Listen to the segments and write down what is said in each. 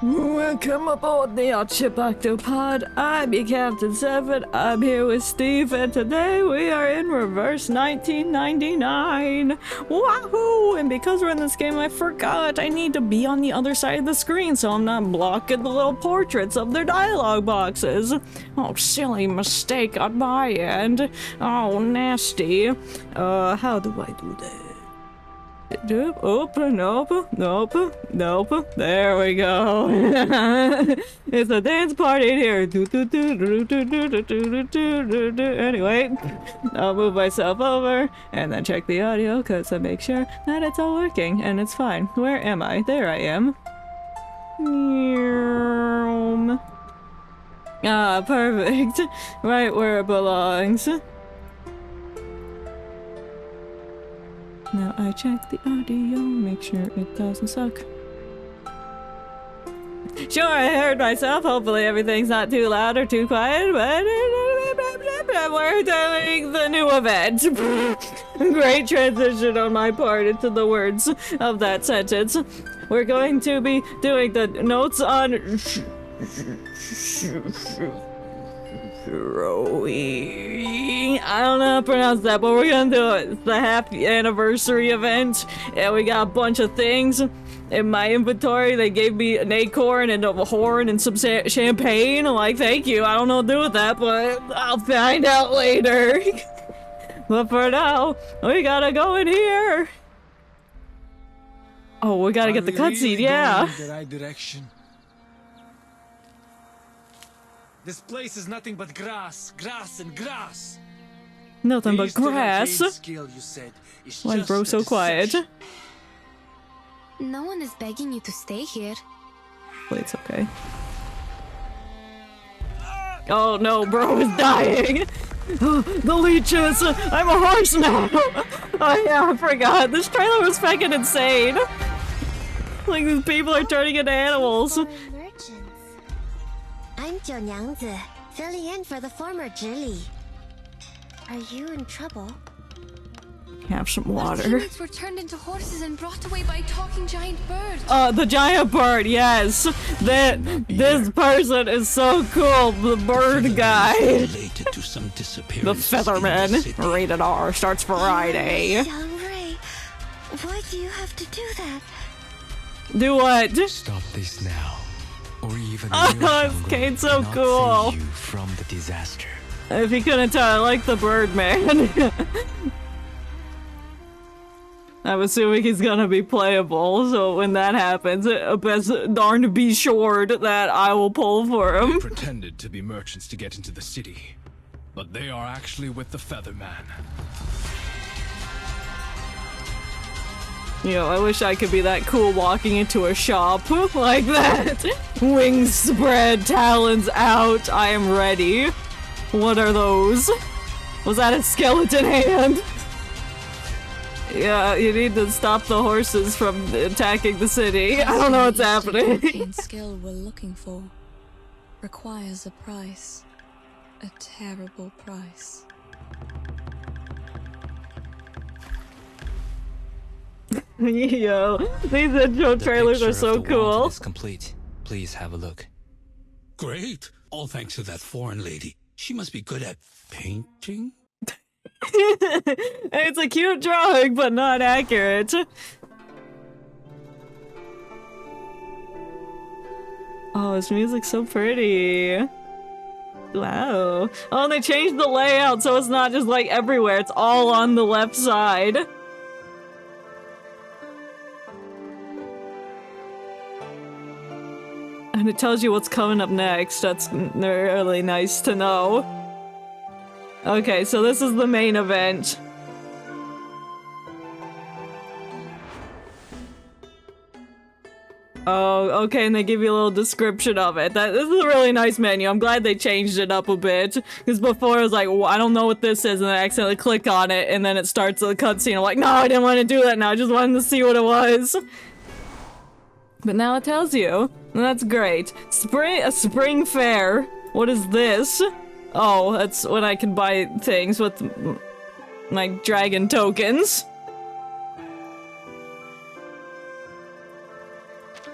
Welcome aboard the Outship Octopod. I'm your Captain Seven. I'm here with Steve, and today we are in reverse 1999. Wahoo! And because we're in this game, I forgot I need to be on the other side of the screen so I'm not blocking the little portraits of their dialogue boxes. Oh, silly mistake on my end. Oh, nasty. How do I do that? Open. There we go. It's a dance party in here. Anyway, I'll move myself over and then check the audio because I make sure that it's all working and it's fine. Where am I? There I am. Ah, perfect. Right where it belongs. Now I check the audio, make sure it doesn't suck. Sure, I heard myself. Hopefully everything's not too loud or too quiet, but we're doing the new event. Great transition on my part into the words of that sentence. We're going to be doing the notes on Shuori. I don't know how to pronounce that, but we're gonna do it. It's the happy anniversary event, and we got a bunch of things in my inventory. They gave me an acorn and a horn and some champagne. I'm like, thank you. I don't know what to do with that, but I'll find out later. But for now, we gotta go in here. Oh, we gotta get the cutscene, yeah. The right direction. This place is nothing but grass, and grass. Nothing but grass. Why, bro, so quiet? No one is begging you to stay here. Wait, it's okay. Oh no, bro is dying. The leeches! I'm a horse now! Oh yeah, I forgot. This trailer was fucking insane. Like, these people are turning into animals. I'm Jiu Nyangzi, filling in for the former Zhili. Are you in trouble? Have some Our water. teammates were turned into horses and brought away by a talking giant bird. The giant bird, yes. This person is so cool. The bird guy. Related to some The Featherman. Rated R. Starts Friday. Young Ray, why do you have to do that? Do what? Stop this now, or even Oh, Kate's so cool. you from the disaster. If you couldn't tell, I like the bird man. I'm assuming he's gonna be playable, so when that happens, best darn to be sure that I will pull for him. They pretended to be merchants to get into the city, but they are actually with the Featherman. You know, I wish I could be that cool walking into a shop like that. Wings spread, talons out, I am ready. What are those? Was that a skeleton hand? Yeah, you need to stop the horses from attacking the city. I don't know what's happening. The skill we're looking for requires a price. A terrible price. Yo, these intro trailers are so cool. Is complete. Please have a look. Great. All thanks to that foreign lady. She must be good at painting. It's a cute drawing, but not accurate. Oh, this music's so pretty. Wow. Oh, and they changed the layout so it's not just like everywhere, it's all on the left side. And it tells you what's coming up next. That's really nice to know. Okay, so this is the main event. Oh, okay, and they give you a little description of it. This is a really nice menu. I'm glad they changed it up a bit. Because before it was like, well, I don't know what this is, and I accidentally click on it, and then it starts the cutscene. I'm like, no, I didn't want to do that now. I just wanted to see what it was. But now it tells you. And that's great. A spring fair. What is this? Oh, that's when I can buy things with my dragon tokens.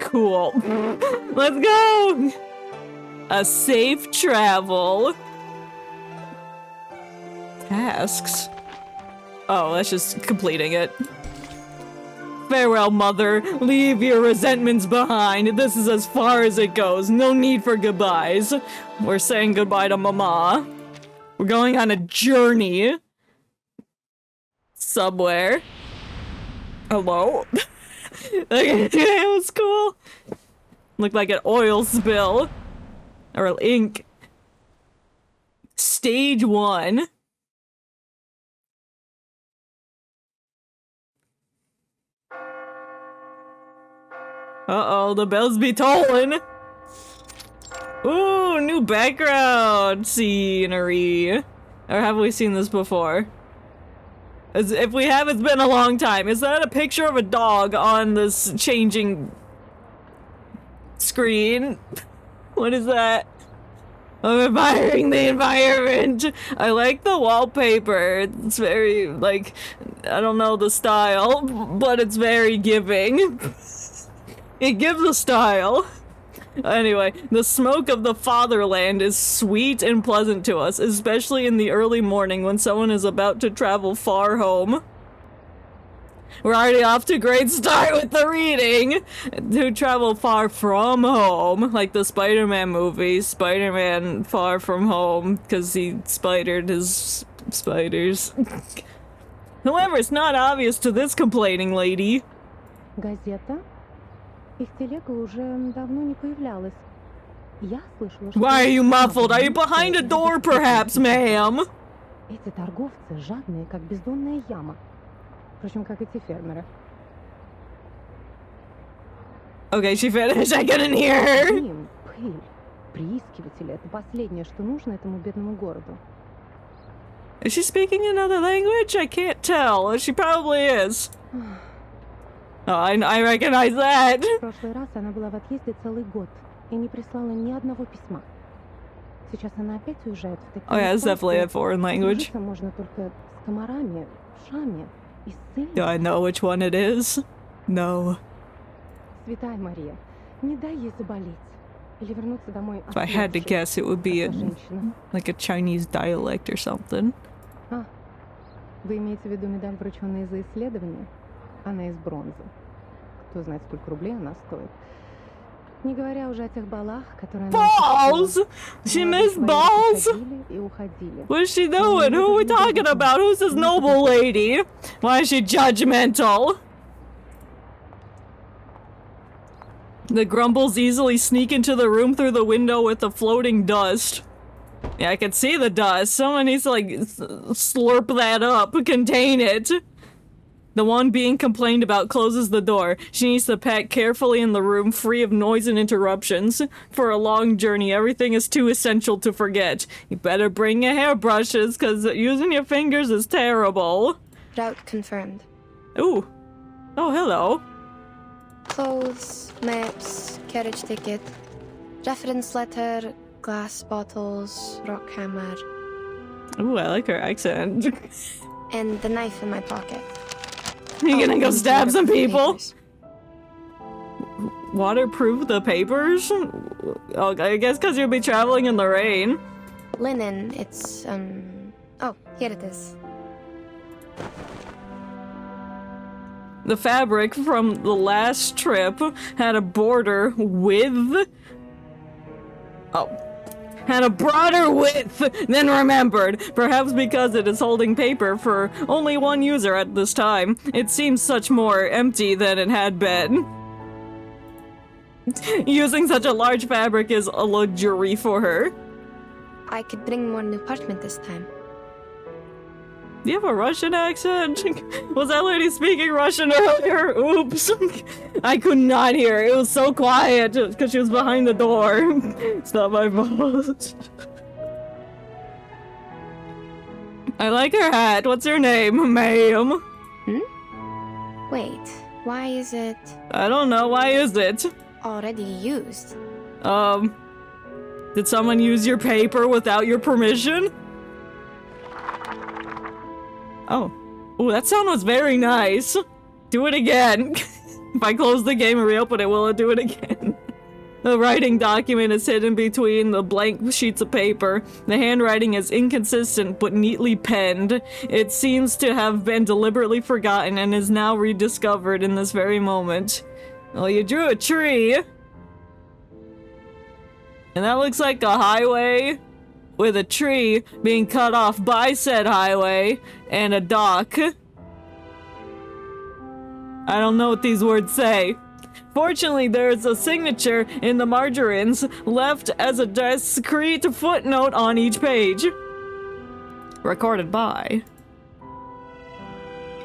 Cool. Let's go! A safe travel. Tasks? Oh, that's just completing it. Farewell, mother. Leave your resentments behind. This is as far as it goes. No need for goodbyes. We're saying goodbye to Mama. We're going on a journey. Somewhere. Hello? Okay, it was cool. Looked like an oil spill. Or ink. Stage 1. Uh-oh, the bells be tolling. Ooh, new background scenery. Or have we seen this before? If we have, it's been a long time. Is that a picture of a dog on this changing screen? What is that? I'm admiring the environment. I like the wallpaper. It's very, like, I don't know the style, but it's very giving. It gives a style. Anyway, the smoke of the fatherland is sweet and pleasant to us, especially in the early morning when someone is about to travel far home. We're already off to a great start with the reading. To travel far from home, like the Spider-Man movie, Spider-Man Far From Home, because he spidered his spiders. However, it's not obvious to this complaining lady. Газета? Их телега уже давно не появлялась. Я слышала, что... Why are you muffled? Are you behind a door, perhaps, ma'am? Эти торговцы жадные, как бездонная яма. Впрочем, как и те фермеры. Okay, she finished. I couldn't hear her. Дым, пыль, приискиватели — это последнее, что нужно этому бедному городу. Is she speaking another language? I can't tell. She probably is. Oh, I recognize that. В прошлый раз она была в отъезде целый год и не прислала ни одного письма. Сейчас она опять уезжает в такие... Oh yeah, it's definitely a foreign language. Можно только с комарами, шами и ссыльными. Do I know which one it is? No. Святая Мария, не дай ей заболеть. Или вернуться домой. If I had to guess, it would be like a Chinese dialect or something. А, вы имеете в виду медаль, врученную за исследование? Она из бронзы. Кто знает, сколько рублей она стоит. Не говоря уже о тех балах, которые... Balls! She missed balls? What is she doing? Who are we talking about? Who's this noble lady? Why is she judgmental? The grumbles easily sneak into the room through the window with the floating dust. Yeah, I can see the dust. Someone needs to, like, slurp that up, contain it. The one being complained about closes the door. She needs to pack carefully in the room, free of noise and interruptions. For a long journey, everything is too essential to forget. You better bring your hairbrushes, because using your fingers is terrible. Route confirmed. Ooh. Oh, hello. Clothes, maps, carriage ticket, reference letter, glass bottles, rock hammer. Ooh, I like her accent. And the knife in my pocket. You gonna go stab some people? Papers. Waterproof the papers? Oh, I guess because you'll be traveling in the rain. Linen, it's, oh, here it is. The fabric from the last trip had a border with... Oh. Had a broader width than remembered, perhaps because it is holding paper for only one user at this time. It seems such more empty than it had been. Using such a large fabric is a luxury for her. I could bring more new parchment this time. Do you have a Russian accent? Was that lady speaking Russian earlier? Oops. I could not hear. It was so quiet because she was behind the door. It's not my fault. I like her hat. What's her name, ma'am? Hmm? Wait, why is it... I don't know. Why is it? Already used. Did someone use your paper without your permission? Oh. Ooh, that sound was very nice. Do it again. If I close the game and reopen it, will it do it again? The writing document is hidden between the blank sheets of paper. The handwriting is inconsistent but neatly penned. It seems to have been deliberately forgotten and is now rediscovered in this very moment. Well, you drew a tree. And that looks like a highway with a tree being cut off by said highway and a dock. I don't know what these words say. Fortunately, there's a signature in the margarines left as a discreet footnote on each page. Recorded by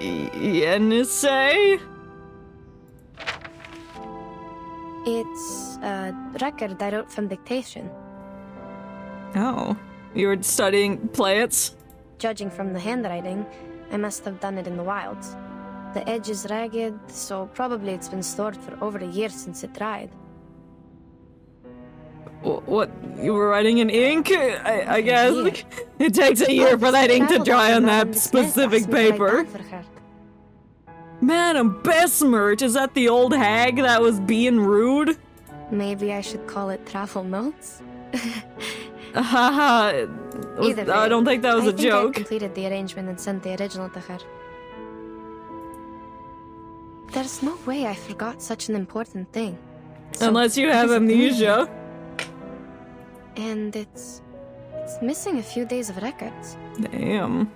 Yenise? It's a record I wrote from dictation. Oh, you were studying plants? Judging from the handwriting, I must have done it in the wilds. The edge is ragged, so probably it's been stored for over a year since it dried. What? You were writing in ink? I guess. It takes a year for that ink to dry on that specific paper. Madam Besmert, is that the old hag that was being rude? Maybe I should call it travel notes? Haha. I don't think that was a joke. I completed the arrangement and sent the original to her. There's no way I forgot such an important thing. So unless you have amnesia. And it's missing a few days of records. Damn.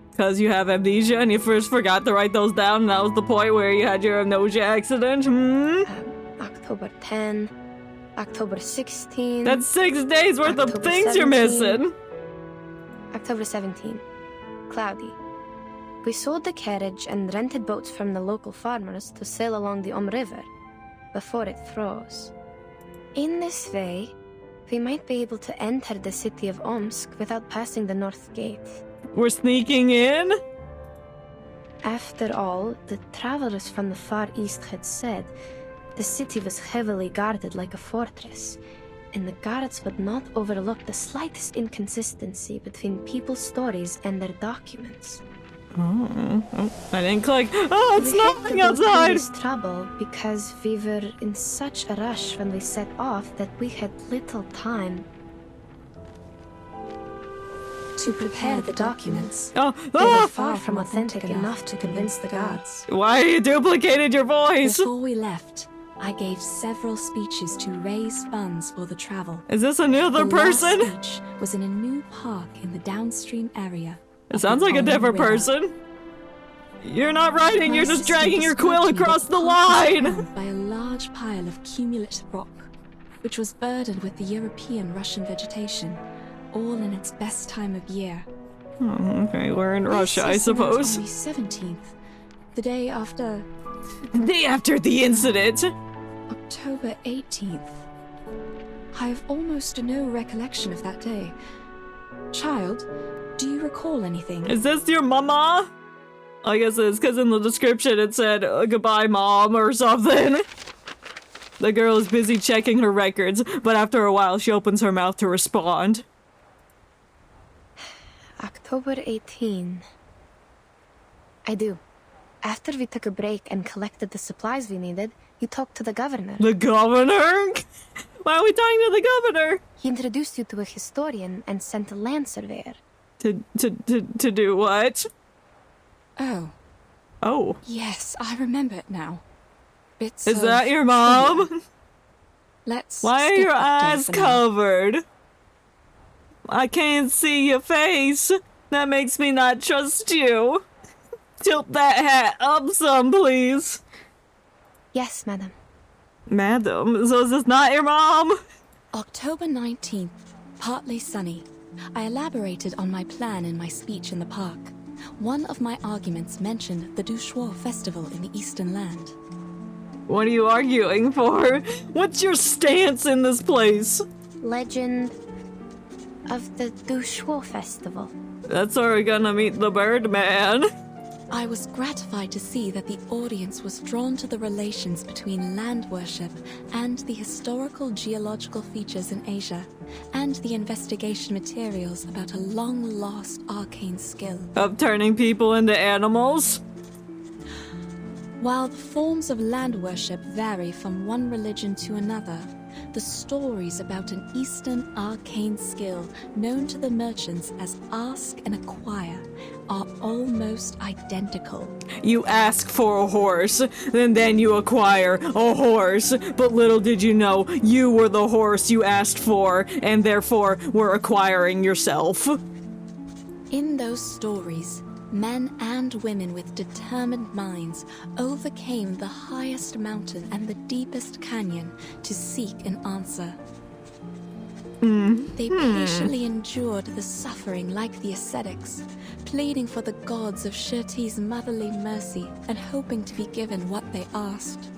Because you have amnesia and you first forgot to write those down and that was the point where you had your amnesia accident? October 10, October 16. That's 6 days worth October of things 17, you're missing. October 17. Cloudy. We sold the carriage and rented boats from the local farmers to sail along the River before it froze. In this way, we might be able to enter the city of Omsk without passing the North Gate. We're sneaking in? After all, the travelers from the Far East had said the city was heavily guarded like a fortress, and the guards would not overlook the slightest inconsistency between people's stories and their documents. Oh, I didn't click. Oh, it's snowing outside! We trouble because we were in such a rush when we set off that we had little time to prepare the documents. They were far from authentic enough to convince the guards. Why you duplicated your voice? Before we left, I gave several speeches to raise funds for the travel. Is this another person? The last speech was in a new park in the downstream area. It sounds like a different person. You're not writing, you're just dragging your quill across the line! By a large pile of cumulative rock, which was burdened with the European Russian vegetation, all in its best time of year. Oh, okay, we're in Russia, I suppose. On the 17th, the day after... The day after the incident! October 18th. I have almost no recollection of that day. Child, do you recall anything? Is this your mama? I guess it's because in the description it said, goodbye mom or something. The girl is busy checking her records, but after a while she opens her mouth to respond. October 18. I do. After we took a break and collected the supplies we needed, you talked to the governor. The governor? Why are we talking to the governor? He introduced you to a historian and sent a land surveyor. To do what? Oh. Oh. Yes, I remember it now. Bits Is that your mom? Let's Why are your eyes covered? I can't see your face. That makes me not trust you. Tilt that hat up some, please. Yes, madam. Madam? So is this not your mom? October 19th, partly sunny. I elaborated on my plan in my speech in the park. One of my arguments mentioned the Shuori festival in the Eastern Land. What are you arguing for? What's your stance in this place? Legend of the Shuori festival. That's where we're gonna meet the Birdman. I was gratified to see that the audience was drawn to the relations between land worship and the historical geological features in Asia, and the investigation materials about a long-lost arcane skill. Of turning people into animals? While the forms of land worship vary from one religion to another, the stories about an Eastern arcane skill known to the merchants as Ask and Acquire are almost identical. You ask for a horse, and then you acquire a horse. But little did you know, you were the horse you asked for, and therefore were acquiring yourself. In those stories, men and women with determined minds overcame the highest mountain and the deepest canyon to seek an answer. They patiently endured the suffering like the ascetics, pleading for the gods of Shuori's motherly mercy and hoping to be given what they asked.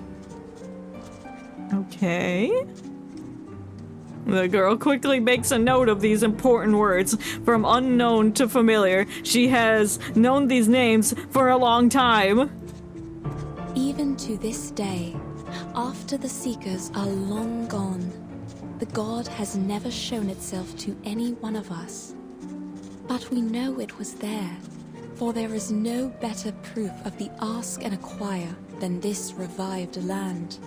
Okay. The girl quickly makes a note of these important words. From unknown to familiar, she has known these names for a long time. Even to this day, after the Seekers are long gone, the god has never shown itself to any one of us. But we know it was there, for there is no better proof of the Ask and Acquire than this revived land.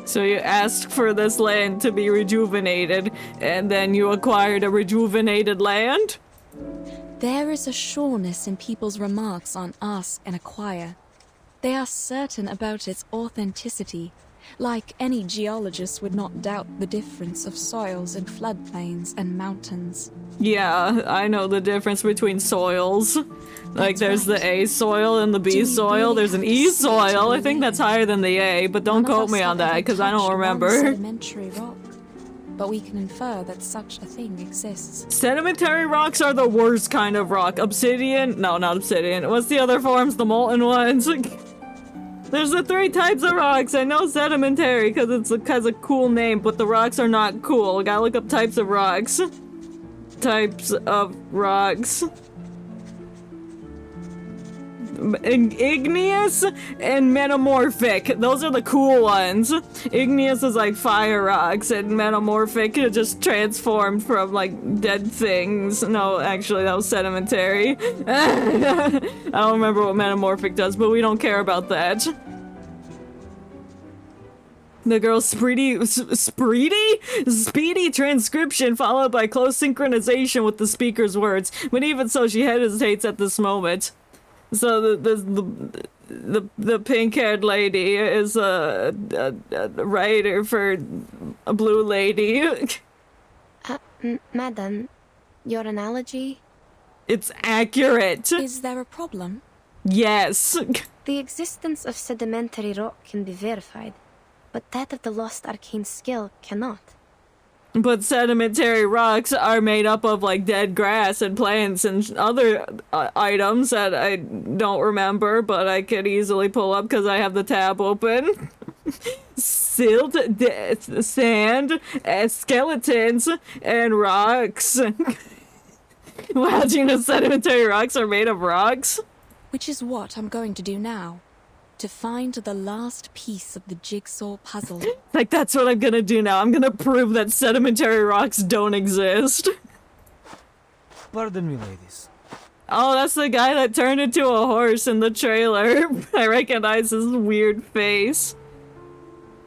So you asked for this land to be rejuvenated, and then you acquired a rejuvenated land? There is a sureness in people's remarks on Ask and Acquire. They are certain about its authenticity, like any geologist would not doubt the difference of soils in floodplains and mountains. Yeah, I know the difference between soils. Like, there's the A soil and the B soil. There's an E soil. I think that's higher than the A, but don't quote me on that, because I don't remember. Sedimentary rock, but we can infer that such a thing exists. Sedimentary rocks are the worst kind of rock. Obsidian? No, not obsidian. What's the other forms? The molten ones? There's the 3 types of rocks. I know sedimentary because it has a cool name, but the rocks are not cool. Gotta look up types of rocks. Types of rocks. Igneous and metamorphic. Those are the cool ones. Igneous is like fire rocks, and metamorphic is just transformed from like dead things. No, actually that was sedimentary. I don't remember what metamorphic does, but we don't care about that. The girl's speedy transcription followed by close synchronization with the speaker's words, but even so she hesitates at this moment. So the pink-haired lady is a writer for a blue lady. Madam, your analogy? It's accurate. Is there a problem? Yes. The existence of sedimentary rock can be verified, but that of the lost arcane skill cannot. But sedimentary rocks are made up of like dead grass and plants and other items that I don't remember, but I could easily pull up because I have the tab open. Silt, sand, skeletons, and rocks. Wow, do you know sedimentary rocks are made of rocks? Which is what I'm going to do now. To find the last piece of the jigsaw puzzle. Like, that's what I'm gonna do now. I'm gonna prove that sedimentary rocks don't exist. Pardon me, ladies. Oh, that's the guy that turned into a horse in the trailer. I recognize his weird face.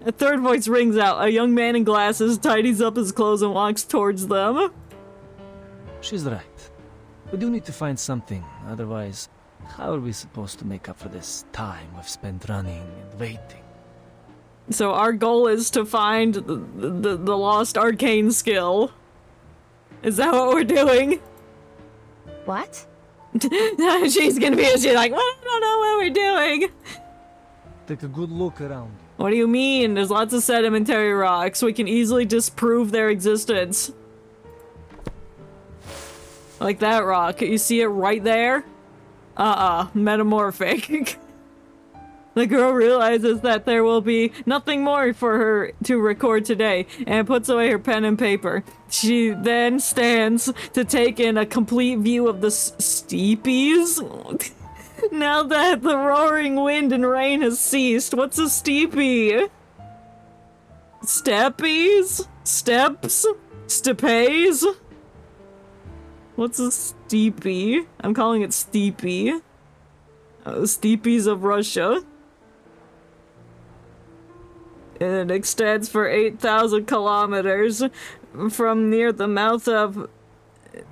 A third voice rings out. A young man in glasses tidies up his clothes and walks towards them. She's right. We do need to find something, otherwise, how are we supposed to make up for this time we've spent running and waiting? So our goal is to find the lost arcane skill. Is that what we're doing? What? She's like, well, I don't know what we're doing. Take a good look around. What do you mean? There's lots of sedimentary rocks. We can easily disprove their existence. Like that rock. You see it right there? Metamorphic. The girl realizes that there will be nothing more for her to record today and puts away her pen and paper. She then stands to take in a complete view of the steepies. Now that the roaring wind and rain has ceased, what's a steepy? Steppies? Steps? Stepes? What's a steepy? I'm calling it steepy. Steepies of Russia. It extends for 8,000 kilometers from near the mouth of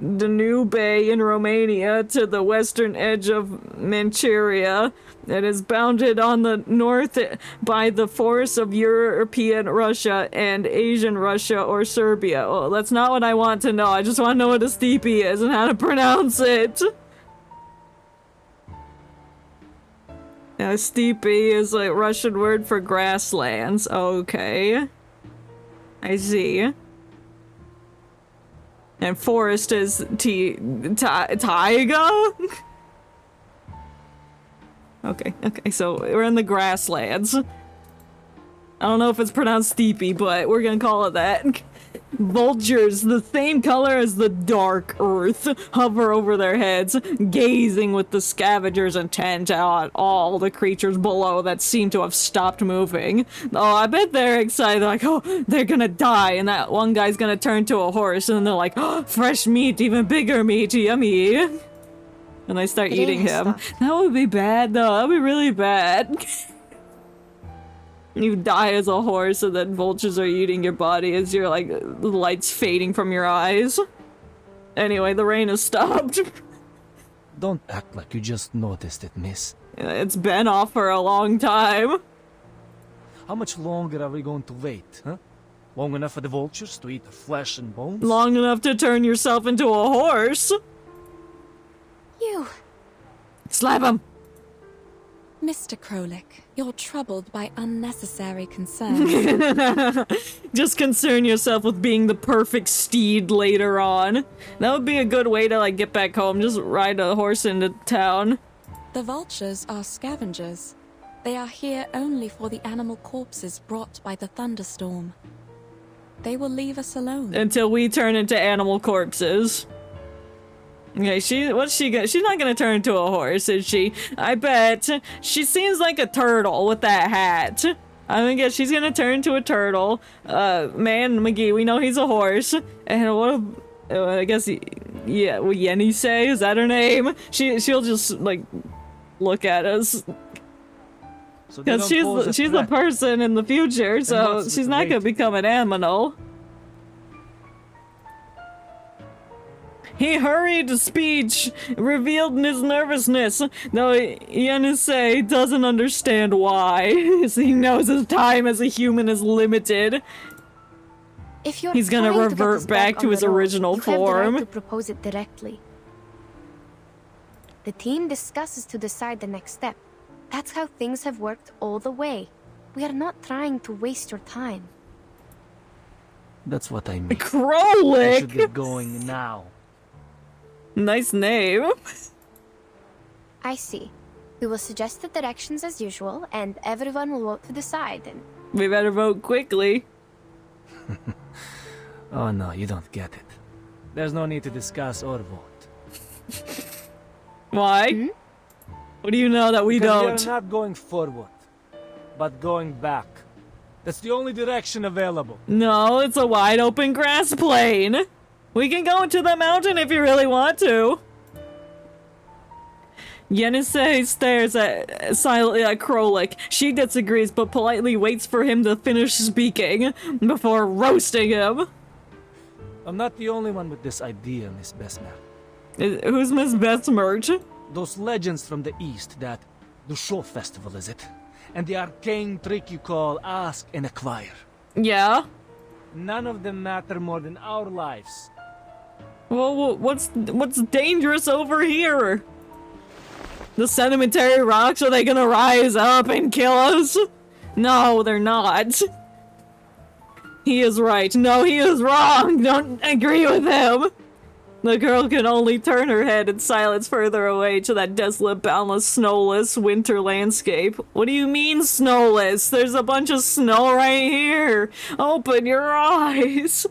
Danube Bay in Romania to the western edge of Manchuria. It is bounded on the north by the forests of European Russia and Asian Russia or Serbia. Oh, that's not what I want to know. I just want to know what a steppe is and how to pronounce it. Now, steppe is a Russian word for grasslands. Okay. I see. And forest is taiga? Okay, so we're in the grasslands. I don't know if it's pronounced steepy, but we're gonna call it that. Vultures, the same color as the dark earth, hover over their heads, gazing with the scavenger's intent at all the creatures below that seem to have stopped moving. Oh, I bet they're excited. They're like, oh, they're gonna die, and that one guy's gonna turn to a horse, and they're like, oh, fresh meat, even bigger meat, yummy. And they start eating him. That would be bad, though. That would be really bad. You die as a horse, and then vultures are eating your body as you're like, the light's fading from your eyes. Anyway, the rain has stopped. Don't act like you just noticed it, miss. It's been off for a long time. How much longer are we going to wait, huh? Long enough for the vultures to eat the flesh and bones? Long enough to turn yourself into a horse. You! Slap him! Mr. Krolik, you're troubled by unnecessary concerns. Just concern yourself with being the perfect steed later on. That would be a good way to, like, get back home. Just ride a horse into town. The vultures are scavengers. They are here only for the animal corpses brought by the thunderstorm. They will leave us alone. Until we turn into animal corpses. Okay, she's not gonna turn into a horse, is she? I bet. She seems like a turtle with that hat. I guess she's gonna turn into a turtle. Man, McGee, we know he's a horse. And what I guess, yeah, what Yenny say? Is that her name? She'll just, like, look at us. Because she's a person in the future, so she's not gonna become an animal. He hurried to speech, revealed his nervousness, though Yenisei doesn't understand why. He knows his time as a human is limited. If you're He's gonna revert back to his original form. You have the right to propose it directly. The team discusses to decide the next step. That's how things have worked all the way. We are not trying to waste your time. That's what I mean. Krolik! We should get going now. Nice name. I see. We will suggest the directions as usual, and everyone will vote to decide. And we better vote quickly. Oh no, you don't get it. There's no need to discuss or vote. Why? Hmm? What do you know that we don't? We are not going forward, but going back. That's the only direction available. No, it's a wide open grass plain. We can go into the mountain if you really want to. Yenisei stares silently at Krolik. She disagrees, but politely waits for him to finish speaking before roasting him. I'm not the only one with this idea, Miss Besmer. Who's Miss Besmer? Those legends from the East that the show festival, is it? And the arcane trick you call ask and acquire. Yeah? None of them matter more than our lives. Well, what's dangerous over here? The sedimentary rocks, are they gonna rise up and kill us? No, they're not. He is right. No, he is wrong. Don't agree with him. The girl can only turn her head in silence further away to that desolate, boundless, snowless winter landscape. What do you mean snowless? There's a bunch of snow right here. Open your eyes.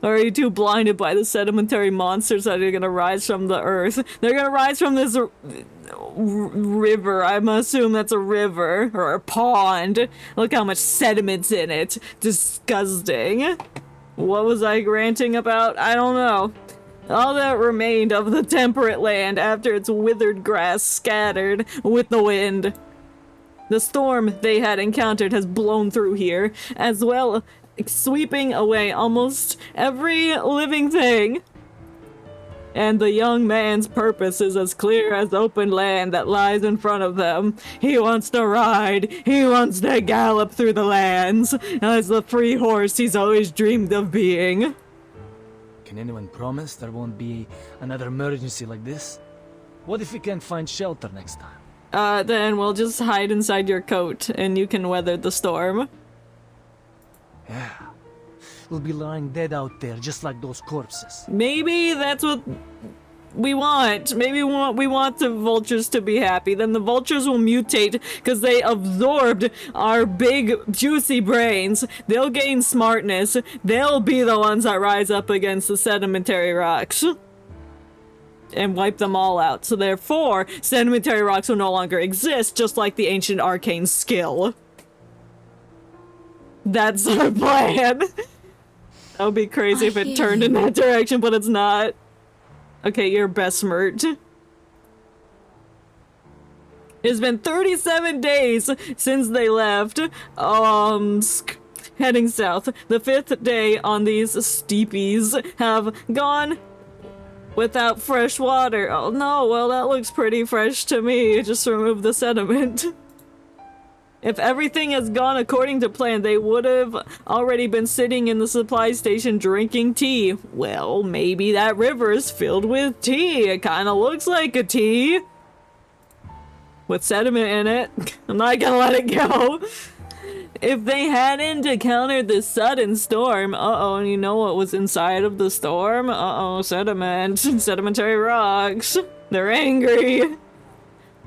Or are you too blinded by the sedimentary monsters that are gonna rise from the earth? They're gonna rise from this river. I'm gonna assume that's a river or a pond. Look how much sediment's in it. Disgusting. What was I ranting about? I don't know. All that remained of the temperate land after its withered grass scattered with the wind. The storm they had encountered has blown through here, as well, sweeping away almost every living thing. And the young man's purpose is as clear as open land that lies in front of them. He wants to ride, he wants to gallop through the lands, as the free horse he's always dreamed of being. Can anyone promise there won't be another emergency like this? What if we can't find shelter next time? Then we'll just hide inside your coat, and you can weather the storm. Yeah. We'll be lying dead out there, just like those corpses. Maybe that's what we want. Maybe we want the vultures to be happy. Then the vultures will mutate because they absorbed our big, juicy brains. They'll gain smartness. They'll be the ones that rise up against the sedimentary rocks and wipe them all out. So therefore, sedimentary rocks will no longer exist, just like the ancient arcane skill. That's our plan. That would be crazy if it turned in that direction, but it's not. Okay, you're besmirked. It's been 37 days since they left, heading south. The 5th day on these steepies have gone without fresh water. Oh no, well that looks pretty fresh to me. Just remove the sediment. If everything has gone according to plan, they would have already been sitting in the supply station drinking tea. Well, maybe that river is filled with tea. It kind of looks like a tea. With sediment in it. I'm not gonna let it go. If they hadn't encountered this sudden storm, uh-oh, and you know what was inside of the storm? Uh-oh, sediment. Sedimentary rocks. They're angry.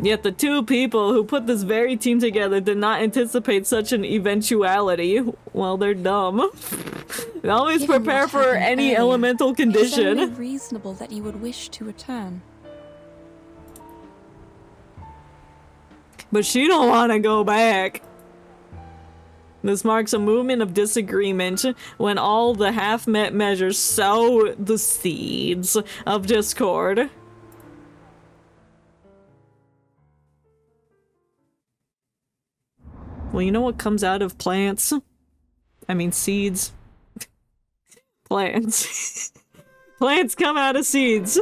Yet the two people who put this very team together did not anticipate such an eventuality. Well, they're dumb. They always prepare for any elemental condition. It's only reasonable that you would wish to return. But she don't want to go back. This marks a movement of disagreement when all the half-met measures sow the seeds of discord. Well, you know what comes out of plants? I mean, seeds. Plants. Plants come out of seeds.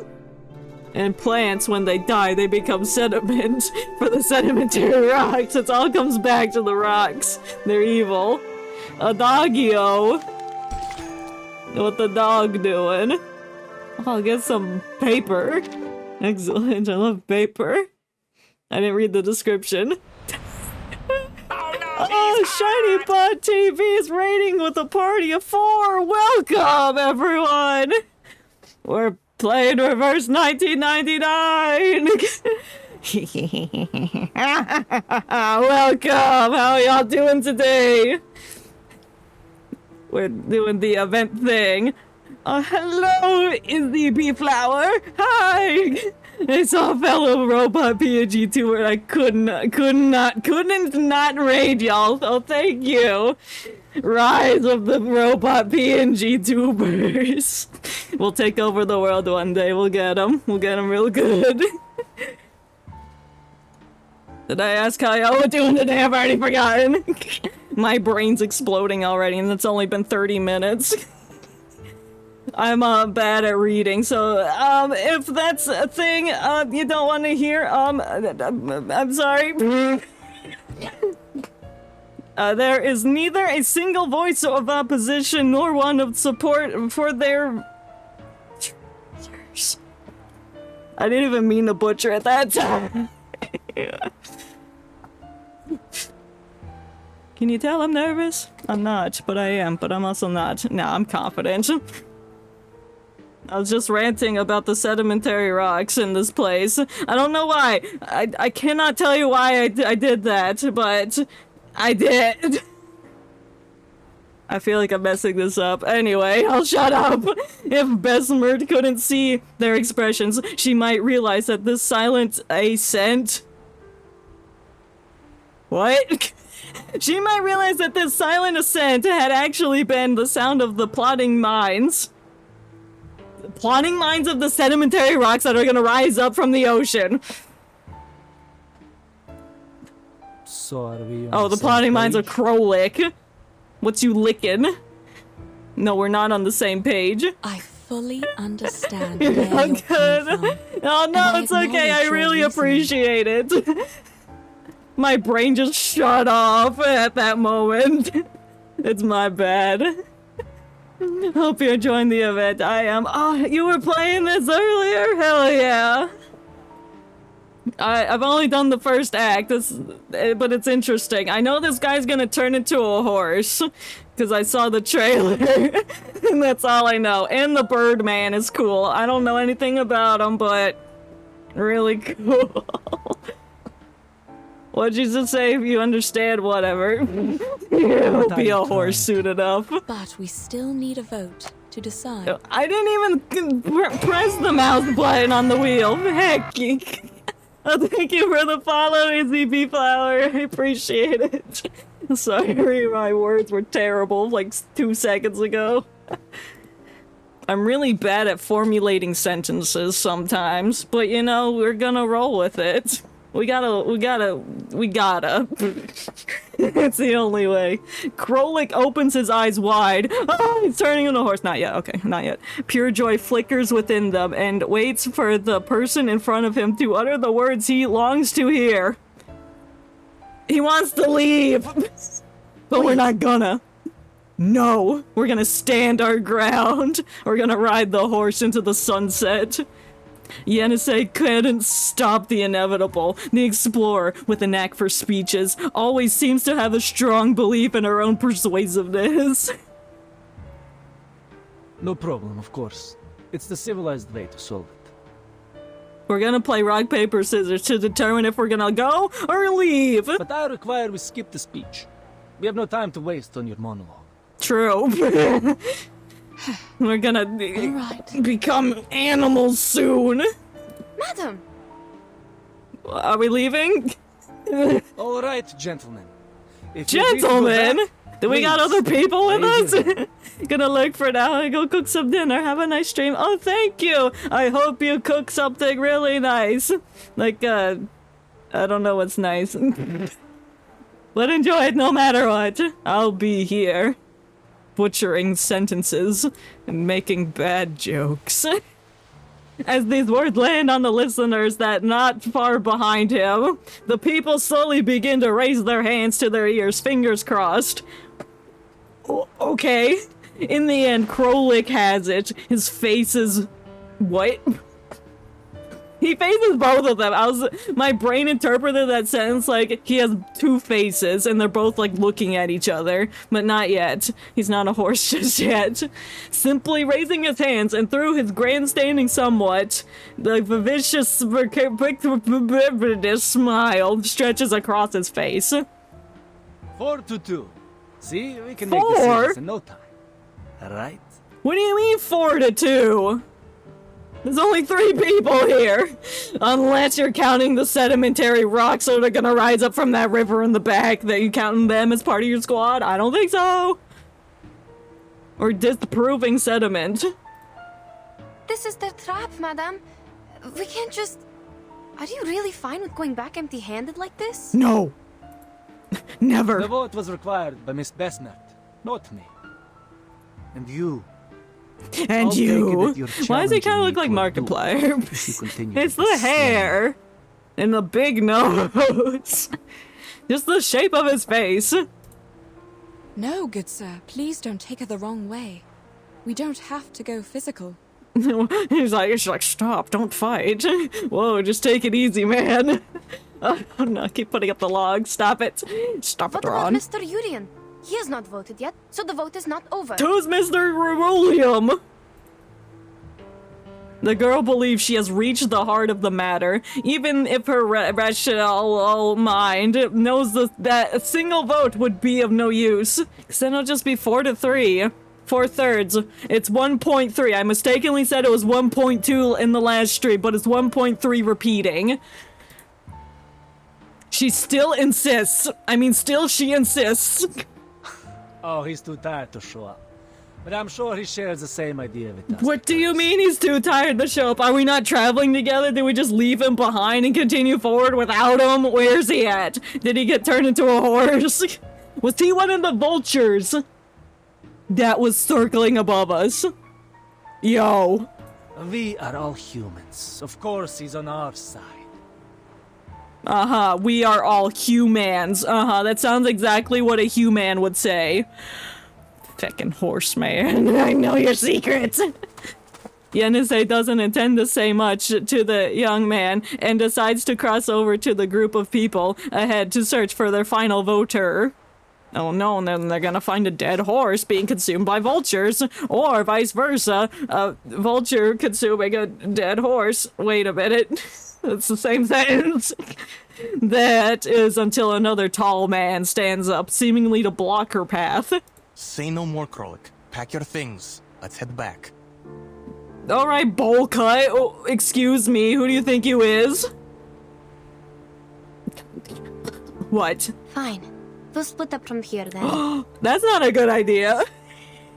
And plants, when they die, they become sediment for the sedimentary rocks. It all comes back to the rocks. They're evil. A doggio. What the dog doing? Oh, I'll get some paper. Excellent, I love paper. I didn't read the description. Oh, Shiny Pod TV's rating with a party of 4. Welcome, everyone. We're playing Reverse 1999. Welcome. How are y'all doing today? We're doing the event thing. Hello, is the bee flower? Hi. I saw a fellow robot PNG tuber and I couldn't not raid y'all, so thank you. Rise of the robot PNG tubers. We'll take over the world one day, we'll get them. We'll get them real good. Did I ask how y'all were doing today? I've already forgotten. My brain's exploding already and it's only been 30 minutes. I'm bad at reading, so if that's a thing you don't want to hear, I'm sorry. There is neither a single voice of opposition nor one of support for their... I didn't even mean to butcher at that time. Can you tell I'm nervous? I'm not, but I am, but I'm also not. No, I'm confident. I was just ranting about the sedimentary rocks in this place. I don't know why. I cannot tell you why I did that, but I did. I feel like I'm messing this up. Anyway, I'll shut up. If Besmerd couldn't see their expressions, she might realize that this silent ascent... What? She might realize that this silent ascent had actually been the sound of the plotting minds. Plotting minds of the sedimentary rocks that are gonna rise up from the ocean. So are we on Oh, the same plotting lines are page? Krolick. What's you licking? No, we're not on the same page. I fully understand You're where not you're good. coming from. Oh And no, I it's okay. I acknowledge your really reasoning. appreciate it. My brain just shut off at that moment. It's my bad. Hope you're enjoying the event. I am. Oh, you were playing this earlier? Hell yeah. I've only done the first act, but it's interesting. I know this guy's gonna turn into a horse, because I saw the trailer, and that's all I know. And the Birdman is cool. I don't know anything about him, but really cool. What'd you just say? If you understand, whatever. He'll be a horse soon enough. But we still need a vote to decide. I didn't even press the mouse button on the wheel. Heck. Oh, thank you for the follow, EZB Flower. I appreciate it. Sorry, my words were terrible like 2 seconds ago. I'm really bad at formulating sentences sometimes, but you know, we're gonna roll with it. We gotta. It's the only way. Krolick opens his eyes wide. Oh, he's turning into a horse. Not yet. Okay, not yet. Pure joy flickers within them and waits for the person in front of him to utter the words he longs to hear. He wants to leave, but we're not gonna. No, we're gonna stand our ground. We're gonna ride the horse into the sunset. Yenisei couldn't stop the inevitable. The explorer, with a knack for speeches, always seems to have a strong belief in her own persuasiveness. No problem, of course. It's the civilized way to solve it. We're gonna play rock, paper, scissors to determine if we're gonna go or leave. But I require we skip the speech. We have no time to waste on your monologue. True. We're gonna become animals soon. Madam! Are we leaving? All right, gentlemen. If you're ready to go Gentlemen? back, Do we got please, other people with raise your us? Gonna look for now and go cook some dinner. Have a nice stream. Oh, thank you. I hope you cook something really nice. Like, I don't know what's nice. But enjoy it no matter what. I'll be here. Butchering sentences and making bad jokes. As these words land on the listeners that not far behind him, the people slowly begin to raise their hands to their ears, fingers crossed. Okay. In the end, Krolick has it. His face is... What? He faces both of them. My brain interpreted that sentence like he has 2 faces and they're both like looking at each other, but not yet. He's not a horse just yet. Simply raising his hands and through his grandstanding somewhat, the vivacious smile stretches across his face. 4-2. See, we can 4? make this series in no time. Alright? What do you mean 4-2? There's only 3 people here. Unless you're counting the sedimentary rocks that are gonna rise up from that river in the back, that you counting them as part of your squad? I don't think so. Or disproving sediment. This is their trap, madam. We can't just... Are you really fine with going back empty-handed like this? No. Never. The vote was required by Miss Besnard, not me. And you. And I'll you. take it that you're Why does he kind of challenging look like me to a Markiplier? duel if you continue It's to the be hair. And the big nose. Just the shape of his face. No, good sir, please don't take it the wrong way. We don't have to go physical. She's like, stop, don't fight. Whoa, just take it easy, man. Oh no, keep putting up the log. Stop it. Stop What it, about Ron. Mr. Urian? He has not voted yet, so the vote is not over. Who's Mr. Rerulium? The girl believes she has reached the heart of the matter, even if her rational mind knows that a single vote would be of no use. Because then it'll just be 4-3. 4/3. It's 1.3. I mistakenly said it was 1.2 in the last stream, but it's 1.3 repeating. She still insists. She insists. Oh, he's too tired to show up. but I'm sure he shares the same idea with us. What do you mean he's too tired to show up? Are we not traveling together? Did we just leave him behind and continue forward without him? Where's he at? Did he get turned into a horse? Was he one of the vultures that was circling above us? Yo. We are all humans. Of course, he's on our side. Uh-huh, we are all humans. Uh-huh, that sounds exactly what a human would say. Feckin' horse man, I know your secrets. Yenisei doesn't intend to say much to the young man and decides to cross over to the group of people ahead to search for their final voter. Oh no, and then they're gonna find a dead horse being consumed by vultures, or vice versa, a vulture consuming a dead horse. Wait a minute, it's the same sentence. That is until another tall man stands up, seemingly to block her path. Say no more, Krolik. Pack your things. Let's head back. Alright, bowl cut. Oh, excuse me, who do you think you is? What? Fine. We'll split up from here then. That's not a good idea.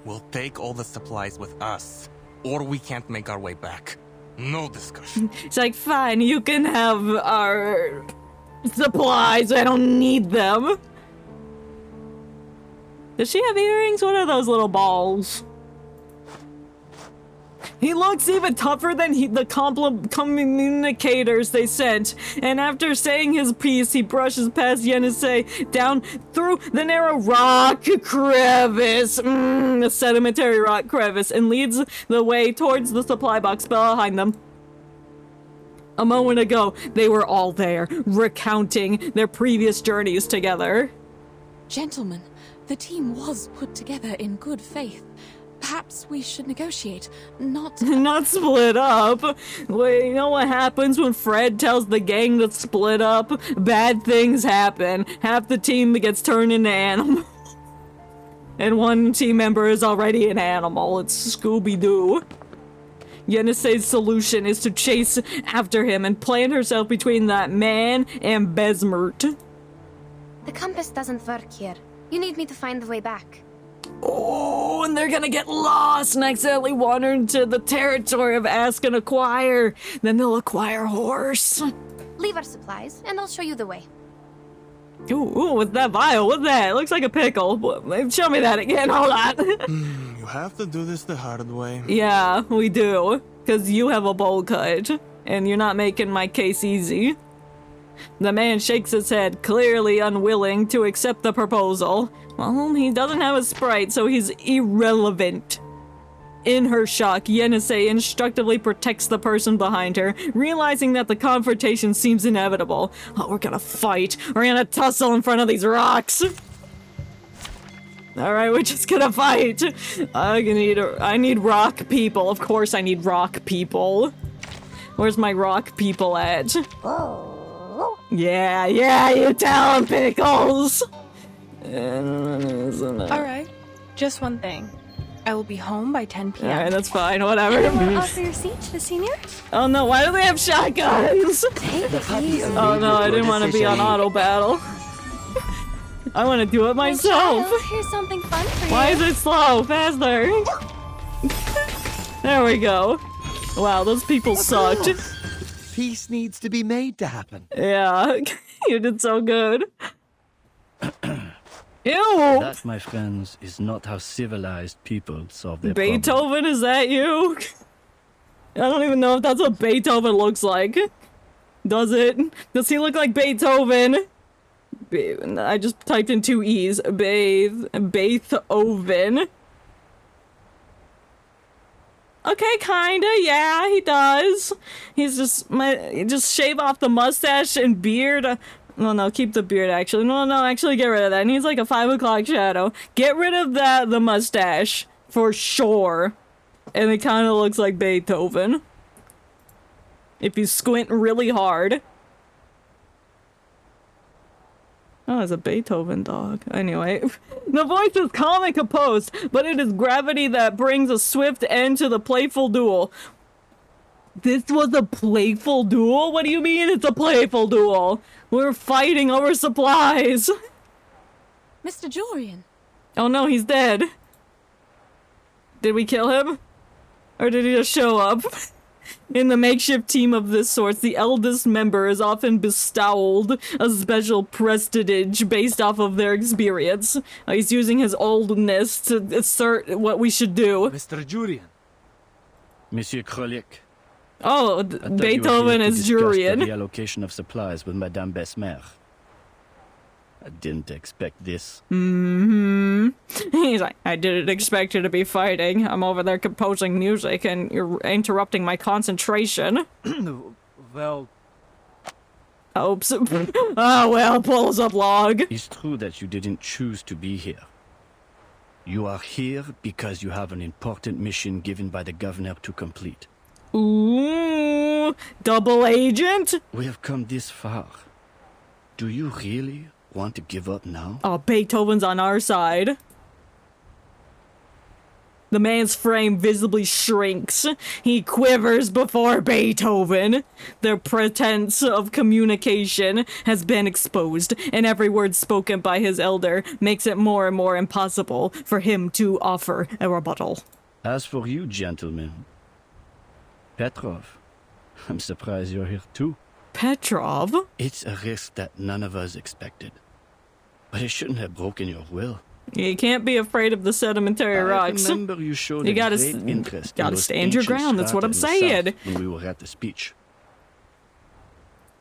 We'll take all the supplies with us, or we can't make our way back. No discussion. It's like, fine, you can have our supplies, I don't need them. Does she have earrings? What are those little balls? He looks even tougher than the communicators they sent, and after saying his piece, he brushes past Yenisei down through the narrow rock crevice, the sedimentary rock crevice, and leads the way towards the supply box behind them. A moment ago, they were all there, recounting their previous journeys together. Gentlemen, the team was put together in good faith. Perhaps we should negotiate, not... Not split up. Well, you know what happens when Fred tells the gang to split up? Bad things happen. Half the team gets turned into animals. And one team member is already an animal. It's Scooby-Doo. Yenisei's solution is to chase after him and plant herself between that man and Besmert. The compass doesn't work here. You need me to find the way back. Oh, and they're gonna get lost and accidentally wander into the territory of Ask and Acquire. Then they'll acquire horse. Leave our supplies, and I'll show you the way. Ooh, what's that vial? What's that? It looks like a pickle. Show me that again. Hold on. You have to do this the hard way. Yeah, we do. Because you have a bowl cut, and you're not making my case easy. The man shakes his head, clearly unwilling to accept the proposal. Well, he doesn't have a sprite, so he's irrelevant. In her shock, Yenisei instructively protects the person behind her, realizing that the confrontation seems inevitable. Oh, we're gonna fight. We're gonna tussle in front of these rocks. Alright, we're just gonna fight. I need rock people. Of course I need rock people. Where's my rock people at? Yeah, you tell him, Pickles! Alright, just one thing. I will be home by 10 p.m. Alright, that's fine, whatever. Anyone offer your seat to the senior? Oh no, why do they have shotguns? Oh no, I didn't want to be on auto battle. I want to do it myself. Child, here's something fun for you. Why is it slow? Faster. There we go. Wow, those people sucked. Peace needs to be made to happen. Yeah, you did so good. Ew! That, my friends, is not how civilized people solve their Beethoven, is that you? I don't even know if that's what Beethoven looks like. Does it? Does he look like Beethoven? I just typed in 2 E's. Beethoven. Okay, kinda, yeah, he does. He's just shave off the mustache and beard. No, keep the beard, actually. No, actually get rid of that. He needs like a 5 o'clock shadow. Get rid of the mustache, for sure. And it kind of looks like Beethoven. If you squint really hard. Oh, it's a Beethoven dog. Anyway, the voice is calm and composed, but it is gravity that brings a swift end to the playful duel. This was a playful duel? What do you mean it's a playful duel? We're fighting over supplies. Mr. Jorian. Oh no, he's dead. Did we kill him? Or did he just show up? In the makeshift team of this sort, the eldest member is often bestowed a special prestige based off of their experience. He's using his oldness to assert what we should do. Mr. Jurian. Monsieur Krolik. Oh, I thought you were Beethoven here to is discuss Jurian. the reallocation of supplies with Madame Besmer. I didn't expect this. Mm-hmm. He's like, I didn't expect you to be fighting. I'm over there composing music and you're interrupting my concentration. Well... Oops. Oh well, pulls up log. It's true that you didn't choose to be here. You are here because you have an important mission given by the governor to complete. Ooh, double agent? We have come this far. Do you really want to give up now? Oh, Beethoven's on our side. The man's frame visibly shrinks. He quivers before Beethoven. Their pretense of communication has been exposed, and every word spoken by his elder makes it more and more impossible for him to offer a rebuttal. As for you, gentlemen, Petrov, I'm surprised you're here too. Petrov? It's a risk that none of us expected. But it shouldn't have broken your will. You can't be afraid of the sedimentary rocks. I remember you showed You a gotta great interest in gotta those stand your ancient ground, that's what strata I'm in the saying. south when we were at the speech.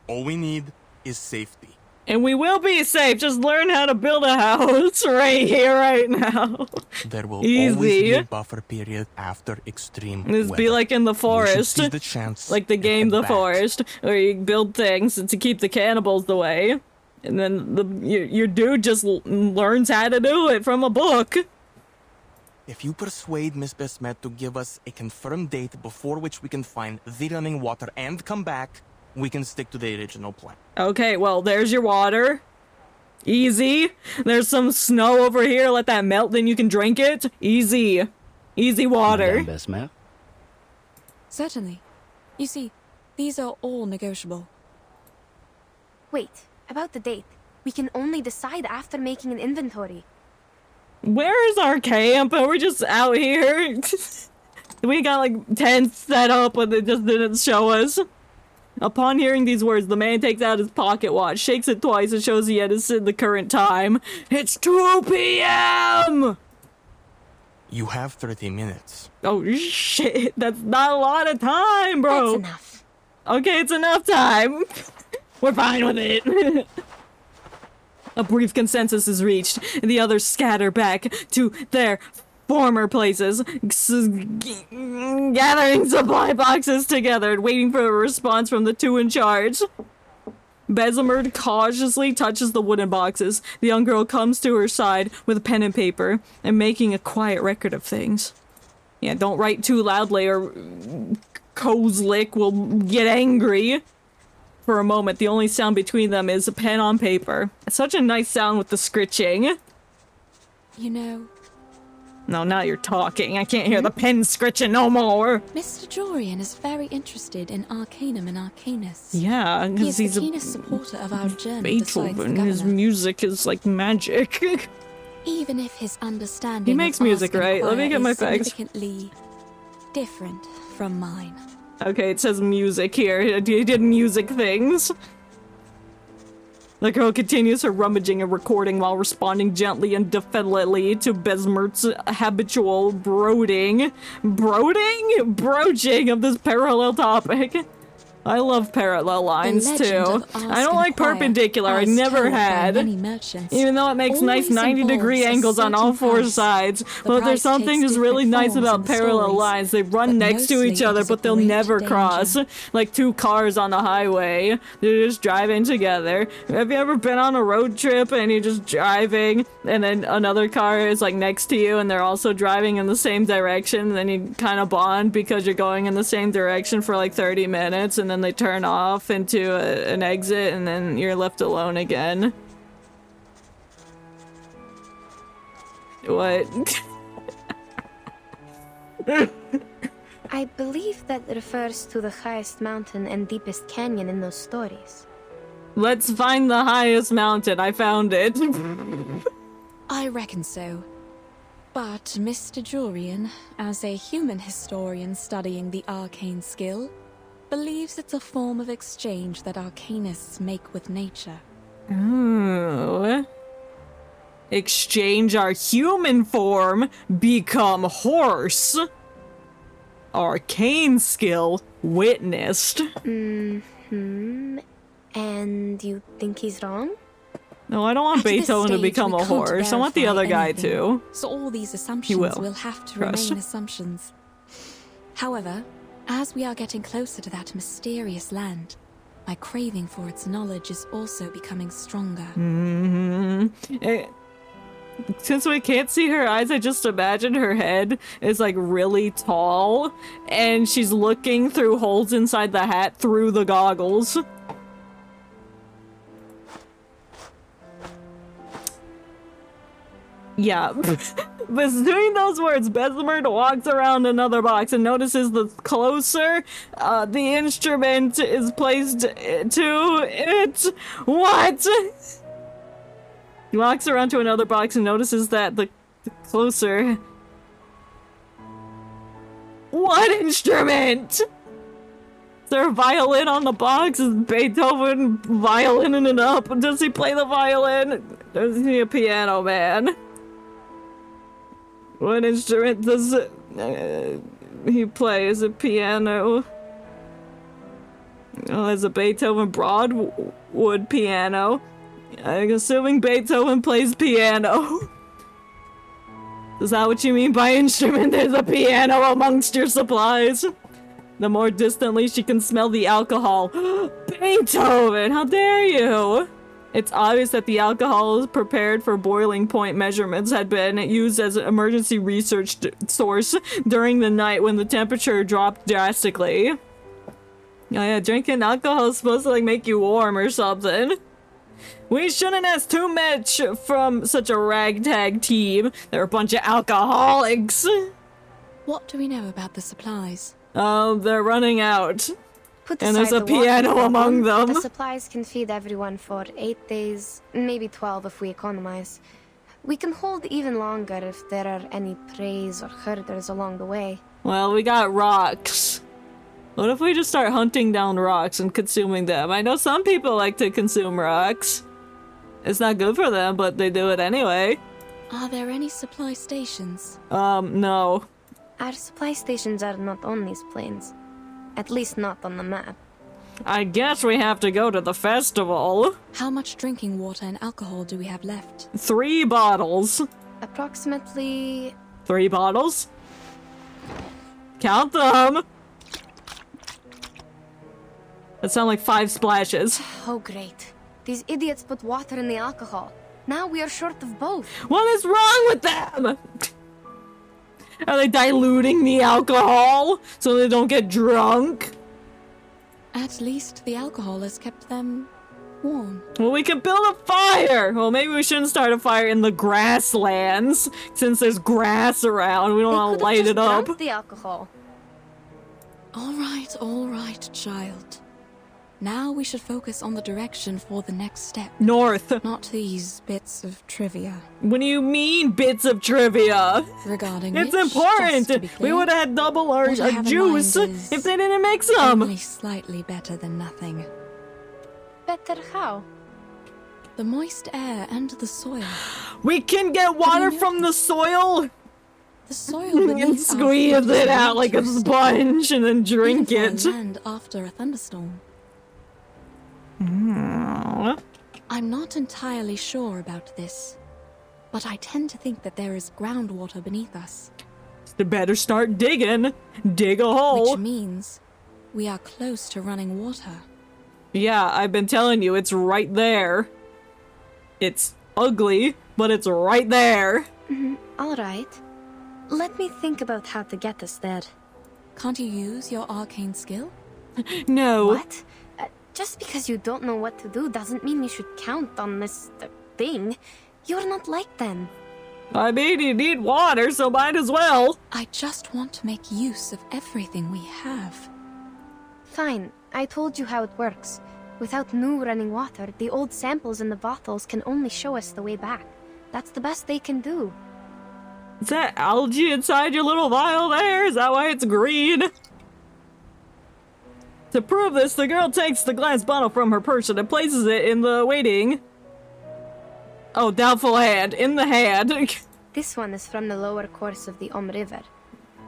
All we need is safety. And we will be safe. Just learn how to build a house right here, right now. There will Easy. always be a buffer period after extreme This weather. be like in the We should forest. seize the chance Like the and game head The back. Forest, where you build things to keep the cannibals away. And then your dude just learns how to do it from a book. If you persuade Miss Besmet to give us a confirmed date before which we can find the running water and come back, we can stick to the original plan. Okay, well, there's your water. Easy. There's some snow over here. Let that melt, then you can drink it. Easy. Easy water. Madame Besmer? Certainly. You see, these are all negotiable. Wait, about the date. We can only decide after making an inventory. Where is our camp? Are we just out here? We got like tents set up, but it just didn't show us. Upon hearing these words, the man takes out his pocket watch, shakes it twice, and shows he has the current time. It's 2 p.m. You have 30 minutes. Oh shit, that's not a lot of time, bro. That's enough. Okay, it's enough time. We're fine with it. A brief consensus is reached, and the others scatter back to their former places, gathering supply boxes together and waiting for a response from the two in charge. Besmer cautiously touches the wooden boxes. The young girl comes to her side with a pen and paper and making a quiet record of things. Yeah, don't write too loudly or Kozlik will get angry. For a moment, the only sound between them is a pen on paper. It's such a nice sound with the scritching. You know... No, now you're talking. I can't hear the pen scritching no more. Mr. Jorian is very interested in Arcanum and Arcanus. Yeah, He because is he's the a keenest supporter of our journey besides the Beethoven. His governor. music is like magic. Even if his understanding He makes of music, Ask and right? Let me Inquire get my is facts. significantly different from mine. Okay, it says music here. He did music things. The girl continues her rummaging and recording while responding gently and definitely to Besmert's habitual broaching of this parallel topic. I love parallel lines The too. legend of Ask I don't like Inquire, perpendicular. I as never told by had. many merchants, Even though it makes nice always 90-degree involves a angles on all certain four price. sides. The But there's price something takes just really different nice forms about in the parallel stories, lines. They run but next to mostly each it other, is a but they'll great never danger. cross. Like two cars on the highway. They're just driving together. Have you ever been on a road trip and you're just driving and then another car is like next to you and they're also driving in the same direction, and then you kind of bond because you're going in the same direction for like 30 minutes and then they turn off into an exit and then you're left alone again. What? I believe that refers to the highest mountain and deepest canyon in those stories. Let's find the highest mountain. I found it. I reckon so. But Mr. Jurian, as a human historian studying the arcane skill, believes it's a form of exchange that arcanists make with nature. Ooh. Exchange our human form, become horse. Arcane skill witnessed. And you think he's wrong? No, I don't want At this Beethoven to stage, become we a can't horse. I want the verify other guy anything, too. So all these assumptions will have to Trust. remain assumptions. However, as we are getting closer to that mysterious land, my craving for its knowledge is also becoming stronger. Since we can't see her eyes, I just imagine her head is like really tall and she's looking through holes inside the hat through the goggles. Yeah. But doing those words, Bessemer walks around another box and notices the closer the instrument is placed to it. What? He walks around to another box and notices that the closer... What instrument? Is there a violin on the box? Is Beethoven violining it up? Does he play the violin? Does he a piano man? What instrument does he play? Is it piano? Oh, it's a Beethoven Broadwood piano. I'm assuming Beethoven plays piano. Is that what you mean by instrument? There's a piano amongst your supplies. The more distantly she can smell the alcohol. Beethoven, how dare you! It's obvious that the alcohol prepared for boiling point measurements had been used as an emergency research source during the night when the temperature dropped drastically. Oh yeah, drinking alcohol is supposed to like make you warm or something. We shouldn't ask too much from such a ragtag team. They're a bunch of alcoholics. What do we know about the supplies? They're running out. Put And there's aside a the water piano problem, among them. The supplies can feed everyone for 8 days, maybe 12 if we economize. We can hold even longer if there are any preys or herders along the way. Well, we got rocks. What if we just start hunting down rocks and consuming them? I know some people like to consume rocks. It's not good for them, but they do it anyway. Are there any supply stations? No. Our supply stations are not on these plains. At least not on the map. I guess we have to go to the festival. How much drinking water and alcohol do we have left? 3 bottles. Approximately... 3 bottles? Count them! That sound like 5 splashes. Oh great. These idiots put water in the alcohol. Now we are short of both. What is wrong with them? Are they diluting the alcohol so they don't get drunk? At least the alcohol has kept them warm. Well, we can build a fire! Well, maybe we shouldn't start a fire in the grasslands, since there's grass around. We don't want to light it up. Drunk the alcohol. All right, child. Now we should focus on the direction for the next step. North. Not these bits of trivia. What do you mean, bits of trivia? Regarding it's which, important! just to be clear, We would have had double our what I have in juice mind is if they didn't make some! Only slightly better than nothing. Better how? The moist air and the soil. We can get water from the soil? The soil and beneath squeeze our feet it is out like a interesting. sponge and then drink Even it. for land after a thunderstorm. I'm not entirely sure about this, but I tend to think that there is groundwater beneath us. You better start digging. Dig a hole. Which means we are close to running water. Yeah, I've been telling you, it's right there. It's ugly, but it's right there. All right. Let me think about how to get us there. Can't you use your arcane skill? No. What? Just because you don't know what to do doesn't mean you should count on this thing. You're not like them. I mean, you need water, so might as well. I just want to make use of everything we have. Fine, I told you how it works. Without new running water, the old samples in the bottles can only show us the way back. That's the best they can do. Is that algae inside your little vial there? Is that why it's green? To prove this, the girl takes the glass bottle from her person and places it in the waiting. Oh, doubtful hand. In the hand. This one is from the lower course of the River.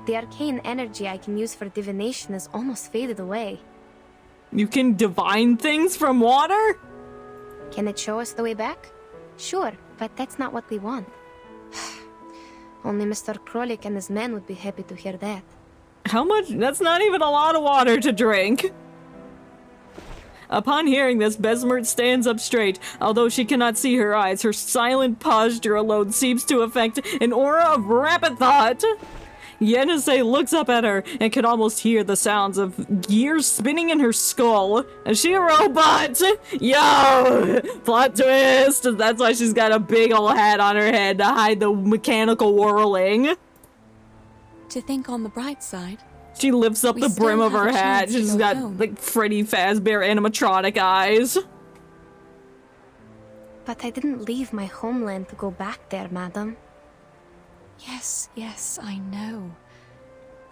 The arcane energy I can use for divination is almost faded away. You can divine things from water? Can it show us the way back? Sure, but that's not what we want. Only Mr. Krolik and his men would be happy to hear that. How much? That's not even a lot of water to drink. Upon hearing this, Besmert stands up straight. Although she cannot see her eyes, her silent posture alone seems to affect an aura of rapid thought. Yenisei looks up at her and can almost hear the sounds of gears spinning in her skull. Is she a robot? Yo! Plot twist! That's why she's got a big ol' hat on her head to hide the mechanical whirling. To think on the bright side, She lifts up the brim of her hat. She's got like Freddy Fazbear animatronic eyes. But I didn't leave my homeland to go back there, madam. Yes, yes, I know.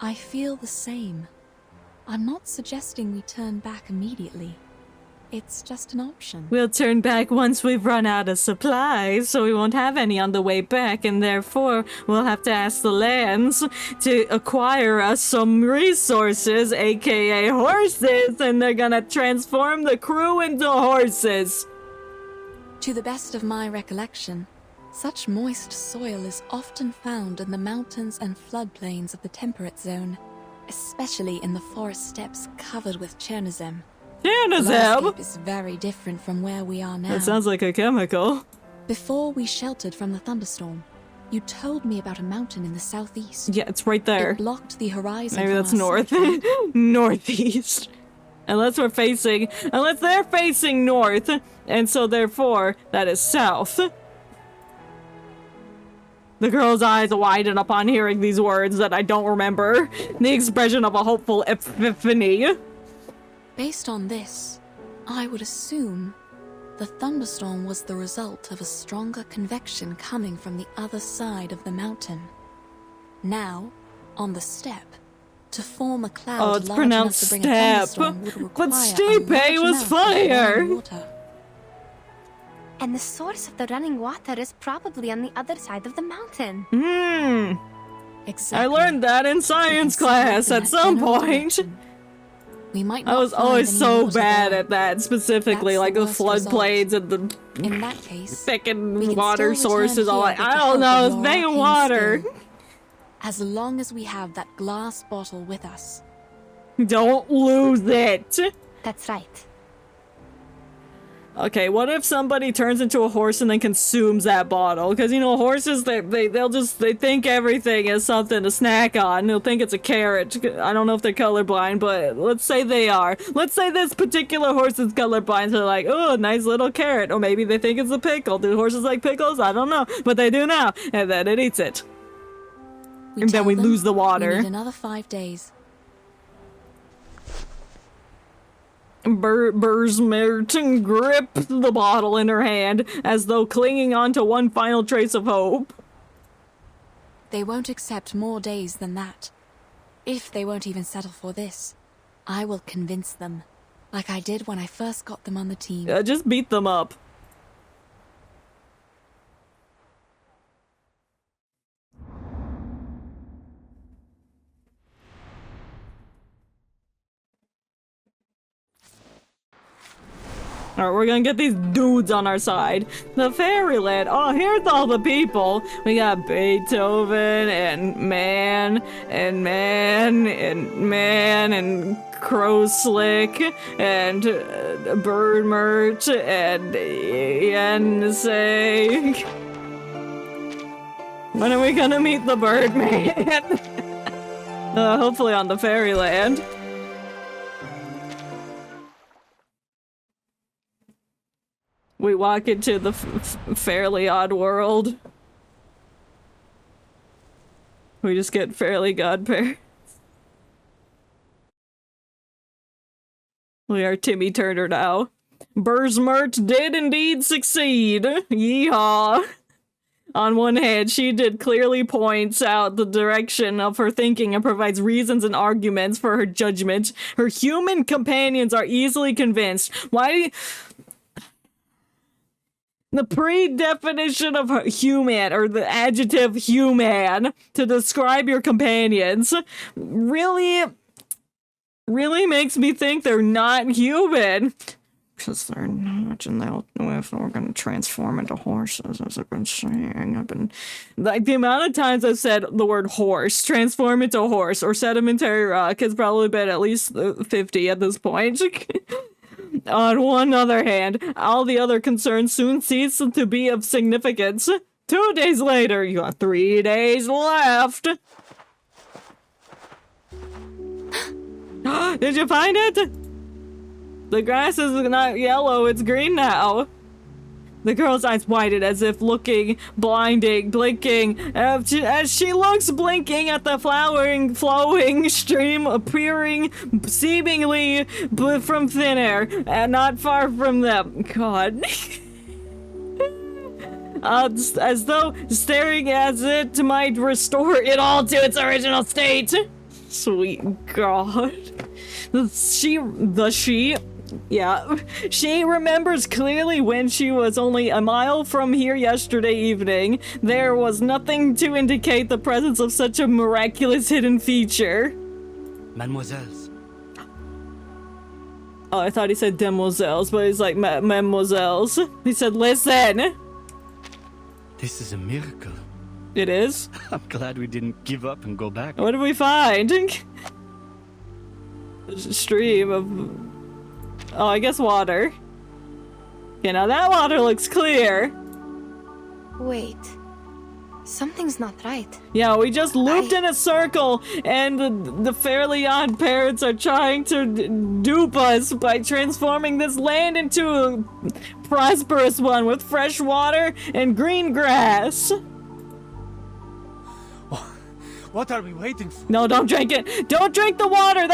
I feel the same. I'm not suggesting we turn back immediately. It's just an option. We'll turn back once we've run out of supplies, so we won't have any on the way back, and therefore we'll have to ask the lands to acquire us some resources, aka horses, and they're gonna transform the crew into horses. To the best of my recollection, such moist soil is often found in the mountains and floodplains of the temperate zone, especially in the forest steppes covered with Chernozem. The landscape is very different from where we are now. That sounds like a chemical. Before we sheltered from the thunderstorm, you told me about a mountain in the southeast. Yeah, it's right there. It blocked the horizon. Maybe from that's our north. sight. Northeast. Unless they're facing north, and so therefore that is south. The girl's eyes widen upon hearing these words that I don't remember. The expression of a hopeful epiphany. Based on this, I would assume the thunderstorm was the result of a stronger convection coming from the other side of the mountain. Now, on the steppe, to form a cloud Oh, it's large pronounced enough to bring a thunderstorm would but require a Stipe large was amount of funnier. running water. And the source of the running water is probably on the other side of the mountain. Exactly. I learned that in science class at some point. We might I was not always find so any water bad there. at that, specifically, That's like the the worst floodplains and the In that case, we thickened can water still sources. return I'm here like, with I the don't help know, of it's your big arcane water. skill. As long as we have that glass bottle with us. Don't lose it. That's right. Okay, what if somebody turns into a horse and then consumes that bottle? Because, you know, horses, they think everything is something to snack on. They'll think it's a carrot. I don't know if they're colorblind, but let's say they are. Let's say this particular horse is colorblind, so they're like, oh, nice little carrot. Or maybe they think it's a pickle. Do horses like pickles? I don't know, but they do now. And then it eats it. We And then tell we them lose the water. We need another 5 days. Bursmerton gripped the bottle in her hand, as though clinging on to one final trace of hope. They won't accept more days than that. If they won't even settle for this, I will convince them, like I did when I first got them on the team. Just beat them up. Alright, we're gonna get these dudes on our side. The Fairyland. Oh, here's all the people. We got Beethoven and Man and Man and Man and Crow Slick and Bird Mert and Yensei. When are we gonna meet the Birdman? Hopefully on the Fairyland. We walk into the Fairly Odd World. We just get Fairly Godparents. We are Timmy Turner now. Bursmert did indeed succeed. Yeehaw. On one hand, she clearly points out the direction of her thinking and provides reasons and arguments for her judgment. Her human companions are easily convinced. Why? The pre-definition of human, or the adjective human, to describe your companions really makes me think they're not human. Because they're not, and we're gonna transform into horses, as I've been saying. Like, the amount of times I've said the word horse, transform into horse, or sedimentary rock has probably been at least 50 at this point. On one other hand, all the other concerns soon cease to be of significance. 2 days later, you got 3 days left. Did you find it? The grass is not yellow, it's green now. The girl's eyes widened as if looking, blinding, blinking. As she looks, blinking at the flowing stream appearing seemingly from thin air, and not far from them. God. As though staring as it might restore it all to its original state. Sweet God. She remembers clearly when she was only a mile from here yesterday evening. There was nothing to indicate the presence of such a miraculous hidden feature. Mademoiselles. Oh, I thought he said demoiselles, but he's like mademoiselles. He said, listen. This is a miracle. It is? I'm glad we didn't give up and go back. What did we find? There's a stream of... Oh, I guess water. You know, that water looks clear. Wait. Something's not right. Yeah, we just looped in a circle, and the Fairly Odd Parents are trying to dupe us by transforming this land into a prosperous one with fresh water and green grass. What are we waiting for? No, don't drink it. Don't drink the water.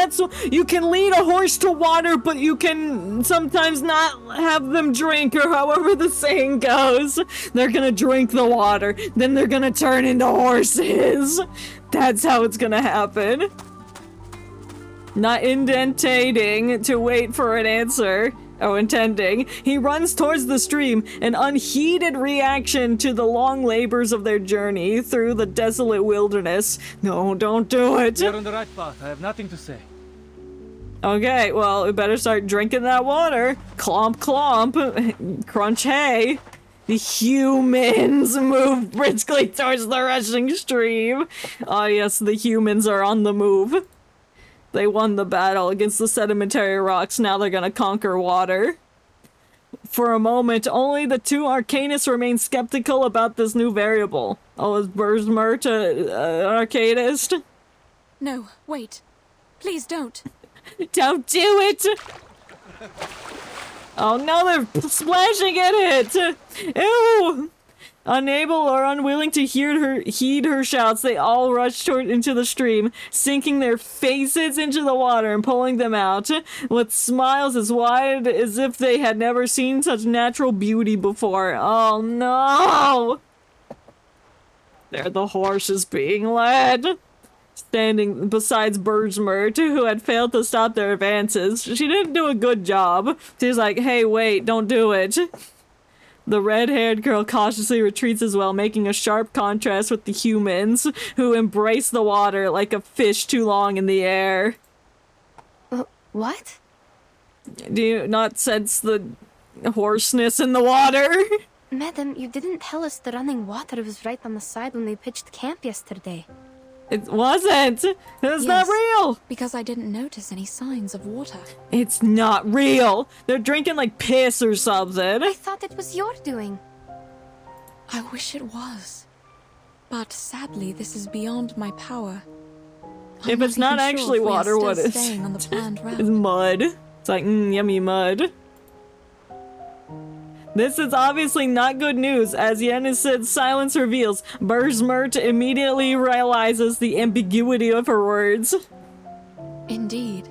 You can lead a horse to water, but you can sometimes not have them drink, or however the saying goes. They're gonna drink the water, then they're gonna turn into horses. That's how it's gonna happen. Not indentating to wait for an answer. Oh, intending. He runs towards the stream, an unheeded reaction to the long labors of their journey through the desolate wilderness. No, don't do it. You're on the right path. I have nothing to say. Okay, well, we better start drinking that water. Clomp, clomp. Crunch hay. The humans move briskly towards the rushing stream. Oh, yes, the humans are on the move. They won the battle against the sedimentary rocks, now they're gonna conquer water. For a moment, only the two arcanists remain skeptical about this new variable. Oh, is Burzmert an arcanist? No, wait. Please don't. Don't do it! Oh no, they're splashing at it! Ew! Unable or unwilling to heed her shouts, they all rush into the stream, sinking their faces into the water and pulling them out, with smiles as wide as if they had never seen such natural beauty before. Oh no! There the horse is being led. Standing besides Burzmert, who had failed to stop their advances. She didn't do a good job. She's like, hey, wait, don't do it. The red-haired girl cautiously retreats as well, making a sharp contrast with the humans, who embrace the water like a fish too long in the air. What? Do you not sense the hoarseness in the water? Madam, you didn't tell us the running water was right on the side when we pitched camp yesterday. It wasn't! It's not real! Because I didn't notice any signs of water. It's not real! They're drinking like piss or something. I thought it was your doing. I wish it was. But sadly, this is beyond my power. If it's not actually water, what is? Staying on the planned route. It's mud. It's like, yummy mud. This is obviously not good news, as Yennesid's silence reveals. Burzmert immediately realizes the ambiguity of her words. Indeed.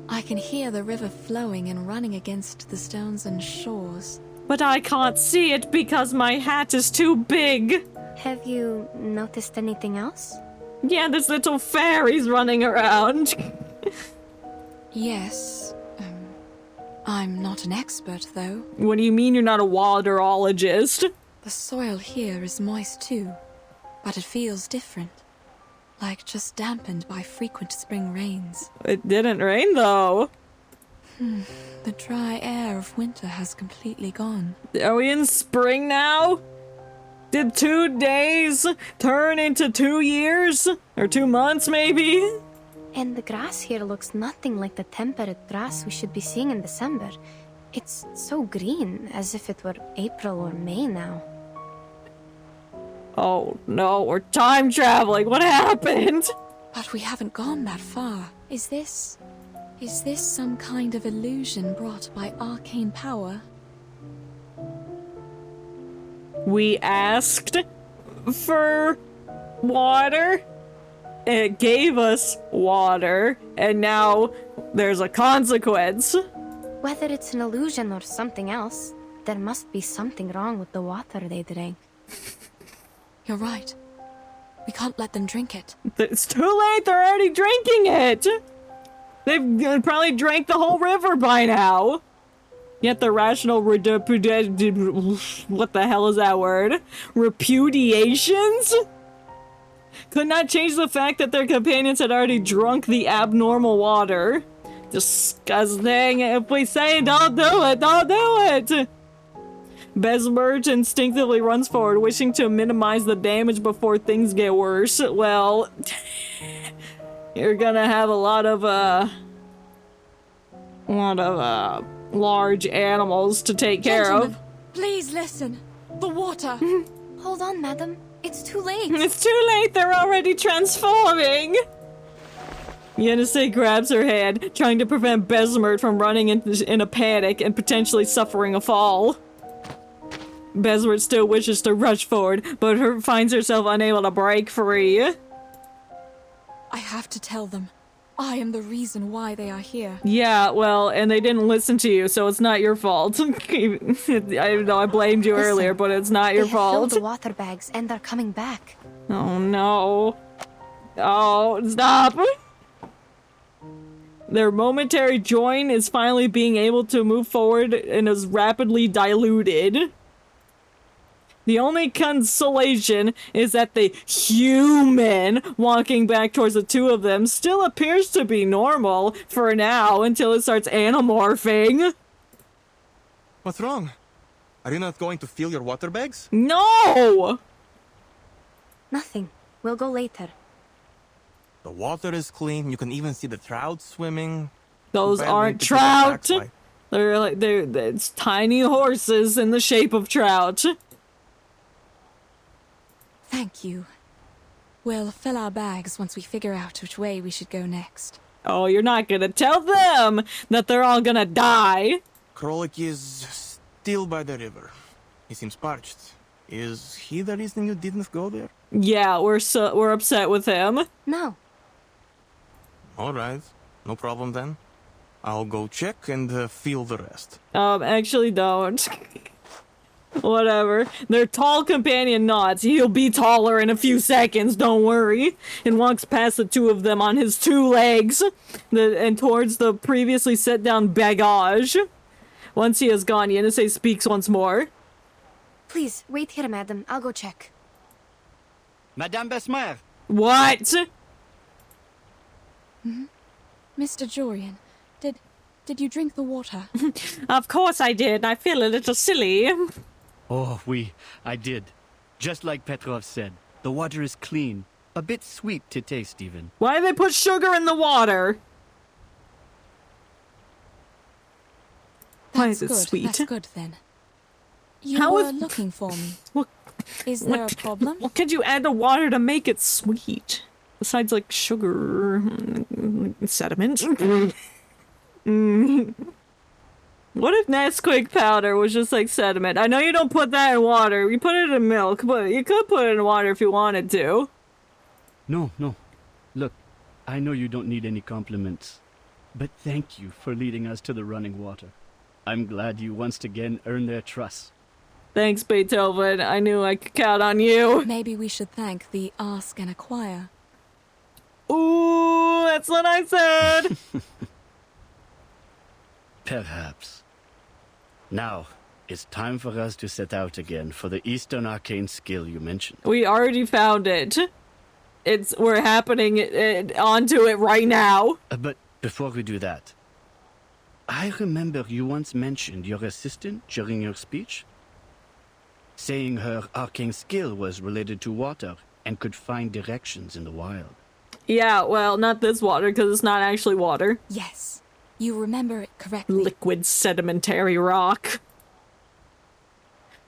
I can hear the river flowing and running against the stones and shores. But I can't see it because my hat is too big. Have you noticed anything else? Yeah, there's little fairies running around. Yes. I'm not an expert, though. What do you mean you're not a waterologist? The soil here is moist too, but it feels different. Like just dampened by frequent spring rains. It didn't rain, though. The dry air of winter has completely gone. Are we in spring now? Did 2 days turn into 2 years? Or 2 months, maybe? And the grass here looks nothing like the temperate grass we should be seeing in December. It's so green, as if it were April or May now. Oh no, we're time traveling. What happened? But we haven't gone that far. Is this some kind of illusion brought by arcane power? We asked for water. It gave us water, and now there's a consequence. Whether it's an illusion or something else, there must be something wrong with the water they drank. You're right. We can't let them drink it. It's too late, they're already drinking it! They've probably drank the whole river by now. Yet the rational what the hell is that word? Repudiations? Could not change the fact that their companions had already drunk the abnormal water. Disgusting. If we say don't do it, don't do it! Besmerch instinctively runs forward, wishing to minimize the damage before things get worse. Well, you're gonna have a lot of large animals to take care of. Please listen. The water. Hold on, madam. It's too late. It's too late. They're already transforming. Yenisei grabs her hand, trying to prevent Besmerch from running in a panic and potentially suffering a fall. Besmerch still wishes to rush forward, but finds herself unable to break free. I have to tell them. I am the reason why they are here. Yeah, well, and they didn't listen to you, so it's not your fault. I know I blamed you earlier, but it's not your fault. They filled the water bags and they're coming back. Oh no. Oh, stop! Their momentary joy is finally being able to move forward and is rapidly diluted. The only consolation is that the human walking back towards the two of them still appears to be normal for now until it starts anamorphing. What's wrong? Are you not going to fill your water bags? No! Nothing. We'll go later. The water is clean. You can even see the trout swimming. Those aren't trout. It's tiny horses in the shape of trout. Thank you. We'll fill our bags once we figure out which way we should go next. Oh, you're not gonna tell them that they're all gonna die. Krolik is still by the river. He seems parched. Is he the reason you didn't go there? Yeah, we're upset with him. No. Alright, no problem then. I'll go check and feel the rest. Actually don't. Whatever. Their tall companion nods. He'll be taller in a few seconds, don't worry. And walks past the two of them on his 2 legs and towards the previously set down bagage. Once he has gone, Yenisei speaks once more. Please, wait here, madam. I'll go check. Madame Besmer! What? Mr. Jorian, did you drink the water? Of course I did. I feel a little silly. Oh, I did. Just like Petrov said, the water is clean. A bit sweet to taste, even. Why do they put sugar in the water? Why is it sweet? That's good, then. You were looking for me. Is there a problem? What could you add to water to make it sweet? Besides, like, sugar... sediment? What if Nesquik powder was just like sediment? I know you don't put that in water. You put it in milk, but you could put it in water if you wanted to. No. Look, I know you don't need any compliments, but thank you for leading us to the running water. I'm glad you once again earned their trust. Thanks, Beethoven. I knew I could count on you. Maybe we should thank the Ask and Acquire. Ooh, that's what I said. Perhaps. Now, it's time for us to set out again for the Eastern Arcane skill you mentioned. We already found it. We're happening onto it right now. But before we do that, I remember you once mentioned your assistant during your speech, saying her arcane skill was related to water and could find directions in the wild. Yeah, well, not this water, because it's not actually water. Yes, you remember it correctly. Liquid sedimentary rock.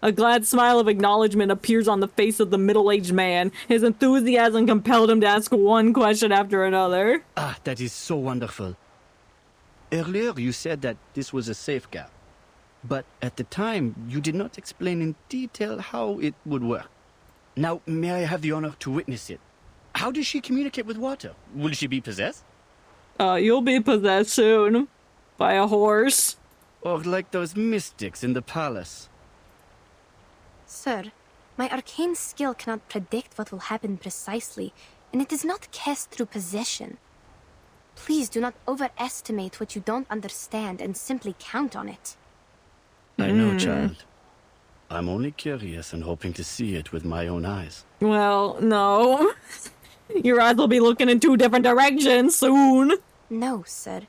A glad smile of acknowledgement appears on the face of the middle-aged man. His enthusiasm compelled him to ask one question after another. Ah, that is so wonderful. Earlier you said that this was a safe gap, but at the time you did not explain in detail how it would work. Now, may I have the honor to witness it? How does she communicate with water? Will she be possessed? You'll be possessed soon. By a horse. Or like those mystics in the palace? Sir, my arcane skill cannot predict what will happen precisely, and it is not cast through possession. Please do not overestimate what you don't understand and simply count on it. I know, child. I'm only curious and hoping to see it with my own eyes. Well, no. Your eyes will be looking in two different directions soon. No, sir.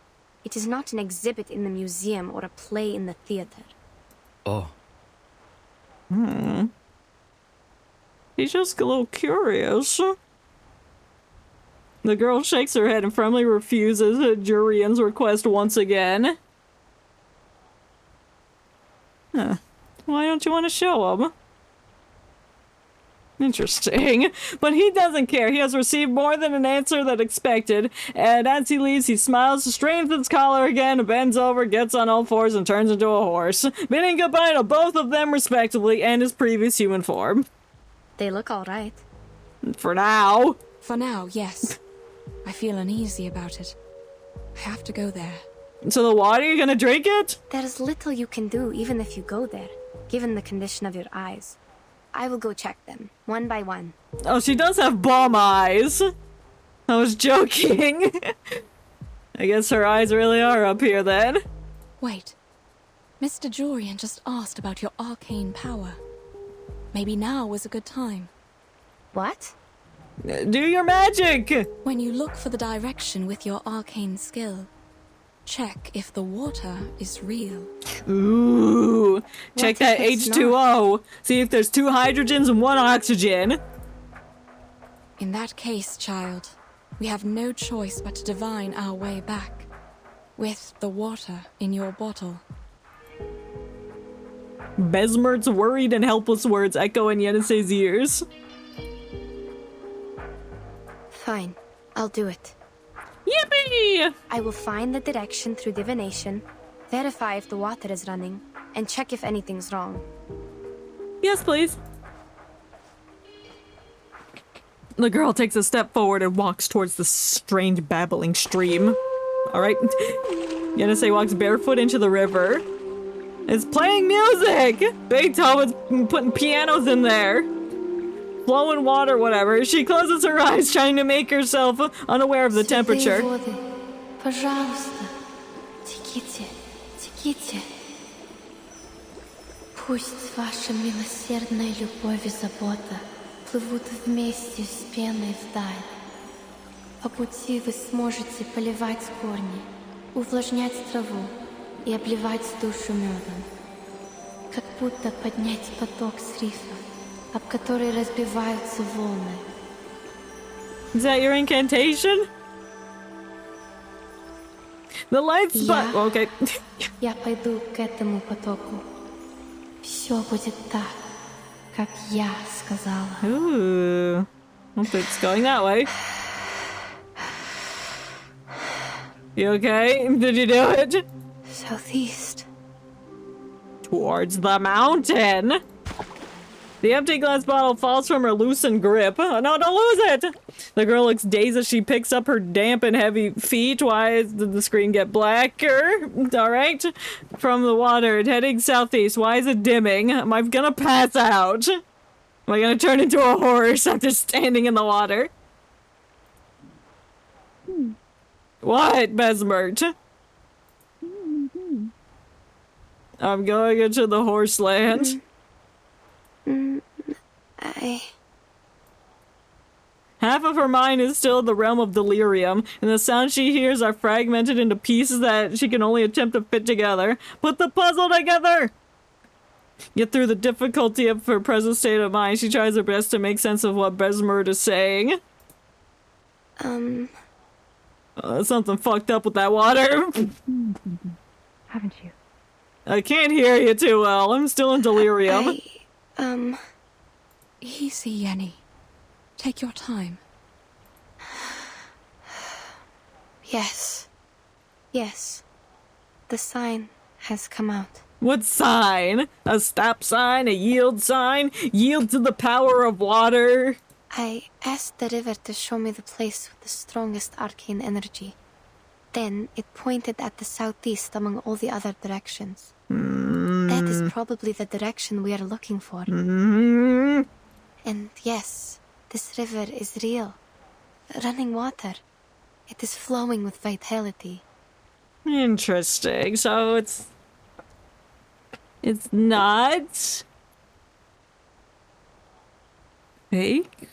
It is not an exhibit in the museum or a play in the theater. Oh. He's just a little curious. The girl shakes her head and firmly refuses Jurian's request once again. Huh. Why don't you want to show him? Interesting. But he doesn't care. He has received more than an answer that expected, and as he leaves, he smiles, straightens his collar again, bends over, gets on all fours, and turns into a horse, bidding goodbye to both of them respectively and his previous human form. They look all right. For now. For now, yes. I feel uneasy about it. I have to go there. So the water, you're gonna drink it? There is little you can do even if you go there, given the condition of your eyes. I will go check them, one by one. Oh, she does have bomb eyes. I was joking. I guess her eyes really are up here then. Wait. Mr. Jurian just asked about your arcane power. Maybe now was a good time. What? Do your magic! When you look for the direction with your arcane skill, check if the water is real. Ooh. Check that H2O. See if there's 2 hydrogens and 1 oxygen. In that case, child, we have no choice but to divine our way back. With the water in your bottle. Besmert's worried and helpless words echo in Yenisei's ears. Fine, I'll do it. Yippee! I will find the direction through divination, verify if the water is running, and check if anything's wrong. Yes, please. The girl takes a step forward and walks towards the strange babbling stream. Alright. Yenisei walks barefoot into the river. It's playing music! Beethoven's putting pianos in there. Flowing water, whatever. She closes her eyes, trying to make herself unaware of the temperature. Пожалуйста, теките, теките. Пусть ваша милосердная любовь и забота плывут вместе с пеной вдаль. По пути вы сможете поливать корни, увлажнять траву и обливать душу медом. Как будто поднять поток с рифа, об который разбиваются волны. Is that your incantation? The lights, but okay. Я пойду к этому потоку. Все будет так, как я сказала. Ooh. Hope it's going that way. You okay? Did you do it? Southeast. Towards the mountain. The empty glass bottle falls from her loosened grip. Oh, no, don't lose it! The girl looks dazed as she picks up her damp and heavy feet. Why did the screen get blacker? Alright. From the water, heading southeast. Why is it dimming? Am I gonna pass out? Am I gonna turn into a horse after standing in the water? What, Besmert? I'm going into the horse land. Half of her mind is still in the realm of delirium, and the sounds she hears are fragmented into pieces that she can only attempt to fit together. Put the puzzle together! Yet through the difficulty of her present state of mind, she tries her best to make sense of what Besmert is saying. Something fucked up with that water. Haven't you? I can't hear you too well. I'm still in delirium. Easy, Yenny. Take your time. Yes. Yes. The sign has come out. What sign? A stop sign? A yield sign? Yield to the power of water? I asked the river to show me the place with the strongest arcane energy. Then it pointed at the southeast among all the other directions. That is probably the direction we are looking for. And yes, this river is real. Running water. It is flowing with vitality. Interesting. So it's not fake?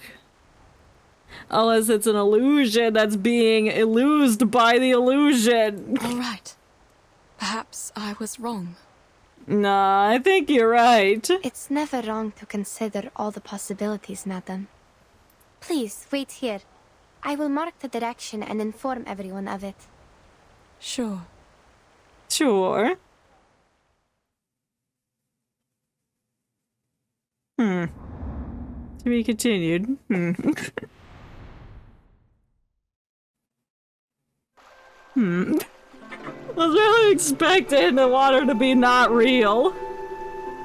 Unless it's an illusion that's being illused by the illusion. All right. Perhaps I was wrong. Nah, I think you're right. It's never wrong to consider all the possibilities, madam. Please, wait here. I will mark the direction and inform everyone of it. Sure. Sure. To be continued. I was really expecting the water to be not real.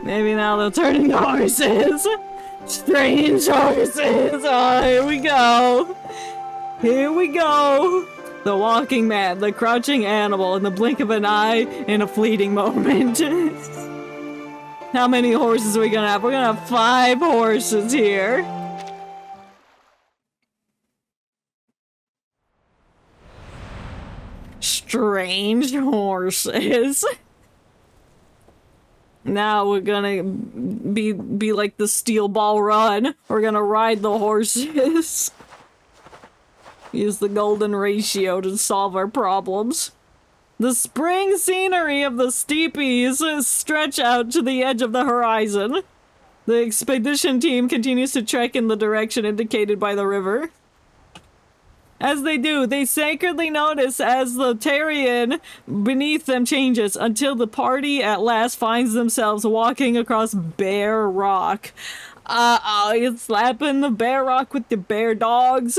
Maybe now they'll turn into horses. Strange horses. Oh, here we go. Here we go. The walking man, the crouching animal, in the blink of an eye, in a fleeting moment. How many horses are we gonna have? We're gonna have 5 horses here. Strange horses. Now we're gonna be like the Steel Ball Run. We're gonna ride the horses. Use the golden ratio to solve our problems. The spring scenery of the steepies stretch out to the edge of the horizon. The expedition team continues to trek in the direction indicated by the river. As they do, they sacredly notice as the terrain beneath them changes until the party at last finds themselves walking across bare rock. You slapping the bare rock with your bare dogs?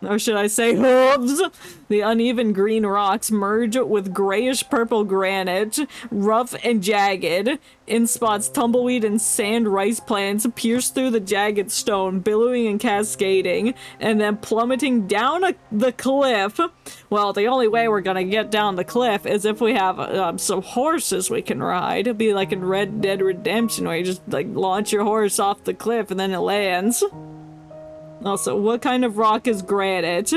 Or should I say hooves? The uneven green rocks merge with grayish-purple granite, rough and jagged. In spots, tumbleweed and sand rice plants pierce through the jagged stone, billowing and cascading, and then plummeting down the cliff. Well, the only way we're gonna get down the cliff is if we have some horses we can ride. It'd be like in Red Dead Redemption, where you just like launch your horse off the cliff and then it lands. Also, what kind of rock is granite?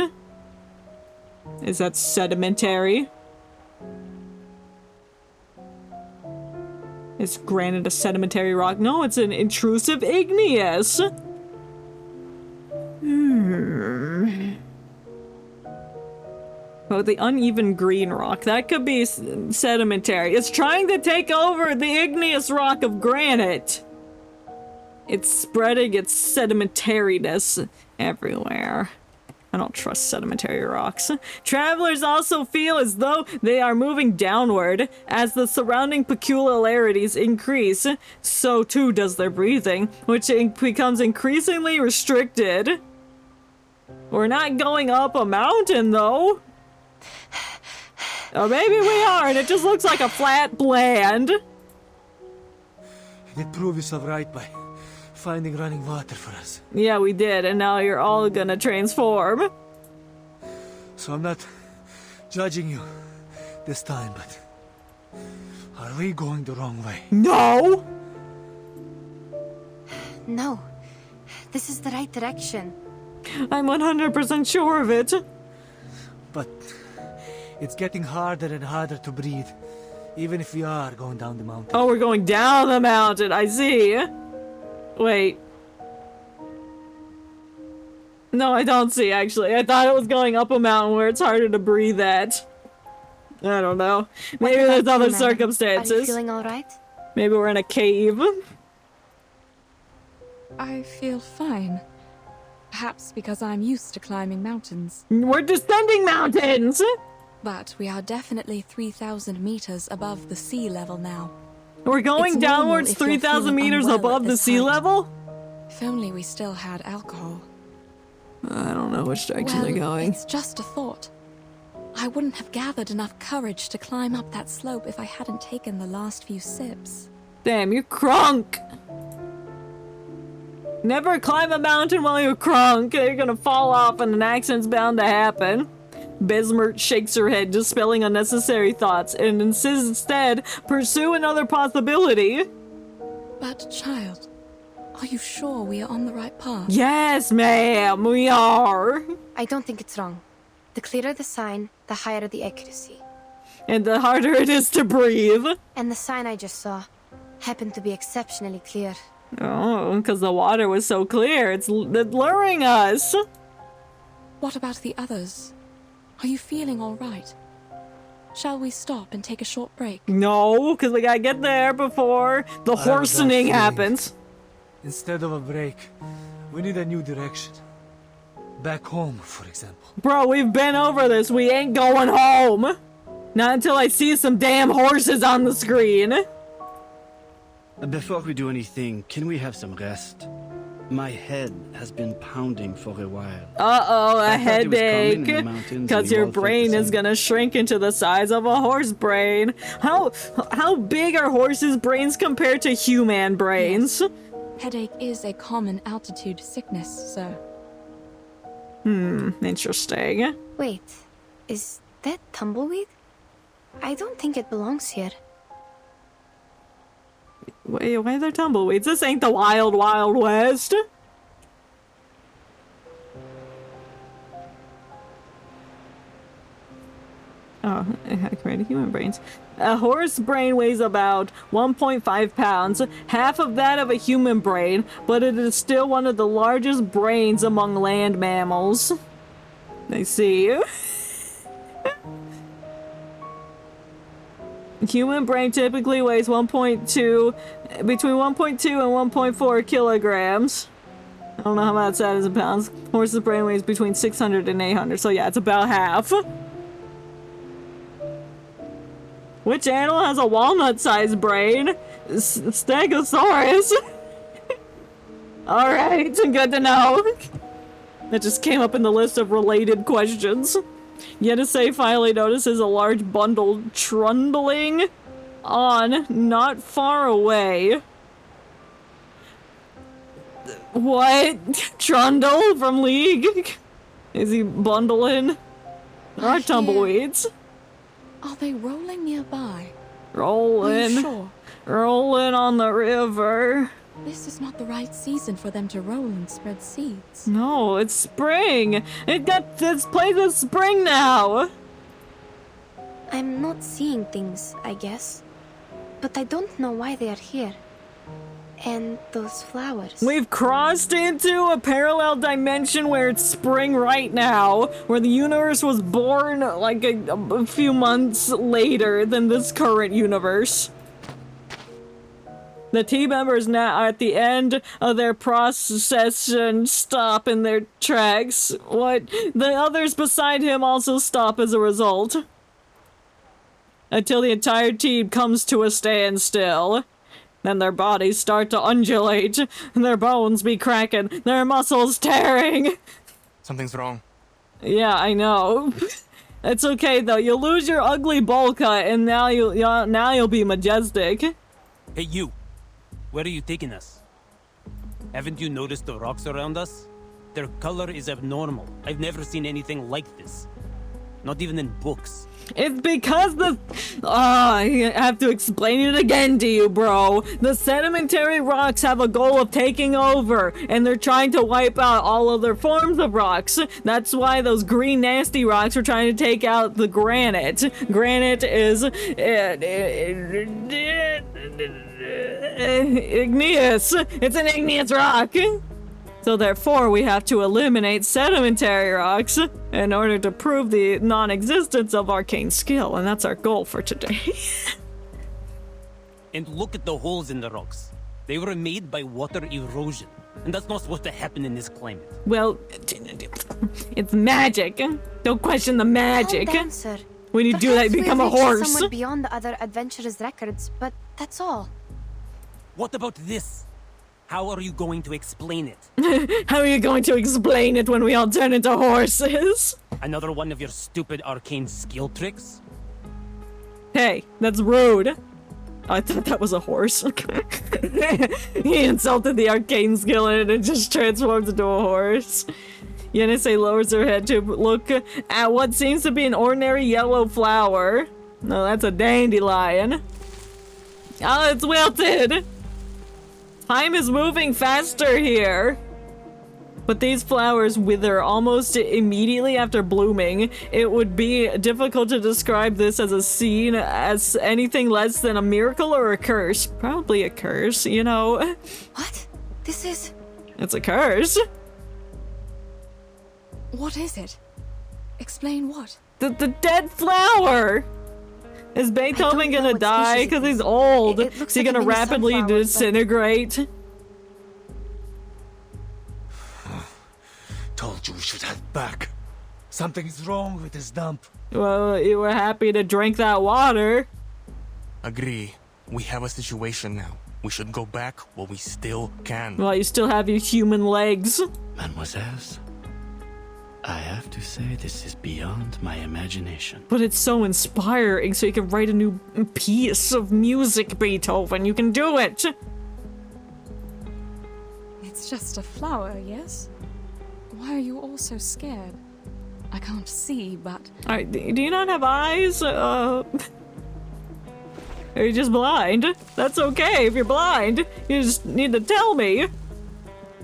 Is that sedimentary? Is granite a sedimentary rock? No, it's an intrusive igneous. Oh, the uneven green rock. That could be sedimentary. It's trying to take over the igneous rock of granite. It's spreading its sedimentariness everywhere. I don't trust sedimentary rocks. Travelers also feel as though they are moving downward. As the surrounding peculiarities increase, so too does their breathing, which becomes increasingly restricted. We're not going up a mountain, though. Or maybe we are, and it just looks like a flat land. It proved us right by. finding running water for us. Yeah, we did, and now you're all gonna transform. So I'm not judging you this time, but are we going the wrong way? No! No. This is the right direction. I'm 100% sure of it. But it's getting harder and harder to breathe, even if we are going down the mountain. Oh, we're going down the mountain. I see. Wait. No, I don't see, actually. I thought it was going up a mountain where it's harder to breathe at. I don't know. Maybe there's other circumstances. Are you feeling alright? Maybe we're in a cave. I feel fine. Perhaps because I'm used to climbing mountains. We're descending mountains! But we are definitely 3,000 meters above the sea level now. We're going It's normal downwards if you're 3,000 feeling meters unwell above at the this sea height. level? If only we still had alcohol. I don't know which direction Well, they're going. it's just a thought. I wouldn't have gathered enough courage to climb up that slope if I hadn't taken the last few sips. Damn, you're crunk! Never climb a mountain while you're crunk. You're gonna fall off and an accident's bound to happen. Bismuth shakes her head, dispelling unnecessary thoughts, and insists instead, pursue another possibility. But, child, are you sure we are on the right path? Yes, ma'am, we are. I don't think it's wrong. The clearer the sign, the higher the accuracy. And the harder it is to breathe. And the sign I just saw happened to be exceptionally clear. Oh, because the water was so clear. It's luring us. What about the others? Are you feeling all right? Shall we stop and take a short break? No, because we gotta get there before the horsening happens. Instead of a break, we need a new direction. Back home, for example. Bro, we've been over this. We ain't going home. Not until I see some damn horses on the screen. Before we do anything, can we have some rest? My head has been pounding for a while. Uh-oh, a I thought it was common in headache. the mountains Because and you your all felt the brain is same. gonna shrink into the size of a horse brain. How big are horses' brains compared to human brains? Headache is a common altitude sickness, sir. Interesting. Wait, is that tumbleweed? I don't think it belongs here. Wait, why are there tumbleweeds? This ain't the wild, wild west. Oh, created human brains. A horse brain weighs about 1.5 pounds, half of that of a human brain, but it is still one of the largest brains among land mammals. I see. Human brain typically weighs between 1.2 and 1.4 kilograms. I don't know how much that is in pounds. Horse's brain weighs between 600 and 800, so yeah, it's about half. Which animal has a walnut-sized brain? Stegosaurus. Alright, good to know. That just came up in the list of related questions. Yenisei finally notices a large bundle trundling on not far away. What? Trundle from League? Is he bundling? There are tumbleweeds. Are they rolling nearby? Rolling. Are you sure? Rolling on the river. This is not the right season for them to roll and spread seeds. No, it's spring. This place is spring now. I'm not seeing things, I guess. But I don't know why they are here. And those flowers. We've crossed into a parallel dimension where it's spring right now, where the universe was born like a few months later than this current universe. The team members now at the end of their procession stop in their tracks. What? The others beside him also stop as a result. Until the entire team comes to a standstill. Then their bodies start to undulate, and their bones be cracking, their muscles tearing. Something's wrong. Yeah, I know. It's okay though. You'll lose your ugly bowl cut, and now you'll be majestic. Hey, you. Where are you taking us? Haven't you noticed the rocks around us? Their color is abnormal. I've never seen anything like this. Not even in books. It's because I have to explain it again to you, bro. The sedimentary rocks have a goal of taking over, and they're trying to wipe out all other forms of rocks. That's why those green nasty rocks are trying to take out the granite. Granite is igneous. It's an igneous rock. So therefore, we have to eliminate sedimentary rocks in order to prove the non-existence of arcane skill, and that's our goal for today. And look at the holes in the rocks. They were made by water erosion, and that's not supposed to happen in this climate. Well, it's magic. Don't question the magic. Calm down, sir. When you do that, you become a Perhaps we've reached horse. somewhat beyond the other adventurers' records, but that's all. What about this? How are you going to explain it? How are you going to explain it when we all turn into horses? Another one of your stupid arcane skill tricks? Hey, that's rude. I thought that was a horse. He insulted the arcane skill and it just transforms into a horse. Yenisei lowers her head to look at what seems to be an ordinary yellow flower. No, that's a dandelion. Oh, it's wilted! Time is moving faster here. But these flowers wither almost immediately after blooming. It would be difficult to describe this as a scene as anything less than a miracle or a curse. Probably a curse, you know. What? This is... It's a curse. What is it? Explain what? The dead flower! Is Beethoven gonna die? Because he's old. Is he gonna rapidly disintegrate? Told you we should head back. Something's wrong with this dump. Well, you were happy to drink that water. Agree. We have a situation now. We should go back while we still can. Well, you still have your human legs. Mademoiselles, I have to say this is beyond my imagination. But it's so inspiring, so you can write a new piece of music, Beethoven. You can do it! It's just a flower, yes? Why are you all so scared? I can't see, but... Alright, do you not have eyes? Are you just blind? That's okay if you're blind. You just need to tell me.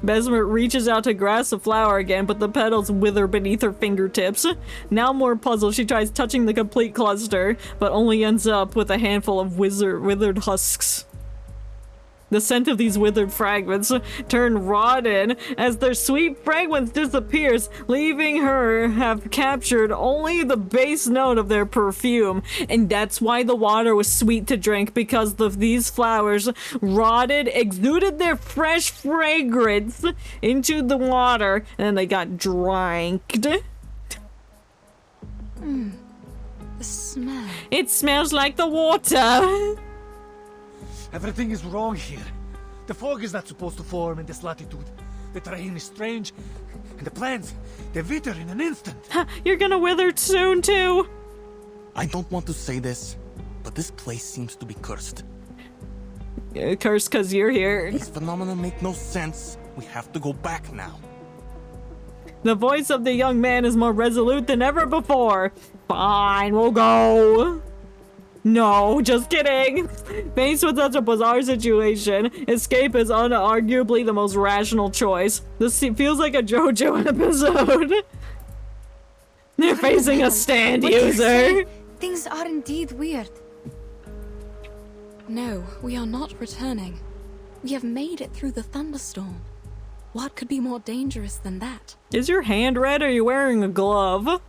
Besmer reaches out to grasp the flower again, but the petals wither beneath her fingertips. Now more puzzled, she tries touching the complete cluster, but only ends up with a handful of withered husks. The scent of these withered fragments turn rotten as their sweet fragrance disappears, leaving her have captured only the base note of their perfume. And that's why the water was sweet to drink, because these flowers rotted, exuded their fresh fragrance into the water, and then they got dranked. The smell. It smells like the water. Everything is wrong here. The fog is not supposed to form in this latitude. The terrain is strange, and the plants, they wither in an instant. You're gonna wither soon, too. I don't want to say this, but this place seems to be cursed. Cursed because you're here. These phenomena make no sense. We have to go back now. The voice of the young man is more resolute than ever before. Fine, we'll go. No, just kidding. Faced with such a bizarre situation, escape is unarguably the most rational choice. This feels like a JoJo episode. They're facing a stand user. Things are indeed weird. No, we are not returning. We have made it through the thunderstorm. What could be more dangerous than that? Is your hand red or are you wearing a glove?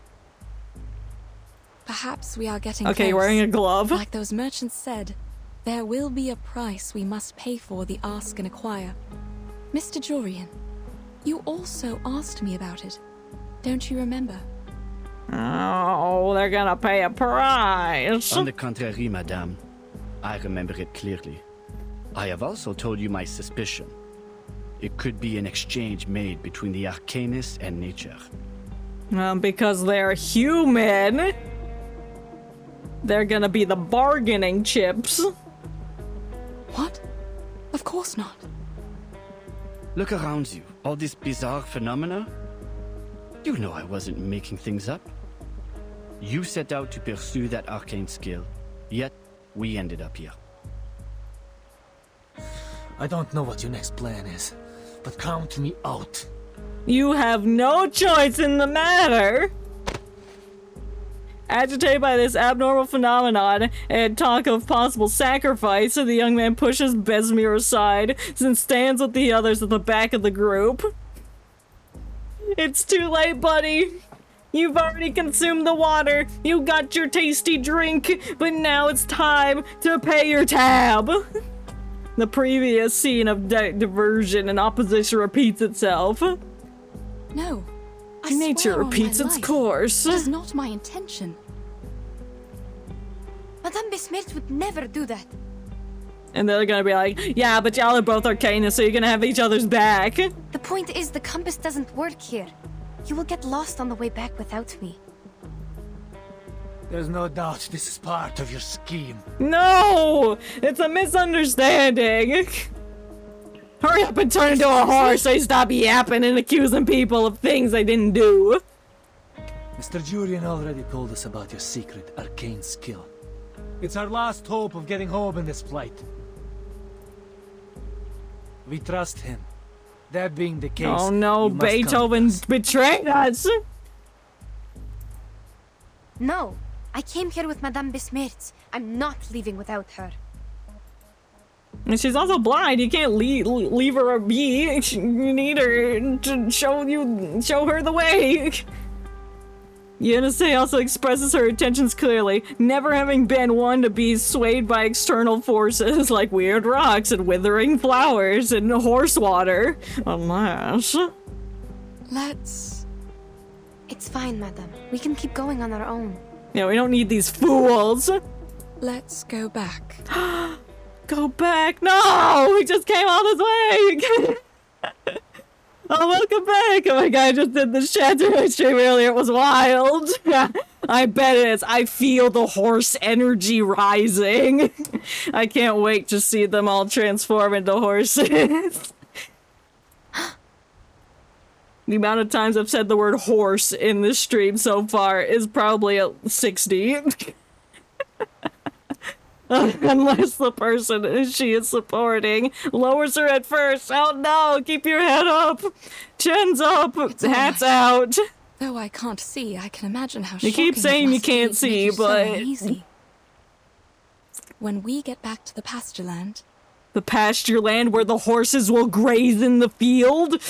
Perhaps we are getting Okay, close. wearing a glove. Like those merchants said, there will be a price we must pay for the ask and acquire. Mr. Jorian, you also asked me about it. Don't you remember? Oh, they're gonna pay a price. On the contrary, madame. I remember it clearly. I have also told you my suspicion. It could be an exchange made between the arcanist and nature. Because they're human. They're gonna be the bargaining chips. What? Of course not. Look around you. All this bizarre phenomena. You know I wasn't making things up. You set out to pursue that arcane skill, yet we ended up here. I don't know what your next plan is, but count me out. You have no choice in the matter. Agitated by this abnormal phenomenon and talk of possible sacrifice, the young man pushes Besmir aside and stands with the others at the back of the group. It's too late, buddy. You've already consumed the water. You got your tasty drink, but now it's time to pay your tab. The previous scene of diversion and opposition repeats itself. No. Nature repeats its course. It is not my intention. Madame Besmirts would never do that. And they're gonna be like, yeah, but y'all are both Arcanists, so you're gonna have each other's back. The point is, the compass doesn't work here. You will get lost on the way back without me. There's no doubt this is part of your scheme. No! It's a misunderstanding. Hurry up and turn into a horse so you stop yapping and accusing people of things they didn't do. Mr. Julian already told us about your secret arcane skill. It's our last hope of getting home in this plight. We trust him. That being the case... Oh no, Beethoven betrayed us! No, I came here with Madame Besmirts. I'm not leaving without her. And she's also blind. You can't leave her be. You need her to show her the way. Yenisei also expresses her intentions clearly, never having been one to be swayed by external forces like weird rocks and withering flowers and horse water. Unless... Let's... It's fine, madam. We can keep going on our own. Yeah, we don't need these fools. Let's go back. Go back? No! We just came all this way! Oh, welcome back! Oh my god, I just did the Shantarai stream earlier. It was wild. I bet it is. I feel the horse energy rising. I can't wait to see them all transform into horses. The amount of times I've said the word horse in this stream so far is probably 60. Unless the person she is supporting lowers her at first. Oh no, keep your head up. Chin's up, hats out. Though I can't see, I can imagine how you keep saying you can't see, but... easy. When we get back to the pasture land... The pasture land where the horses will graze in the field?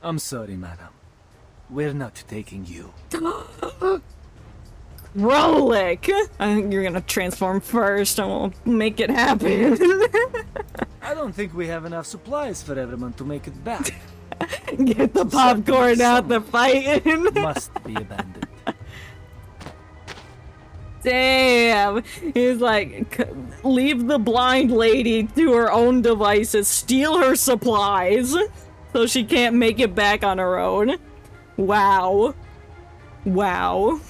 I'm sorry, madam. We're not taking you. Rolik! I think you're gonna transform first and we'll make it happen. I don't think we have enough supplies for everyone to make it back. Get the popcorn out, the fighting. Must be abandoned. Damn! He's like, leave the blind lady to her own devices, steal her supplies, so she can't make it back on her own. Wow. Wow.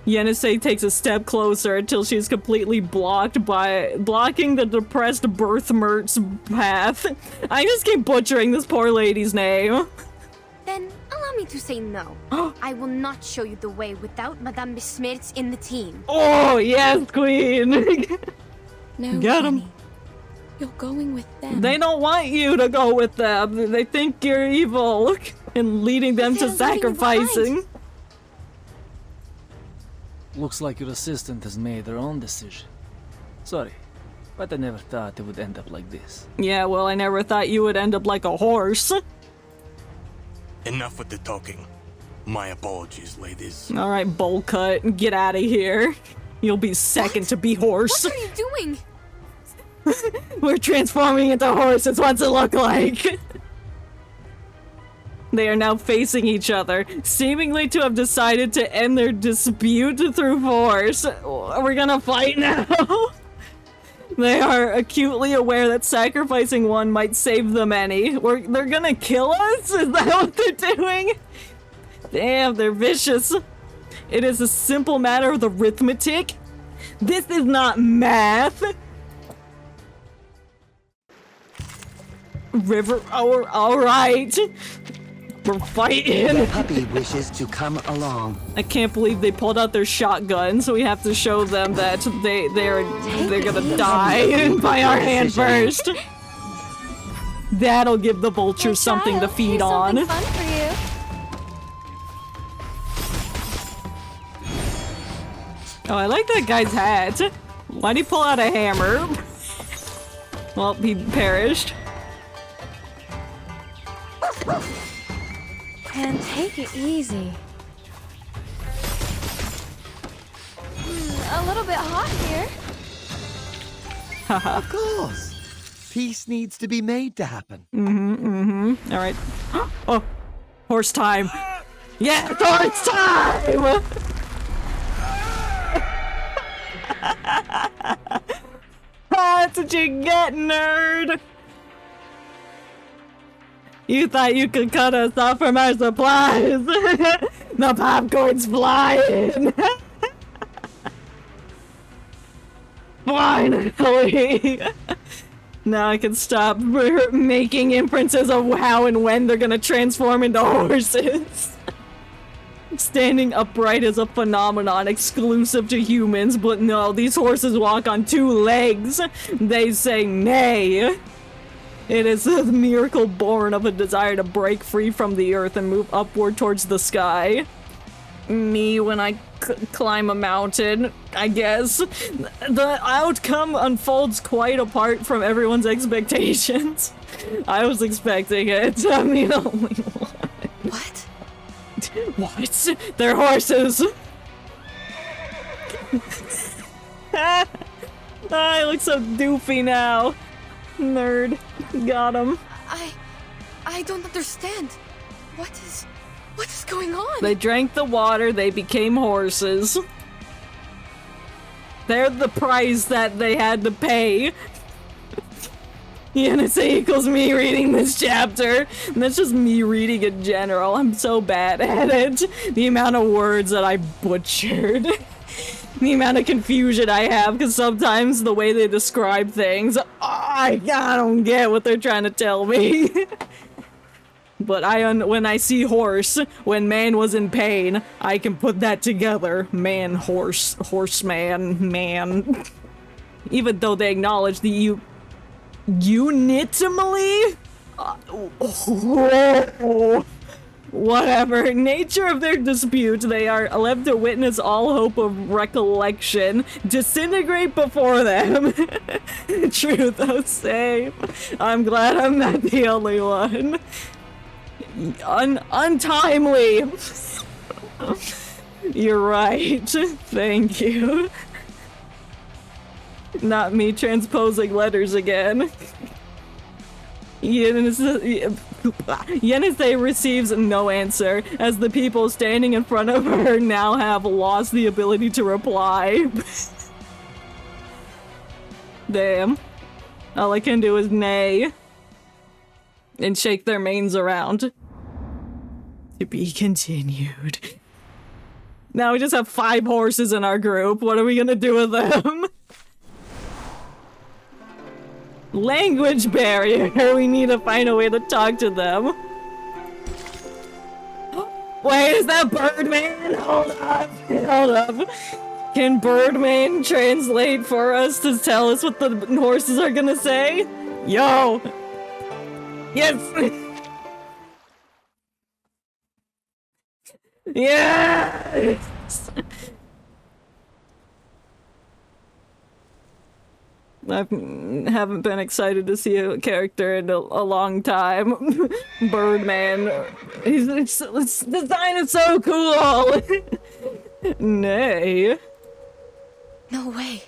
Yenisei takes a step closer until she's completely blocking the depressed birthmert's path. I just keep butchering this poor lady's name. Then allow me to say no. I will not show you the way without Madame Besmirts in the team. Oh, yes, queen! No, get him. Jenny. You're going with them. They don't want you to go with them. They think you're evil and leading them to sacrificing. Looks like your assistant has made her own decision. Sorry, but I never thought it would end up like this. Yeah, well, I never thought you would end up like a horse. Enough with the talking. My apologies, ladies. Alright, bowl cut, get out of here. You'll be second to be horse. What are you doing? We're transforming into horses. What's it look like? They are now facing each other, seemingly to have decided to end their dispute through force. We're gonna fight now. They are acutely aware that sacrificing one might save the many. They're gonna kill us? Is that what they're doing? Damn, they're vicious. It is a simple matter of arithmetic. This is not math. River, all right. We're fighting. The puppy wishes to come along. I can't believe they pulled out their shotgun, so we have to show them that they're gonna die by our hand first. That'll give the vultures something to feed on. Something fun for you. Oh, I like that guy's hat. Why'd he pull out a hammer? Well, he perished. And take it easy. A little bit hot here. Of course. Peace needs to be made to happen. All right. Oh, horse time. Yeah, horse time! That's what you get, nerd! You thought you could cut us off from our supplies! The popcorn's flying! Finally! Now I can stop making inferences of how and when they're gonna transform into horses. Standing upright is a phenomenon exclusive to humans, but no, these horses walk on 2 legs. They say nay. It is a miracle born of a desire to break free from the earth and move upward towards the sky. Me when I climb a mountain, I guess. The outcome unfolds quite apart from everyone's expectations. I was expecting it. I'm the only one. What? What? They're horses! I look so doofy now. Nerd. Got him. I don't understand. What is going on? They drank the water, they became horses. They're the price that they had to pay. Yenise equals me reading this chapter. And that's just me reading in general. I'm so bad at it. The amount of words that I butchered. The amount of confusion I have, because sometimes the way they describe things, I don't get what they're trying to tell me. But when I see horse, when man was in pain, I can put that together. Man, horse, horseman, man. Even though they acknowledge the unitimally? Whatever. Nature of their dispute, they are left to witness all hope of recollection disintegrate before them. Truth, oh say. I'm glad I'm not the only one. Untimely. You're right. Thank you. Not me transposing letters again. Yenise receives no answer, as the people standing in front of her now have lost the ability to reply. Damn. All I can do is neigh. And shake their manes around. To be continued. Now we just have 5 horses in our group. What are we gonna do with them? Language barrier. We need to find a way to talk to them. Wait, is that Birdman? Hold up. Hold up. Can Birdman translate for us to tell us what the horses are gonna say? Yo! Yes! Yes! I haven't been excited to see a character in a long time. Birdman. This design is so cool! Nay. No way.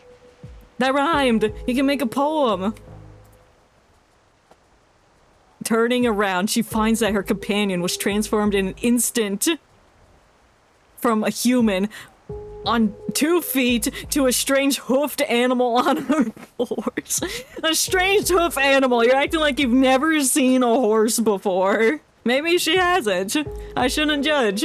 That rhymed! You can make a poem! Turning around, she finds that her companion was transformed in an instant from a human on 2 feet to a strange hoofed animal on her horse. A strange hoof animal. You're acting like you've never seen a horse before. Maybe she hasn't. I shouldn't judge.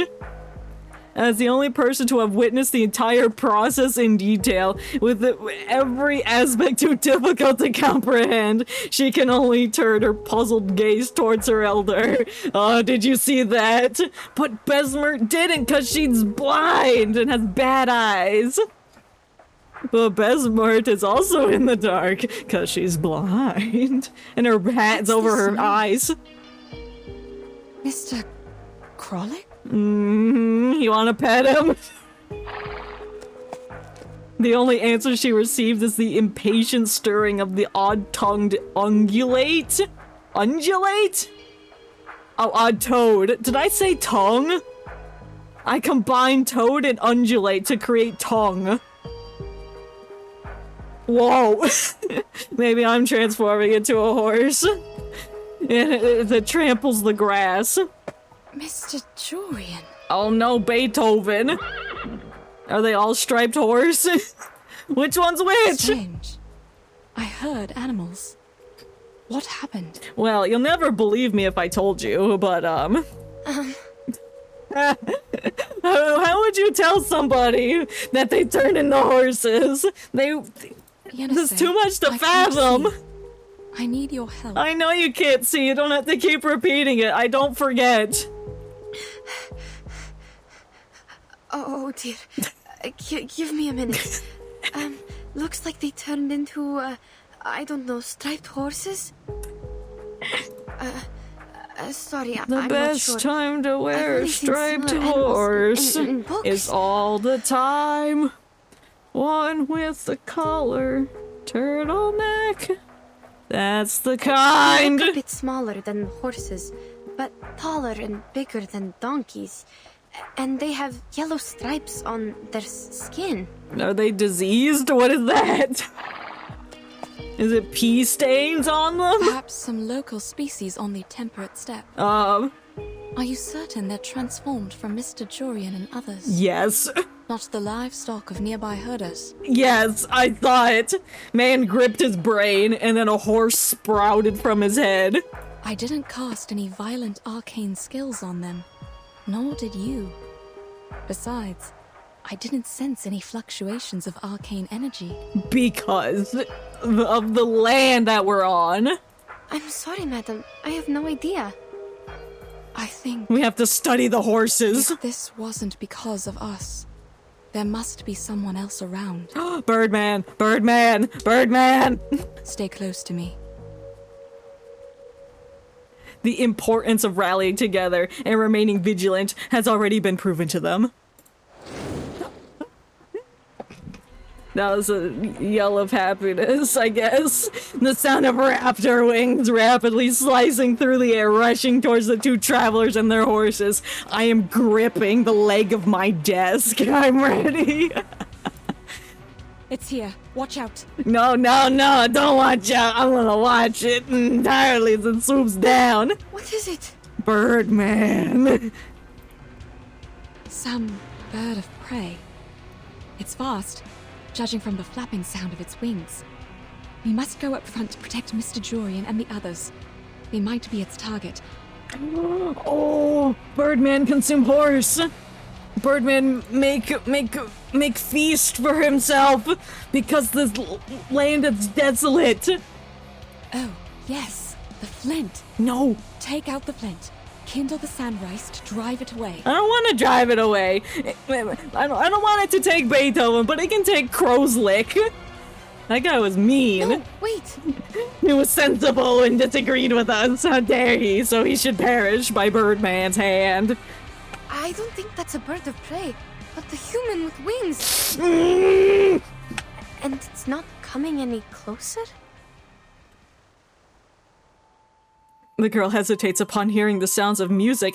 As the only person to have witnessed the entire process in detail, with every aspect too difficult to comprehend, she can only turn her puzzled gaze towards her elder. Oh, did you see that? But Besmer didn't, because she's blind and has bad eyes. But Besmart is also in the dark, because she's blind. And her hat's over her eyes. Mr. Kralik? You wanna pet him? The only answer she received is the impatient stirring of the odd-tongued ungulate? Undulate? Oh, odd toad. Did I say tongue? I combined toad and undulate to create tongue. Whoa. Maybe I'm transforming into a horse. That tramples the grass. Mr. Jorian. Oh no, Beethoven. Are they all striped horse? Which one's which? Strange. I heard animals. What happened? Well, you'll never believe me if I told you, but how would you tell somebody that they turned into horses? There's too much to fathom. I need your help. I know you can't see. You don't have to keep repeating it. I don't forget. Oh dear. Give me a minute. Looks like they turned into, I don't know, striped horses? Sorry, The I'm best not sure. time to wear I've a only seen striped similar animals horse in books. is all the time. One with the collar, turtleneck. That's the kind. They look a bit smaller than horses, but taller and bigger than donkeys. And they have yellow stripes on their skin. Are they diseased? What is that? Is it pea stains on them? Perhaps some local species on the temperate steppe. Are you certain they're transformed from Mr. Jorian and others? Yes. Not the livestock of nearby herders? Yes, I saw it. Man gripped his brain, and then a horse sprouted from his head. I didn't cast any violent arcane skills on them. Nor did you. Besides, I didn't sense any fluctuations of arcane energy. Because of the land that we're on. I'm sorry, madam. I have no idea. I think we have to study the horses. If this wasn't because of us, there must be someone else around. Birdman! Birdman! Birdman! Stay close to me. The importance of rallying together and remaining vigilant has already been proven to them. That was a yell of happiness, I guess. The sound of raptor wings rapidly slicing through the air, rushing towards the two travelers and their horses. I am gripping the leg of my desk. I'm ready. It's here. Watch out. No, don't watch out. I'm gonna watch it entirely as it swoops down. What is it? Birdman. Some bird of prey. It's fast, judging from the flapping sound of its wings. We must go up front to protect Mr. Jorian and the others. They might be its target. Oh, Birdman consume horse. Birdman make feast for himself because this land is desolate. Oh, yes, the flint. No. Take out the flint. Kindle the sandrice to drive it away. I don't want to drive it away. I don't want it to take Beethoven, but it can take Crow's Lick. That guy was mean. No, wait. He was sensible and disagreed with us. How dare he? So he should perish by Birdman's hand. I don't think that's a bird of prey, but the human with wings. And it's not coming any closer? The girl hesitates upon hearing the sounds of music.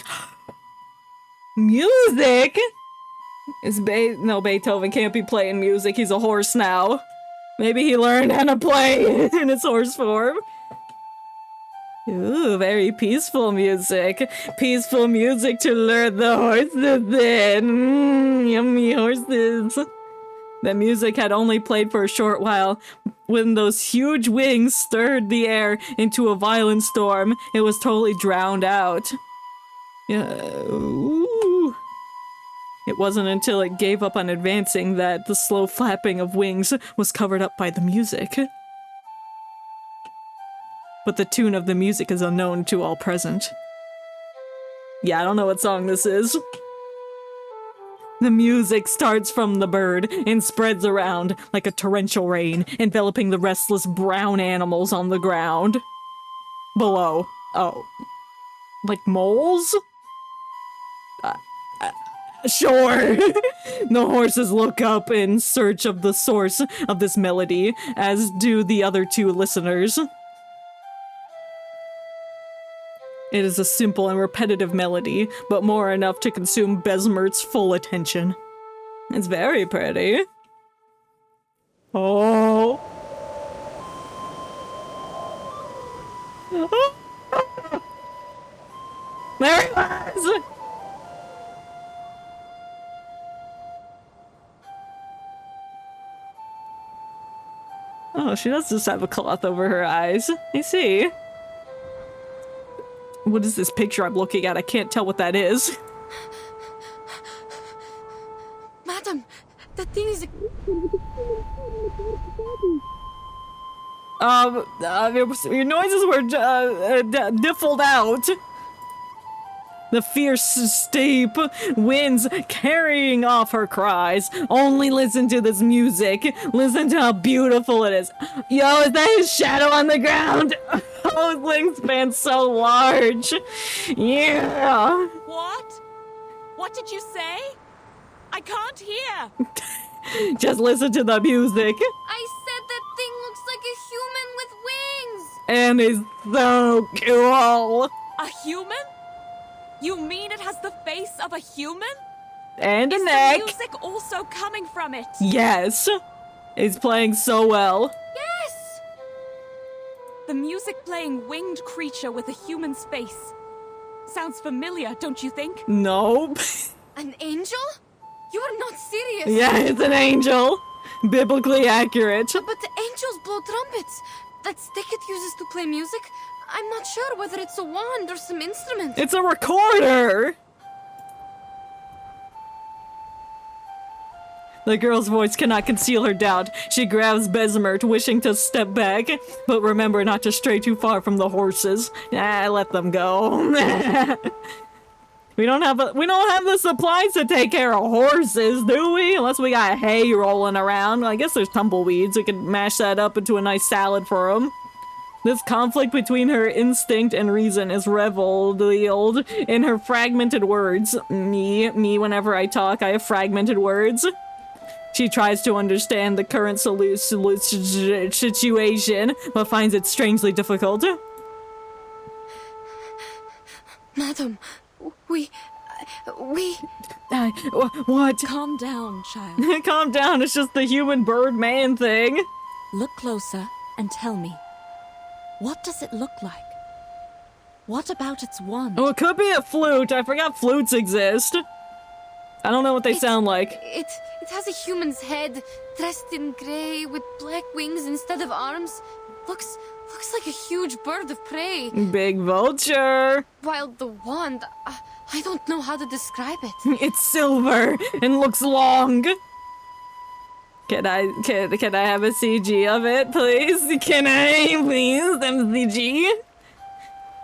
Music? No, Beethoven can't be playing music. He's a horse now. Maybe he learned how to play in his horse form. Ooh, very peaceful music. Peaceful music to lure the horses in. Yummy horses. The music had only played for a short while. When those huge wings stirred the air into a violent storm, it was totally drowned out. Yeah. Ooh. It wasn't until it gave up on advancing that the slow flapping of wings was covered up by the music. But the tune of the music is unknown to all present. Yeah, I don't know what song this is. The music starts from the bird and spreads around like a torrential rain, enveloping the restless brown animals on the ground. Below. Oh. Like moles? Sure. The horses look up in search of the source of this melody, as do the other two listeners. It is a simple and repetitive melody, but more enough to consume Besmert's full attention. It's very pretty. Oh. There it was! Oh, she does just have a cloth over her eyes. I see. What is this picture I'm looking at? I can't tell what that is. Madam, that thing is... Your noises were diffled out. The fierce, steep winds carrying off her cries. Only listen to this music. Listen to how beautiful it is. Yo, is that his shadow on the ground? Oh, his wingspan's so large. Yeah. What? What did you say? I can't hear. Just listen to the music. I said that thing looks like a human with wings! And it's so cool. A human? You mean it has the face of a human? And a neck. neck. Is the music also coming from it? Yes. It's playing so well. Yes! The music playing winged creature with a human's face. Sounds familiar, don't you think? Nope. An angel? You are not serious. Yeah, it's an angel. Biblically accurate. But the angels blow trumpets. That stick it uses to play music. I'm not sure whether it's a wand or some instrument. It's a recorder! The girl's voice cannot conceal her doubt. She grabs Besmert, wishing to step back, but remember not to stray too far from the horses. Let them go. We don't have the supplies to take care of horses, do we? Unless we got hay rolling around. I guess there's tumbleweeds. We could mash that up into a nice salad for them. This conflict between her instinct and reason is revealed in her fragmented words. Me, whenever I talk, I have fragmented words. She tries to understand the current situation, but finds it strangely difficult. Madam, we... What? Calm down, child. Calm down, it's just the human bird man thing. Look closer and tell me. What does it look like? What about its wand? Oh, it could be a flute. I forgot flutes exist. I don't know what they sound like. It has a human's head, dressed in grey, with black wings instead of arms. Looks like a huge bird of prey. Big vulture. While the wand, I don't know how to describe it. It's silver and looks long. Can I have a CG of it, please? Can I, please? MCG?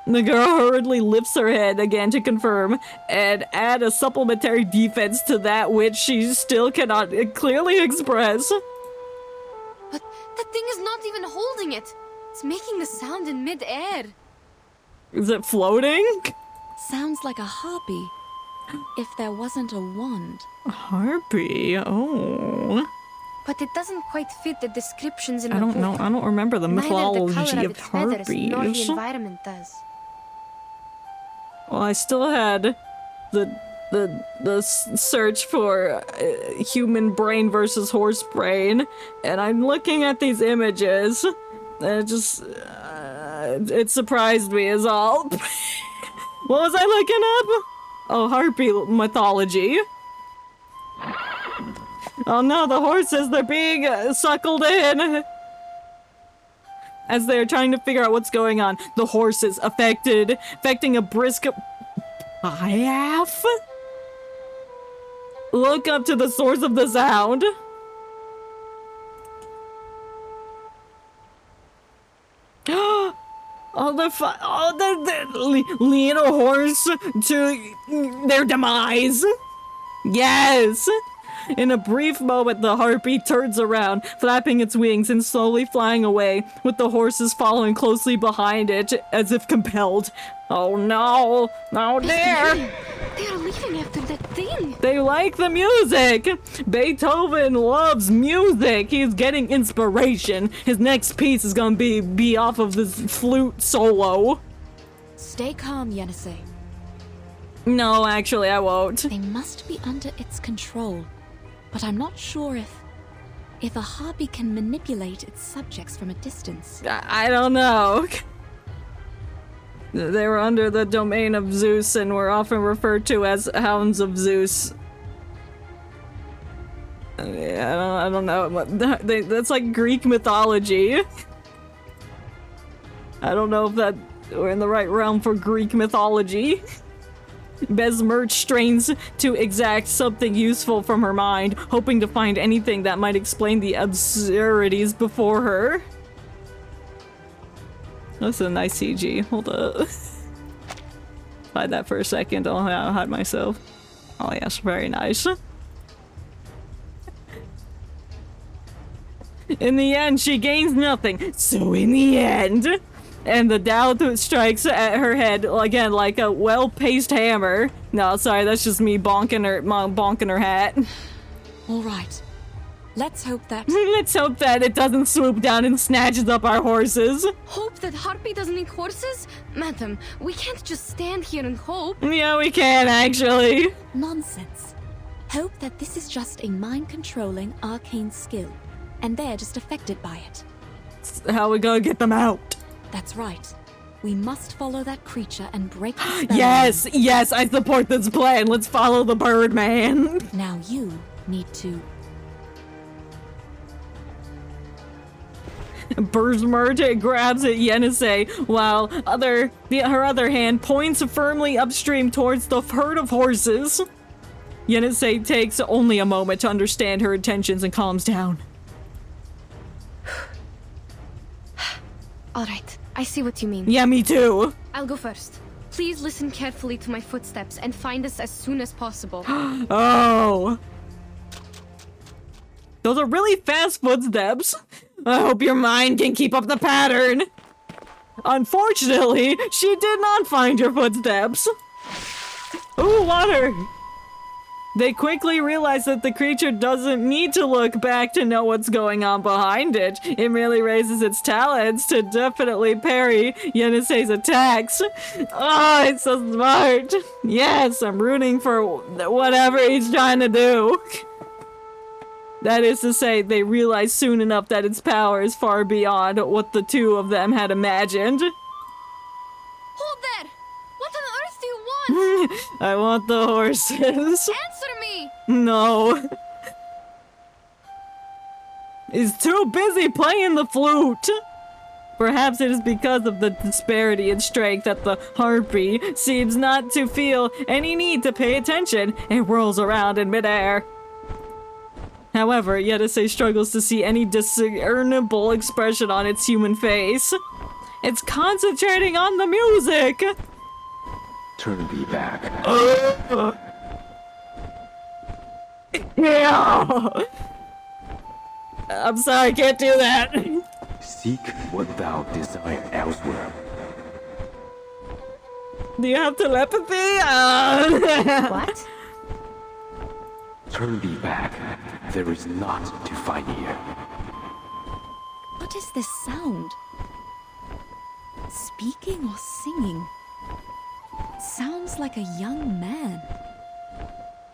The girl hurriedly lifts her head again to confirm and add a supplementary defense to that which she still cannot clearly express. But that thing is not even holding it. It's making the sound in mid-air. Is it floating? Sounds like a harpy. If there wasn't a wand. A harpy? Oh. But it doesn't quite fit the descriptions in the I don't book. know. I don't remember the mythology Neither the color of its feathers nor the harpies. environment does. Well, I still had the search for human brain versus horse brain, and I'm looking at these images, and it just it surprised me is all. What was I looking up? Oh, harpy mythology. Oh no, the horses, they're being suckled in. As they're trying to figure out what's going on, the horses affecting a brisk half. look up to the source of the sound. They're leading a horse to their demise. Yes! In a brief moment, the harpy turns around, flapping its wings and slowly flying away, with the horses following closely behind it, as if compelled. Oh no! Oh dear! They are leaving after that thing! They like the music! Beethoven loves music! He's getting inspiration! His next piece is gonna be off of this flute solo. Stay calm, Yenisei. No, actually, I won't. They must be under its control. But I'm not sure if a harpy can manipulate its subjects from a distance. I don't know. They were under the domain of Zeus and were often referred to as hounds of Zeus. I don't know. That's like Greek mythology. I don't know if we're in the right realm for Greek mythology. Besmirch strains to extract something useful from her mind, hoping to find anything that might explain the absurdities before her. That's a nice CG. Hold up. Hide that for a second. I'll hide myself. Oh yes, very nice. In the end, she gains nothing. So in the end... And the doubt strikes at her head again like a well-paced hammer. No, sorry, that's just me bonking her hat. All right. Let's hope that... Let's hope that it doesn't swoop down and snatches up our horses. Hope that Harpy doesn't need horses? Madam, we can't just stand here and hope. Yeah, we can, actually. Nonsense. Hope that this is just a mind-controlling arcane skill, and they're just affected by it. How we gonna get them out? That's right. We must follow that creature and break the spell. Yes, yes, I support this plan. Let's follow the bird man. Now you need to... Besmirch grabs at Yenisei, while her other hand points firmly upstream towards the herd of horses. Yenisei takes only a moment to understand her intentions and calms down. All right, I see what you mean. Yeah, me too. I'll go first. Please listen carefully to my footsteps and find us as soon as possible. Oh. Those are really fast footsteps. I hope your mind can keep up the pattern. Unfortunately, she did not find your footsteps. Ooh, water. They quickly realize that the creature doesn't need to look back to know what's going on behind it. It merely raises its talons to definitely parry Yenisei's attacks. Oh, it's so smart. Yes, I'm rooting for whatever he's trying to do. That is to say, they realize soon enough that its power is far beyond what the two of them had imagined. Hold there! What on earth do you want? I want the horses. Answer me! No. He's too busy playing the flute. Perhaps it is because of the disparity in strength that the harpy seems not to feel any need to pay attention and whirls around in midair. However, Yenisei struggles to see any discernible expression on its human face. It's concentrating on the music! Turn thee back. Yeah! I'm sorry, I can't do that. Seek what thou desire elsewhere. Do you have telepathy? What? Turn thee back. There is naught to find here. What is this sound? Speaking or singing? Sounds like a young man.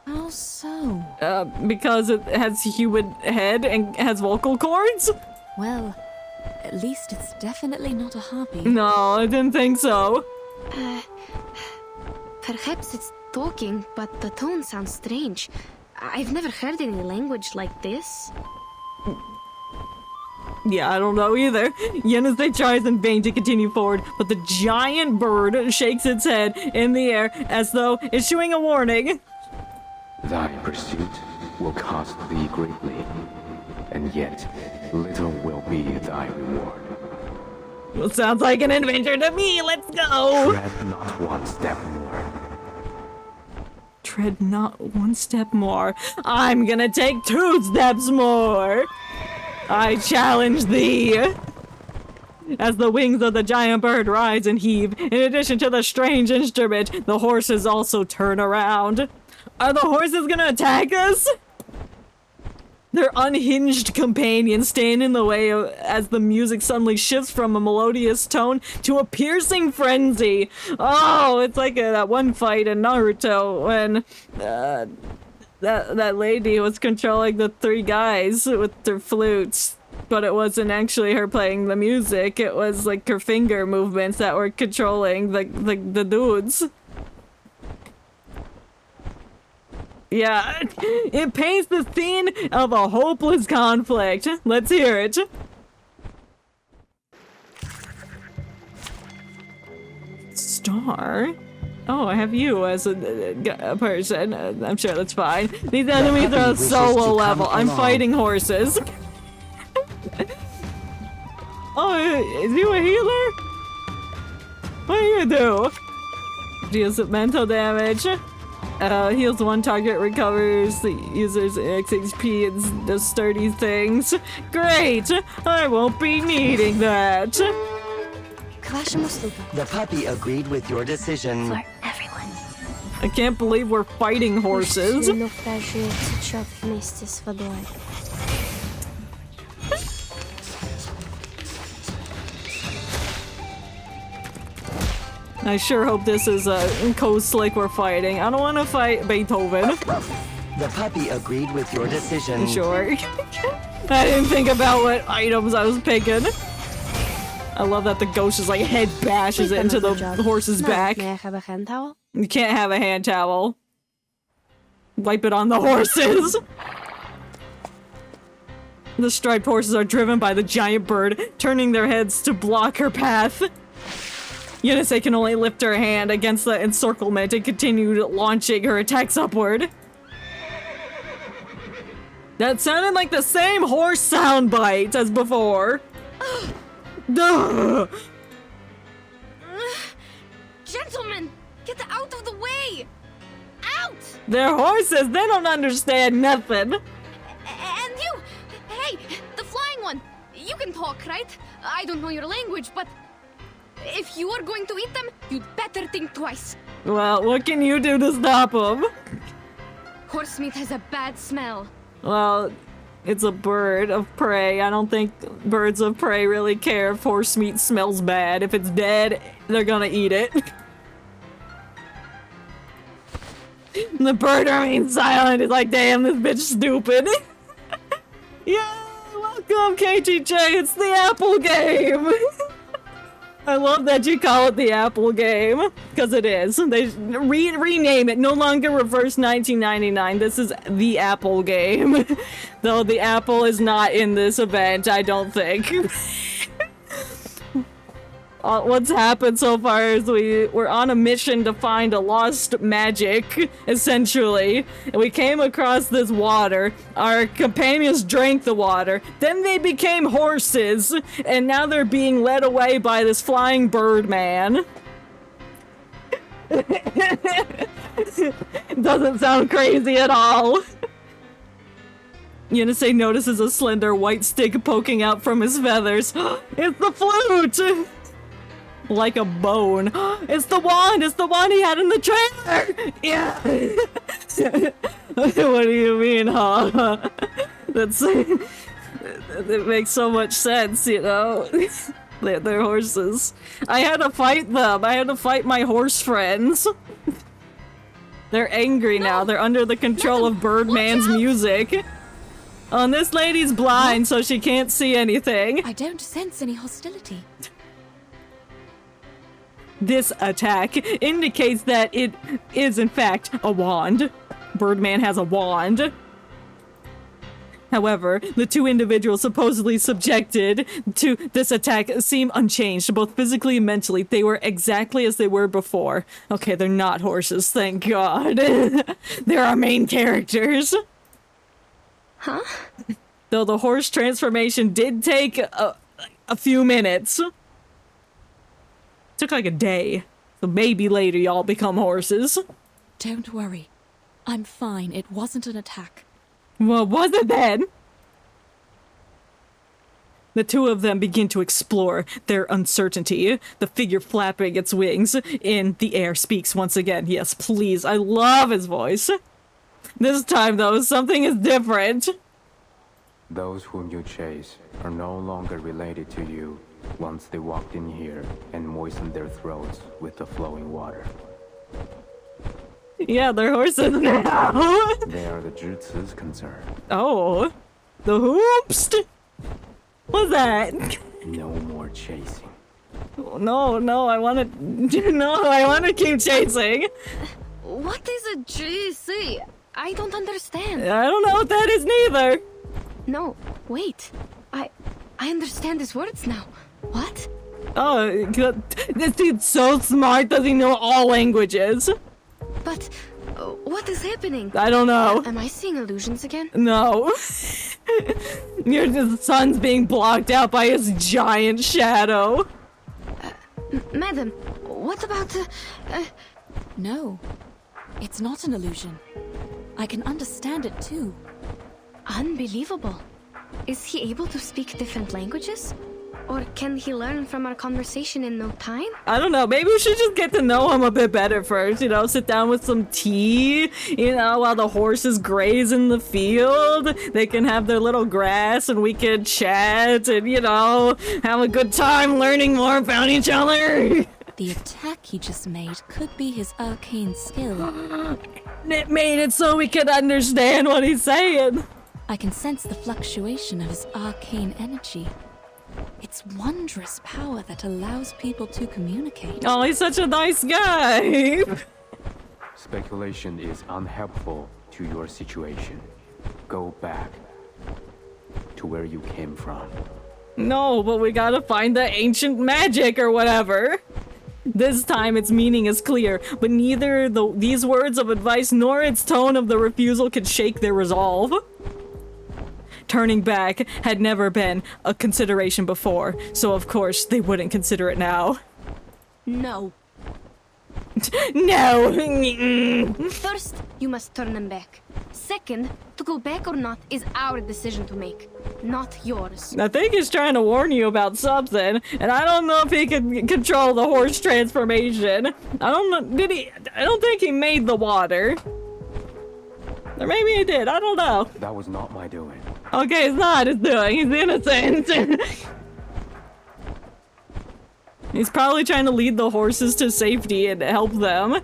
How so? Because it has a human head and has vocal cords? Well, at least it's definitely not a harpy. No, I didn't think so. Perhaps it's talking, but the tone sounds strange. I've never heard any language like this. Yeah, I don't know either. Yenisei tries in vain to continue forward, but the giant bird shakes its head in the air as though issuing a warning. Thy pursuit will cost thee greatly, and yet little will be thy reward. Well, sounds like an adventure to me. Let's go. Tread not one step more. Tread not one step more. I'm gonna take 2 steps more. I challenge thee. As the wings of the giant bird rise and heave, in addition to the strange instrument, the horses also turn around. Are the horses gonna attack us? Their unhinged companions stand in the way as the music suddenly shifts from a melodious tone to a piercing frenzy. Oh, it's like that one fight in Naruto when that lady was controlling the 3 guys with their flutes. But it wasn't actually her playing the music, it was like her finger movements that were controlling the dudes. Yeah, it paints the scene of a hopeless conflict. Let's hear it. Star? Oh, I have you as a person. I'm sure that's fine. These enemies are so low level. I'm fighting horses. Oh, is you a healer? What do you do? Deals mental damage. Heals 1 target, recovers the user's XHP and does sturdy things. Great! I won't be needing that. The puppy agreed with your decision. For everyone. I can't believe we're fighting horses. I sure hope this is a coast like we're fighting. I don't want to fight Beethoven. The puppy agreed with your decision. Sure. I didn't think about what items I was picking. I love that the ghost just like head bashes it into the horse's back. May I have a hand towel? You can't have a hand towel. Wipe it on the horses. The striped horses are driven by the giant bird, turning their heads to block her path. Eunice can only lift her hand against the encirclement and continue launching her attacks upward. That sounded like the same horse soundbite as before. Duh. Gentlemen, get out of the way! Out! They're horses, they don't understand nothing. And you! Hey, the flying one! You can talk, right? I don't know your language, but if you are going to eat them, you'd better think twice. Well, what can you do to stop them? Horse meat has a bad smell. Well, it's a bird of prey. I don't think birds of prey really care if horse meat smells bad. If it's dead, they're gonna eat it. The bird remains silent. It's like, damn, this bitch stupid. Yeah, welcome, KTJ. It's the Apple game. I love that you call it the Apple game, because it is. They rename it. No longer Reverse 1999. This is the Apple game. Though the Apple is not in this event, I don't think. What's happened so far is we're on a mission to find a lost magic, essentially. And we came across this water. Our companions drank the water. Then they became horses. And now they're being led away by this flying bird man. Doesn't sound crazy at all. Eunice notices a slender white stick poking out from his feathers. It's the flute! Like a bone. It's the wand! It's the wand he had in the trailer! Yeah! What do you mean, huh? That's... It makes so much sense, you know? They're horses. I had to fight them! I had to fight my horse friends! They're angry now. They're under the control of Birdman's music. Oh, and this lady's blind, so she can't see anything. I don't sense any hostility. This attack indicates that it is in fact a wand. Birdman has a wand. However, the two individuals supposedly subjected to this attack seem unchanged, both physically and mentally. They were exactly as they were before. Okay, they're not horses, thank God. They're our main characters. Huh? Though the horse transformation did take a few minutes. Took like a day. So maybe later y'all become horses. Don't worry. I'm fine. It wasn't an attack. What was it then? The two of them begin to explore their uncertainty. The figure flapping its wings in the air speaks once again. Yes, please. I love his voice. This time, though, something is different. Those whom you chase are no longer related to you once they walked in here and moistened their throats with the flowing water. Yeah, they're horses now. They are the Jutsu's concern. Oh, the hoops. What's that? No more chasing. No, I want to keep chasing. What is a GC? I don't understand. I don't know what that is neither. No, wait. I understand his words now. What? Oh, this dude's so smart. Does he know all languages? But what is happening? I don't know. Am I seeing illusions again? No. The sun's being blocked out by his giant shadow. Madam, what about No, it's not an illusion. I can understand it too. Unbelievable. Is he able to speak different languages? Or can he learn from our conversation in no time? I don't know. Maybe we should just get to know him a bit better first. Sit down with some tea, while the horses graze in the field. They can have their little grass and we can chat and, have a good time learning more about each other. The attack he just made could be his arcane skill. It made it so we could understand what he's saying. I can sense the fluctuation of his arcane energy. It's wondrous power that allows people to communicate. Oh, he's such a nice guy. Speculation is unhelpful to your situation. Go back to where you came from. No, but we gotta find the ancient magic or whatever. This time its meaning is clear, but neither these words of advice nor its tone of the refusal could shake their resolve. Turning back had never been a consideration before, so of course they wouldn't consider it now. No. No! First, you must turn them back. Second, to go back or not is our decision to make, not yours. I think he's trying to warn you about something, and I don't know if he can control the horse transformation. I don't know, did he? I don't think he made the water. Or maybe he did, I don't know. That was not my doing. Okay, it's not his doing, he's innocent. He's probably trying to lead the horses to safety and help them.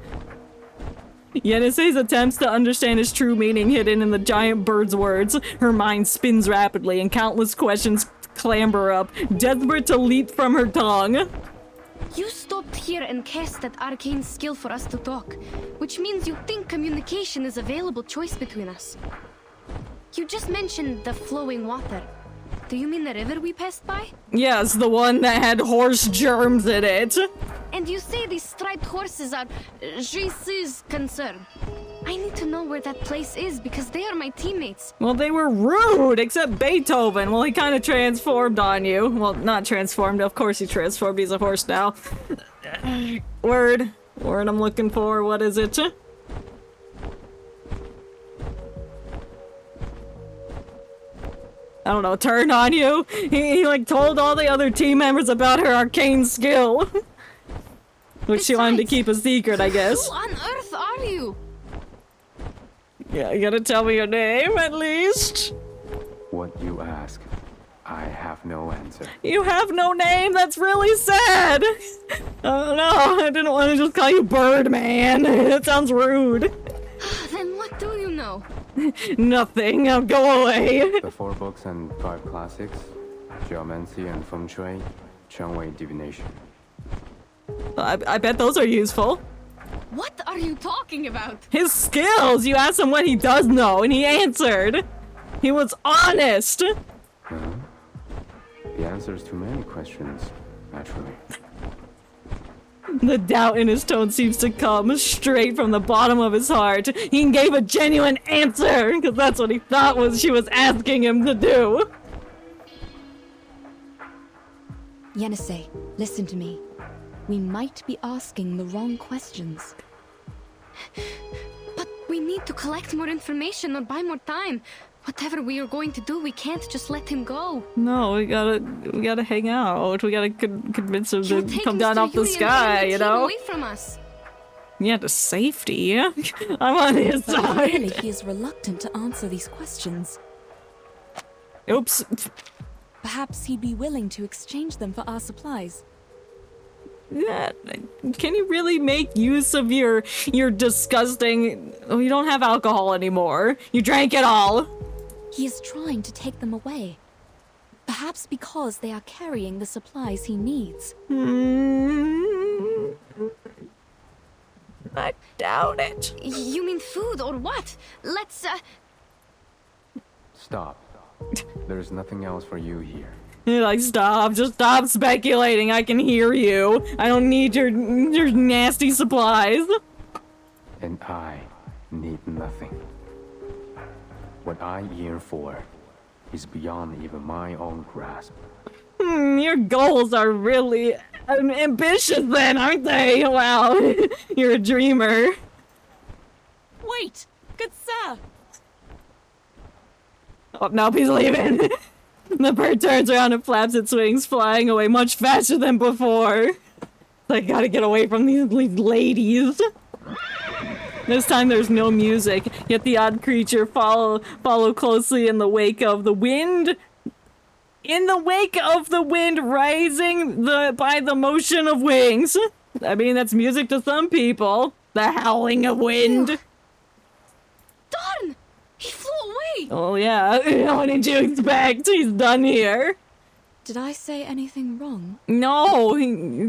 Yenisei's attempts to understand his true meaning hidden in the giant bird's words. Her mind spins rapidly and countless questions clamber up, desperate to leap from her tongue. You stopped here and cast that arcane skill for us to talk, which means you think communication is a available choice between us. You just mentioned the flowing water. Do you mean the river we passed by? Yes, the one that had horse germs in it. And you say these striped horses are Jisu's concern. I need to know where that place is because they are my teammates. Well, they were rude, except Beethoven. Well, he kind of transformed on you. Well, not transformed. Of course he transformed. He's a horse now. Word I'm looking for. What is it? I don't know, turned on you? He like told all the other team members about her arcane skill. Which she wanted to keep a secret, I guess. Who on earth are you? Yeah, you gotta tell me your name, at least. What you ask, I have no answer. You have no name? That's really sad. Oh no, I didn't want to just call you Birdman. That sounds rude. Then what do you know? Nothing. I'll go away. The 4 books and 5 classics, geomancy and feng shui, Chengwei divination. I bet those are useful. What are you talking about? His skills! You asked him what he does know, and he answered. He was honest! Well, the answers to many questions, actually. The doubt in his tone seems to come straight from the bottom of his heart. He gave a genuine answer, because that's what he thought she was asking him to do. Yenisei, listen to me. We might be asking the wrong questions. But we need to collect more information or buy more time. Whatever we are going to do, we can't just let him go. No, we gotta hang out. We gotta convince him He'll to take come Mr. down off the Yuri and sky, the you team know? away from us. Yeah, to safety. I'm on his But side. clearly he is reluctant to answer these questions. Oops. Perhaps he'd be willing to exchange them for our supplies. Yeah, can you really make use of your disgusting... Oh, you don't have alcohol anymore. You drank it all. He is trying to take them away. Perhaps because they are carrying the supplies he needs. I doubt it. You mean food or what? Let's, Stop. There's nothing else for you here. You're like, just stop speculating. I can hear you. I don't need your nasty supplies. And I need nothing. What I yearn for is beyond even my own grasp. Your goals are really ambitious then, aren't they? Wow, you're a dreamer. Wait! Good sir! Oh, nope, he's leaving. The bird turns around and flaps its wings, flying away much faster than before. I gotta get away from these ladies. This time there's no music, yet the odd creature follow closely in the wake of the wind. In the wake of the wind rising by the motion of wings. I mean, that's music to some people. The howling of wind. Darn! He flew away! Oh yeah, what did you expect? He's done here. Did I say anything wrong? No, he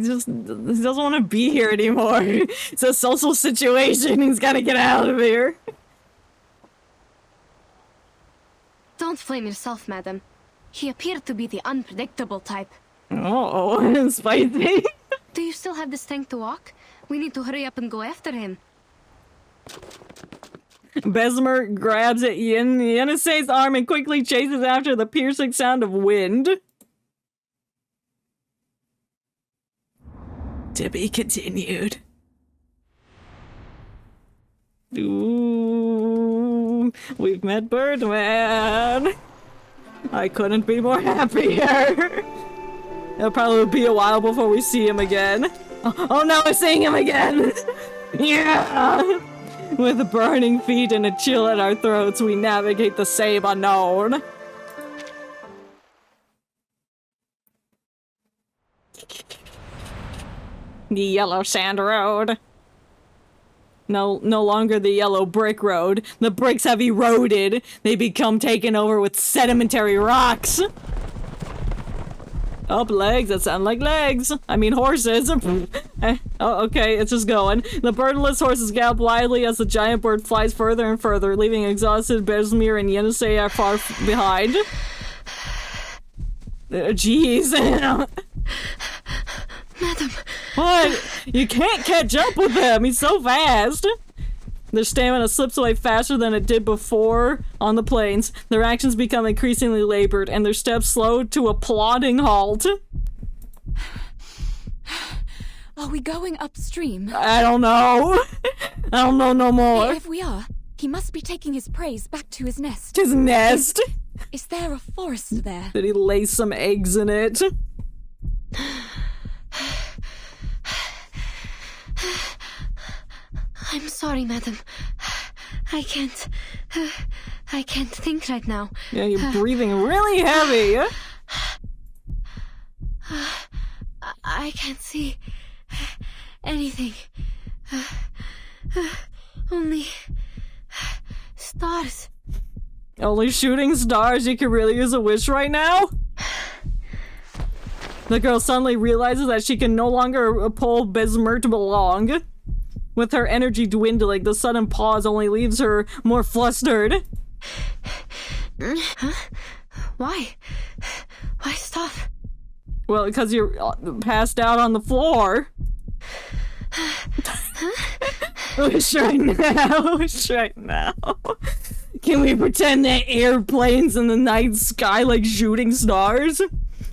doesn't want to be here anymore. It's a social situation. He's got to get out of here. Don't blame yourself, madam. He appeared to be the unpredictable type. Oh, spicy. Do you still have the strength to walk? We need to hurry up and go after him. Besmer grabs at Yenisei's arm and quickly chases after the piercing sound of wind. To be continued. Ooh, we've met Birdman. I couldn't be more happier. It'll probably be a while before we see him again. Oh no, we're seeing him again! Yeah! With burning feet and a chill at our throats, we navigate the same unknown. The yellow sand road. No longer the yellow brick road. The bricks have eroded. They become taken over with sedimentary rocks. Oh, legs. That sound like legs. I mean horses. Oh, okay. It's just going. The burdenless horses gallop wildly as the giant bird flies further and further, leaving exhausted Besmir and Yenisei are far behind. Jeez. Madam. What? You can't catch up with him. He's so fast. Their stamina slips away faster than it did before on the plains. Their actions become increasingly labored, and their steps slow to a plodding halt. Are we going upstream? I don't know. I don't know no more. If we are, he must be taking his prey back to his nest. His nest? Is there a forest there? Did he lay some eggs in it? I'm sorry, madam. I can't think right now. Yeah, you're breathing really heavy. I can't see anything. Only stars. Only shooting stars? You can really use a wish right now? The girl suddenly realizes that she can no longer pull Besmert along. With her energy dwindling, the sudden pause only leaves her more flustered. Huh? Why? Why stop? Well, because you're passed out on the floor. Wish right now. Wish right now. Can we pretend that airplanes in the night sky like shooting stars?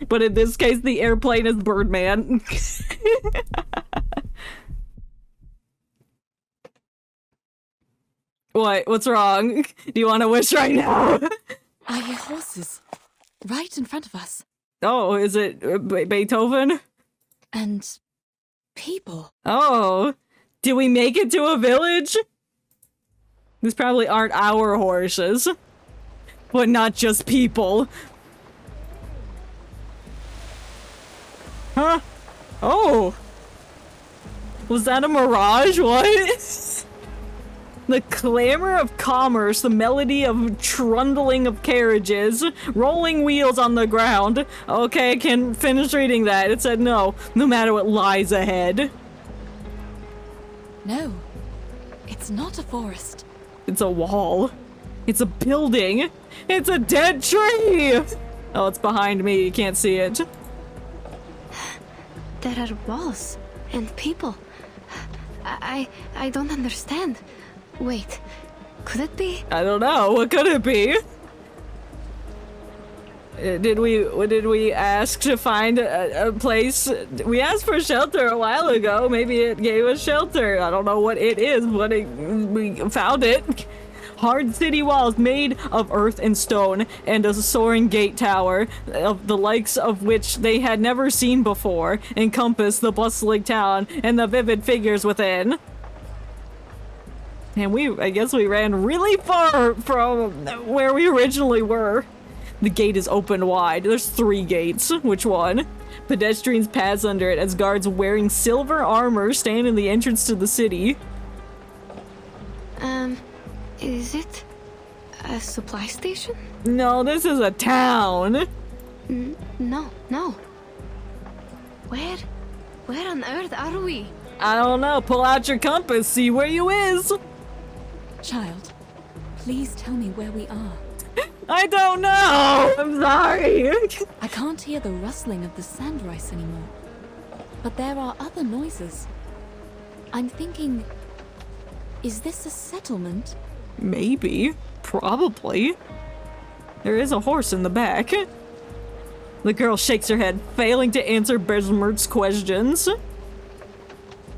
But in this case, the airplane is Birdman. What? What's wrong? Do you want to wish right now? I hear horses right in front of us. Oh, is it Beethoven? And people. Oh, did we make it to a village? These probably aren't our horses, but not just people. Huh? Oh. Was that a mirage? What? The clamor of commerce, the melody of trundling of carriages, rolling wheels on the ground. Okay, I can finish reading that. It said no matter what lies ahead. No, it's not a forest. It's a wall. It's a building. It's a dead tree! Oh, it's behind me. You can't see it. There are walls and people. I don't understand. Wait, could it be? I don't know. What could it be? Did we ask to find a place? We asked for shelter a while ago. Maybe it gave us shelter. I don't know what it is, but we found it. Hard city walls made of earth and stone, and a soaring gate tower, of the likes of which they had never seen before, encompass the bustling town and the vivid figures within. And I guess we ran really far from where we originally were. The gate is open wide. There's 3 gates. Which one? Pedestrians pass under it as guards wearing silver armor stand in the entrance to the city. Is it a supply station? No, this is a town. No. Where on earth are we? I don't know. Pull out your compass. See where you is. Child, please tell me where we are. I don't know! I'm sorry! I can't hear the rustling of the sand rice anymore. But there are other noises. I'm thinking... Is this a settlement? Maybe. Probably. There is a horse in the back. The girl shakes her head, failing to answer Besmert's questions.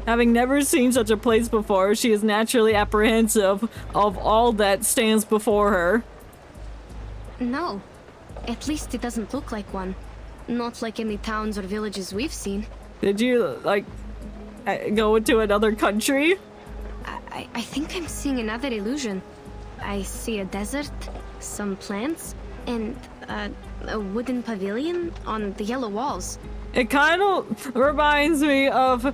Having never seen such a place before, she is naturally apprehensive of all that stands before her. No. At least it doesn't look like one. Not like any towns or villages we've seen. Did you, like, go into another country? I think I'm seeing another illusion. I see a desert, some plants, and a wooden pavilion on the yellow walls. It kind of reminds me of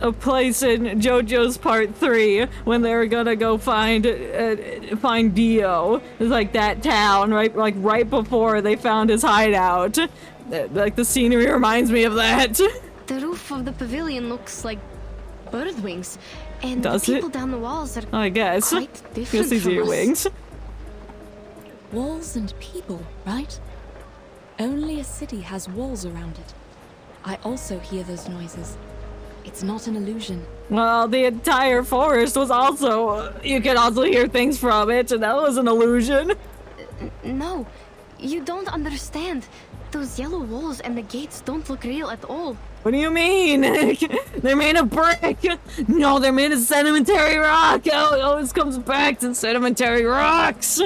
a place in JoJo's Part 3 when they were gonna go find Dio. It's like that town, right before they found his hideout. Like the scenery reminds me of that. The roof of the pavilion looks like bird wings, and Does the people it? down the walls are I guess. quite different Guess these are from your us. wings. Walls and people, right? Only a city has walls around it. I also hear those noises. It's not an illusion. Well, the entire forest was also... you can also hear things from it, and that was an illusion. No, you don't understand. Those yellow walls and the gates don't look real at all. What do you mean? They're made of brick! No, they're made of sedimentary rock! Oh, it always comes back to sedimentary rocks!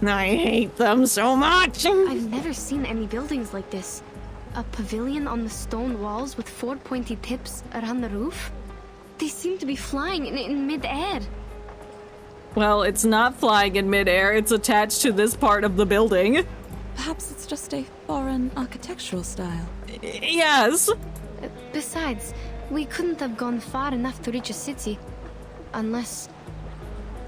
I hate them so much! I've never seen any buildings like this. A pavilion on the stone walls with 4 pointy tips around the roof? They seem to be flying in mid-air. Well, it's not flying in midair, it's attached to this part of the building. Perhaps it's just a foreign architectural style. Yes! Besides, we couldn't have gone far enough to reach a city. Unless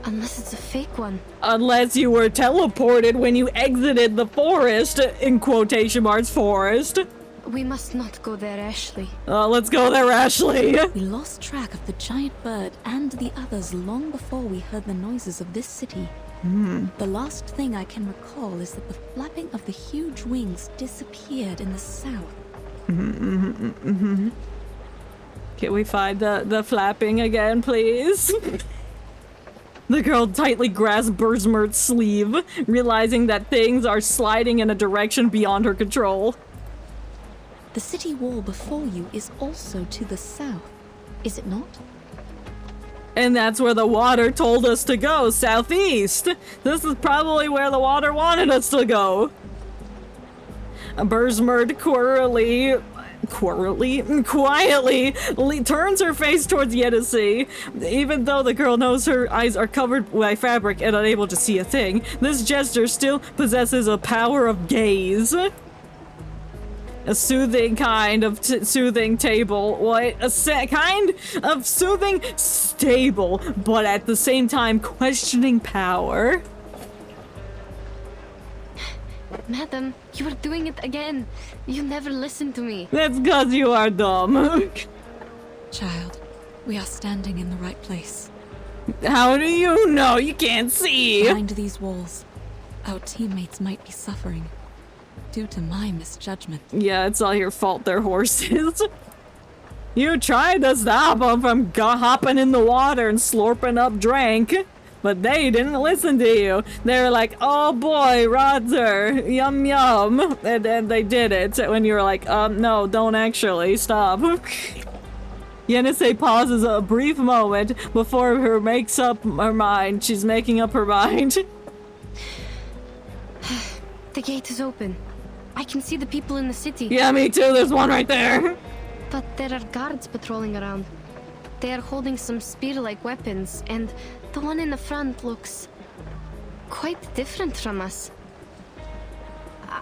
it's a fake one. Unless you were teleported when you exited the forest, in quotation marks, forest. We must not go there, Ashley. Let's go there, Ashley! We lost track of the giant bird and the others long before we heard the noises of this city. The last thing I can recall is that the flapping of the huge wings disappeared in the south. Can we find the flapping again, please? The girl tightly grasps Bergsmert's sleeve, realizing that things are sliding in a direction beyond her control. The city wall before you is also to the south, is it not? And that's where the water told us to go, southeast. This is probably where the water wanted us to go. Bergsmert quietly turns her face towards Yenisei. Even though the girl knows her eyes are covered by fabric and unable to see a thing, this gesture still possesses a power of gaze. A soothing kind of soothing table. What? Kind of soothing stable, but at the same time questioning power. Madam, you are doing it again. You never listen to me. That's because you are dumb. Child, we are standing in the right place. How do you know? You can't see. Behind these walls, our teammates might be suffering due to my misjudgment. Yeah, it's all your fault they're horses. You tried to stop them from hopping in the water and slurping up drink. But they didn't listen to you. They were like, oh boy, Roger, yum yum. And then they did it when you were like, no, don't actually, stop. Yenisei pauses a brief moment before her makes up her mind. She's making up her mind. The gate is open. I can see the people in the city. Yeah, me too, there's one right there. But there are guards patrolling around. They are holding some spear-like weapons, and the one in the front looks quite different from us.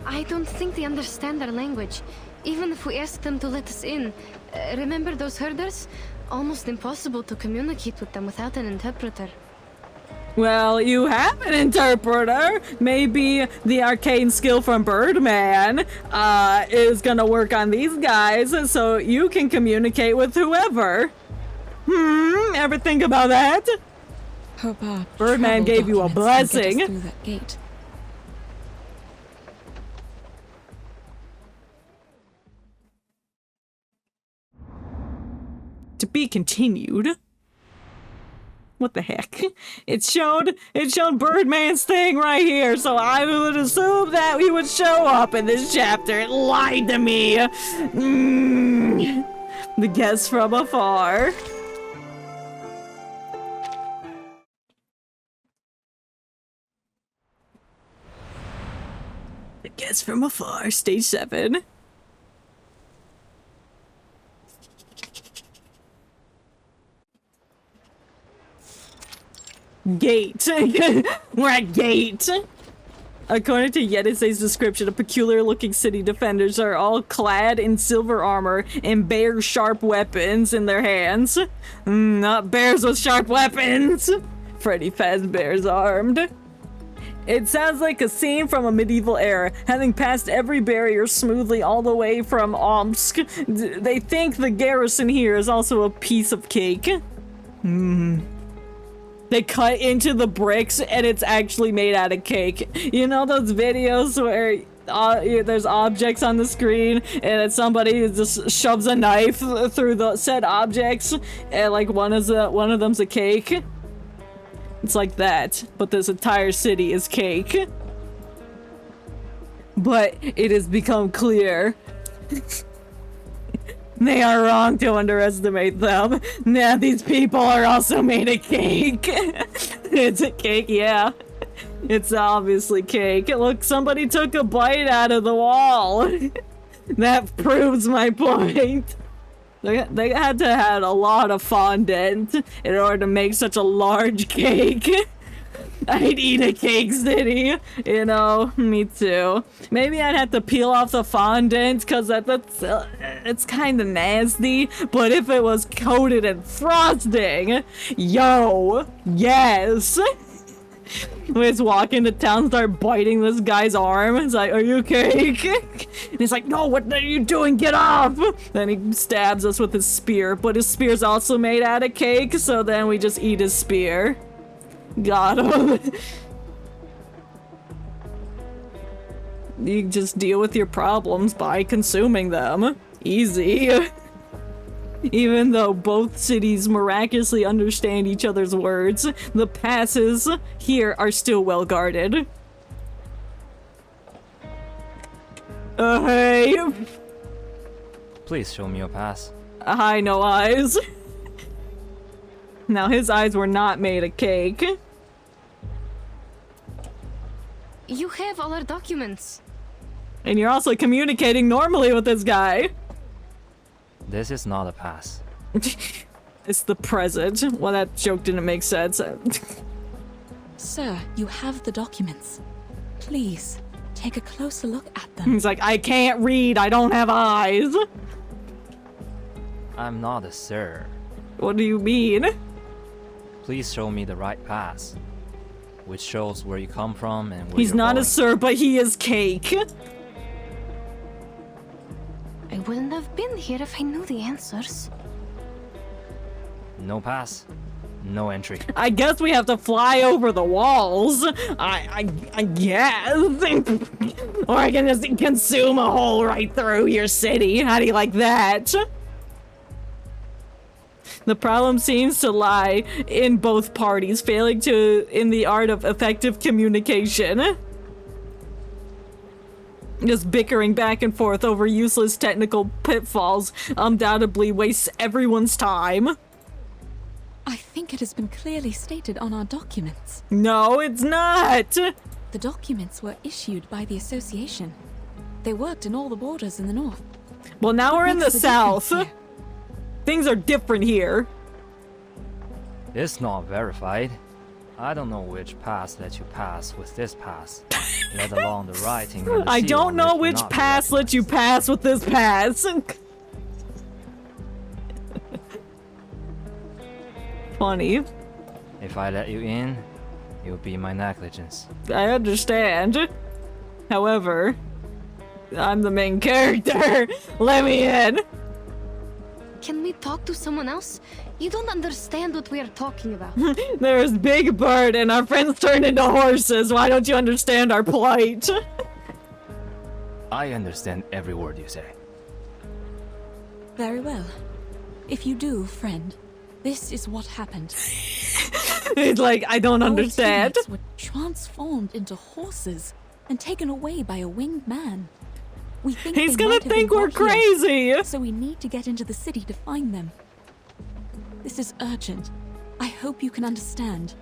I don't think they understand our language, even if we ask them to let us in. Remember those herders? Almost impossible to communicate with them without an interpreter. Well, you have an interpreter. Maybe the arcane skill from Birdman is gonna work on these guys so you can communicate with whoever. Ever think about that? Birdman gave you a blessing. Through that gate. To be continued. What the heck? It showed Birdman's thing right here, so I would assume that he would show up in this chapter. It lied to me. The guest from afar. The guest from afar, stage 7. Gate. We're at gate. According to Yenisei's description, a peculiar-looking city defenders are all clad in silver armor and bear sharp weapons in their hands. Not bears with sharp weapons. Freddy Fazbear's armed. It sounds like a scene from a medieval era, having passed every barrier smoothly all the way from Omsk. They think the garrison here is also a piece of cake. They cut into the bricks and it's actually made out of cake. You know those videos where there's objects on the screen and somebody just shoves a knife through the said objects and like one of them's a cake? It's like that, but this entire city is cake. But it has become clear they are wrong to underestimate them. Now these people are also made of cake. It's a cake, yeah. It's obviously cake. Look, somebody took a bite out of the wall. That proves my point. They had to have a lot of fondant in order to make such a large cake. I'd eat a cake city, you know, me too. Maybe I'd have to peel off the fondant because it's kind of nasty, but if it was coated in frosting, yo, yes. We just walk into town, start biting this guy's arm. It's like, are you okay? And he's like, no, what are you doing? Get off! Then he stabs us with his spear, but his spear's also made out of cake, so then we just eat his spear. Got him. You just deal with your problems by consuming them. Easy. Even though both cities miraculously understand each other's words, the passes here are still well guarded. Hey. Please show me your pass. Hi, no eyes. Now his eyes were not made of cake. You have all our documents. And you're also communicating normally with this guy. This is not a pass. It's the present. Well, that joke didn't make sense. Sir, you have the documents. Please, take a closer look at them. He's like, I can't read, I don't have eyes. I'm not a sir. What do you mean? Please show me the right pass, which shows where you come from and where He's you're not going. a sir, but he is cake. I wouldn't have been here if I knew the answers. No pass, no entry. I guess we have to fly over the walls. I guess. Or I can just consume a hole right through your city. How do you like that? The problem seems to lie in both parties, failing in the art of effective communication. Just bickering back and forth over useless technical pitfalls undoubtedly wastes everyone's time. I think it has been clearly stated on our documents. No, it's not! The documents were issued by the association. They worked in all the borders in the north. Well, now we're in the Makes the south. difference Things are different here. It's not verified. I don't know which pass let you pass with this pass, let alone the writing. And the I seal don't on know it which cannot be pass let you pass with this pass. Funny. If I let you in, it would be my negligence. I understand. However, I'm the main character. Let me in. Can we talk to someone else? You don't understand what we are talking about. There's Big Bird and our friends turned into horses. Why don't you understand our plight? I understand every word you say. Very well. If you do, friend, this is what happened. It's like, I don't Our understand. teammates were transformed into horses and taken away by a winged man. We think He's they gonna might have think been we're brought here, crazy. so we need to get into the city to find them. This is urgent. I hope you can understand.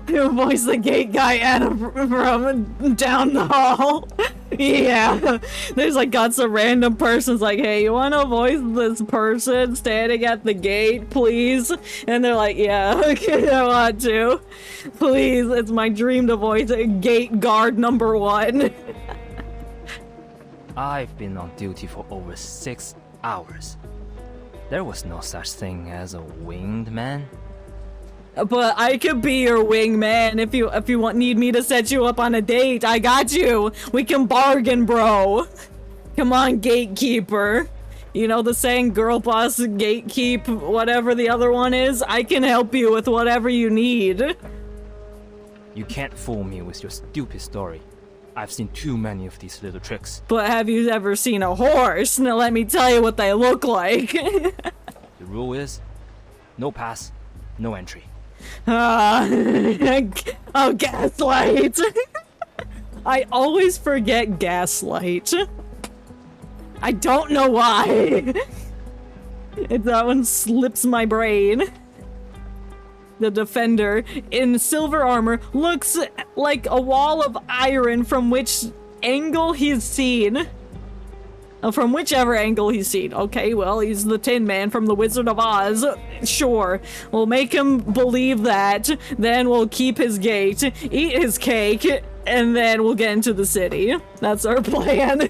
You voice the gate guy from down the hall. Yeah. There's like got some random person's like, hey, you wanna voice this person standing at the gate, please? And they're like, yeah, okay, I want to. Please, it's my dream to voice a gate guard number 1. I've been on duty for over 6 hours. There was no such thing as a winged man. But I could be your wingman if you need me to set you up on a date. I got you. We can bargain, bro. Come on, gatekeeper. You know the saying, girl boss, gatekeep, whatever the other one is? I can help you with whatever you need. You can't fool me with your stupid story. I've seen too many of these little tricks. But have you ever seen a horse? Now let me tell you what they look like. The rule is, no pass, no entry. Oh, gaslight. I always forget gaslight. I don't know why. That one slips my brain. The defender in silver armor looks like a wall of iron from which angle he's seen. From whichever angle he's seen. Okay, well, he's the Tin Man from The Wizard of Oz. Sure. We'll make him believe that. Then we'll keep his gate, eat his cake, and then we'll get into the city. That's our plan.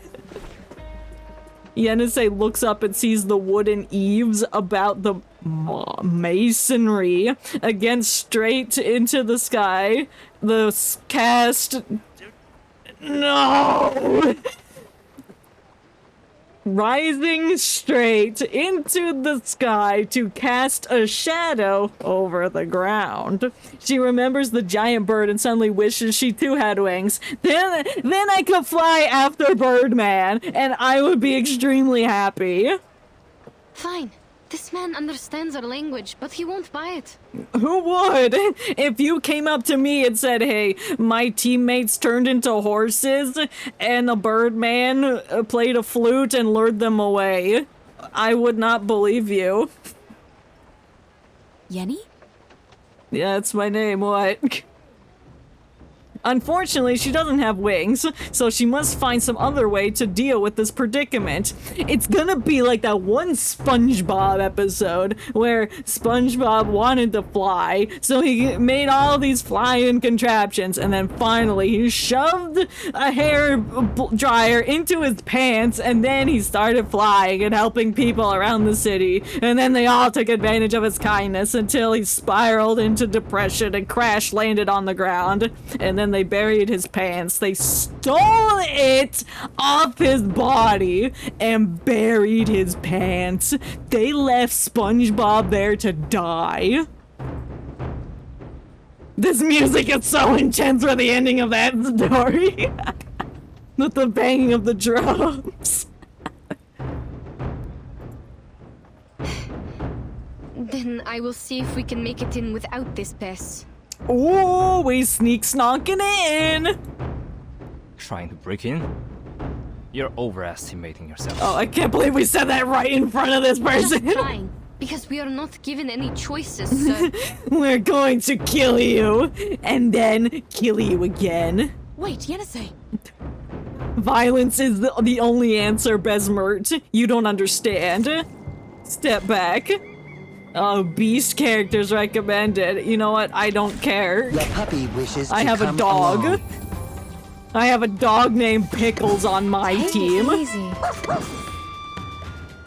Yenise looks up and sees the wooden eaves about the masonry again straight into the sky. The cast... No! rising straight into the sky to cast a shadow over the ground. She remembers the giant bird and suddenly wishes she too had wings. Then I could fly after Birdman, and I would be extremely happy. Fine. This man understands our language, but he won't buy it. Who would? If you came up to me and said, hey, my teammates turned into horses and the Birdman played a flute and lured them away, I would not believe you. Yenny? Yeah, that's my name, what? Unfortunately, she doesn't have wings, so she must find some other way to deal with this predicament. It's gonna be like that one SpongeBob episode where SpongeBob wanted to fly, so he made all these flying contraptions, and then finally he shoved a hair dryer into his pants, and then he started flying and helping people around the city, and then they all took advantage of his kindness until he spiraled into depression and crash landed on the ground, and then they buried his pants. They stole it off his body and buried his pants. They left SpongeBob there to die. This music is so intense for the ending of that story. With the banging of the drums. Then I will see if we can make it in without this pass. Ooh, we sneaking in. Trying to break in? You're overestimating yourself. Oh, I can't believe we said that right in front of this person. Just trying, because we are not given any choices, sir. We're going to kill you, and then kill you again. Wait, Yenisei. Violence is the only answer, Besmert. You don't understand. Step back. Oh, beast characters recommended. You know what? I don't care. The puppy wishes I have a dog. Along. I have a dog named Pickles on my team. Easy.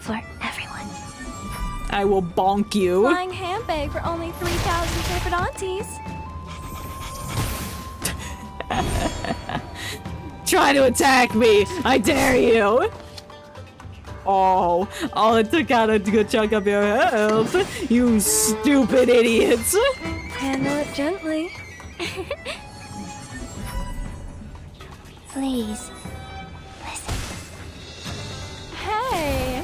For everyone. I will bonk you. Flying handbag for only 3,000 favorite aunties. Try to attack me. I dare you. Oh, it took out a good chunk of your health. You stupid idiots. Handle it gently. Please. Hey.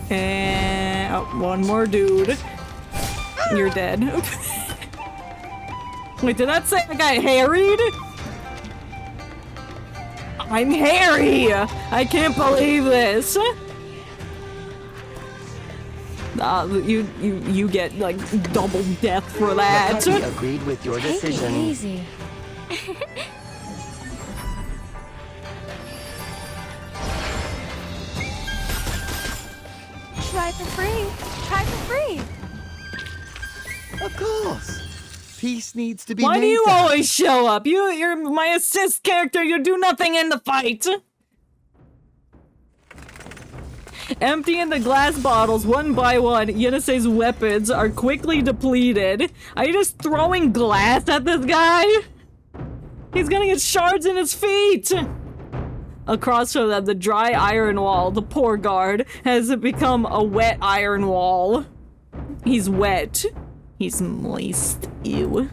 And one more dude. You're dead. Wait, did that say I got harried? I'm hairy! I can't believe this! You get, like, double death for that. The puppy agreed with your decision. Take it easy. Try for free. Try for free. Of course. Peace needs to be Why made do you to always show up? You're my assist character. You do nothing in the fight. Emptying the glass bottles one by one, Yenisei's weapons are quickly depleted. Are you just throwing glass at this guy? He's gonna get shards in his feet. Across from them, the dry iron wall, the poor guard, has become a wet iron wall. He's wet. He's moist. Ew.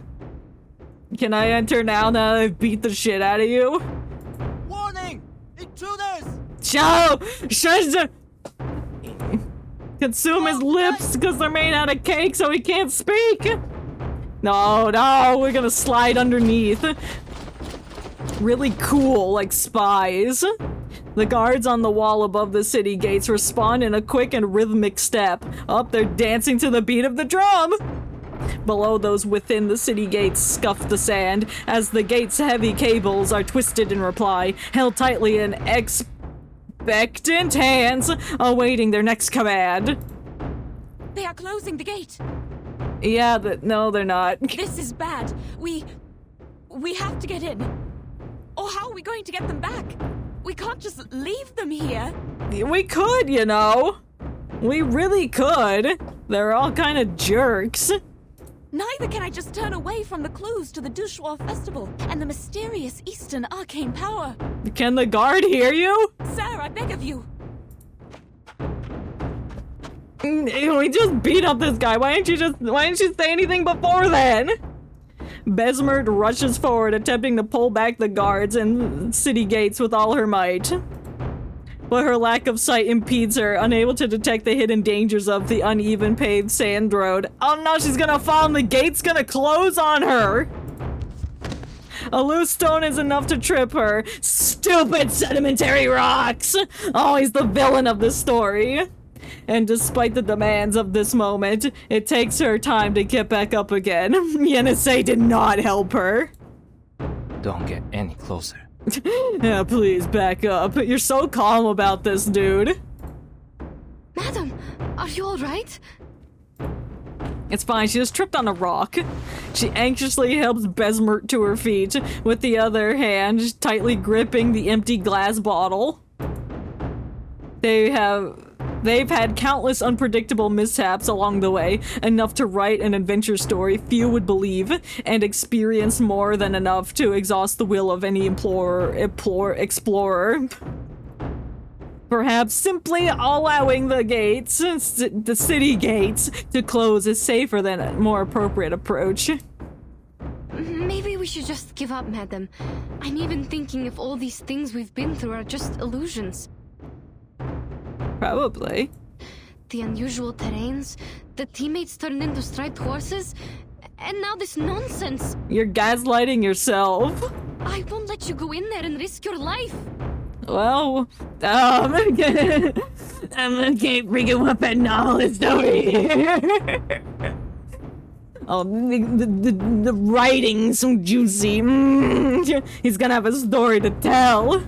Can I enter now that I've beat the shit out of you? Warning! Intruders! Consume his lips because they're made out of cake so he can't speak! No, we're gonna slide underneath. Really cool, like spies. The guards on the wall above the city gates respond in a quick and rhythmic step. Up, they're dancing to the beat of the drum! Below, those within the city gates scuff the sand as the gate's heavy cables are twisted in reply, held tightly in expectant hands, awaiting their next command. They are closing the gate. Yeah, no, they're not. This is bad. We have to get in. Or how are we going to get them back? We can't just leave them here. We could, you know. We really could. They're all kind of jerks. Neither can I just turn away from the clues to the Shuori festival and the mysterious Eastern arcane power. Can the guard hear you? Sir, I beg of you. We just beat up this guy. Why didn't you say anything before then? Besmert rushes forward, attempting to pull back the guards and city gates with all her might. But her lack of sight impedes her, unable to detect the hidden dangers of the uneven paved sand road. Oh no, she's gonna fall and the gate's gonna close on her! A loose stone is enough to trip her. Stupid sedimentary rocks! Always the villain of the story. And despite the demands of this moment, it takes her time to get back up again. Yenisei did not help her. Don't get any closer. Yeah, please back up. You're so calm about this, dude. Madam, are you alright? It's fine, she just tripped on a rock. She anxiously helps Besmert to her feet, with the other hand tightly gripping the empty glass bottle. They've had countless unpredictable mishaps along the way, enough to write an adventure story few would believe, and experience more than enough to exhaust the will of any explorer. Perhaps simply allowing the gates, the city gates, to close is safer than a more appropriate approach. Maybe we should just give up, madam. I'm even thinking if all these things we've been through are just illusions. Probably. The unusual terrains, the teammates turned into striped horses, and now this nonsense. You're gaslighting yourself. I won't let you go in there and risk your life. Well, I'm a freaking weapon novelist over here. Oh, the writing's so juicy. He's gonna have a story to tell.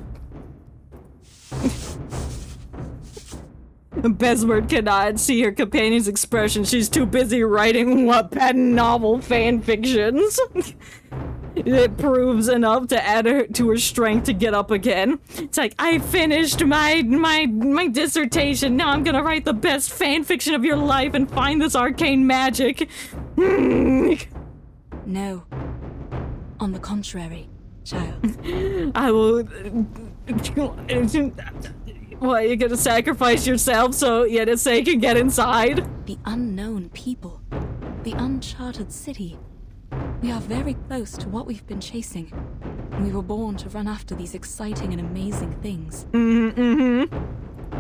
Besmert cannot see her companion's expression. She's too busy writing Wattpad novel fan fictions. It proves enough to add to her strength to get up again. It's like, I finished my dissertation. Now I'm gonna write the best fan fiction of your life and find this arcane magic. No. On the contrary, child. I will... What, you're gonna sacrifice yourself so Yenisei can get inside? The unknown people. The uncharted city. We are very close to what we've been chasing. We were born to run after these exciting and amazing things.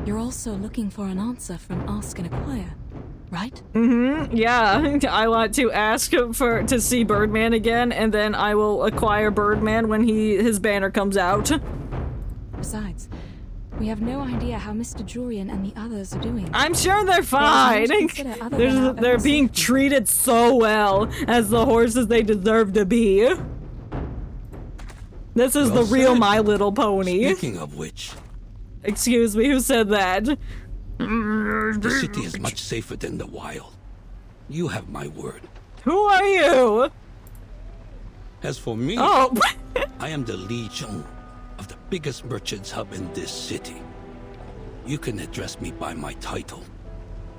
You're also looking for an answer from Ask and Acquire, right? Yeah, I want to ask to see Birdman again, and then I will acquire Birdman when his banner comes out. Besides, we have no idea how Mr. Jurian and the others are doing. I'm sure they're fine. They're being treated so well as the horses they deserve to be. This is the real My Little Pony. Speaking of which... Excuse me, who said that? The city is much safer than the wild. You have my word. Who are you? As for me, I am the Legion of the biggest merchants hub in this city. You can address me by my title.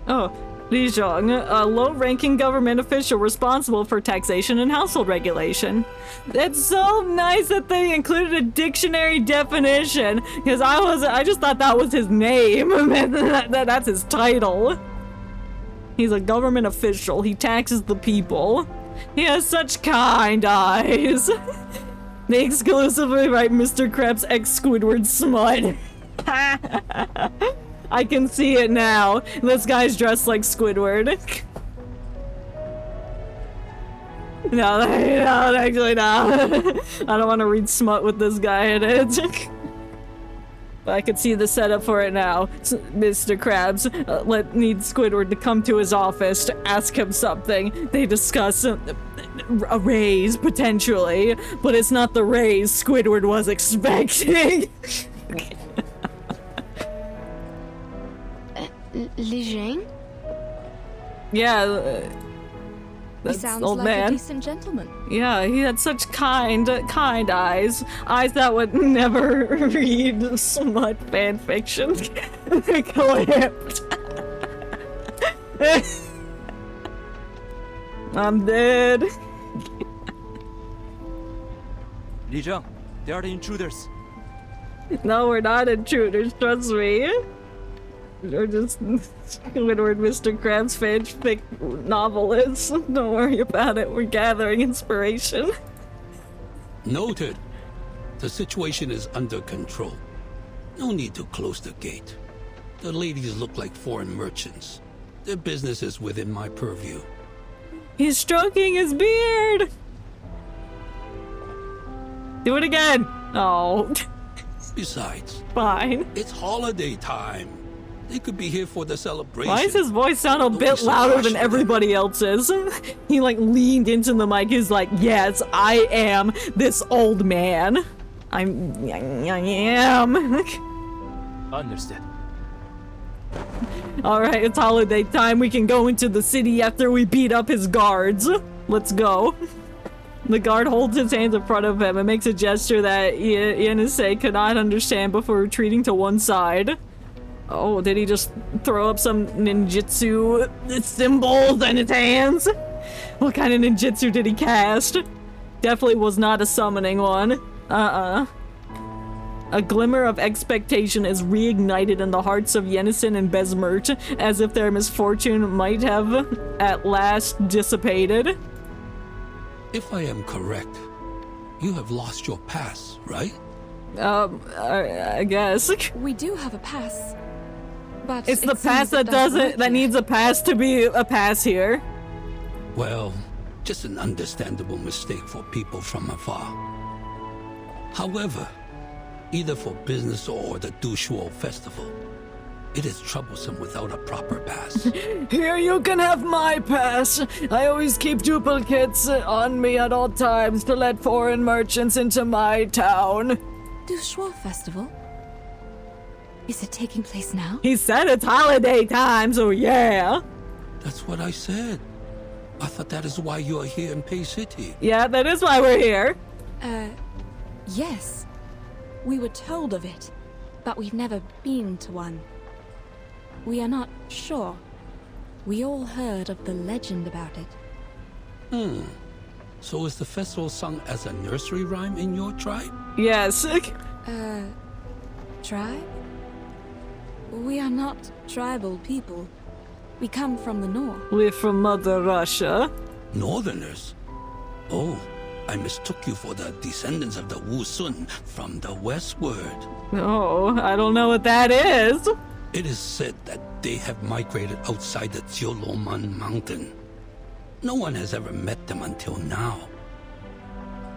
Oh, Li Zhong, a low-ranking government official responsible for taxation and household regulation. It's so nice that they included a dictionary definition, because I just thought that was his name. That's his title. He's a government official. He taxes the people. He has such kind eyes. They exclusively write Mr. Krabs X Squidward smut. I can see it now. This guy's dressed like Squidward. No, actually no. I don't want to read smut with this guy in it. But I can see the setup for it now. Mr. Krabs needs Squidward to come to his office to ask him something. They discuss a raise, potentially, but it's not the raise Squidward was expecting. Li Zhang? Yeah, He that's sounds old like man. a decent gentleman. Yeah, he had such kind eyes. Eyes that would never read smut fanfiction. Clipped. I'm dead. Li Zheng, they are the intruders. No, we're not intruders, trust me. We're just Woodward Mr. Krabs fanfic novelists. Don't worry about it, we're gathering inspiration. Noted. The situation is under control. No need to close the gate. The ladies look like foreign merchants. Their business is within my purview. He's stroking his beard! Do it again! Oh. Besides, fine. It's holiday time. They could be here for the celebration. Why does his voice sound a bit louder than everybody else's? He like leaned into the mic. He's like, yes, I am this old man. I am. Understood. Alright, it's holiday time. We can go into the city after we beat up his guards. Let's go. The guard holds his hands in front of him and makes a gesture that Yenise could not understand before retreating to one side. Oh, did he just throw up some ninjutsu symbols in his hands? What kind of ninjutsu did he cast? Definitely was not a summoning one. A glimmer of expectation is reignited in the hearts of Yenison and Besmert, as if their misfortune might have at last dissipated. If I am correct, you have lost your pass, right? I guess. We do have a pass. But it's the pass that needs a pass to be a pass here. Well, just an understandable mistake for people from afar. However, either for business or the Shuori festival, it is troublesome without a proper pass. Here, you can have my pass. I always keep duplicates on me at all times to let foreign merchants into my town. Shuori festival? Is it taking place now? He said it's holiday time, so yeah. That's what I said. I thought that is why you are here in Pei City. Yeah, that is why we're here. Yes. We were told of it, but we've never been to one. We are not sure. We all heard of the legend about it. So is the festival sung as a nursery rhyme in your tribe? Yes. Tribe? We are not tribal people. We come from the north. We're from Mother Russia. Northerners? Oh, I mistook you for the descendants of the Wu Sun from the westward. Oh, I don't know what that is. It is said that they have migrated outside the Jioloman mountain. No one has ever met them until now.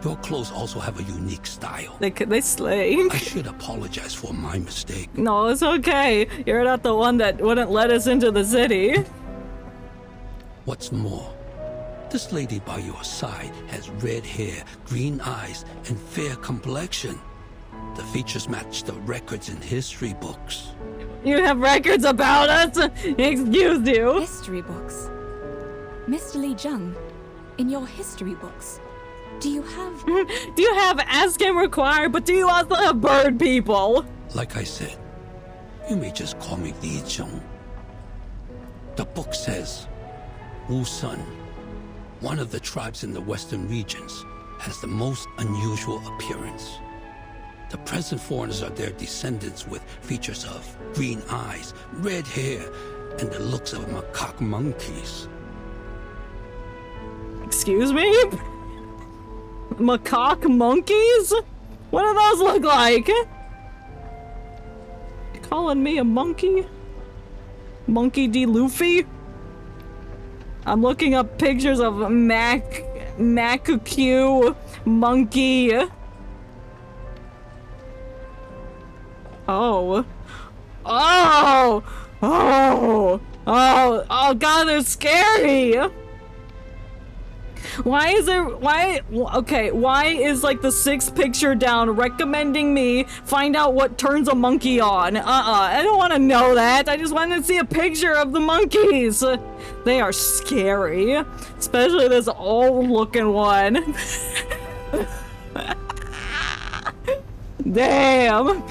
Your clothes also have a unique style. They slay. I should apologize for my mistake. No, it's okay. You're not the one that wouldn't let us into the city. What's more, this lady by your side has red hair, green eyes, and fair complexion. The features match the records in history books. You have records about us? Excuse you. History books? Mr. Li Zheng, in your history books, do you have ask and require, but do you also have bird people? Like I said, you may just call me Li Zheng. The book says, Wu Sun, one of the tribes in the western regions, has the most unusual appearance. The present foreigners are their descendants with features of green eyes, red hair, and the looks of macaque monkeys. Excuse me? Macaque monkeys? What do those look like? You calling me a monkey? Monkey D. Luffy? I'm looking up pictures of Macaque monkey. Oh. Oh! Oh! Oh! Oh god, they're scary! Why is like the 6th picture down recommending me find out what turns a monkey on? I don't want to know that. I just wanted to see a picture of the monkeys. They are scary. Especially this old looking one. Damn.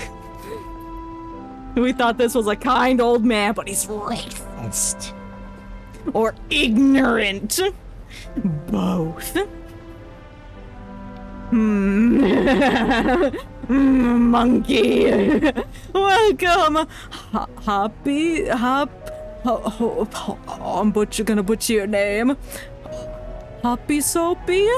We thought this was a kind old man, but he's racist. Or ignorant. Both. Monkey. Welcome. Hoppy. I'm gonna butcher your name. Hoppy Soapy?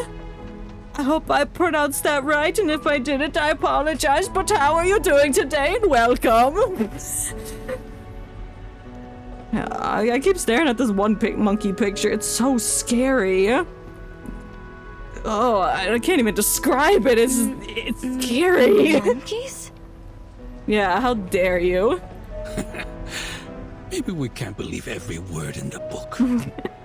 I hope I pronounced that right, and if I didn't, I apologize, but how are you doing today, and welcome? I keep staring at this one monkey picture. It's so scary. Oh, I can't even describe it. It's scary. Monkeys? Yeah, how dare you? Maybe we can't believe every word in the book.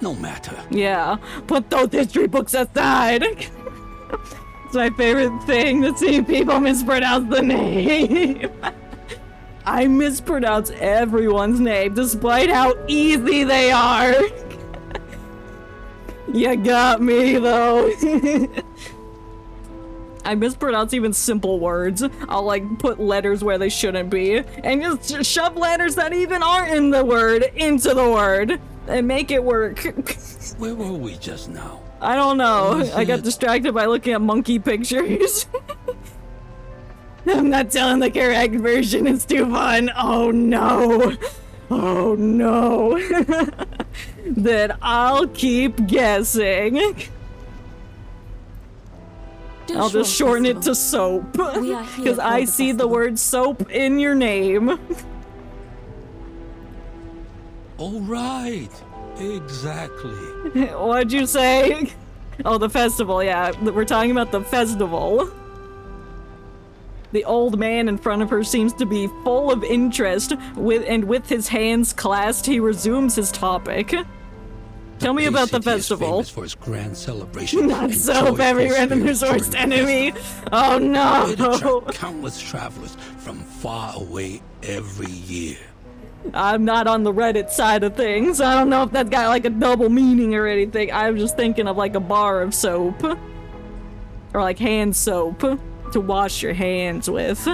No matter. Yeah, put those history books aside. It's my favorite thing to see people mispronounce the name. I mispronounce everyone's name despite how easy they are. You got me though. I mispronounce even simple words. I'll like put letters where they shouldn't be and just shove letters that even aren't in the word into the word and make it work. Where were we just now? I don't know. I got distracted by looking at monkey pictures. I'm not telling the correct version. It's too fun. Oh no. Oh no. Then I'll keep guessing. I'll just shorten it to soap. Because I see the word soap in your name. All right. Exactly. What'd you say? Oh, the festival, yeah. We're talking about the festival. The old man in front of her seems to be full of interest, with his hands clasped, he resumes his topic. Tell me about the festival. For its grand celebration. Not soap, every random's worst enemy. Oh no! It attracts countless travelers from far away every year. I'm not on the Reddit side of things. I don't know if that's got like a double meaning or anything. I'm just thinking of like a bar of soap. Or like hand soap to wash your hands with.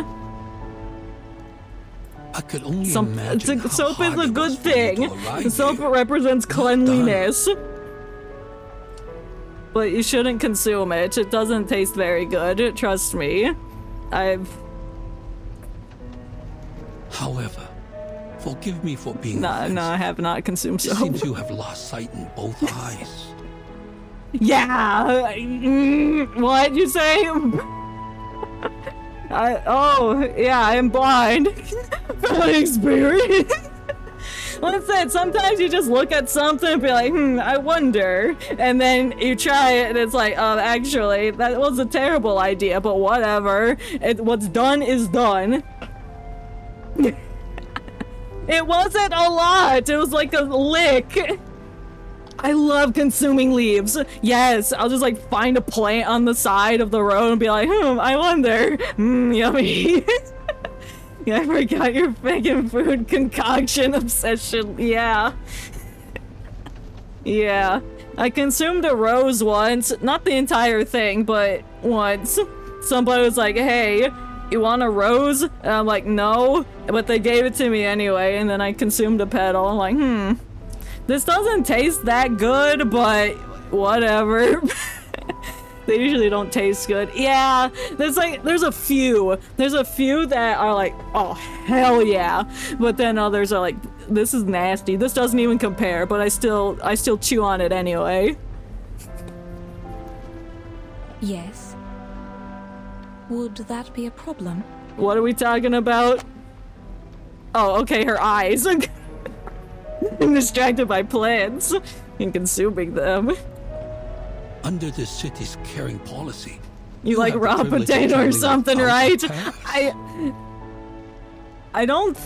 I could only imagine how soap is a good thing. arrive Soap represents cleanliness. But you shouldn't consume it. It doesn't taste very good. Trust me. However, forgive me for being No, I have not consumed It soap. seems you have lost sight in both eyes. Yeah. What'd you say? I am blind. From experience. Listen, sometimes you just look at something and be like, I wonder. And then you try it and it's like, actually, that was a terrible idea, but whatever. What's done is done. It wasn't a lot. It was like a lick. I love consuming leaves. Yes, I'll just like find a plant on the side of the road and be like, I wonder. Yummy. Yeah, I forgot your freaking food concoction obsession. Yeah. Yeah. I consumed a rose once. Not the entire thing, but once. Somebody was like, hey, you want a rose? And I'm like, no. But they gave it to me anyway, and then I consumed a petal. I'm like, this doesn't taste that good, but whatever. They usually don't taste good. Yeah, there's a few that are like, oh hell yeah, but then others are like, this is nasty. This doesn't even compare, but I still chew on it anyway. Yes. Would that be a problem? What are we talking about? Oh, okay, her eyes. I'm distracted by plants and consuming them. Under the city's caring policy. You like have the raw privilege of potato or traveling something, without right? a pass. I don't.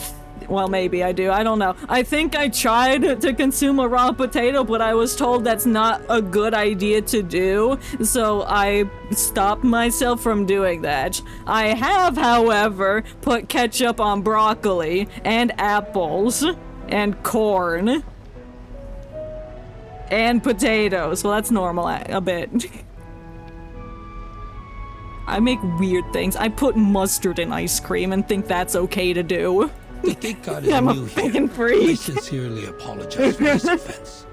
Well, maybe I do. I don't know. I think I tried to consume a raw potato, but I was told that's not a good idea to do, so I stopped myself from doing that. I have, however, put ketchup on broccoli and apples and corn and potatoes. Well, that's normal a bit. I make weird things. I put mustard in ice cream and think that's okay to do. The gate guard is I'm a new freaking here. I freak. sincerely apologize for this offense.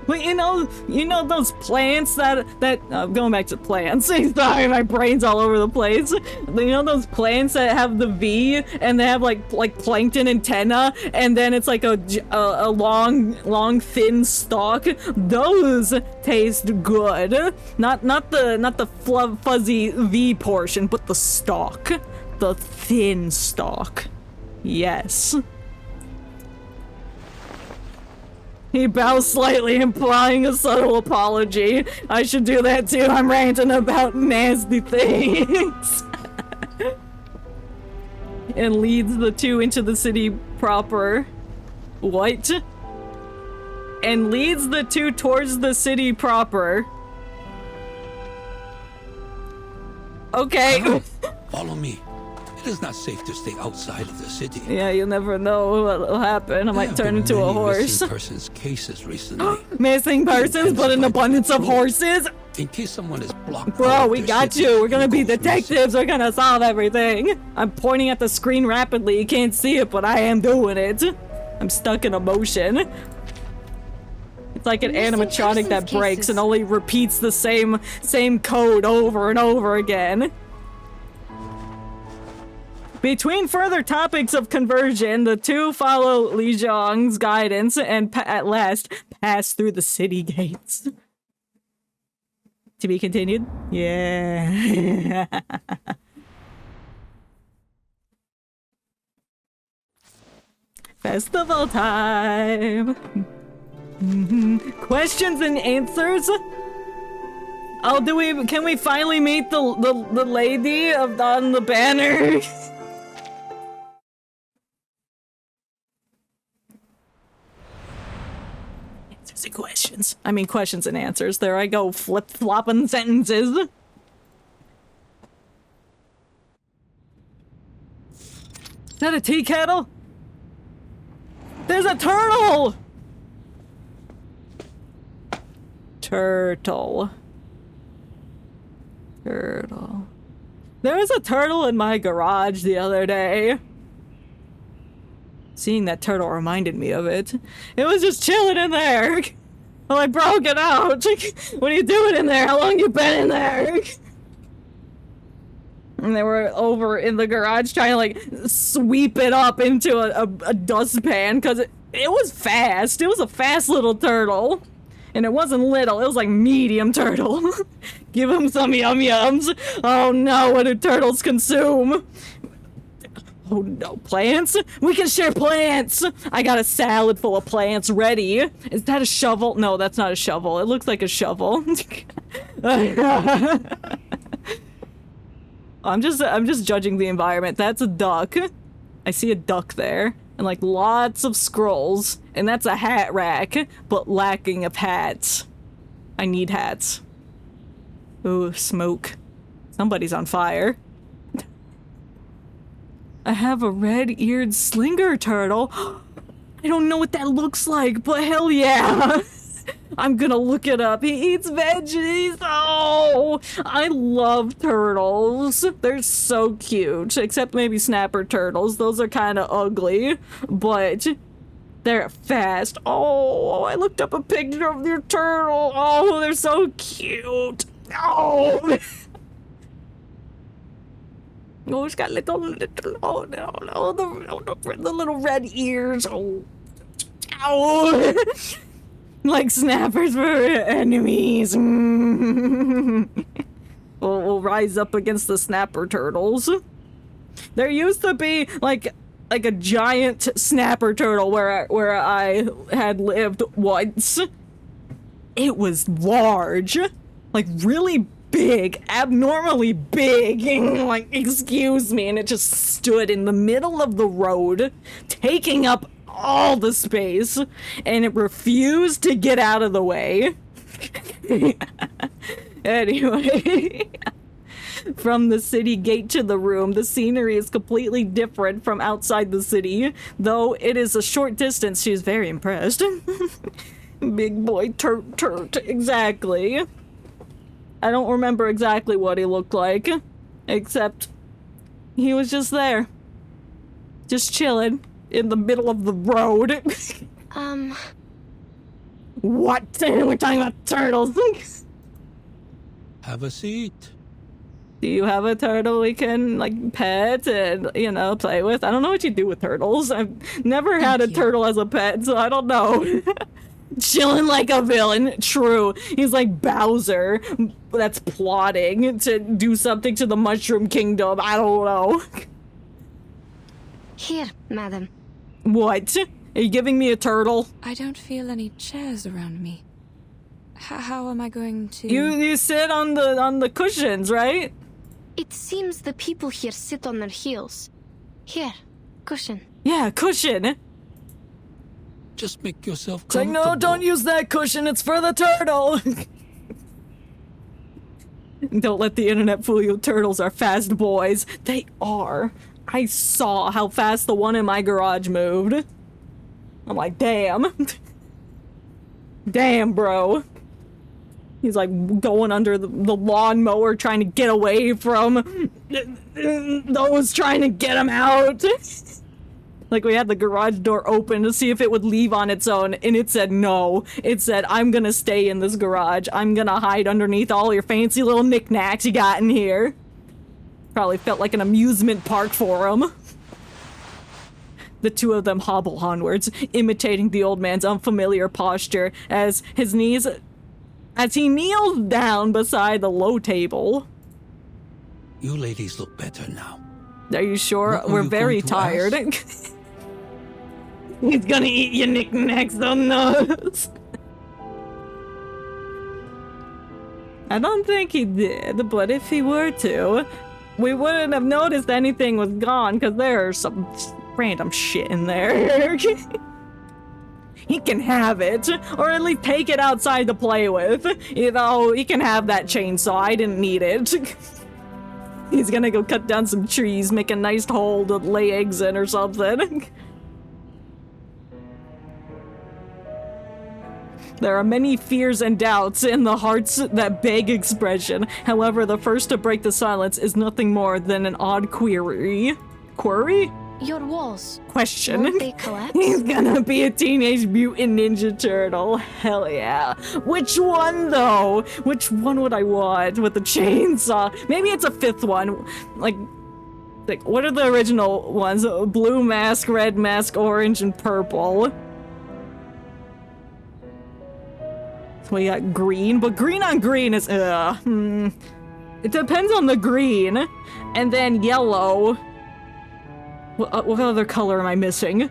But you know those plants that going back to plants. Sorry, my brain's all over the place. You know those plants that have the V and they have like plankton antenna, and then it's like a long thin stalk. Those taste good. Not the fuzzy V portion, but the stalk, the thin stalk. Yes. He bows slightly, implying a subtle apology. I should do that too. I'm ranting about nasty things. And leads the two into the city proper. What? And leads the two towards the city proper. Okay. Follow me. It is not safe to stay outside of the city. Yeah, you'll never know what'll happen. I might turn into a horse. Missing persons cases recently. Missing persons, but an abundance of horses? In case someone is blocked. Bro, we got you. We're gonna be detectives. We're gonna solve everything. I'm pointing at the screen rapidly. You can't see it, but I am doing it. I'm stuck in a motion. It's like an animatronic that breaks and only repeats the same code over and over again. Between further topics of conversion, the two follow Li Zhong's guidance and at last pass through the city gates. To be continued? Yeah. Festival time. Questions and answers? Oh, can we finally meet the lady on the banner? Answers and questions. I mean, questions and answers. There I go, flip-flopping sentences. Is that a tea kettle? There's a turtle! Turtle. There was a turtle in my garage the other day. Seeing that turtle reminded me of it. It was just chilling in there. Well, I broke it out. What are you doing in there? How long you been in there? And they were over in the garage trying to like sweep it up into a dustpan because it was fast. It was a fast little turtle. And it wasn't little, it was like medium turtle. Give him some yum-yums. Oh no, what do turtles consume? Oh no, plants? We can share plants! I got a salad full of plants ready. Is that a shovel? No, that's not a shovel. It looks like a shovel. I'm just judging the environment. That's a duck. I see a duck there. And like lots of scrolls. And that's a hat rack, but lacking of hats. I need hats. Ooh, smoke. Somebody's on fire. I have a red-eared slinger turtle. I don't know what that looks like, but hell yeah. I'm gonna look it up. He eats veggies. Oh, I love turtles. They're so cute. Except maybe snapper turtles. Those are kind of ugly, but they're fast. Oh, I looked up a picture of your turtle. Oh, they're so cute. Oh. Oh, it's got little, oh no, the little red ears. Oh. Ow. Like snappers for enemies. We'll rise up against the snapper turtles. There used to be like a giant snapper turtle where I had lived once. It was large, like really big, abnormally big. Like, excuse me, and it just stood in the middle of the road, taking up all the space, and it refused to get out of the way. Anyway, from the city gate to the room, the scenery is completely different from outside the city, though it is a short distance. She is very impressed. Big boy turt, exactly. I don't remember exactly what he looked like, except he was just there. Just chilling in the middle of the road. What? We're talking about turtles. Have a seat. Do you have a turtle we can, like, pet and, you know, play with? I don't know what you do with turtles. I've never had a turtle as a pet, so I don't know. Chilling like a villain. True. He's like Bowser that's plotting to do something to the Mushroom Kingdom. I don't know. Here, madam. What? Are you giving me a turtle? I don't feel any chairs around me. How am I going to... You sit on the cushions, right? It seems the people here sit on their heels. Here, cushion. Yeah, cushion. Just make yourself It's like, comfortable. no, don't use that cushion. It's for the turtle. Don't let the internet fool you. Turtles are fast boys. They are. I saw how fast the one in my garage moved. I'm like, damn. Damn, bro. He's like going under the lawnmower trying to get away from those trying to get him out. Like, we had the garage door open to see if it would leave on its own, and it said no. It said, I'm gonna stay in this garage. I'm gonna hide underneath all your fancy little knickknacks you got in here. Probably felt like an amusement park for him. The two of them hobble onwards, imitating the old man's unfamiliar posture as he kneels down beside the low table. You ladies look better now. Are you sure? What were We're you very going to tired. He's gonna eat your knickknacks on those. I don't think he did, but if he were to, we wouldn't have noticed anything was gone because there's some random shit in there. He can have it, or at least take it outside to play with. You know, he can have that chainsaw. I didn't need it. He's gonna go cut down some trees, make a nice hole to lay eggs in or something. There are many fears and doubts in the hearts that beg expression. However, the first to break the silence is nothing more than an odd query. Query? Your walls. Question. Won't they collapse? He's gonna be a Teenage Mutant Ninja Turtle. Hell yeah. Which one, though? Which one would I want with the chainsaw? Maybe it's a fifth one. Like, what are the original ones? Blue mask, red mask, orange, and purple. We got green, but green on green is, It depends on the green. And then yellow. What other color am I missing?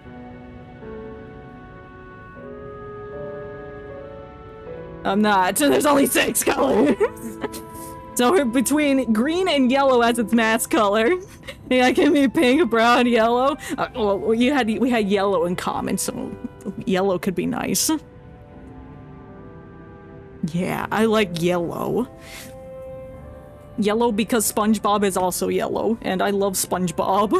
I'm not. There's only 6 colors. So we're between green and yellow as its mask color. Yeah, give me pink, brown, yellow. Well, we had yellow in common, so yellow could be nice. Yeah, I like yellow. Yellow because SpongeBob is also yellow, and I love SpongeBob.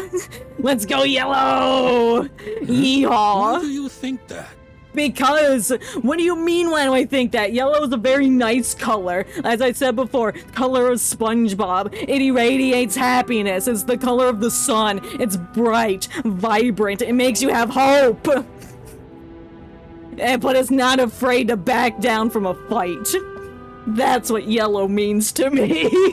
Let's go yellow! Yeehaw! Why do you think that? Because, what do you mean when I think that? Yellow is a very nice color. As I said before, color of SpongeBob. It irradiates happiness. It's the color of the sun. It's bright, vibrant. It makes you have hope. But it's not afraid to back down from a fight. That's what yellow means to me.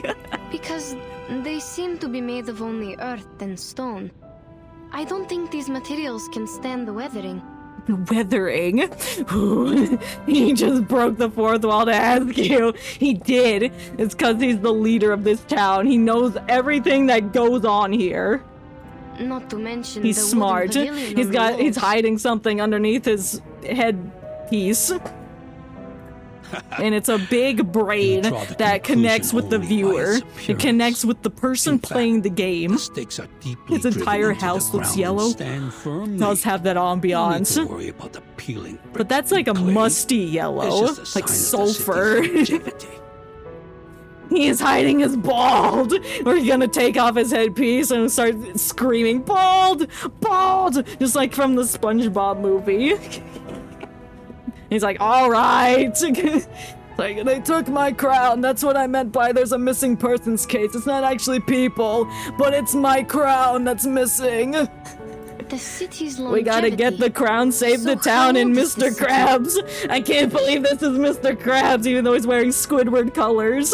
Because they seem to be made of only earth and stone. I don't think these materials can stand the weathering. Weathering? He just broke the fourth wall to ask you. He did. It's because he's the leader of this town. He knows everything that goes on here. Not to mention He's the smart. wooden pavilion on the walls. He's hiding something underneath his headpiece. And it's a big brain that connects with the viewer. It connects with the person playing the game. His entire house looks yellow. Does have that ambiance. But that's like a musty yellow. Like sulfur. He is hiding his bald. We're gonna take off his headpiece and start screaming, bald! Bald! Just like from the SpongeBob movie. He's like, alright! Like, they took my crown. That's what I meant by there's a missing persons case. It's not actually people, but it's my crown that's missing. But the city's We gotta get the crown, save the town, and Mr. Krabs. I can't believe this is Mr. Krabs, even though he's wearing Squidward colors.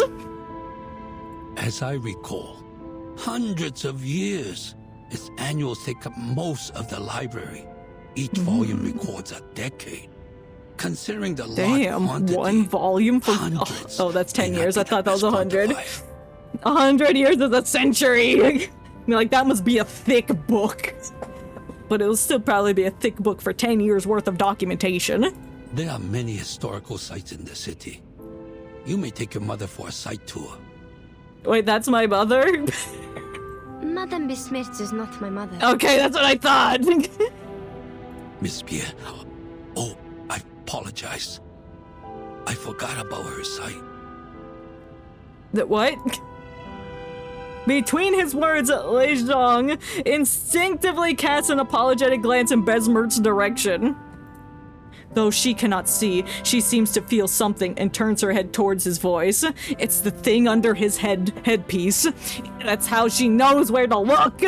As I recall, hundreds of years. Its annuals take up most of the library. Each volume records a decade. Considering the Damn, quantity, one volume for oh, that's 10 years. I thought that was 100. 100 years is a century. I mean, like, that must be a thick book. But it'll still probably be a thick book for 10 years worth of documentation. There are many historical sites in the city. You may take your mother for a site tour. Wait, that's my mother? Madame Besmirch is not my mother. Okay, that's what I thought. Miss Pierre, oh, I apologize. I forgot about her sight. What? Between his words, Lei Zhang instinctively casts an apologetic glance in Besmirch's direction. Though she cannot see, she seems to feel something and turns her head towards his voice. It's the thing under his headpiece. That's how she knows where to look.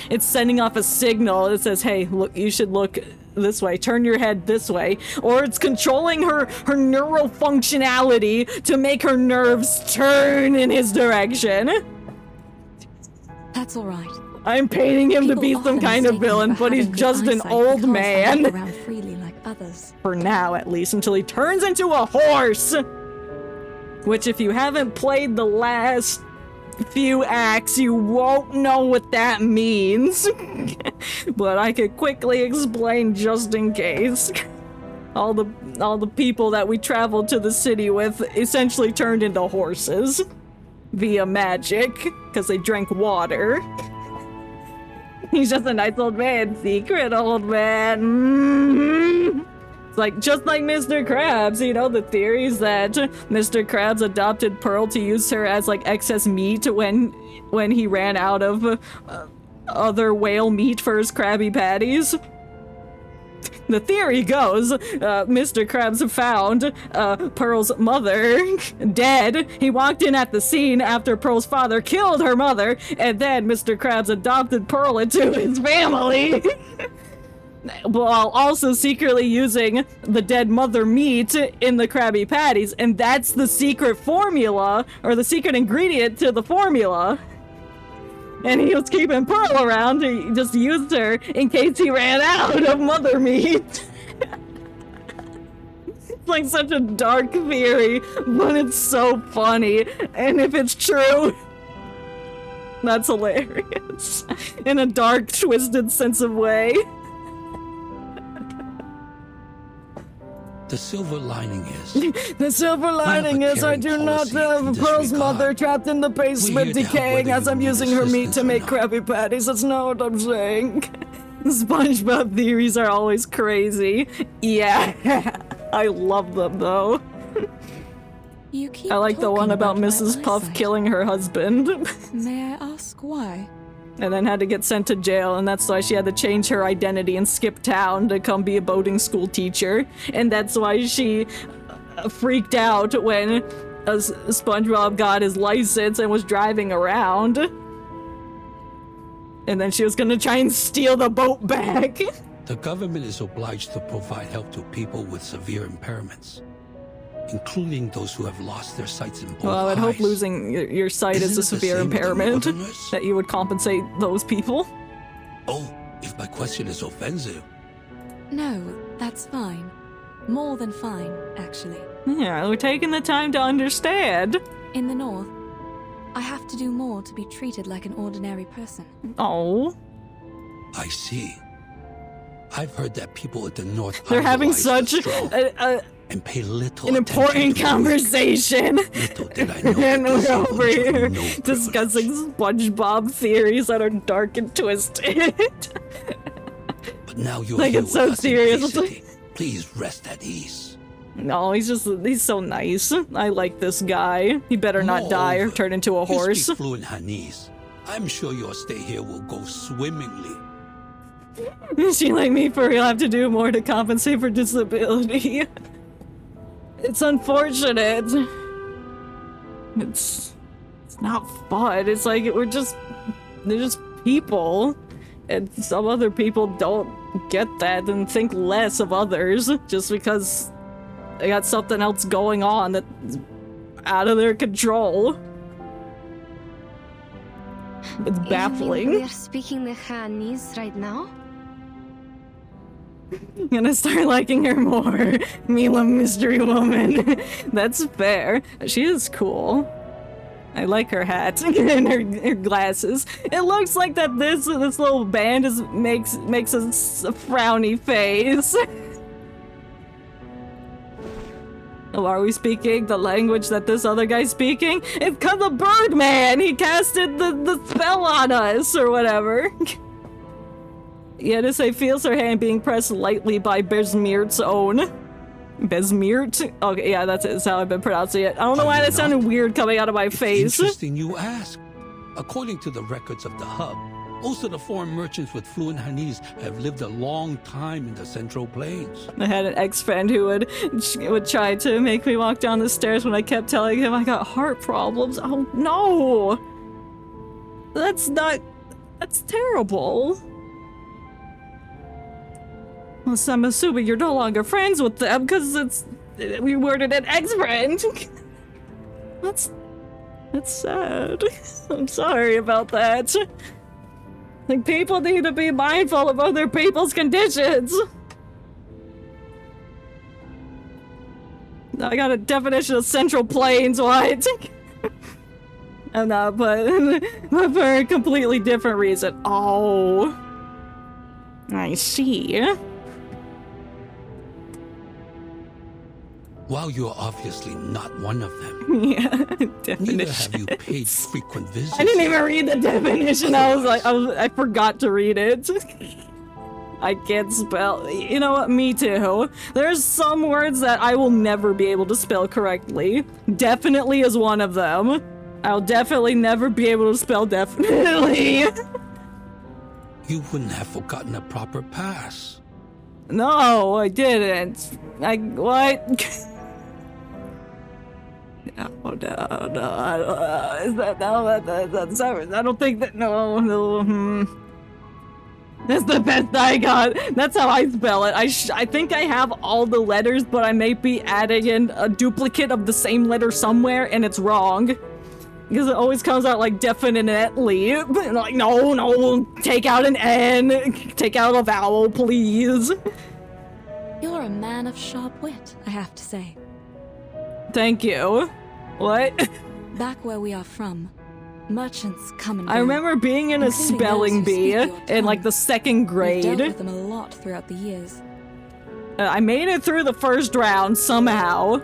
It's sending off a signal that says, hey, look, you should look this way, turn your head this way. Or it's controlling her neural functionality to make her nerves turn in his direction. That's all right. I'm painting him to be some kind of villain, but he's just an old man. Around freely like others. For now, at least, until he turns into a horse! Which, if you haven't played the last few acts, you won't know what that means. But I could quickly explain just in case. All the people that we traveled to the city with essentially turned into horses. Via magic, because they drank water. He's just a nice old man, secret old man. Mm-hmm. It's like, just like Mr. Krabs, you know, the theories that Mr. Krabs adopted Pearl to use her as like excess meat when he ran out of other whale meat for his Krabby Patties. The theory goes, Mr. Krabs found Pearl's mother dead. He walked in at the scene after Pearl's father killed her mother, and then Mr. Krabs adopted Pearl into his family. While also secretly using the dead mother meat in the Krabby Patties, and that's the secret formula, or the secret ingredient to the formula. And he was keeping Pearl around. He just used her in case he ran out of mother meat. It's like such a dark theory, but it's so funny. And if it's true, that's hilarious. In a dark, twisted sense of way. The silver lining is... The silver lining is I do not have Pearl's mother trapped in the basement decaying as I'm using her meat to make Krabby Patties. That's not what I'm saying. SpongeBob theories are always crazy. Yeah, I love them though. I like the one about Mrs. Puff killing her husband. May I ask why? And then had to get sent to jail, and that's why she had to change her identity and skip town to come be a boating school teacher. And that's why she freaked out when SpongeBob got his license and was driving around. And then she was gonna try and steal the boat back. The government is obliged to provide help to people with severe impairments, including those who have lost their sights in both eyes. Well, I would hope losing your sight is a severe impairment, that you would compensate those people. Oh, if my question is offensive. No, that's fine. More than fine, actually. Yeah, we're taking the time to understand. In the north, I have to do more to be treated like an ordinary person. Oh. I see. I've heard that people at the north they're having such and pay little an important conversation. Little did I know and we're over here discussing SpongeBob theories that are dark and twisted. But now you're like here it's so with us serious. in Bay City. Please rest at ease. No, he's so nice. I like this guy. He better not die or turn into a horse. You speak fluent Hanese. I'm sure your stay here will go swimmingly. She like me for real have to do more to compensate for disability. It's unfortunate. It's not fun. It's like they're just people. And some other people don't get that and think less of others just because they got something else going on that's out of their control. It's baffling. We're speaking the Chinese right now? I'm gonna start liking her more. Mila Mystery Woman. That's fair. She is cool. I like her hat and her glasses. It looks like that this little band makes a frowny face. Oh, are we speaking the language that this other guy's speaking? It's cause the Birdman! He casted the spell on us, or whatever. Yennesae feels her hand being pressed lightly by Besmirt's own. Besmirt? Okay, yeah, that's how I've been pronouncing it. I don't know why that sounded weird coming out of my face. Interesting you ask. According to the records of the hub, most of the foreign merchants with fluent Hanese have lived a long time in the Central Plains. I had an ex-friend who would try to make me walk down the stairs when I kept telling him I got heart problems. Oh no! That's terrible. Well, so I'm assuming you're no longer friends with them because we worded an ex-friend. That's sad. I'm sorry about that. Like, people need to be mindful of other people's conditions. I got a definition of Central Plains, what? I'm not, but for a completely different reason. Oh. I see. While you're obviously not one of them, yeah, neither have you paid frequent visits. I didn't even read the definition. I forgot to read it. I can't spell. You know what? Me too. There's some words that I will never be able to spell correctly. Definitely is one of them. I'll definitely never be able to spell definitely. You wouldn't have forgotten a proper pass. No, I didn't. What? No, is that that's I don't think that, no. That's the best I got. That's how I spell it. I think I have all the letters, but I may be adding in a duplicate of the same letter somewhere, and it's wrong. Because it always comes out like definitely. Like, no, take out an N. Take out a vowel, please. You're a man of sharp wit, I have to say. Thank you. What? Back where we are from, merchants come and go. I remember being in a spelling bee in like the second grade. We've dealt with them a lot throughout the years. I made it through the first round somehow.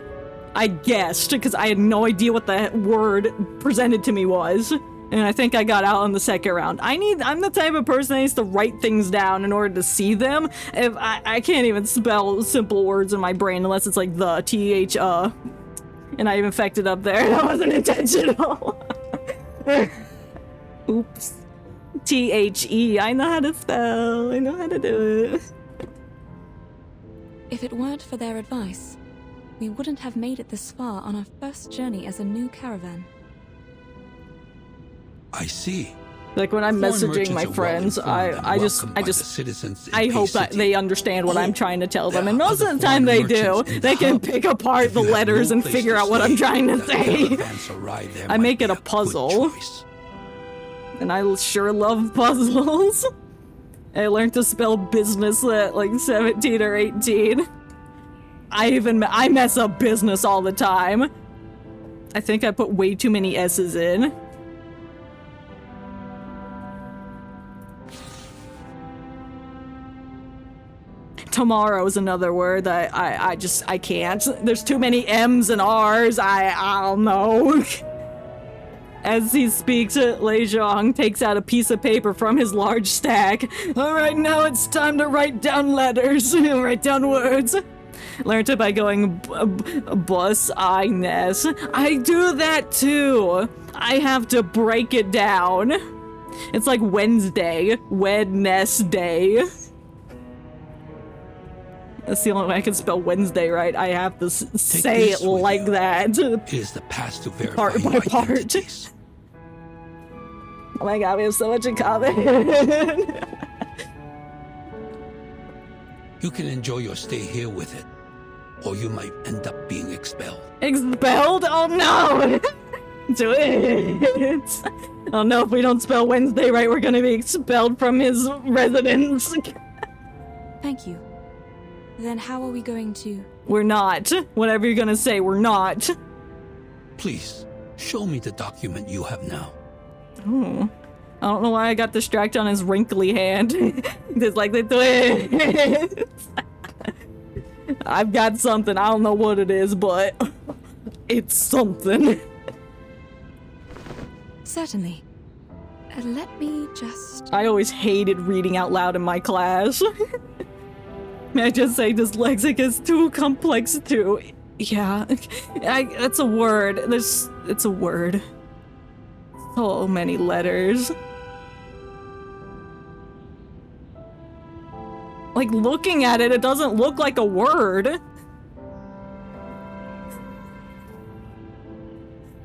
I guessed, because I had no idea what the word presented to me was. And I think I got out in the second round. I'm the type of person that needs to write things down in order to see them. If I can't even spell simple words in my brain unless it's like the TH, and I even fecked it up there. That wasn't intentional. Oops. THE. I know how to spell. I know how to do it. If it weren't for their advice, we wouldn't have made it this far on our first journey as a new caravan. I see. Like when I'm messaging my friends, I hope that they understand what I'm trying to tell them, and most of the time they do. They can pick apart the letters and figure out what I'm trying to say. I make it a puzzle, and I sure love puzzles. I learned to spell business at like 17 or 18. I mess up business all the time. I think I put way too many S's in. Tomorrow's another word that I can't. There's too many M's and R's. I don't know. As he speaks, Lei Zhang takes out a piece of paper from his large stack. All right, now it's time to write down letters. Write down words. Learned it by going bus, I, ness. I do that too. I have to break it down. It's like Wednesday. Wednesday. That's the only way I can spell Wednesday right. I have to say it like that. Here's the pass to verify part by part. Oh my god, we have so much in common. You can enjoy your stay here with it, or you might end up being expelled. Expelled? Oh no! Do it! Oh no, if we don't spell Wednesday right, we're gonna be expelled from his residence. Thank you. Then how are we going to... We're not. Whatever you're gonna say, we're not. Please, show me the document you have now. Oh. I don't know why I got distracted on his wrinkly hand. Just like the twins. I've got something. I don't know what it is, but it's something. Certainly. Let me just... I always hated reading out loud in my class. May I just say dyslexic is too complex too. Yeah, that's a word. It's a word. So many letters. Like, looking at it, it doesn't look like a word.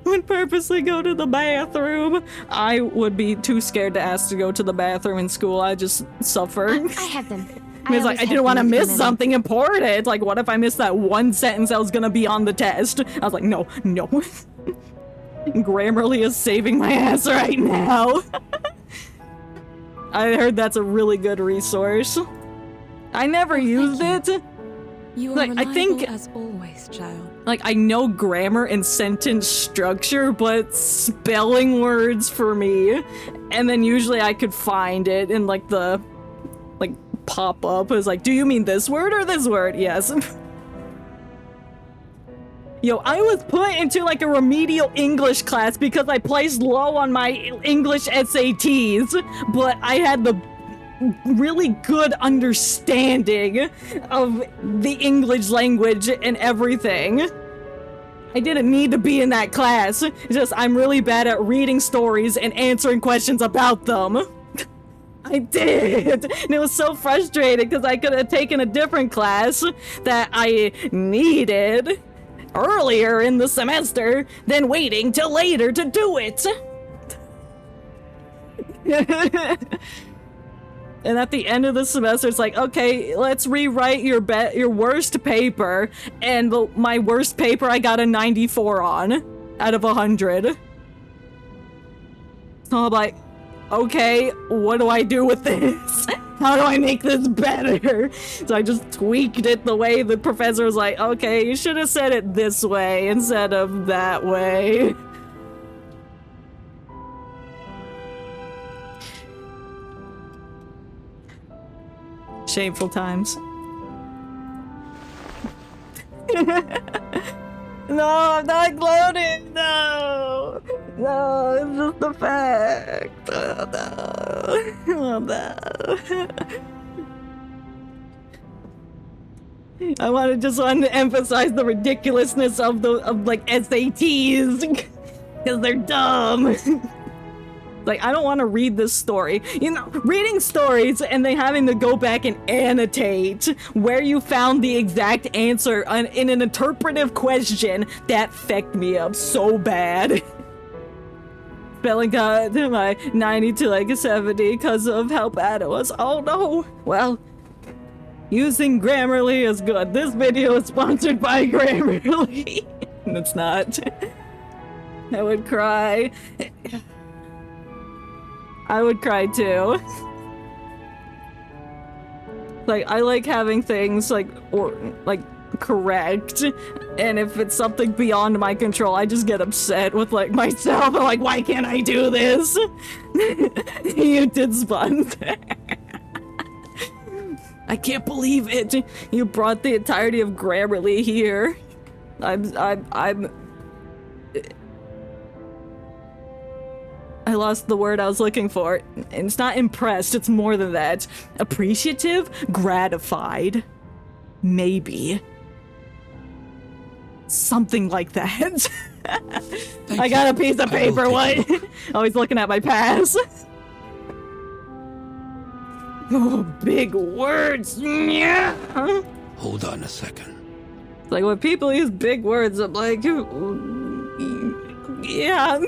Would purposely go to the bathroom. I would be too scared to ask to go to the bathroom in school. I just suffer. I have them. It's like, I didn't want to miss something important. Like, what if I missed that one sentence that was gonna be on the test? I was like, no. Grammarly is saving my ass right now. I heard that's a really good resource. I never used it. You are like, reliable I think, as always, child. like, I know grammar and sentence structure, but spelling words for me. And then usually I could find it in, like, the, like, pop-up. It was like, do you mean this word or this word? Yes. Yo, I was put into, like, a remedial English class because I placed low on my English SATs, but I had the really good understanding of the English language and everything. I didn't need to be in that class. It's just I'm really bad at reading stories and answering questions about them. I did! And it was so frustrating because I could have taken a different class that I needed earlier in the semester than waiting till later to do it. And at the end of the semester, it's like, okay, let's rewrite your worst paper. And my worst paper, I got a 94 on out of 100. So I'm like, okay, what do I do with this? How do I make this better? So I just tweaked it the way the professor was like, okay, you should have said it this way instead of that way. Shameful times. No, I'm not gloating! No! No, it's just a fact. Oh, no. Oh, no. I just wanted to emphasize the ridiculousness of like SATs because they're dumb. Like, I don't want to read this story. You know, reading stories and then having to go back and annotate where you found the exact answer in an interpretive question, that fecked me up so bad. Spelling got my 90 to like a 70 because of how bad it was. Oh no. Well, using Grammarly is good. This video is sponsored by Grammarly. It's not. I would cry. I would cry too. Like, I like having things correct, and if it's something beyond my control, I just get upset with like myself. I'm like, why can't I do this? You did spun. I can't believe it. You brought the entirety of Grammarly here. I lost the word I was looking for. And it's not impressed, it's more than that. Appreciative? Gratified? Maybe. Something like that. I got a piece of paper, what? Always looking at my pass. Oh, big words. Yeah. Hold on a second. It's like when people use big words, I'm like, yeah.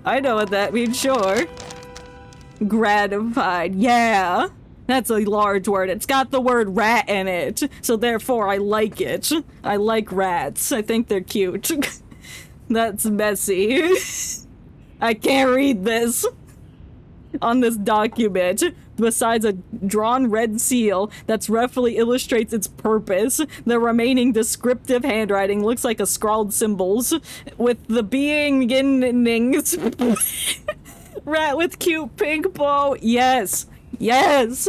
I know what that means, sure. Gratified, yeah. That's a large word. It's got the word rat in it, so therefore I like it. I like rats. I think they're cute. That's messy. I can't read this on this document. Besides a drawn red seal that roughly illustrates its purpose, the remaining descriptive handwriting looks like a scrawled symbols, with the beginnings rat with cute pink bow. Yes. Yes.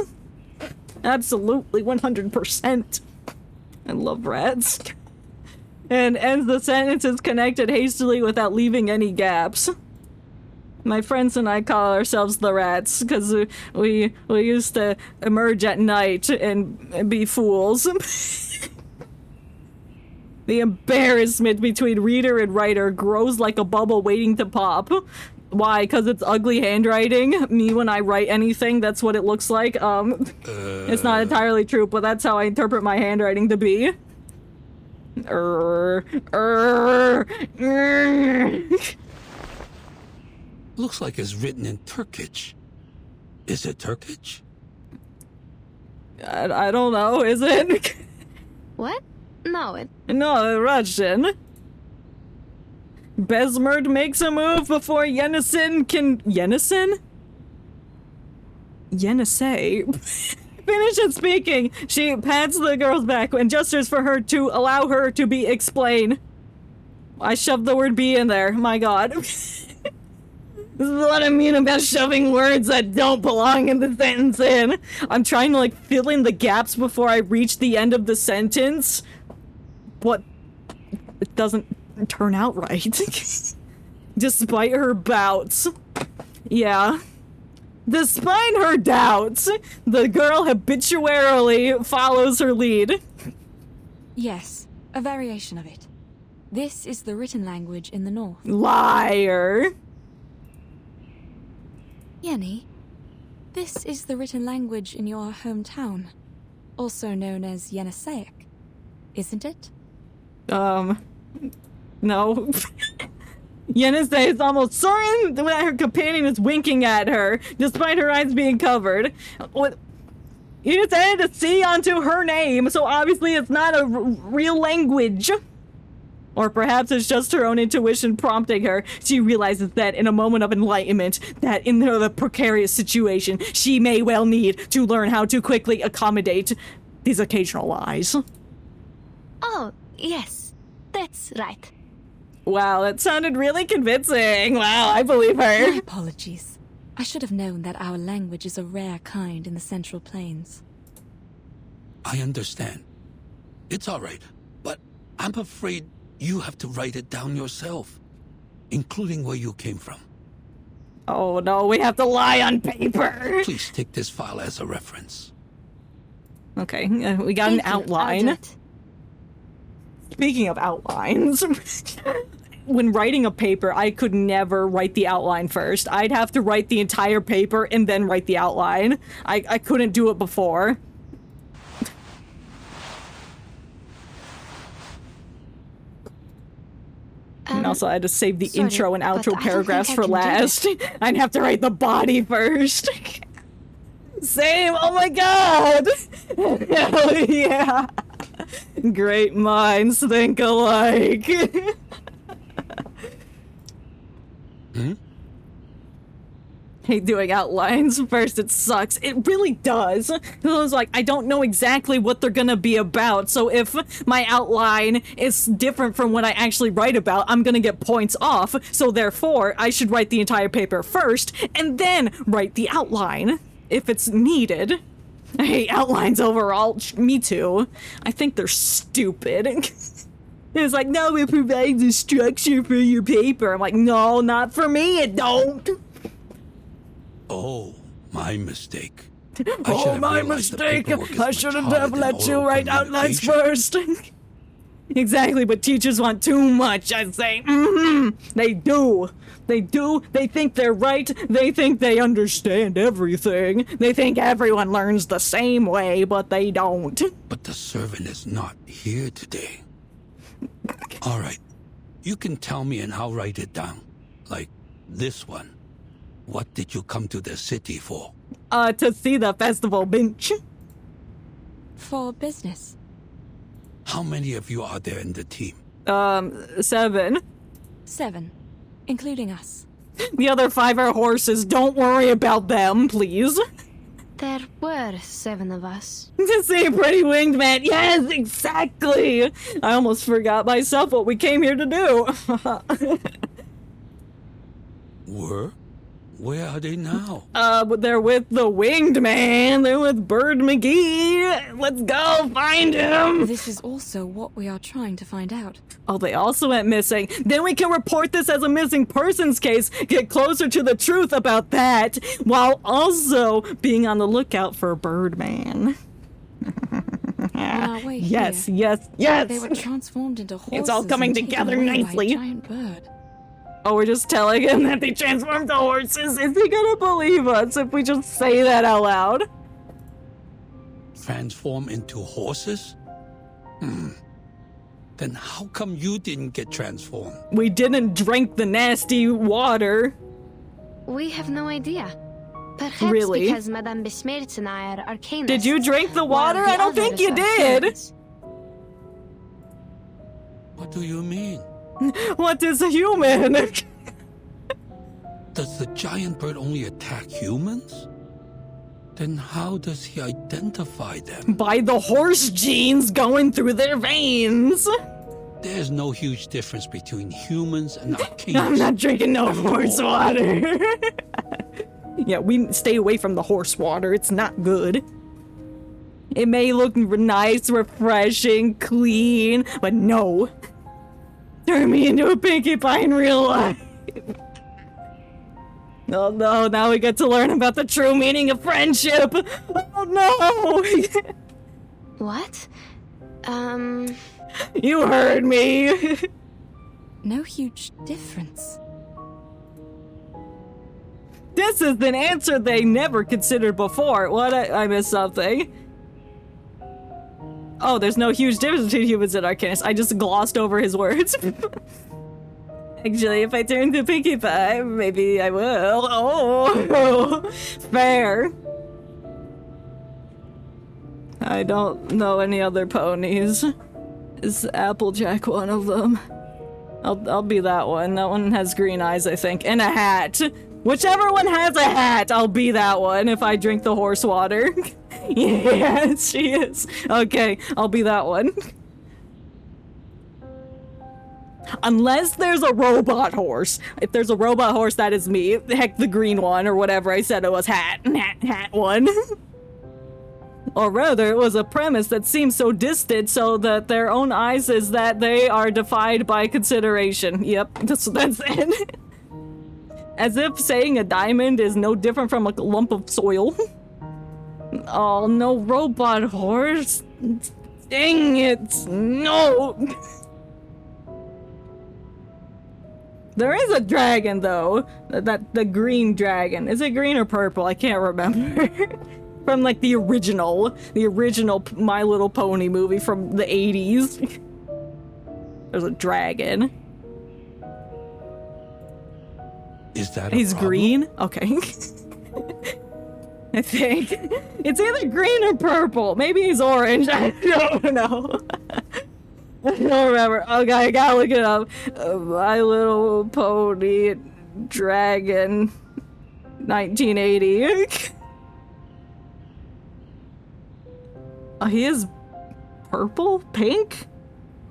Absolutely 100%. I love rats. And ends the sentences connected hastily without leaving any gaps. My friends and I call ourselves the Rats because we used to emerge at night and be fools. The embarrassment between reader and writer grows like a bubble waiting to pop. Why? Because it's ugly handwriting? Me, when I write anything, that's what it looks like. It's not entirely true, but that's how I interpret my handwriting to be. Looks like it's written in Turkish. Is it Turkish? I don't know, is it? What? No, No, Russian. Besmerd makes a move before Yennesin can... Yennesin? Finishes speaking. She pats the girl's back and gestures for her to allow her to be explained. I shoved the word be in there. My god. This is what I mean about shoving words that don't belong in the sentence in. I'm trying to, like, fill in the gaps before I reach the end of the sentence. But it doesn't turn out right. Despite her bouts. Yeah. Despite her doubts, the girl habitually follows her lead. Yes, a variation of it. This is the written language in the north. Liar. Yenny, this is the written language in your hometown, also known as Yeniseic, isn't it? No. Yenisei is almost certain that her companion is winking at her, despite her eyes being covered. What? You just added a C onto her name, so obviously it's not a real language. Or perhaps it's just her own intuition prompting her. She realizes that in a moment of enlightenment, that in the precarious situation, she may well need to learn how to quickly accommodate these occasional lies. Oh, yes. That's right. Wow, that sounded really convincing. Wow, I believe her. My apologies. I should have known that our language is a rare kind in the Central Plains. I understand. It's all right, but I'm afraid you have to write it down yourself, including where you came from. Oh no, we have to lie on paper. Please take this file as a reference. Okay, we got an outline. Speaking of outlines, when writing a paper, I could never write the outline first. I'd have to write the entire paper and then write the outline. I couldn't do it before. And also I had to save the intro and outro paragraphs for last. I'd have to write the body first. Same, oh my god! Hell yeah! Great minds think alike. Hate doing outlines first, it sucks. It really does. It was like, I don't know exactly what they're gonna be about, so if my outline is different from what I actually write about, I'm gonna get points off, so therefore, I should write the entire paper first, and then write the outline, if it's needed. I hate outlines overall. Me too. I think they're stupid. It's like, no, it provides a structure for your paper. I'm like, no, not for me, it don't. Oh, my mistake. Oh, my mistake. I shouldn't have let you write outlines first. Exactly, but teachers want too much, I say. They do. They do. They think they're right. They think they understand everything. They think everyone learns the same way, but they don't. But the servant is not here today. All right. You can tell me and I'll write it down. Like this one. What did you come to the city for? To see the festival bench. For business. How many of you are there in the team? 7. 7, including us. The other 5 are horses. Don't worry about them, please. There were 7 of us. To see a pretty winged man. Yes, exactly. I almost forgot myself what we came here to do. Were? Where are they now? They're with the winged man. They're with Bird McGee. Let's go find him. This is also what we are trying to find out. Oh, they also went missing. Then we can report this as a missing persons case, get closer to the truth about that, while also being on the lookout for Birdman. On our way Yes, here, yes, yes! They were transformed into horses. It's all coming and taken together away by a nicely. giant bird. Oh, we're just telling him that they transformed to horses. Is he gonna believe us if we just say that out loud? Transform into horses? Then how come you didn't get transformed? We didn't drink the nasty water. We have no idea. Perhaps Really? because Madame Besmertz and I are arcanists. Did you drink the while water? the I don't think others you are did. humans. What do you mean? What is a human? Does the giant bird only attack humans? Then how does he identify them? By the horse genes going through their veins. There's no huge difference between humans and arcanists. I'm not drinking no horse water. Yeah, we stay away from the horse water. It's not good. It may look nice, refreshing, clean, but no. Turn me into a Pinkie Pie in real life. Oh no, now we get to learn about the true meaning of friendship. Oh no. What? You heard me. No huge difference. This is an answer they never considered before. What? I missed something. Oh, there's no huge difference between humans and arcanists. I just glossed over his words. Actually, if I turn to Pinkie Pie, maybe I will. Oh, fair. I don't know any other ponies. Is Applejack one of them? I'll be that one. That one has green eyes, I think, and a hat. Whichever one has a hat, I'll be that one if I drink the horse water. Yes, she is. Okay, I'll be that one. Unless there's a robot horse. If there's a robot horse, that is me. Heck, the green one, or whatever I said it was, hat one. Or rather, it was a premise that seems so distant so that their own eyes is that they are defied by consideration. Yep, that's it. As if saying a diamond is no different from a lump of soil. Oh, no robot horse. Dang it. No. There is a dragon, though. The green dragon. Is it green or purple? I can't remember. From, like, the original My Little Pony movie from the 80s. There's a dragon. Is that He's green? Okay. I think. It's either green or purple. Maybe he's orange. I don't know. I don't remember. Okay, I gotta look it up. My Little Pony Dragon 1980. Oh, he is purple? Pink?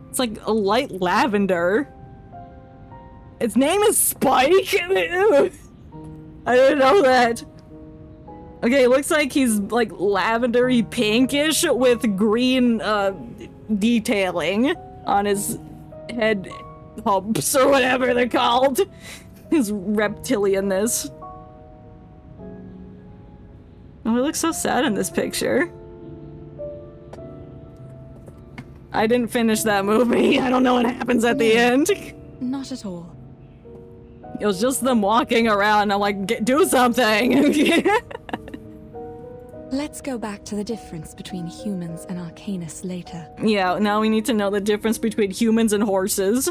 It's like a light lavender. Its name is Spike? I didn't know that. Okay, it looks like he's like lavendery pinkish with green detailing on his head humps or whatever they're called. His reptilianness. Oh, he looks so sad in this picture. I didn't finish that movie. I don't know what happens at the end. Not at all. It was just them walking around. I'm like, do something. Let's go back to the difference between humans and arcanists later. Yeah, now we need to know the difference between humans and horses.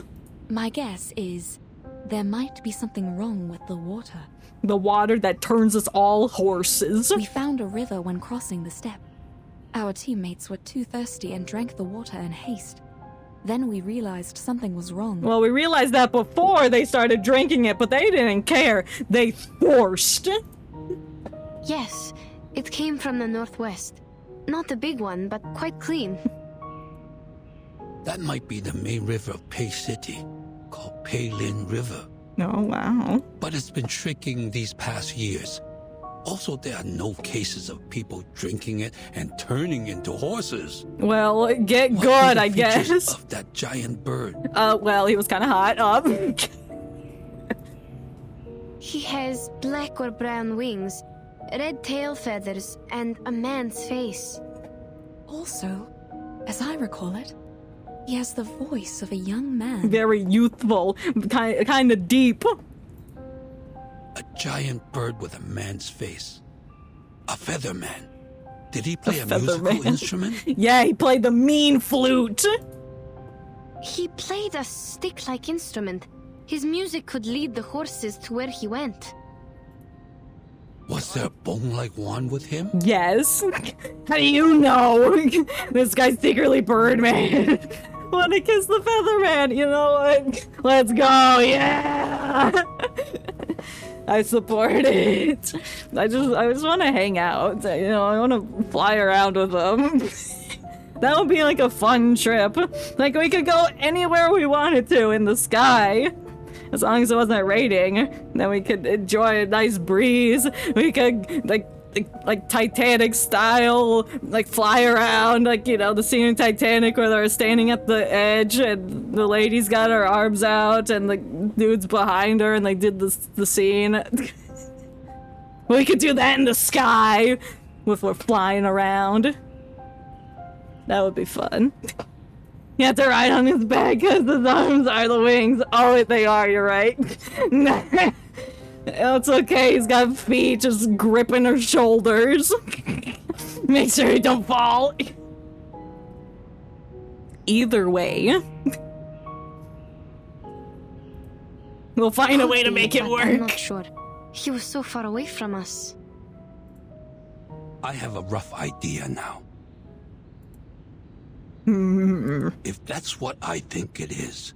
My guess is there might be something wrong with the water. The water that turns us all horses. We found a river when crossing the steppe. Our teammates were too thirsty and drank the water in haste. Then we realized something was wrong. Well, we realized that before they started drinking it, but they didn't care. They forced. Yes, it came from the northwest. Not a big one, but quite clean. That might be the main river of Pei City, called Pei Lin River. Oh, wow. But it's been shrinking these past years. Also, there are no cases of people drinking it and turning into horses. Well, get good, I guess. Of that giant bird. Well, he was kind of hot. He has black or brown wings, red tail feathers, and a man's face. Also, as I recall it, he has the voice of a young man. Very youthful, kind of deep. A giant bird with a man's face. A feather man. Did he play a musical instrument? Yeah, he played the mean flute. He played a stick-like instrument. His music could lead the horses to where he went. Was there a bone-like wand with him? Yes. How do you know? This guy's secretly Birdman. Wanna kiss the Featherman? You know what? Let's go, yeah! I support it. I just want to hang out. You know, I want to fly around with them. That would be like a fun trip. Like we could go anywhere we wanted to in the sky. As long as it wasn't raining, then we could enjoy a nice breeze. We could like Titanic style, like fly around, like, you know, the scene in Titanic where they're standing at the edge and the lady's got her arms out and the dude's behind her and they did the scene. We could do that in the sky if we're flying around. That would be fun. You have to ride on his back because his arms are the wings. Oh, they are, you're right. It's okay, he's got feet just gripping her shoulders. Make sure he don't fall. Either way, we'll find a way to make it work. I'm not sure. He was so far away from us. I have a rough idea now. If that's what I think it is,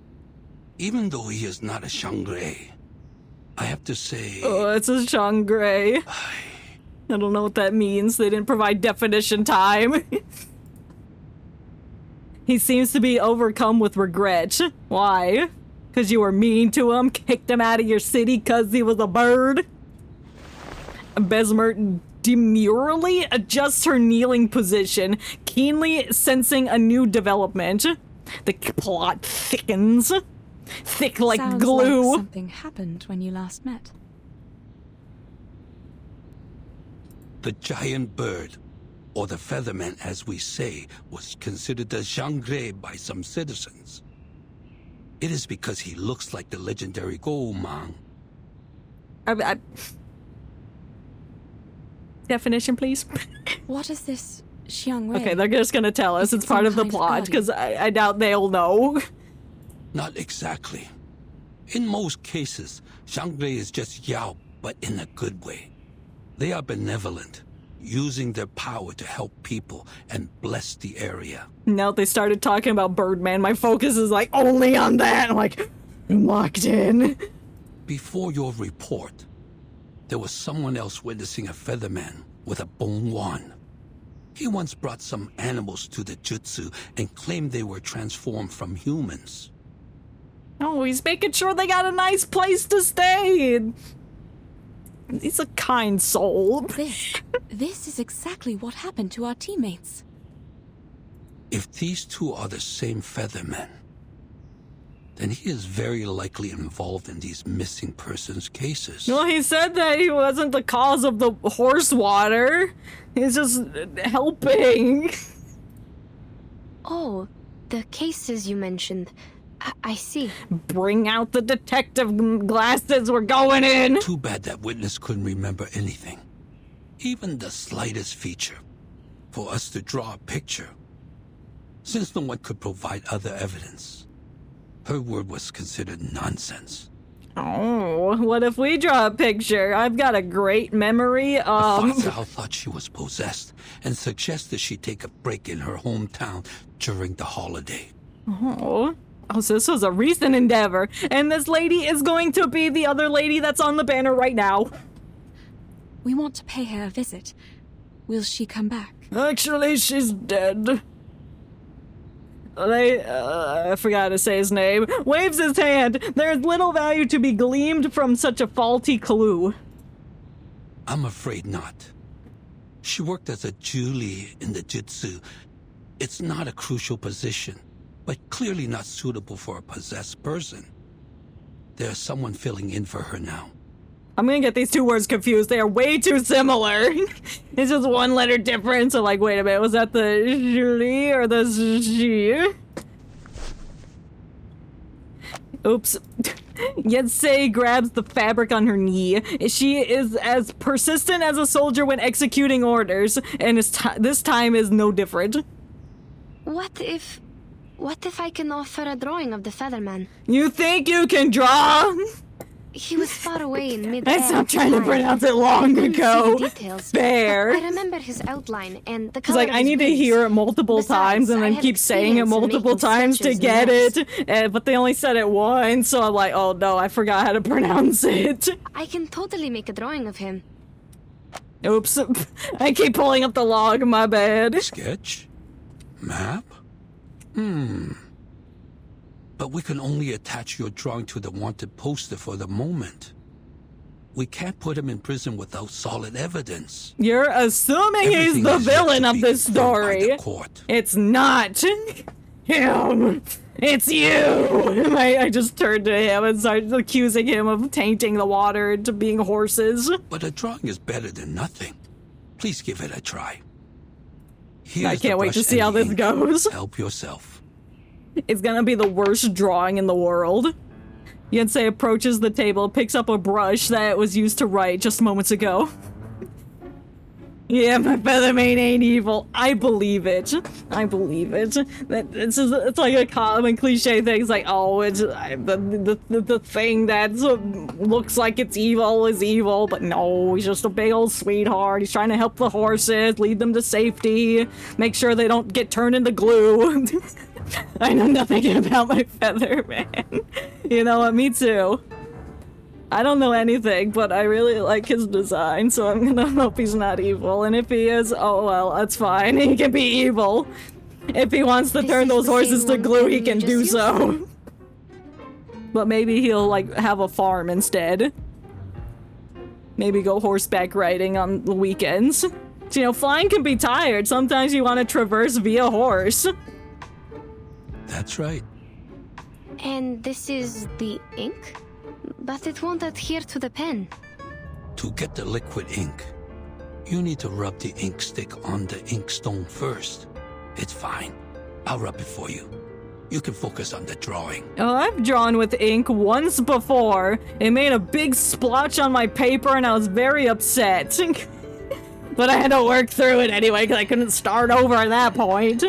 even though he is not a Shangri, I have to say... Oh, it's a Shangri. I don't know what that means. They didn't provide definition time. He seems to be overcome with regret. Why? Because you were mean to him? Kicked him out of your city because he was a bird? Besmer demurely adjusts her kneeling position, keenly sensing a new development. The plot thickens. Thick like Sounds glue. Like something happened when you last met. The giant bird, or the featherman as we say, was considered a Shangri by some citizens. It is because he looks like the legendary Goemang. Definition, please. What is this Xiangwei? Okay, they're just gonna tell us. It's part of the plot, because I doubt they'll know. Not exactly. In most cases, Shangri is just Yao, but in a good way. They are benevolent, using their power to help people and bless the area. Now they started talking about Birdman. My focus is like only on that. I'm like, I'm locked in. Before your report, there was someone else witnessing a featherman with a bone wand. He once brought some animals to the jutsu and claimed they were transformed from humans. Oh, he's making sure they got a nice place to stay. He's a kind soul. This is exactly what happened to our teammates. If these two are the same feathermen, then he is very likely involved in these missing persons cases. Well, he said that he wasn't the cause of the horse water. He's just helping. Oh, the cases you mentioned. I see. Bring out the detective glasses, we're going in! Too bad that witness couldn't remember anything. Even the slightest feature. For us to draw a picture. Since no one could provide other evidence, her word was considered nonsense. Oh, what if we draw a picture? I've got a great memory. Father thought she was possessed and suggested she take a break in her hometown during the holiday. Oh, so this was a recent endeavor, and this lady is going to be the other lady that's on the banner right now. We want to pay her a visit. Will she come back? Actually, she's dead. I forgot to say his name. Waves his hand. There's little value to be gleaned from such a faulty clue. I'm afraid not. She worked as a Julie in the Jitsu. It's not a crucial position, but clearly not suitable for a possessed person. There's someone filling in for her now. I'm gonna get these two words confused. They are way too similar. It's just one letter difference. So like, wait a minute, was that the Julie or the Ji? Oops. Yetsei grabs the fabric on her knee. She is as persistent as a soldier when executing orders, and this time is no different. What if I can offer a drawing of the Featherman? You think you can draw? He was far away in mid-air. I stopped trying to pronounce it long ago. Fair. I remember his outline and the It's color like, I need to hear it multiple times and then keep saying it multiple times to get it. But they only said it once, so I'm like, oh no, I forgot how to pronounce it. I can totally make a drawing of him. Oops. I keep pulling up the log, my bad. Sketch? Map? But we can only attach your drawing to the wanted poster for the moment. We can't put him in prison without solid evidence. You're assuming he's the villain of this story. It's not him. It's you. I just turned to him and started accusing him of tainting the water into being horses. But a drawing is better than nothing. Please give it a try. I can't wait to see how this goes. Help yourself. It's gonna be the worst drawing in the world. Yensei approaches the table, picks up a brush that was used to write just moments ago. Yeah, my Feathermane ain't evil. I believe it. I believe it. It's like a common cliche thing. It's like, oh, it's the thing that looks like it's evil is evil, but no, he's just a big old sweetheart. He's trying to help the horses, lead them to safety, make sure they don't get turned into glue. I know nothing about my Featherman. You know what? Me too. I don't know anything, but I really like his design, so I'm gonna hope he's not evil. And if he is, oh well, that's fine. He can be evil. If he wants to turn those horses to glue, he can do so. But maybe he'll, like, have a farm instead. Maybe go horseback riding on the weekends. So, you know, flying can be tired. Sometimes you want to traverse via horse. That's right. And this is the ink? But it won't adhere to the pen. To get the liquid ink, you need to rub the ink stick on the inkstone first. It's fine. I'll rub it for you. You can focus on the drawing. Oh, I've drawn with ink once before. It made a big splotch on my paper and I was very upset. But I had to work through it anyway because I couldn't start over at that point.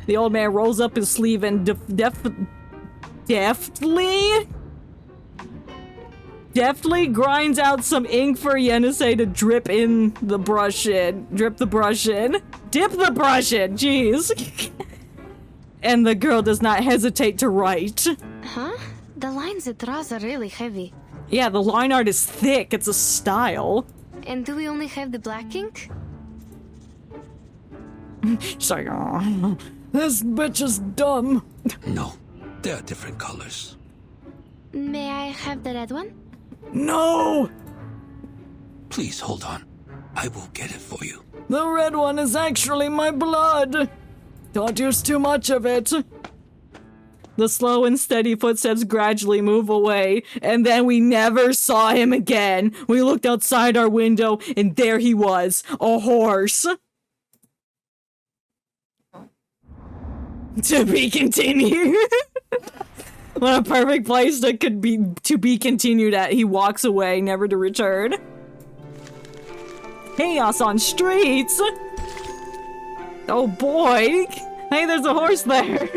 The old man rolls up his sleeve and deftly grinds out some ink for Yenisei to drip in the brush in. Drip the brush in. Dip the brush in, jeez. And the girl does not hesitate to write. Huh? The lines it draws are really heavy. Yeah, the line art is thick. It's a style. And do we only have the black ink? She's like, oh, this bitch is dumb. No, there are different colors. May I have the red one? No! Please hold on. I will get it for you. The red one is actually my blood. Don't use too much of it. The slow and steady footsteps gradually move away, and then we never saw him again. We looked outside our window, and there he was, a horse. To be continued. What a perfect place that could be to be continued at. He walks away, never to return. Chaos on streets. Oh boy. Hey, there's a horse there.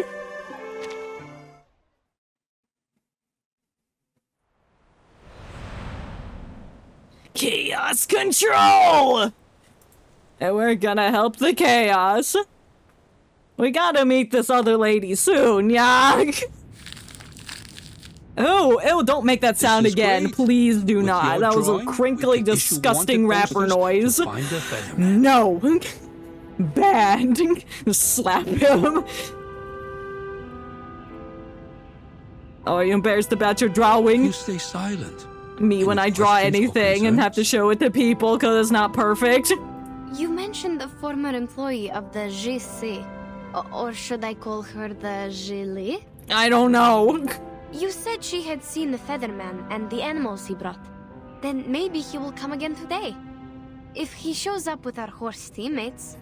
chaos control! And we're gonna help the chaos. We gotta meet this other lady soon, yeah? Oh, ew, don't make that sound again. great. Please do With not. your That was a drawing, crinkly, we can issue disgusting wanted rapper posters to noise. find the Featherman. No. Bad. Slap him. Oh, are you embarrassed about your drawing? You stay silent. Me when I draw questions or anything and have to show it to people because it's not perfect. You mentioned a former employee of the GC. Or should I call her the Gili? I don't know. You said she had seen the Featherman and the animals he brought. Then maybe he will come again today. If he shows up with our horse teammates.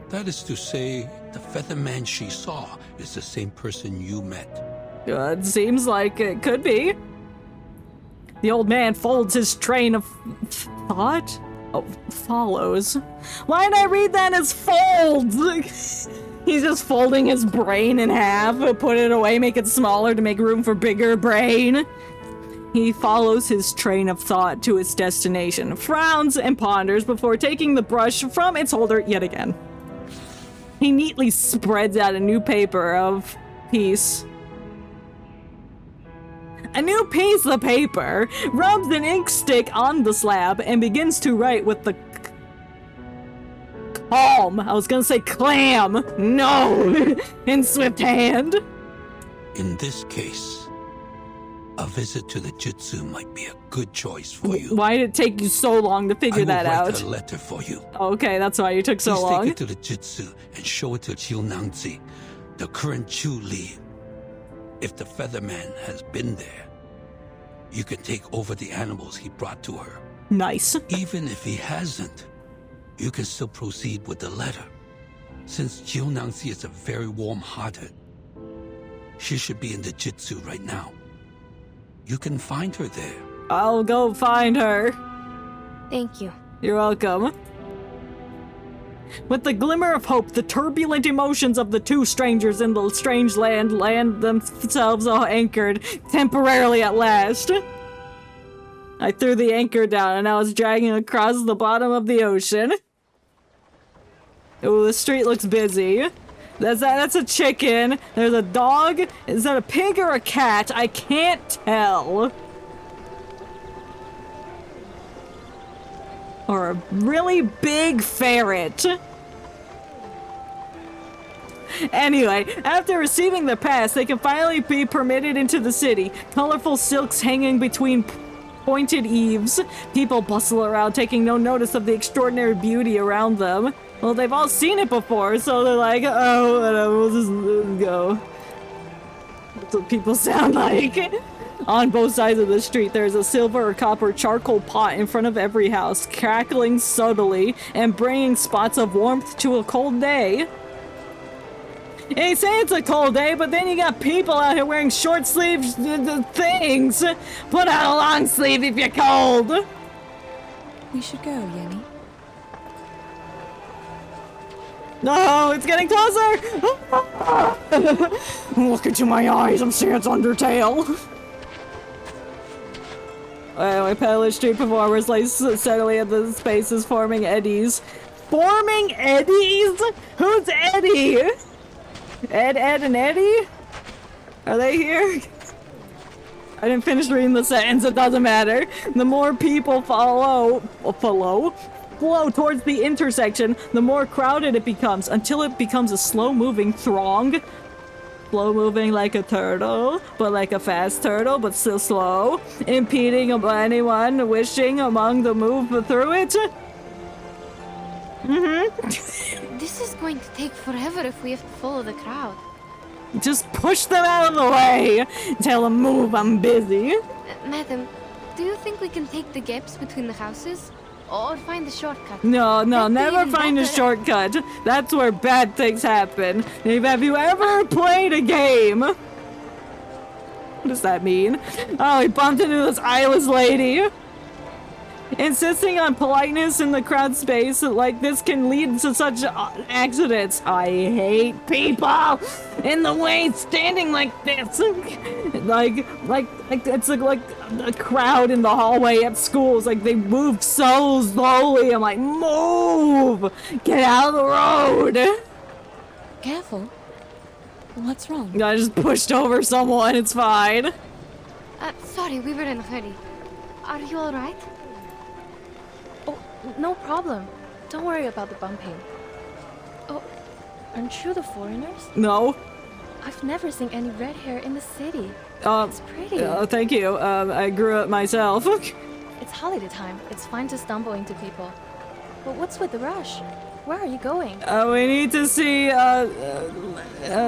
That is to say, the Featherman she saw is the same person you met. It seems like it could be. The old man folds his train of thought? Oh, follows. Why did I read that as folds? He's just folding his brain in half, put it away, make it smaller to make room for bigger brain. He follows his train of thought to its destination, frowns and ponders before taking the brush from its holder yet again. He neatly spreads out a new paper of piece. A new piece of paper, rubs an ink stick on the slab, and begins to write with the calm. I was gonna say clam. No! In swift hand. In this case, a visit to the Jitsu might be a good choice for you. Why did it take you so long to figure that I will out? write a letter for you. Okay, that's why you took so Please long. take it to the Jitsu and show it to Jiu Nangzi, the current Chu Li. If the Featherman has been there, you can take over the animals he brought to her. Nice. Even if he hasn't, you can still proceed with the letter. Since Jiu Nangzi is a very warm-hearted, she should be in the Jitsu right now. You can find her there. I'll go find her. Thank you. You're welcome. With the glimmer of hope, the turbulent emotions of the two strangers in the strange land themselves all anchored, temporarily at last. I threw the anchor down and I was dragging across the bottom of the ocean. Ooh, the street looks busy. That's a chicken. There's a dog. Is that a pig or a cat? I can't tell. Or a really big ferret. Anyway, after receiving the pass, they can finally be permitted into the city. Colorful silks hanging between pointed eaves. People bustle around, taking no notice of the extraordinary beauty around them. Well, they've all seen it before, so they're like, oh, whatever, we'll just go. That's what people sound like. On both sides of the street, there's a silver or copper charcoal pot in front of every house, crackling subtly and bringing spots of warmth to a cold day. They say it's a cold day, but then you got people out here wearing short sleeves things. Put on a long sleeve if you're cold. We should go, Yenny. No, it's getting closer! Look into my eyes, I'm seeing its Undertale. Anyway, Palace Street performers lay steadily at the spaces, forming eddies. Forming eddies? Who's Eddie? Ed, and Eddie? Are they here? I didn't finish reading the sentence, it doesn't matter. The more people flow towards the intersection, the more crowded it becomes, until it becomes a slow-moving throng. Slow-moving like a turtle, but like a fast turtle, but still slow. Impeding anyone wishing among the move through it. This is going to take forever if we have to follow the crowd. Just push them out of the way. Tell them move, I'm busy. Madam, do you think we can take the gaps between the houses? Or find a shortcut? No, That'd be never even find a better. shortcut. That's where bad things happen. Have you ever played a game? What does that mean? Oh, he bumped into this eyeless lady. Insisting on politeness in the crowd space like this can lead to such accidents. I hate people in the way standing like this. like it's like a crowd in the hallway at schools. Like they move so slowly. I'm like, move! Get out of the road! Careful. What's wrong? I just pushed over someone. It's fine. Sorry, we were in a hurry. Are you alright? Oh, no problem. Don't worry about the bumping. Oh, aren't you the foreigners? No. I've never seen any red hair in the city. It's pretty. Thank you. I grew up myself. It's holiday time. It's fine to stumble into people. But what's with the rush? Where are you going? We need to see,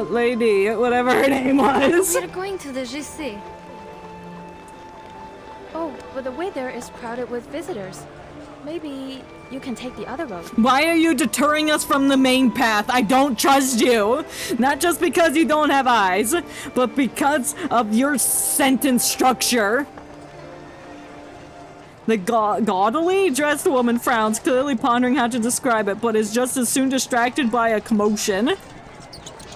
lady, whatever her name was. We're going to the GC. Oh, but the way there is crowded with visitors. Maybe you can take the other road. Why are you deterring us from the main path? I don't trust you. Not just because you don't have eyes, but because of your sentence structure. The gaudily dressed woman frowns, clearly pondering how to describe it, but is just as soon distracted by a commotion.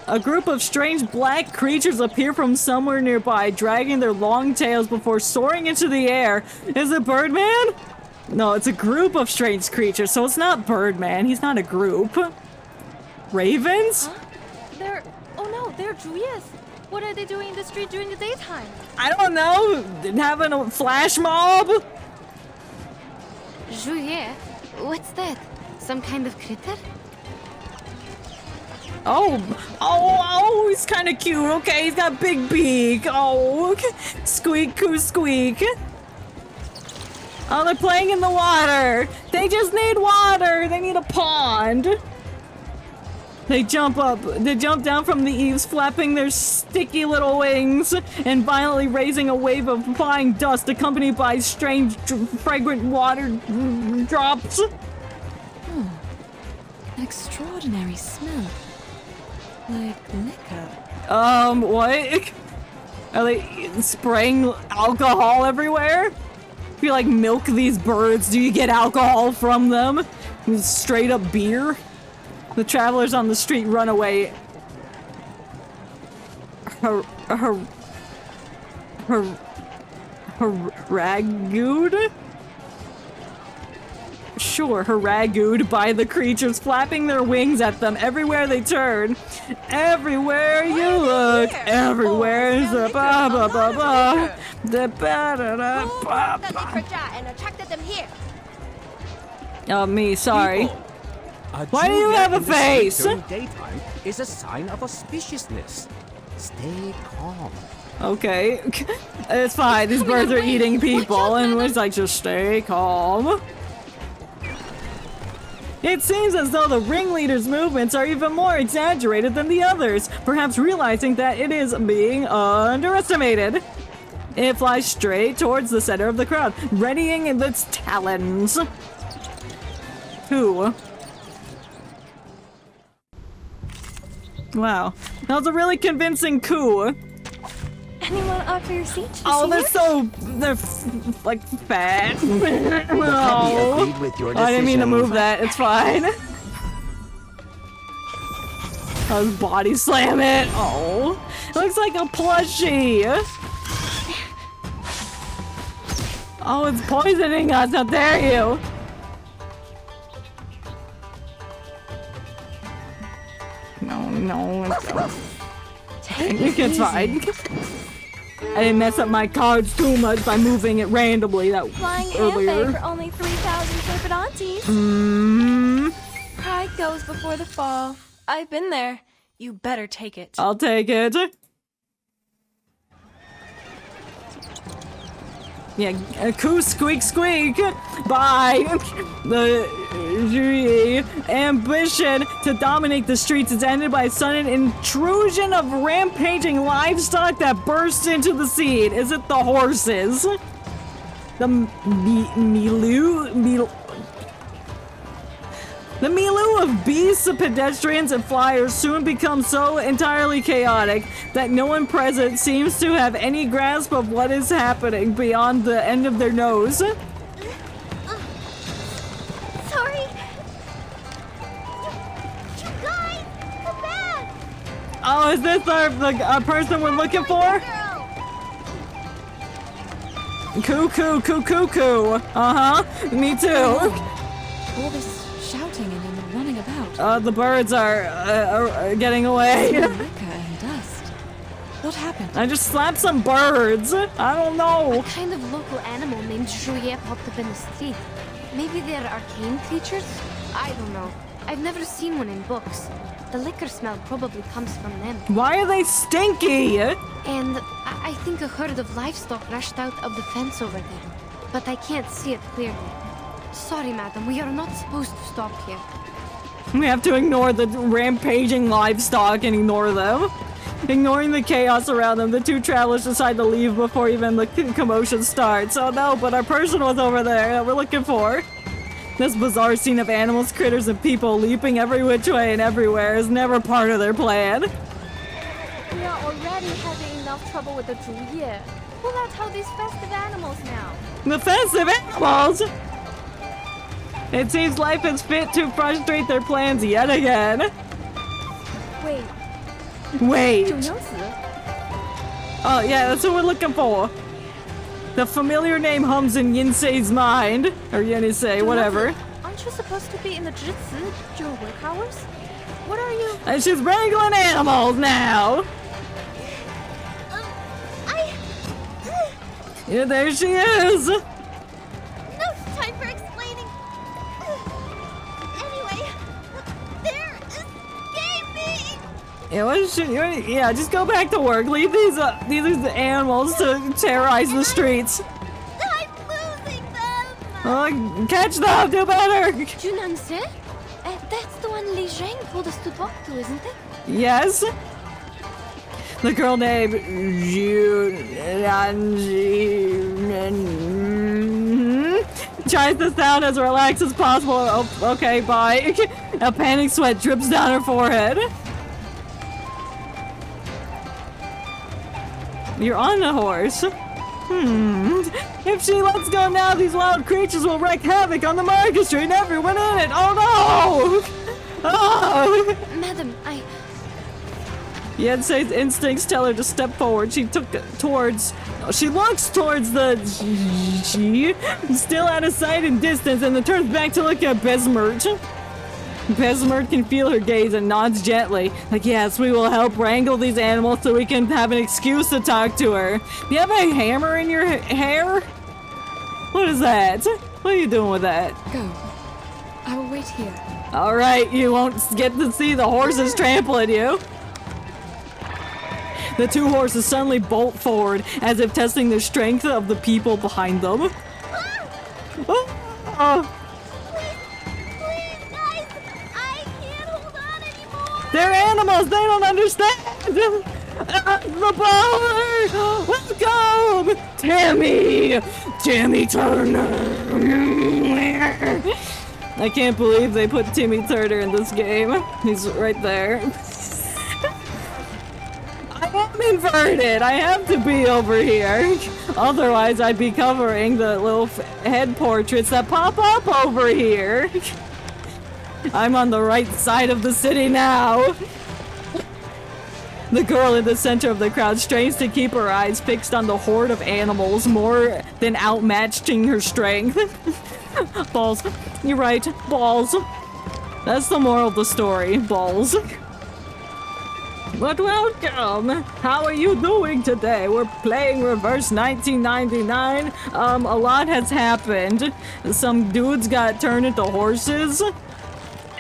A group of strange black creatures appear from somewhere nearby, dragging their long tails before soaring into the air. Is it Birdman? No, it's a group of strange creatures, so it's not Birdman. He's not a group. Ravens? Huh? They're Julius. What are they doing in the street during the daytime? I don't know. Having a flash mob? Juliet? What's that? Some kind of critter? Oh, he's kind of cute. Okay, he's got big beak. Oh, okay. Squeak, coo, squeak. Oh, they're playing in the water. They just need water. They need a pond. They jump up. They jump down from the eaves, flapping their sticky little wings and violently raising a wave of flying dust accompanied by strange, fragrant water drops. An extraordinary smell. Like liquor. What? Are they spraying alcohol everywhere? If you like milk these birds, do you get alcohol from them? Straight up beer? The travelers on the street run away. Haragooed? Sure, haragooed by the creatures flapping their wings at them everywhere they turn. Everywhere you look, everywhere is a ba ba ba ba. The ba da da ba ba. And attracted them here. Oh, me, sorry. Why do you Julia have a in the street face? during daytime is a sign of auspiciousness. Stay calm. Okay, it's fine. These birds are eating people, and it's like, just stay calm. It seems as though the ringleader's movements are even more exaggerated than the others, perhaps realizing that it is being underestimated. It flies straight towards the center of the crowd, readying its talons. Who? Wow, that was a really convincing coup. Anyone offer your seat? Oh, they're like fat. No. I didn't mean to move that. It's fine. I was body slam it. Oh, it looks like a plushie. Oh, it's poisoning us. How dare you? No, it's fine. I didn't mess up my cards too much by moving it randomly that Flying earlier. Ambe for only 3,000 Serpentantes. Pride goes before the fall. I've been there. You better take it. I'll take it. Yeah, coo squeak squeak. Bye. The jury ambition to dominate the streets is ended by a sudden intrusion of rampaging livestock that bursts into the scene. Is it the horses? The The milieu of beasts, pedestrians, and flyers soon becomes so entirely chaotic that no one present seems to have any grasp of what is happening beyond the end of their nose. Oh, is this the person we're looking for? Cuckoo. Uh-huh. Me too. All this shouting and running about. The birds are getting away. Liquor and dust. What happened? I just slapped some birds. I don't know. A kind of local animal named Shuori popped up in the street. Maybe they're arcane creatures? I don't know. I've never seen one in books. The liquor smell probably comes from them. Why are they stinky? And I think a herd of livestock rushed out of the fence over there. But I can't see it clearly. Sorry, madam, we are not supposed to stop here. We have to ignore the rampaging livestock and ignore them. Ignoring the chaos around them, the two travelers decide to leave before even the commotion starts. Oh no, but our person was over there that we're looking for. This bizarre scene of animals, critters, and people leaping every which way and everywhere is never part of their plan. We are already having enough trouble with the Zhuye. Pull out how these festive animals now. The festive animals? It seems life is fit to frustrate their plans yet again. Wait. Oh yeah, that's what we're looking for. The familiar name hums in Yinsei's mind. Or Yenisei, whatever. Aren't you supposed to be in the Zhizi during work hours? What are you? And she's wrangling animals now. Yeah, there she is. No time for explaining. Anyway, they're escaping. Yeah, just go back to work. Leave these animals to terrorize the streets. I'm losing them. Catch them, do better. Junanse? That's the one Li Zhang told us to talk to, isn't it? Yes. The girl named tries to sound as relaxed as possible. Oh, okay, bye. A panic sweat drips down her forehead. You're on the horse. If she lets go now, these wild creatures will wreak havoc on the market street and everyone in it. Oh no! Oh! Madam, Yensei's instincts tell her to step forward. She looks towards the still out of sight and distance, and then turns back to look at Besmert. Besmert can feel her gaze and nods gently. Like, yes, we will help wrangle these animals so we can have an excuse to talk to her. Do you have a hammer in your hair? What is that? What are you doing with that? Go. I will wait here. Alright, you won't get to see the horses trampling you. The two horses suddenly bolt forward, as if testing the strength of the people behind them. They're animals, they don't understand! The power! Welcome! Timmy Turner! I can't believe they put Timmy Turner in this game. He's right there. I am inverted! I have to be over here. Otherwise, I'd be covering the little head portraits that pop up over here. I'm on the right side of the city now. The girl in the center of the crowd strains to keep her eyes fixed on the horde of animals, more than outmatching her strength. Balls. You're right. Balls. That's the moral of the story. Balls. But welcome! How are you doing today? We're playing Reverse 1999. A lot has happened. Some dudes got turned into horses.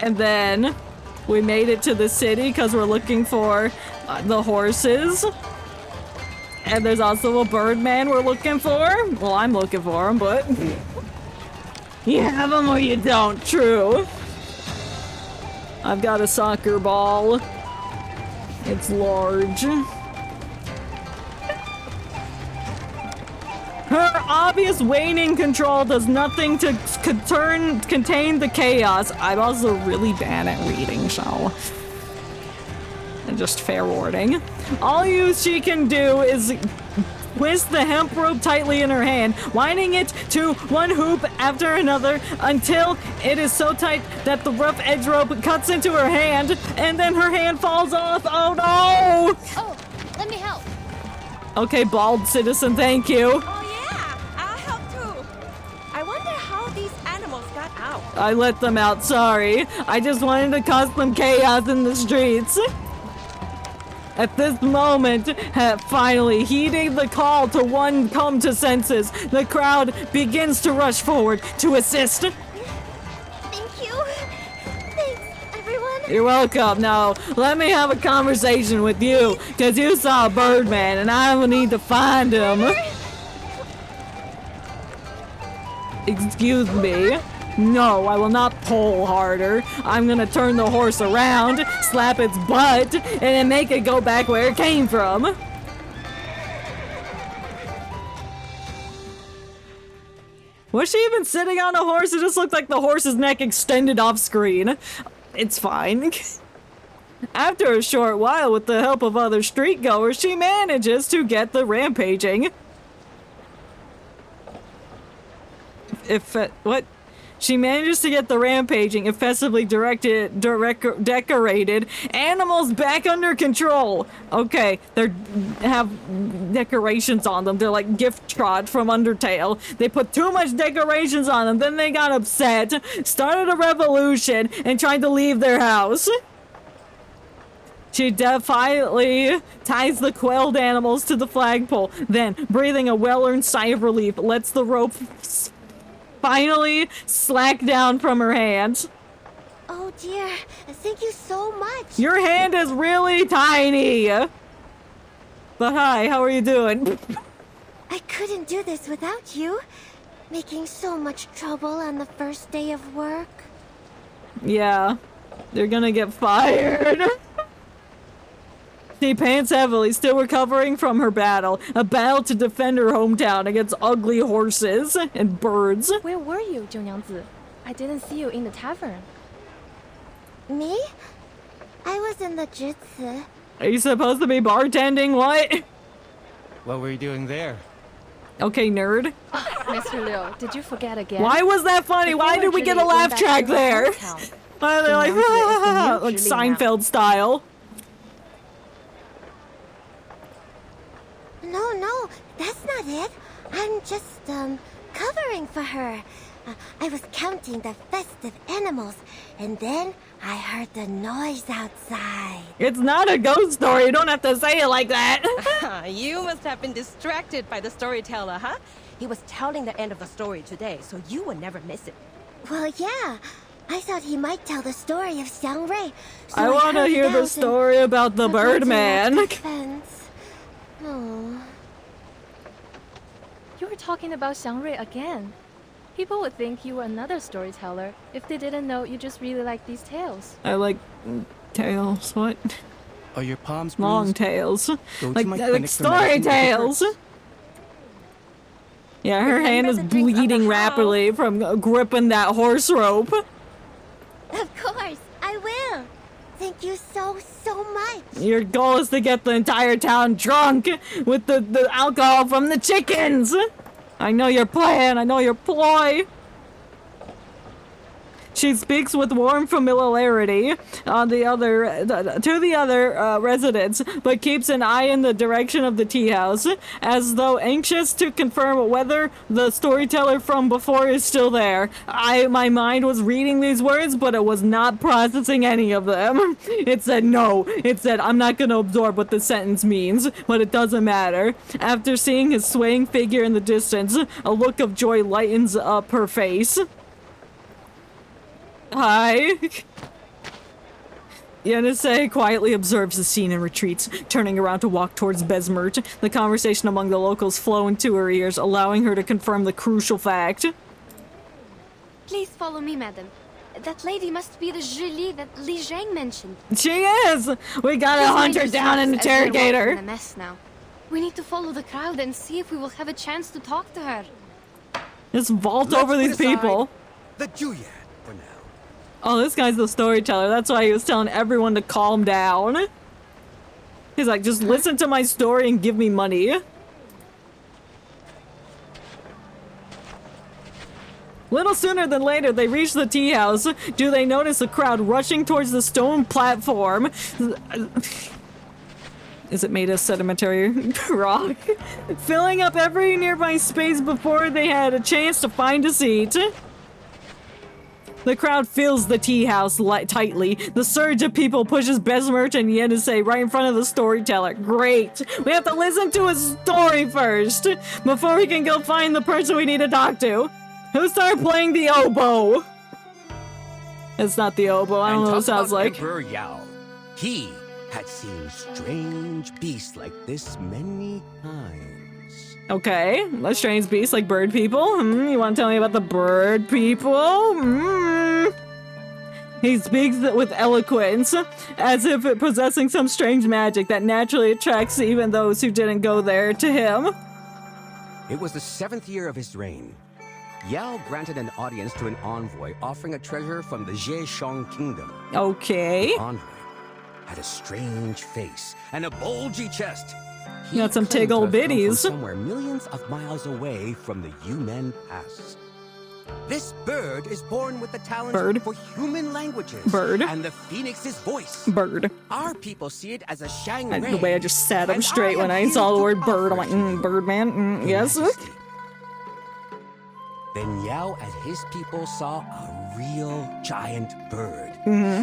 And then we made it to the city because we're looking for the horses. And there's also a Birdman we're looking for. Well, I'm looking for him, but you have them or you don't, true. I've got a soccer ball. It's large. Her obvious waning control does nothing to contain the chaos. I'm also really bad at reading, so... And just fair warning. All she can do is twists the hemp rope tightly in her hand, winding it to one hoop after another until it is so tight that the rough edge rope cuts into her hand, and then her hand falls off. Oh no! Oh, let me help. Okay, bald citizen, thank you. Oh yeah, I'll help too. I wonder how these animals got out. I let them out, sorry. I just wanted to cause some chaos in the streets. At this moment, finally heeding the call to one come to senses, the crowd begins to rush forward to assist. Thank you. Thanks, everyone. You're welcome. Now, let me have a conversation with you, because you saw Birdman, and I will need to find him. Excuse me. No, I will not pull harder. I'm gonna turn the horse around, slap its butt, and then make it go back where it came from. Was she even sitting on a horse? It just looked like the horse's neck extended off screen. It's fine. After a short while, with the help of other street goers, she manages to get the rampaging. What? She manages to get the rampaging, effectively decorated animals back under control. Okay, they have decorations on them. They're like gift trot from Undertale. They put too much decorations on them, then they got upset, started a revolution, and tried to leave their house. She defiantly ties the quelled animals to the flagpole, then, breathing a well-earned sigh of relief, lets the rope finally slack down from her hands. Oh dear, thank you so much. Your hand is really tiny. But hi, how are you doing? I couldn't do this without you. Making so much trouble on the first day of work. Yeah, you're gonna get fired. She pants heavily, still recovering from her battle. A battle to defend her hometown against ugly horses and birds. Where were you, 九娘子? I didn't see you in the tavern. Me? I was in the Jutsu. Are you supposed to be bartending? What? What were you doing there? Okay, nerd. Mr. Liu, did you forget again? Why was that funny? Why did we get a laugh track there? Why are they like, like Seinfeld style? No, that's not it. I'm just, covering for her. I was counting the festive animals, and then I heard the noise outside. It's not a ghost story. You don't have to say it like that. You must have been distracted by the storyteller, huh? He was telling the end of the story today, so you would never miss it. Well, yeah. I thought he might tell the story of Xiangrui. So I want to hear the story about the Birdman. Oh. You were talking about Xiangrui again. People would think you were another storyteller if they didn't know you just really like these tales. I like tales. What? Are your palms long bruised? tales? Go Like to my clinic for story medicine tales. experts. Yeah, her hand is bleeding rapidly from gripping that horse rope. Of course, I will. Thank you so much. Your goal is to get the entire town drunk with the alcohol from the chickens. I know your plan. I know your ploy. She speaks with warm familiarity on the other residents, but keeps an eye in the direction of the tea house, as though anxious to confirm whether the storyteller from before is still there. My mind was reading these words, but it was not processing any of them. It said no. It said, I'm not going to absorb what this sentence means, but it doesn't matter. After seeing his swaying figure in the distance, a look of joy lightens up her face. Hi. Yenisei quietly observes the scene and retreats, turning around to walk towards Besmert. The conversation among the locals flow into her ears, allowing her to confirm the crucial fact. Please follow me, madam. That lady must be the Julie that Li Zhang mentioned. She is! We gotta hunt her down and interrogate her. In a mess now. We need to follow the crowd and see if we will have a chance to talk to her. Just vault over these people. The Juliet. Oh, this guy's the storyteller. That's why he was telling everyone to calm down. He's like, just listen to my story and give me money. Little sooner than later, they reach the tea house. Do they notice a crowd rushing towards the stone platform? Is it made of sedimentary rock? Filling up every nearby space before they had a chance to find a seat. The crowd fills the tea house tightly. The surge of people pushes Besmirch and Yenisei right in front of the storyteller. Great! We have to listen to his story first, before we can go find the person we need to talk to. Who started playing the oboe? It's not the oboe, I don't know what it sounds like. Emperor Yao. He had seen strange beasts like this many times. Okay, a strange beast like bird people. You want to tell me about the bird people? He speaks with eloquence, as if it possessing some strange magic that naturally attracts even those who didn't go there to him. It was the 7th year of his reign. Yao granted an audience to an envoy offering a treasure from the Zhejiang kingdom. Okay. The envoy had a strange face and a bulgy chest. He got some claimed to tiggle have come from bitties. somewhere millions of miles away from the Yumen Pass. This bird is born with the talent for human languages. And the phoenix's voice. Our people see it as a shang ray. The way I just sat up straight when I saw the word bird, I'm like, Birdman, yes. Then Yao and his people saw a real giant bird.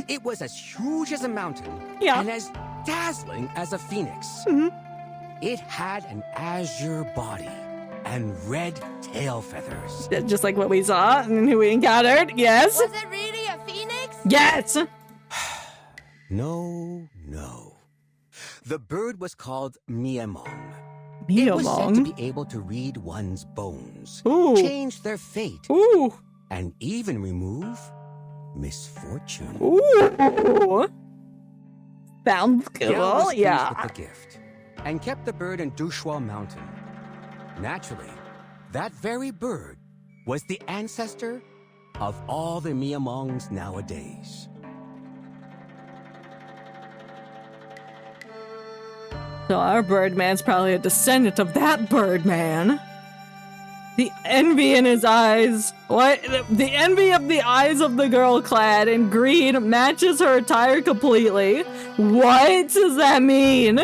It was as huge as a mountain and as dazzling as a phoenix. It had an azure body and red tail feathers. Just like what we saw and who we encountered, yes. Was it really a phoenix? Yes! No. The bird was called Miamong. It was said to be able to read one's bones, change their fate, and even remove misfortune. Sounds Yao was cool, pleased yeah. with the gift and kept the bird in Dushua Mountain. Naturally, that very bird was the ancestor of all the Miamongs nowadays. So our Birdman's probably a descendant of that Birdman. The envy in his eyes. What? The envy of the eyes of the girl clad in green matches her attire completely. What does that mean?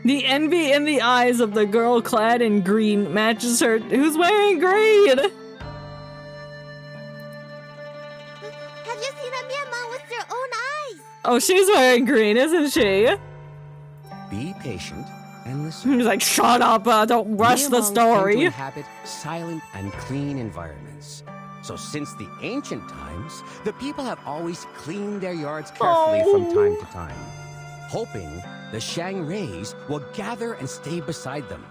The envy in the eyes of the girl clad in green matches her. Who's wearing green? Have you seen a Myanmar with your own eyes? Oh, she's wearing green, isn't she? Be patient and listen. He's like, shut up, don't rush the Miamongs story. tend to inhabit silent and clean environments. So since the ancient times, the people have always cleaned their yards carefully from time to time, hoping the Shang Rays will gather and stay beside them.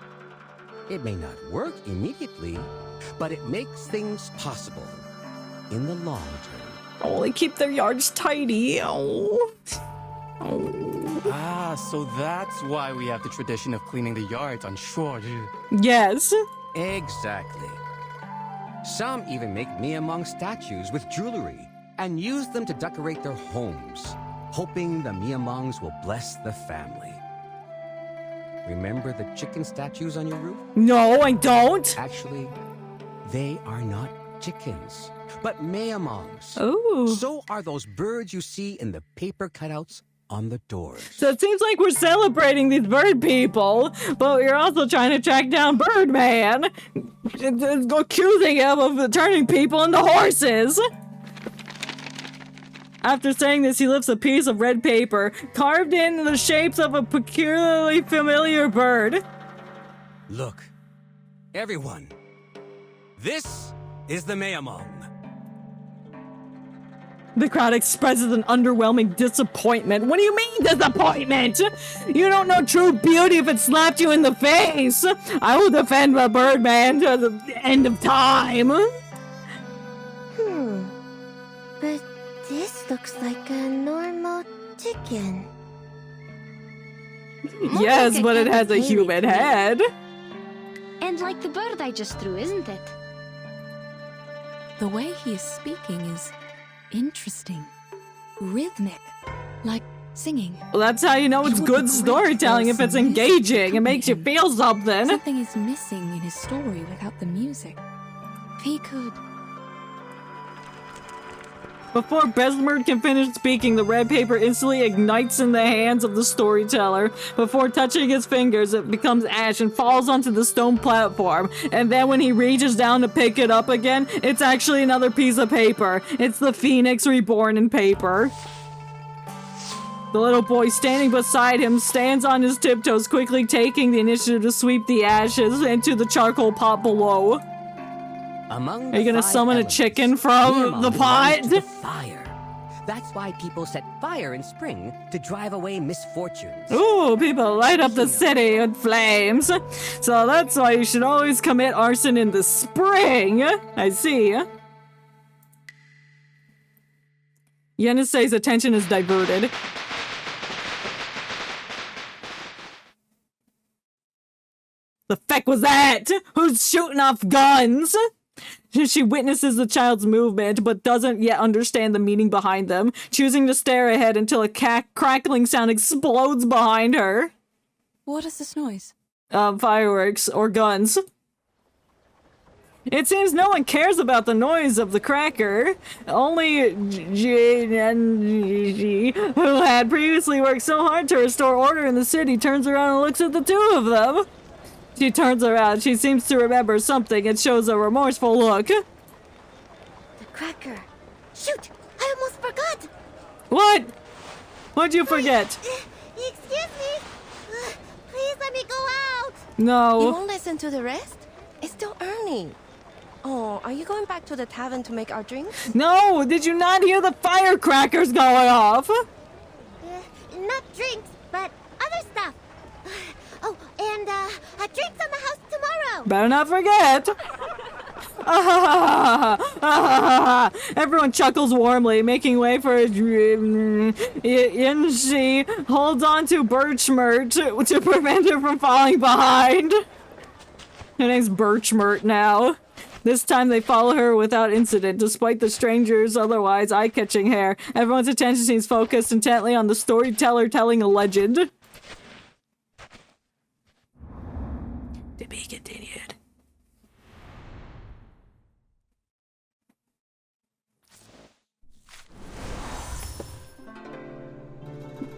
It may not work immediately, but it makes things possible in the long term. Only keep their yards tidy. So that's why we have the tradition of cleaning the yards on Shuori. Yes. Exactly. Some even make Miamong statues with jewelry and use them to decorate their homes, hoping the Miamongs will bless the family. Remember the chicken statues on your roof? No, I don't. Actually, they are not chickens, but Miamongs. Oh. So are those birds you see in the paper cutouts on the doors. So it seems like we're celebrating these bird people, but we're also trying to track down Birdman, accusing him of turning people into horses. After saying this, he lifts a piece of red paper, carved in the shapes of a peculiarly familiar bird. Look, everyone, this is the Miamong. The crowd expresses an underwhelming disappointment. What do you mean, disappointment? You don't know true beauty if it slapped you in the face. I will defend my Birdman to the end of time. But this looks like a normal chicken. Yes, but it has a human head. And like the bird I just threw, isn't it? The way he is speaking is interesting. Rhythmic. Like singing. Well, that's how you know it's good storytelling, if it's engaging. It makes you feel something. Something is missing in his story without the music. If he could Before Besmerd can finish speaking, the red paper instantly ignites in the hands of the storyteller. Before touching his fingers, it becomes ash and falls onto the stone platform. And then when he reaches down to pick it up again, it's actually another piece of paper. It's the Phoenix reborn in paper. The little boy standing beside him stands on his tiptoes, quickly taking the initiative to sweep the ashes into the charcoal pot below. Among Are you gonna summon a chicken from the pot? The fire. That's why people set fire in spring to drive away misfortunes. Ooh, people light up the city with flames. So that's why you should always commit arson in the spring. I see. Yenisei's attention is diverted. The feck was that? Who's shooting off guns? She witnesses the child's movement, but doesn't yet understand the meaning behind them, choosing to stare ahead until a crackling sound explodes behind her. What is this noise? Fireworks or guns. It seems no one cares about the noise of the cracker. Only Jane and Gigi, who had previously worked so hard to restore order in the city, turns around and looks at the two of them. She turns around. She seems to remember something and shows a remorseful look. The cracker. Shoot! I almost forgot! What? What'd you forget? Excuse me! Please let me go out! No. You won't listen to the rest? It's still early. Oh, are you going back to the tavern to make our drinks? No! Did you not hear the firecrackers going off? Not drinks, but other stuff. Oh, and drinks on the house tomorrow. Better not forget. Everyone chuckles warmly, making way for a dream. She holds on to Birchmert to prevent her from falling behind. Her name's Birchmert now. This time they follow her without incident, despite the stranger's otherwise eye-catching hair. Everyone's attention seems focused intently on the storyteller telling a legend. To be continued.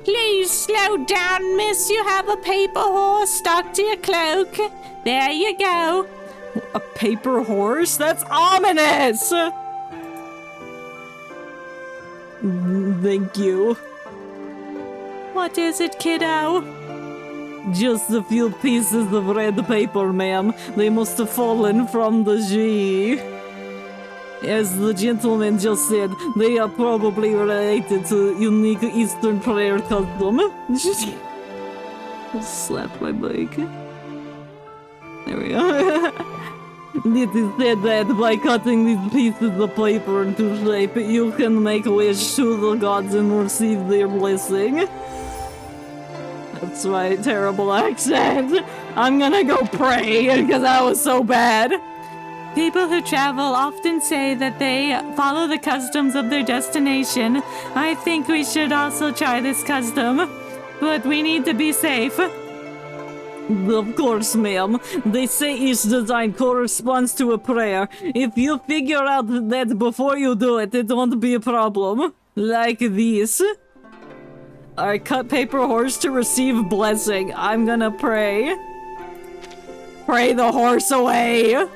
Please slow down, miss. You have a paper horse stuck to your cloak. There you go. A paper horse? That's ominous! Thank you. What is it, kiddo? Just a few pieces of red paper, ma'am. They must have fallen from the G. As the gentleman just said, they are probably related to unique Eastern prayer custom. Slap my bike. There we go. It is said that by cutting these pieces of paper into shape, you can make a wish to the gods and receive their blessing. That's my terrible accent. I'm gonna go pray because that was so bad. People who travel often say that they follow the customs of their destination. I think we should also try this custom, but we need to be safe. Of course, ma'am. They say each design corresponds to a prayer. If you figure out that before you do it, it won't be a problem. Like this. I cut paper horse to receive blessing. I'm gonna pray. Pray the horse away.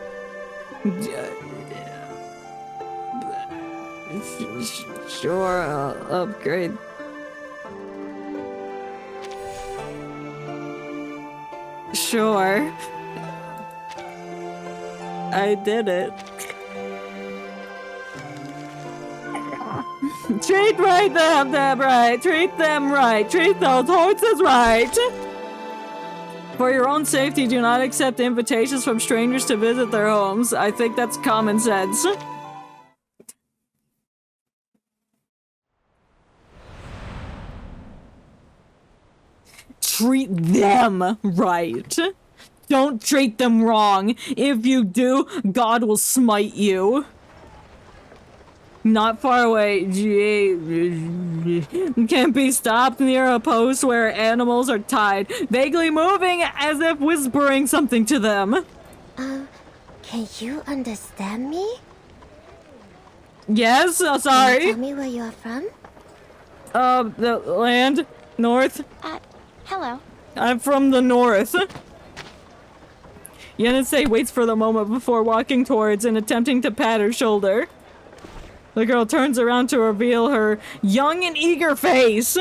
Sure, I'll upgrade. Sure. I did it. Treat them right. Treat them right. Treat those horses right. For your own safety, do not accept invitations from strangers to visit their homes. I think that's common sense. Treat them right. Don't treat them wrong. If you do, God will smite you. Not far away. Can't be stopped near a post where animals are tied, vaguely moving as if whispering something to them. Can you understand me? Yes, sorry. Can you tell me where you're from? The land. North. Hello. I'm from the north. Yenisei waits for the moment before walking towards and attempting to pat her shoulder. The girl turns around to reveal her young and eager face.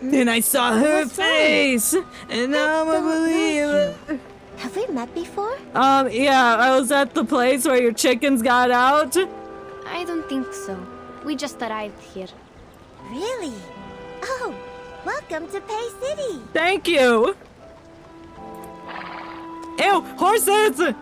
Then I saw her face, and I'm a believer. Have we met before? Yeah, I was at the place where your chickens got out. I don't think so. We just arrived here. Really? Oh, welcome to Pay City. Thank you. Ew, horses!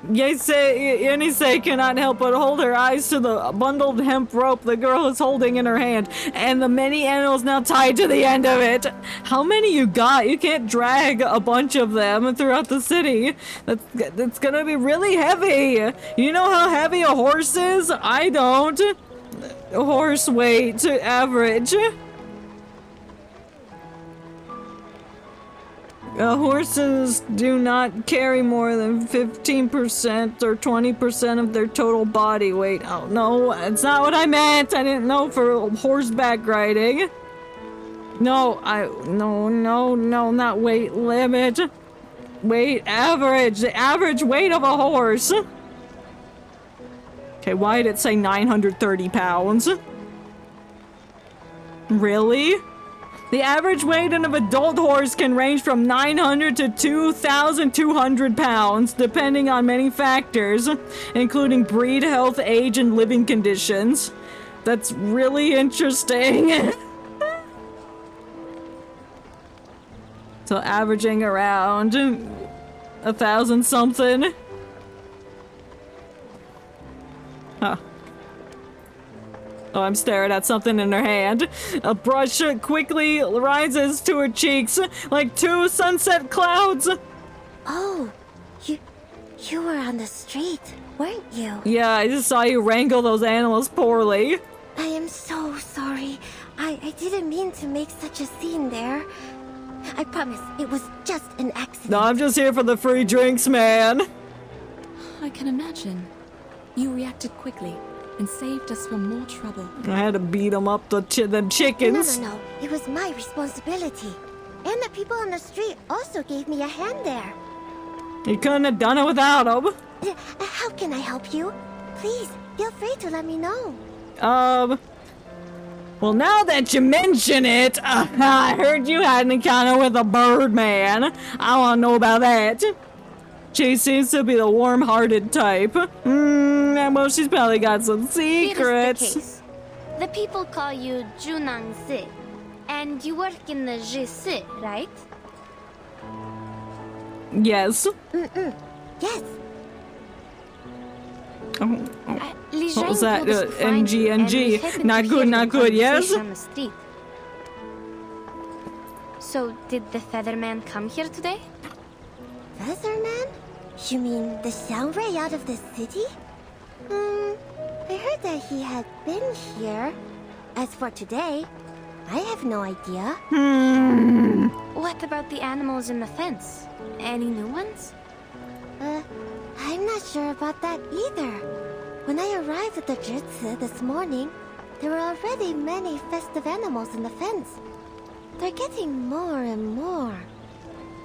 Yenisei cannot help but hold her eyes to the bundled hemp rope the girl is holding in her hand, and the many animals now tied to the end of it. How many you got? You can't drag a bunch of them throughout the city. That's gonna be really heavy. You know how heavy a horse is? I don't. Horse weight average. Horses do not carry more than 15% or 20% of their total body weight. Oh, no, that's not what I meant. I didn't know for horseback riding. No, not weight limit. Weight average. The average weight of a horse. Okay, why did it say 930 pounds? Really? The average weight of an adult horse can range from 900 to 2,200 pounds, depending on many factors, including breed, health, age, and living conditions. That's really interesting. So averaging around 1,000 something. Huh. Oh, I'm staring at something in her hand. A brush quickly rises to her cheeks like two sunset clouds. Oh, you were on the street, weren't you? Yeah, I just saw you wrangle those animals poorly. I am so sorry. I didn't mean to make such a scene there. I promise it was just an accident. No, I'm just here for the free drinks, man. I can imagine. You reacted quickly and saved us from more trouble. I had to beat them up, them chickens. No. It was my responsibility. And the people on the street also gave me a hand there. You couldn't have done it without them. How can I help you? Please, feel free to let me know. Well, now that you mention it, I heard you had an encounter with a bird man. I want to know about that. She seems to be the warm-hearted type. Well, she's probably got some secrets. Here's the case. The people call you Junang Si, and you work in the JC, right? Yes. Yes. What was that? NG. Not good, yes? So, did the Featherman come here today? Featherman? You mean the Xiangri out of the city? I heard that he had been here. As for today, I have no idea. What about the animals in the fence? Any new ones? I'm not sure about that either. When I arrived at the Jutsu this morning, there were already many festive animals in the fence. They're getting more and more.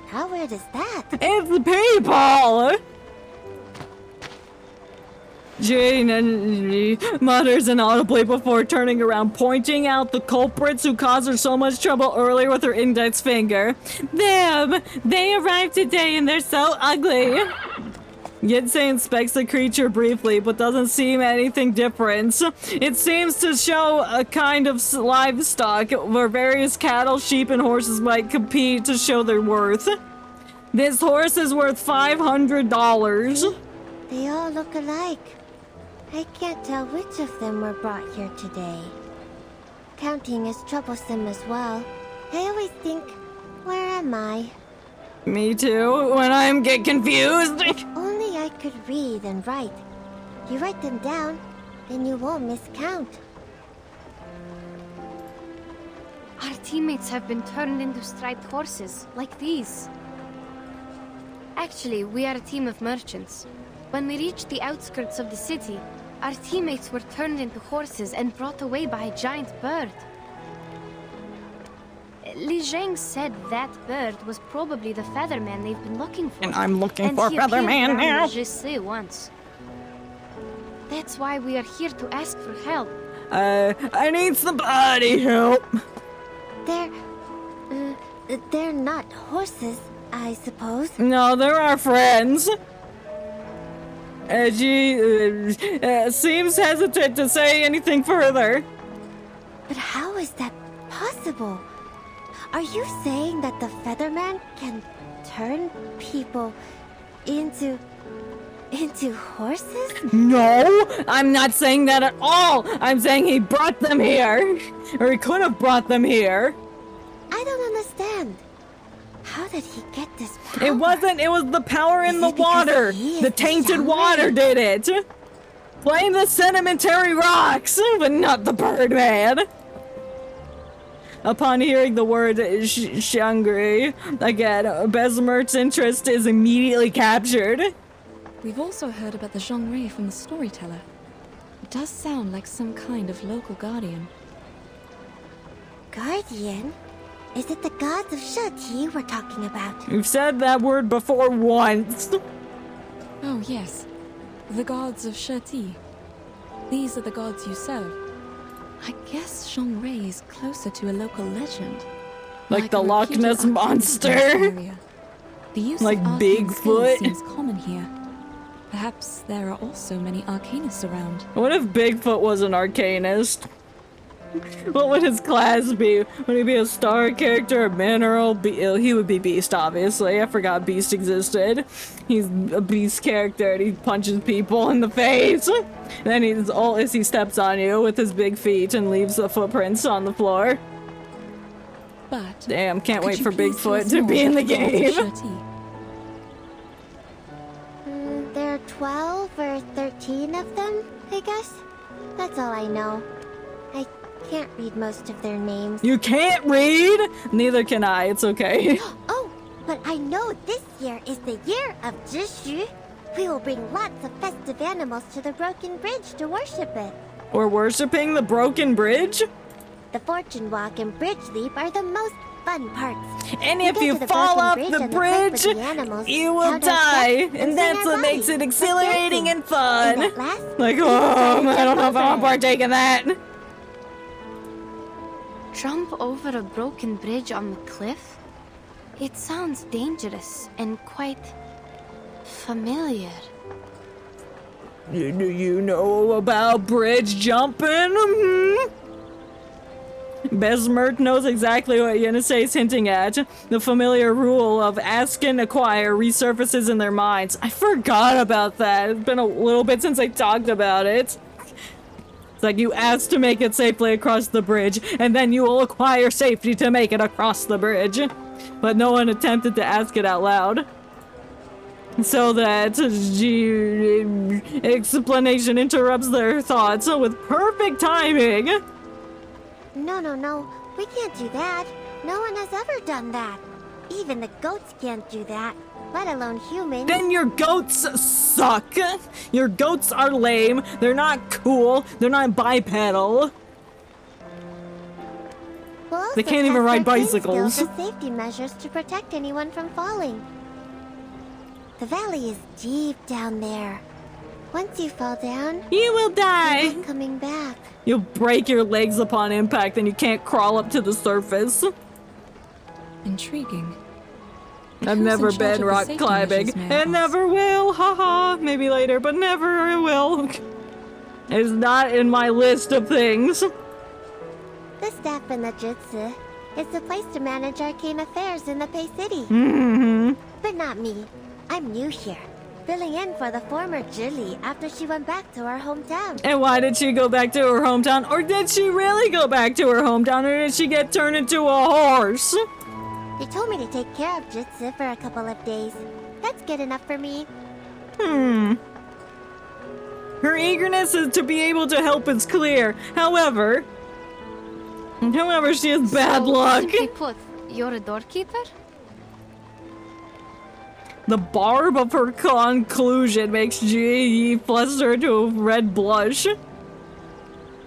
How weird is that? It's the people! Jane mutters inaudibly before turning around, pointing out the culprits who caused her so much trouble earlier with her index finger. Them! They arrived today and they're so ugly! Yinsei inspects the creature briefly, but doesn't seem anything different. It seems to show a kind of livestock where various cattle, sheep, and horses might compete to show their worth. This horse is worth $500. They all look alike. I can't tell which of them were brought here today. Counting is troublesome as well. I always think, where am I? Me too, when I get confused. Only I could read and write. You write them down, then you won't miscount. Our teammates have been turned into striped horses, like these. Actually, we are a team of merchants. When we reached the outskirts of the city, our teammates were turned into horses and brought away by a giant bird. Li Zhang said that bird was probably the Featherman they've been looking for. And I'm looking and for he appeared Featherman around now. Je sais once. That's why we are here to ask for help. I need somebody help. They're not horses, I suppose. No, they're our friends. She seems hesitant to say anything further. But how is that possible? Are you saying that the Featherman can turn people into horses? No, I'm not saying that at all. I'm saying he brought them here. Or he could have brought them here. I don't understand. How did he get this power? It was the power in the water. The tainted water did it. Blame the sedimentary rocks, but not the Birdman. Upon hearing the word Shangri, again, Besmert's interest is immediately captured. We've also heard about the Zhongri from the storyteller. It does sound like some kind of local guardian. Guardian? Is it the gods of Shuori we're talking about? You've said that word before once. Oh, yes. The gods of Shuori. These are the gods you serve. I guess Zhongri is closer to a local legend. Like the a Loch reputed Ness arcane monster. area. The use Like of arcane skills Bigfoot. seems common here. Perhaps there are also many arcanists around. What if Bigfoot was an arcanist? What would his class be? Would he be a star character, a mineral? He would be Beast, obviously. I forgot Beast existed. He's a Beast character and he punches people in the face. And then he's all as he steps on you with his big feet and leaves the footprints on the floor. But damn, can't wait you for please tell Bigfoot us to more be in the about the gods of game. Shuori? There are 12 or 13 of them, I guess. That's all I know. I can't read most of their names. You can't read? Neither can I, it's okay. Oh, but I know this year is the year of Zhishu. We will bring lots of festive animals to the Broken Bridge to worship it. We're worshipping the broken bridge? The Fortune Walk and Bridge Leap are the most fun parts. And if you fall off the bridge, you will die. And that's what makes it exhilarating and fun. Like, oh, I don't know if I want to partake in that. Jump over a broken bridge on the cliff? It sounds dangerous and quite familiar. Do you know about bridge jumping? Besmert knows exactly what Yenisei's hinting at. The familiar rule of ask and acquire resurfaces in their minds. I forgot about that. It's been a little bit since I talked about it. It's like you ask to make it safely across the bridge, and then you will acquire safety to make it across the bridge. But no one attempted to ask it out loud. So that explanation interrupts their thoughts with perfect timing. No. We can't do that. No one has ever done that. Even the goats can't do that, let alone humans. Then your goats suck. Your goats are lame. They're not cool. They're not bipedal. They can't even ride bicycles. And safety measures to protect anyone from falling. The valley is deep down there. Once you fall down, you will die. You're not coming back. You'll break your legs upon impact and you can't crawl up to the surface. Intriguing. I've never been rock climbing and never will. Haha. Maybe later, but never will. It's not in my list of things. The staff in the Jutsu is the place to manage arcane affairs in the Pei City. But not me. I'm new here, filling in for the former Julie after she went back to her hometown. And why did she go back to her hometown? Or did she really go back to her hometown? Or did she get turned into a horse? They told me to take care of Jutsu for a couple of days. That's good enough for me. Her eagerness is to be able to help is clear. However, she has bad luck. Simply put, you're a doorkeeper? The barb of her conclusion makes Ji fluster to a red blush.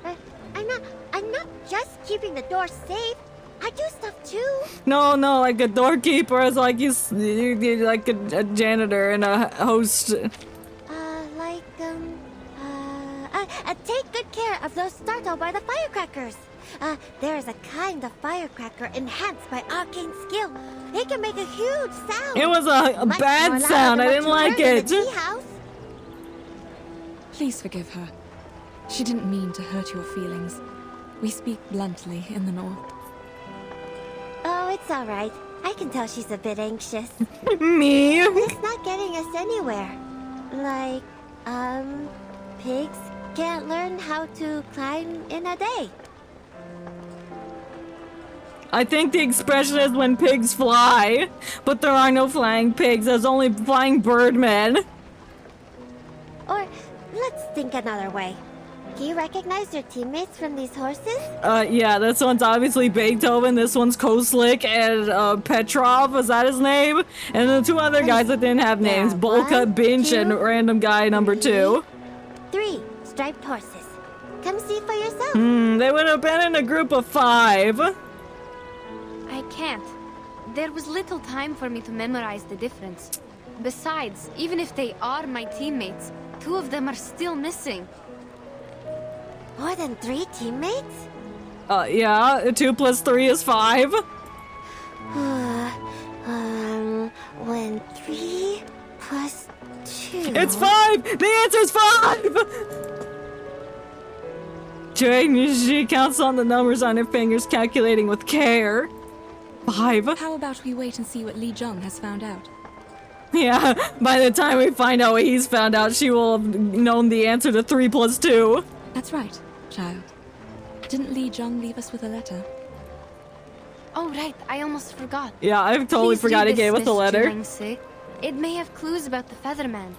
I'm not just keeping the door safe. I do stuff too. No, like a doorkeeper is like you're like a janitor and a host. Take good care of those startled by the firecrackers. There is a kind of firecracker enhanced by arcane skill. It can make a huge sound. It was a bad sound. I didn't like it. Please forgive her. She didn't mean to hurt your feelings. We speak bluntly in the north. Oh, it's all right. I can tell she's a bit anxious. Me? It's not getting us anywhere. Like, pigs can't learn how to climb in a day. I think the expression is when pigs fly, but there are no flying pigs. There's only flying birdmen. Or let's think another way. Do you recognize your teammates from these horses? Yeah, this one's obviously Beethoven, this one's Koslik, and Petrov, is that his name? And the two other guys that didn't have names, Bolka, Binch, and random guy number 2. 3 striped horses. Come see for yourself. They would have been in a group of 5. I can't. There was little time for me to memorize the difference. Besides, even if they are my teammates, 2 of them are still missing. More than 3 teammates? Yeah, 2 plus 3 is 5. When 3 plus 2... It's 5! The answer's 5! She counts on the numbers on her fingers, calculating with care. 5. How about we wait and see what Li Jung has found out? Yeah, by the time we find out what he's found out, she will have known the answer to 3 plus 2. That's right, child. Didn't Li Jung leave us with a letter? Oh, right. I almost forgot. Yeah, I totally forgot he gave us a letter. It may have clues about the Featherman.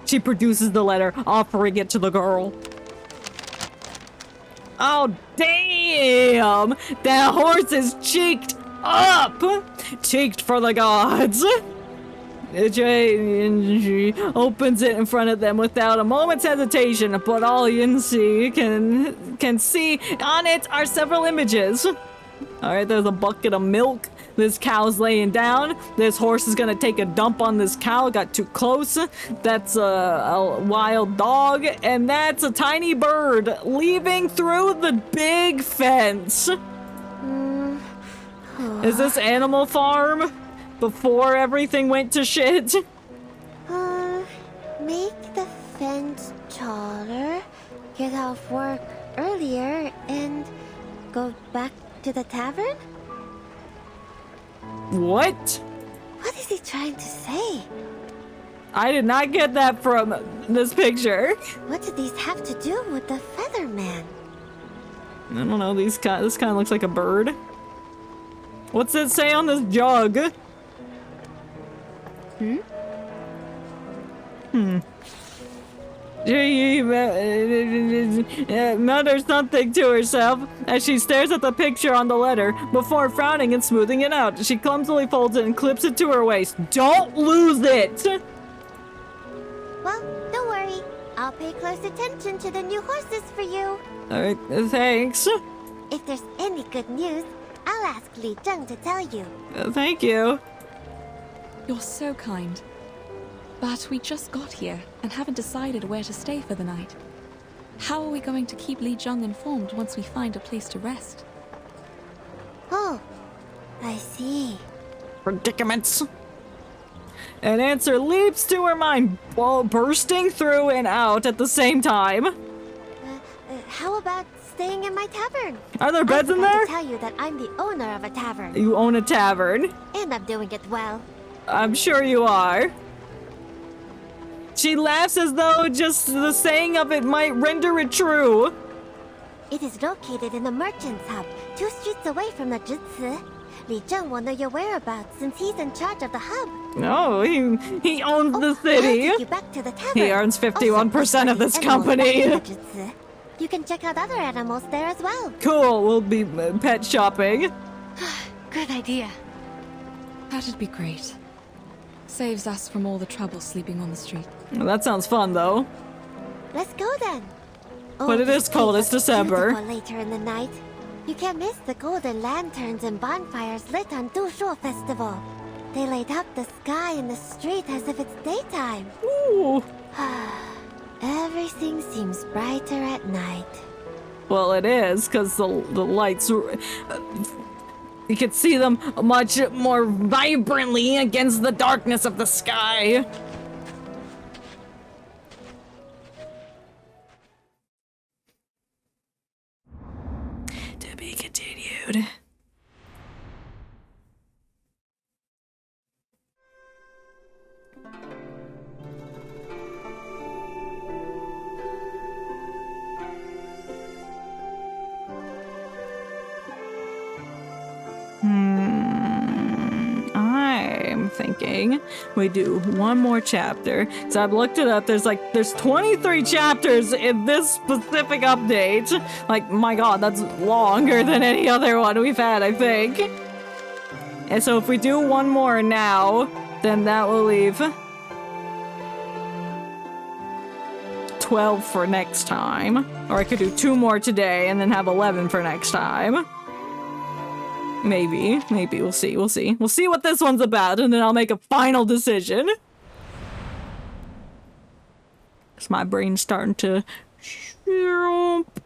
She produces the letter, offering it to the girl. Oh, damn! That horse is cheeked up! Cheeked for the gods! She opens it in front of them without a moment's hesitation, but all Yinsi can see on it are several images. Alright, there's a bucket of milk. This cow's laying down. This horse is gonna take a dump on this cow. Got too close. That's a wild dog. And that's a tiny bird leaving through the big fence. Is this Animal Farm? Before everything went to shit? Make the fence taller, get off work earlier, and go back to the tavern? What? What is he trying to say? I did not get that from this picture. What do these have to do with the Featherman? I don't know, this kind of looks like a bird. What's it say on this jug? She mutters something to herself as she stares at the picture on the letter before frowning and smoothing it out. She clumsily folds it and clips it to her waist. Don't lose it! Well, don't worry. I'll pay close attention to the new horses for you. Alright, thanks. If there's any good news, I'll ask Li Jung to tell you. Thank you. You're so kind. But we just got here and haven't decided where to stay for the night. How are we going to keep Li Jung informed once we find a place to rest? Oh, I see. Predicaments. An answer leaps to her mind, while bursting through and out at the same time. How about staying in my tavern? Are there beds in there? I tell you that I'm the owner of a tavern. You own a tavern? And I'm doing it well. I'm sure you are. She laughs as though just the saying of it might render it true. It is located in the merchant's hub, 2 streets away from the Jutsu. Li Jung will know your whereabouts since he's in charge of the hub. No, he owns the city. I'll take you back to the tavern. He earns 51% of this company. You can check out other animals there as well. Cool, we'll be pet shopping. Good idea. That'd be great. Saves us from all the trouble sleeping on the street. Well, that sounds fun, though. Let's go then. But it is cold. It's December. Later in the night, you can't miss the golden lanterns and bonfires lit on Dushuo Festival. They light up the sky and the street as if it's daytime. Ooh. Everything seems brighter at night. Well, it is, because the lights... You can see them much more vibrantly against the darkness of the sky. To be continued. I'm thinking we do one more chapter. So I've looked it up. There's 23 chapters in this specific update. Like, my god, that's longer than any other one we've had, I think. And so if we do one more now, then that will leave 12 for next time. Or I could do 2 more today and then have 11 for next time. Maybe, we'll see. We'll see what this one's about, and then I'll make a final decision. Cause my brain's starting to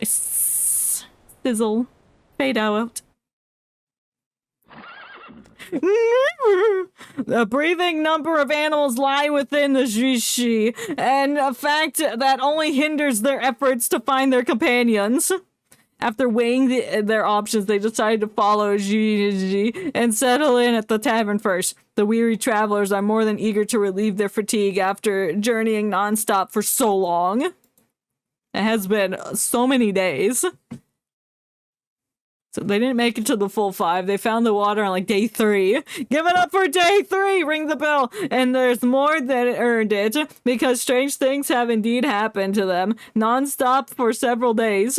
sizzle, fade out. The breathing number of animals lie within the Jishi, and a fact that only hinders their efforts to find their companions. After weighing their options, they decided to follow Gigi and settle in at the tavern first. The weary travelers are more than eager to relieve their fatigue after journeying nonstop for so long. It has been so many days. So they didn't make it to the full 5. They found the water on like day 3. Give it up for day 3! Ring the bell! And there's more than earned it, because strange things have indeed happened to them, nonstop for several days.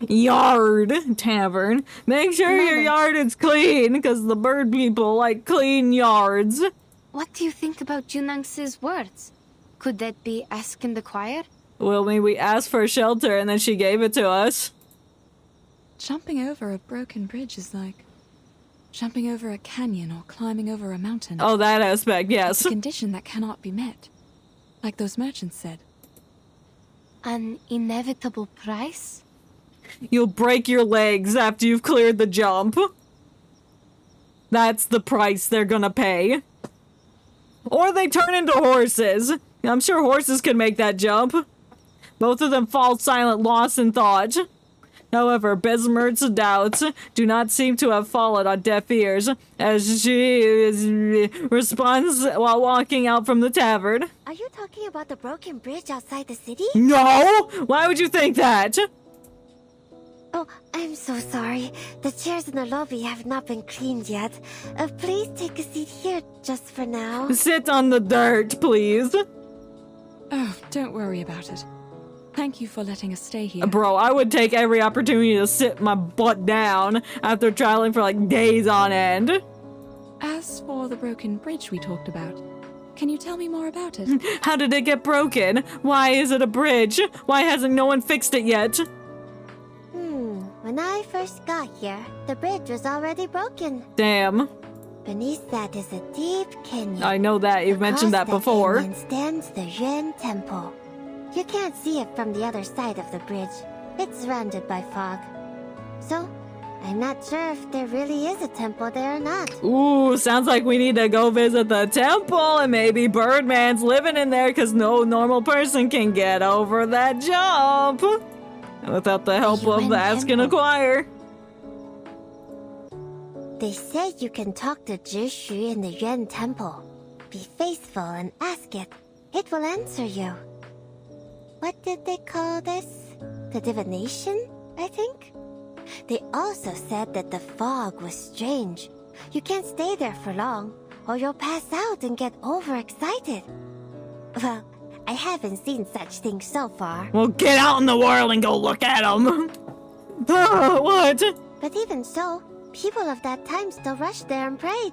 Yard tavern. Make sure your yard is clean, because the bird people like clean yards. What do you think about Junang's words? Could that be ask in the choir? Well, maybe we asked for a shelter and then she gave it to us. Jumping over a broken bridge is like jumping over a canyon or climbing over a mountain. Oh, that aspect, yes. It's a condition that cannot be met. Like those merchants said. An inevitable price? You'll break your legs after you've cleared the jump. That's the price they're gonna pay. Or they turn into horses. I'm sure horses can make that jump. Both of them fall silent, lost in thought. However, Besmert's doubts do not seem to have fallen on deaf ears, as she responds while walking out from the tavern. Are you talking about the broken bridge outside the city? No! Why would you think that? Oh, I'm so sorry. The chairs in the lobby have not been cleaned yet. Please take a seat here just for now. Sit on the dirt, please. Oh, don't worry about it. Thank you for letting us stay here. Bro, I would take every opportunity to sit my butt down after traveling for like days on end. As for the broken bridge we talked about, can you tell me more about it? How did it get broken? Why is it a bridge? Why hasn't no one fixed it yet? When I first got here, the bridge was already broken. Damn. Beneath that is a deep canyon. I know that. You've mentioned that before. Across the canyon stands the Yuan Temple. You can't see it from the other side of the bridge. It's surrounded by fog. So, I'm not sure if there really is a temple there or not. Ooh, sounds like we need to go visit the temple, and maybe Birdman's living in there because no normal person can get over that jump. Without the help of the Ask and Acquire. They say you can talk to Zhishu in the Yuan Temple. Be faithful and ask it. It will answer you. What did they call this? The divination, I think? They also said that the fog was strange. You can't stay there for long, or you'll pass out and get overexcited. Well, I haven't seen such things so far. Well, get out in the world and go look at them. What? But even so, people of that time still rushed there and prayed.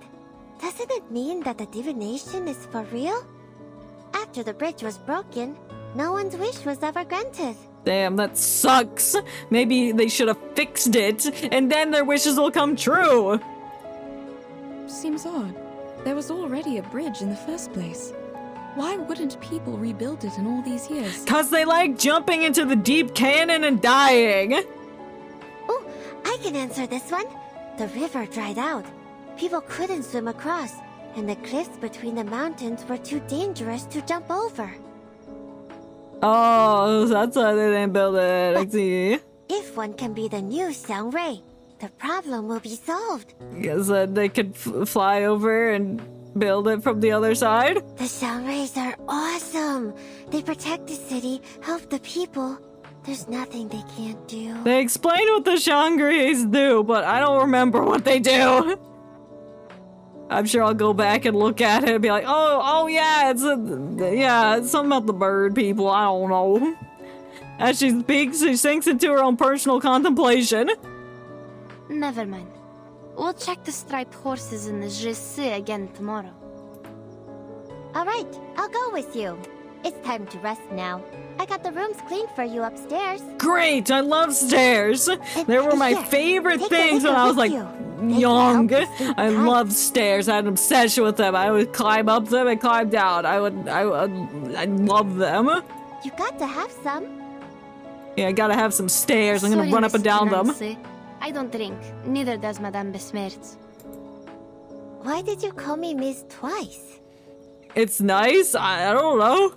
Doesn't it mean that the divination is for real? After the bridge was broken, no one's wish was ever granted. Damn, that sucks. Maybe they should have fixed it, and then their wishes will come true. Seems odd. There was already a bridge in the first place. Why wouldn't people rebuild it in all these years? 'Cause they like jumping into the deep canyon and dying. Oh, I can answer this one. The river dried out. People couldn't swim across, and the cliffs between the mountains were too dangerous to jump over. Oh, that's why they didn't build it. I see. If one can be the new Shuori, the problem will be solved. Guess that they could fly over and build it from the other side? The Shuoris are awesome. They protect the city, help the people. There's nothing they can't do. They explain what the Shangris do, but I don't remember what they do. I'm sure I'll go back and look at it and be like, oh yeah, it's something about the bird people, I don't know. As she speaks, she sinks into her own personal contemplation. Never mind. We'll check the striped horses in the GC again tomorrow. Alright, I'll go with you. It's time to rest now. I got the rooms cleaned for you upstairs. Great, I love stairs. They were my favorite things when I was like young. I loved stairs. I had an obsession with them. I would climb up them and climb down. I love them. You got to have some. Yeah, I gotta have some stairs. I'm gonna run up and down them. I don't drink. Neither does Madame Besmertz. Why did you call me Miss twice? It's nice. I don't know.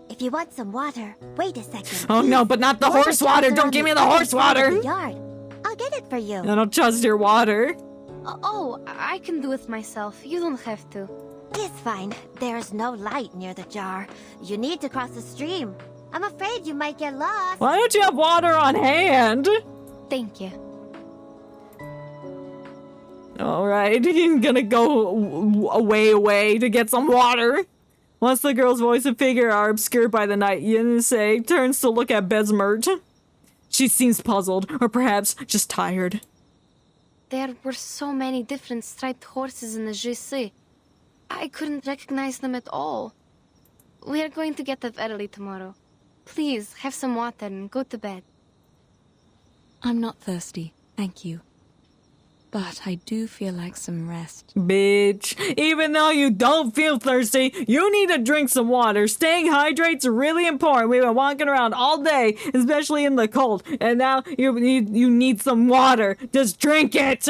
If you want some water, wait a second. Oh no, but not the horse water. Don't give me the horse water. I'll get it for you. I don't trust your water. Oh, I can do it myself. You don't have to. It's fine. There's no light near the jar. You need to cross the stream. I'm afraid you might get lost. Why don't you have water on hand? Thank you. Alright, I'm gonna go away to get some water. Once the girl's voice and figure are obscured by the night, Yenisei turns to look at Besmert. She seems puzzled, or perhaps just tired. There were so many different striped horses in the GC. I couldn't recognize them at all. We are going to get up early tomorrow. Please, have some water and go to bed. I'm not thirsty, thank you. But I do feel like some rest. Bitch, even though you don't feel thirsty, you need to drink some water. Staying hydrated is really important. We've been walking around all day, especially in the cold, and now you need some water. Just drink it!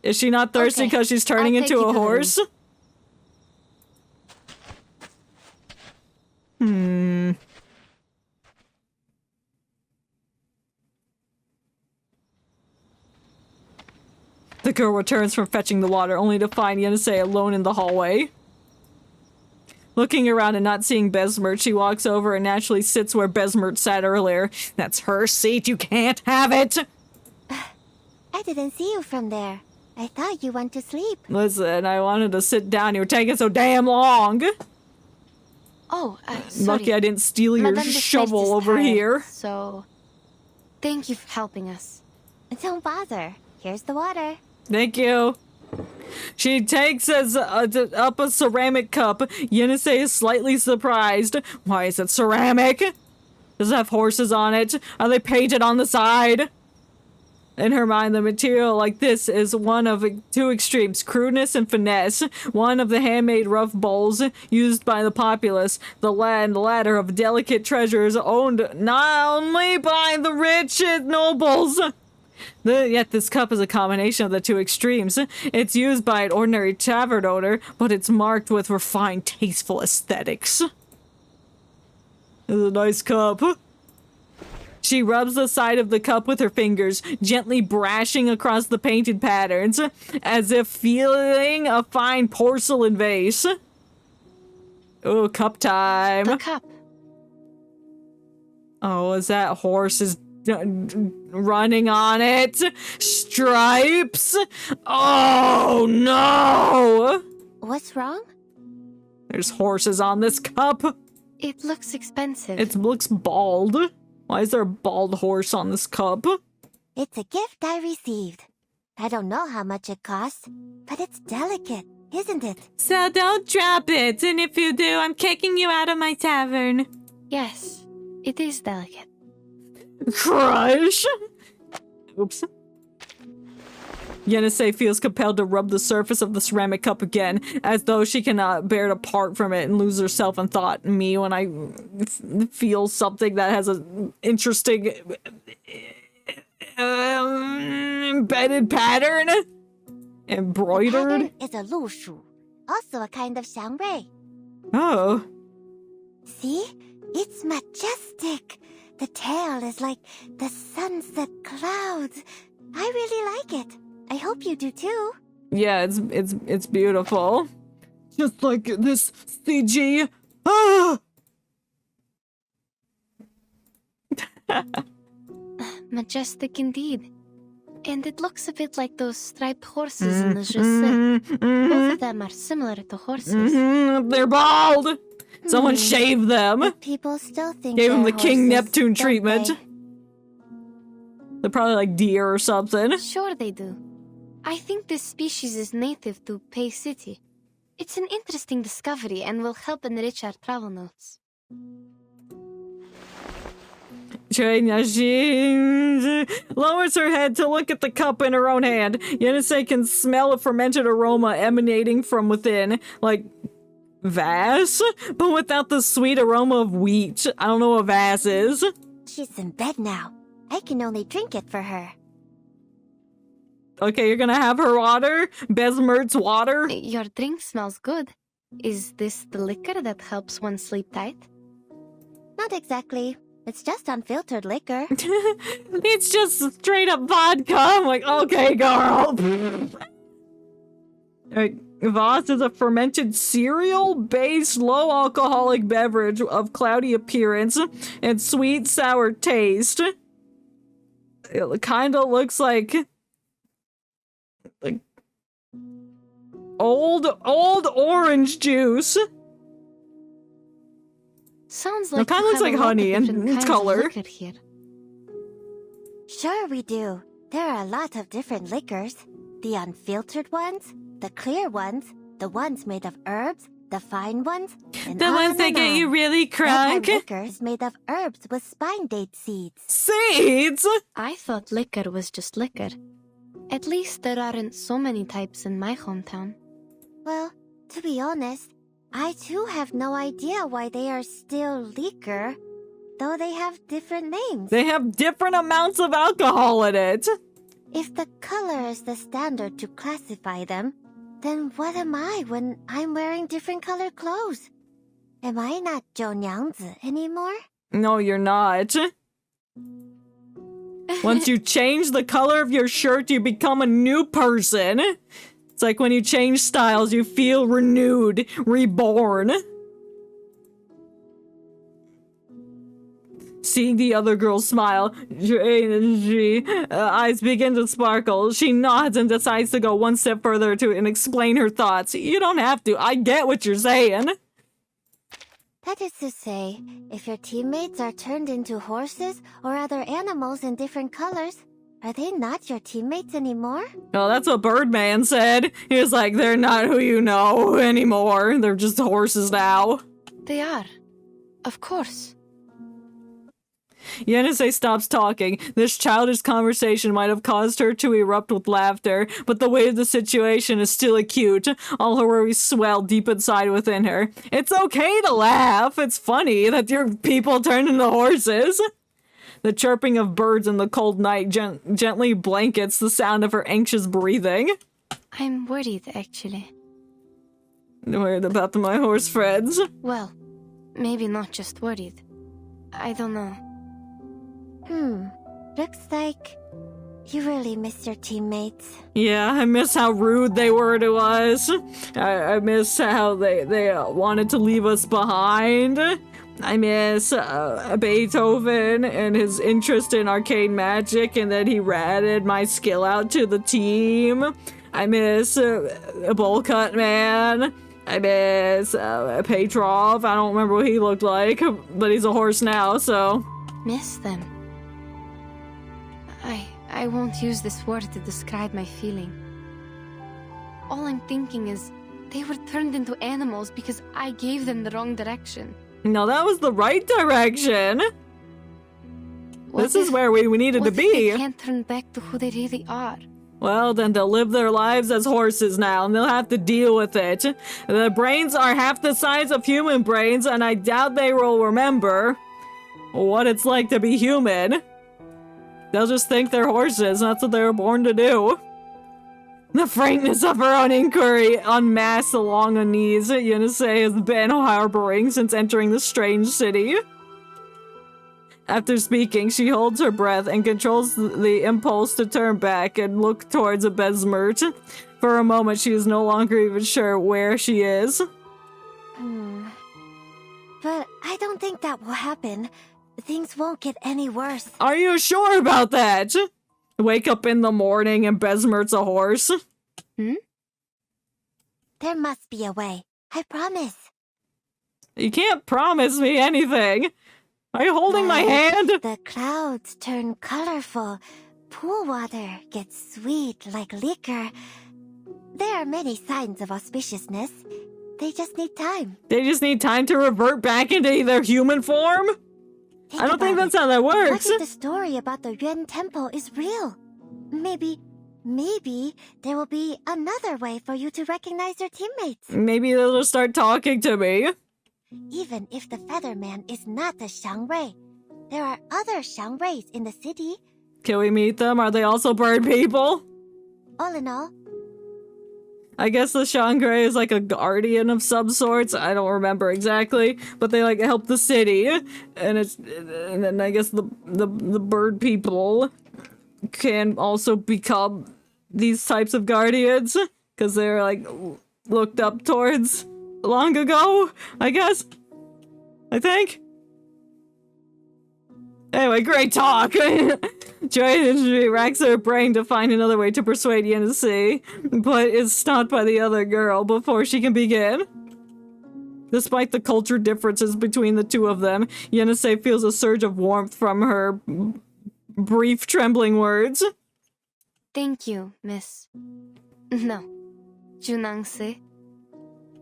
Is she not thirsty because she's turning into a horse? The girl returns from fetching the water, only to find Yenisei alone in the hallway. Looking around and not seeing Besmert, she walks over and naturally sits where Besmert sat earlier. That's her seat, you can't have it! I didn't see you from there. I thought you went to sleep. Listen, I wanted to sit down. You were taking so damn long. Oh, sorry. Lucky I didn't steal your Madame shovel over tired, here. So, thank you for helping us. Don't bother. Here's the water. Thank you. She takes up a ceramic cup. Yenisei is slightly surprised. Why is it ceramic? Does it have horses on it? Are they painted on the side? In her mind, the material like this is one of two extremes, crudeness and finesse. One of the handmade rough bowls used by the populace, the latter of delicate treasures owned not only by the rich nobles. Yet this cup is a combination of the two extremes. It's used by an ordinary tavern owner, but it's marked with refined, tasteful aesthetics. It's a nice cup. She rubs the side of the cup with her fingers, gently brushing across the painted patterns, as if feeling a fine porcelain vase. Oh, cup time. The cup. Oh, is that horses running on it? Stripes? Oh, no! What's wrong? There's horses on this cup. It looks expensive. It looks bald. Why is there a bald horse on this cup? It's a gift I received. I don't know how much it costs, but it's delicate, isn't it? So don't drop it, and if you do, I'm kicking you out of my tavern. Yes, it is delicate. Crush! Oops. Yenisei feels compelled to rub the surface of the ceramic cup again, as though she cannot bear to part from it and lose herself in thought. Me, when I feel something that has an interesting embedded pattern, embroidered. The pattern is a lu shu, also a kind of xiangrui. Oh. See? It's majestic. The tail is like the sunset clouds. I really like it. I hope you do too. Yeah, it's beautiful. Just like this CG. Ah! Majestic indeed. And it looks a bit like those striped horses in the Jose. Both of them are similar to horses. They're bald! Someone shaved them. But people still think Gave them the they're King horses, Neptune don't treatment. they? They're probably like deer or something. Sure they do. I think this species is native to Pei City. It's an interesting discovery and will help enrich our travel notes. She lowers her head to look at the cup in her own hand. Yenisei can smell a fermented aroma emanating from within, like Vass, but without the sweet aroma of wheat. I don't know what Vass is. She's in bed now. I can only drink it for her. Okay, you're gonna have her water? Besmert's water? Your drink smells good. Is this the liquor that helps one sleep tight? Not exactly. It's just unfiltered liquor. It's just straight up vodka. I'm like, okay, girl. Alright, Voss is a fermented cereal-based low-alcoholic beverage of cloudy appearance and sweet sour taste. It kind of looks like old orange juice. Sounds like it kind of looks like honey in its color. Here. Sure we do. There are a lot of different liquors. The unfiltered ones, the clear ones, the ones made of herbs, the fine ones, and The ones that get you really crunk. liquor is made of herbs with spine date seeds. Seeds? I thought liquor was just liquor. At least there aren't so many types in my hometown. Well, to be honest, I too have no idea why they are still liquor, though they have different names. They have different amounts of alcohol in it. If the color is the standard to classify them, then what am I when I'm wearing different colored clothes? Am I not Zhou Nyangzi anymore? No, you're not. Once you change the color of your shirt, you become a new person. It's like when you change styles, you feel renewed, reborn. Seeing the other girl smile, eyes begin to sparkle. She nods and decides to go one step further and explain her thoughts. You don't have to. I get what you're saying. That is to say, if your teammates are turned into horses or other animals in different colors, are they not your teammates anymore? Well, that's what Birdman said. He was like, they're not who you know anymore. They're just horses now. They are. Of course. Yenisei stops talking. This childish conversation might have caused her to erupt with laughter, but the weight of the situation is still acute. All her worries swell deep inside within her. It's okay to laugh. It's funny that your people turn into horses. The chirping of birds in the cold night gently blankets the sound of her anxious breathing. I'm worried, actually. Worried about my horse friends? Well, maybe not just worried. I don't know. Looks like you really miss your teammates. Yeah, I miss how rude they were to us. I miss how they wanted to leave us behind. I miss Beethoven and his interest in arcane magic and that he ratted my skill out to the team. I miss a bowl cut man. I miss Petrov. I don't remember what he looked like, but he's a horse now, so miss them. I won't use this word to describe my feeling. All I'm thinking is they were turned into animals because I gave them the wrong direction. No, that was the right direction. This is where we needed to What if be. they can't turn back to who they really are? Well, then they'll live their lives as horses now, and they'll have to deal with it. The brains are half the size of human brains, and I doubt they will remember what it's like to be human. They'll just think they're horses, and that's what they were born to do. The frankness of her own inquiry unmasked along her knees. Yenisei has been harboring since entering the strange city. After speaking, she holds her breath and controls the impulse to turn back and look towards Besmert. For a moment, she is no longer even sure where she is. But I don't think that will happen. Things won't get any worse. Are you sure about that? Wake up in the morning and Besmert's a horse? There must be a way. I promise. You can't promise me anything. Are you holding my hand? The clouds turn colorful. Pool water gets sweet like liquor. There are many signs of auspiciousness. They just need time. They just need time to revert back into their human form? I don't think that's how that works. What if the story about the Yuan Temple is real? Maybe there will be another way for you to recognize your teammates. Maybe they'll just start talking to me. Even if the Featherman is not a Xiangrui, there are other Xiangruis in the city. Can we meet them? Are they also bird people? All in all, I guess the Xiangrui is like a guardian of some sorts. I don't remember exactly, but they like help the city, and then I guess the bird people can also become these types of guardians because they're like looked up towards long ago, I guess. I think. Anyway, great talk. Joy racks her brain to find another way to persuade Yenisei, but is stopped by the other girl before she can begin. Despite the culture differences between the two of them, Yenisei feels a surge of warmth from her brief, trembling words. Thank you, Miss. No, Junangse.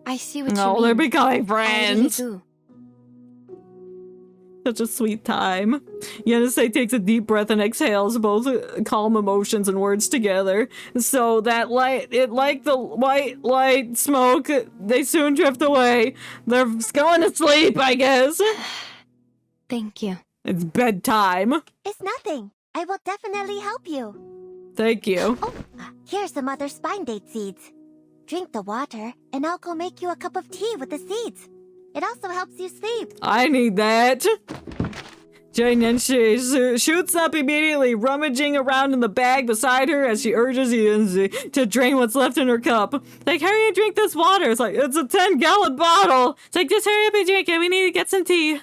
I see what you mean. Oh, they're becoming friends. I really do. Such a sweet time. Yenisei takes a deep breath and exhales both calm emotions and words together. So that light, like the white light smoke, they soon drift away. They're going to sleep, I guess. Thank you. It's bedtime. it's nothing. I will definitely help you. Thank you. Oh, here's some other spine date seeds. Drink the water, and I'll go make you a cup of tea with the seeds. It also helps you sleep. I need that. Jane shoots up immediately, rummaging around in the bag beside her as she urges Yunzi to drain what's left in her cup. Like, hurry and drink this water. It's like, it's a 10-gallon bottle. It's like, just hurry up and drink it. We need to get some tea.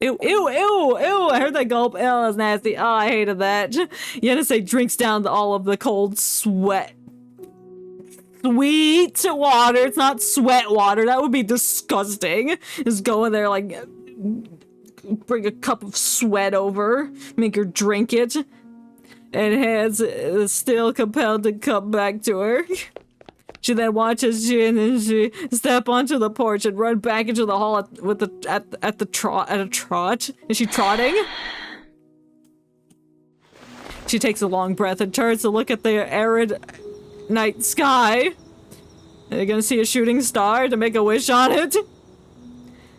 Ew, ew, ew, ew. I heard that gulp. Oh, that's nasty. Oh, I hated that. Yenisei drinks down all of the cold sweat. Sweet water. It's not sweat water. That would be disgusting. Just go in there, like, bring a cup of sweat over, make her drink it, and Hans is still compelled to come back to her. She then watches Jin and she step onto the porch and run back into the hall at a trot. Is she trotting? She takes a long breath and turns to look at the arid night sky. Are you gonna see a shooting star to make a wish on it?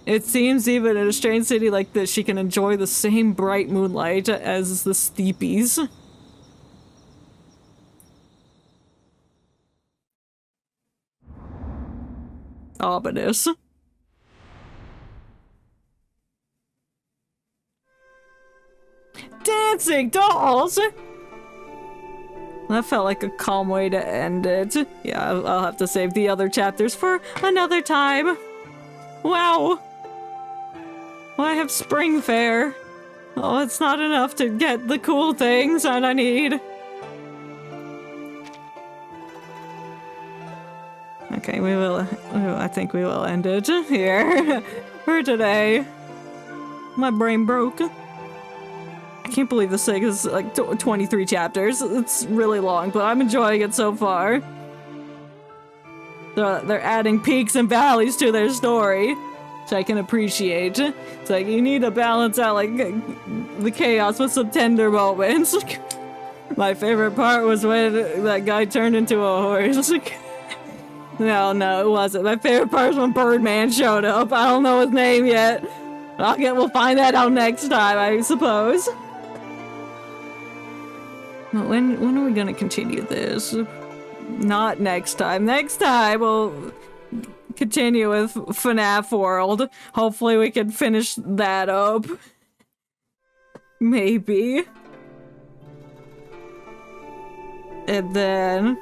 It seems even in a strange city like this, she can enjoy the same bright moonlight as the steepies. Ominous. Dancing dolls! That felt like a calm way to end it. Yeah, I'll have to save the other chapters for another time. Wow. Well, I have spring fair. Oh, it's not enough to get the cool things that I need. Okay, I think we will end it here for today. My brain broke. I can't believe this thing is like 23 chapters. It's really long, but I'm enjoying it so far. They're adding peaks and valleys to their story, which I can appreciate. It's like you need to balance out like the chaos with some tender moments. My favorite part was when that guy turned into a horse. No, it wasn't. My favorite part was when Birdman showed up. I don't know his name yet. We'll find that out next time, I suppose. When are we gonna continue this? Not next time. Next time we'll continue with FNAF World. Hopefully we can finish that up. Maybe. And then...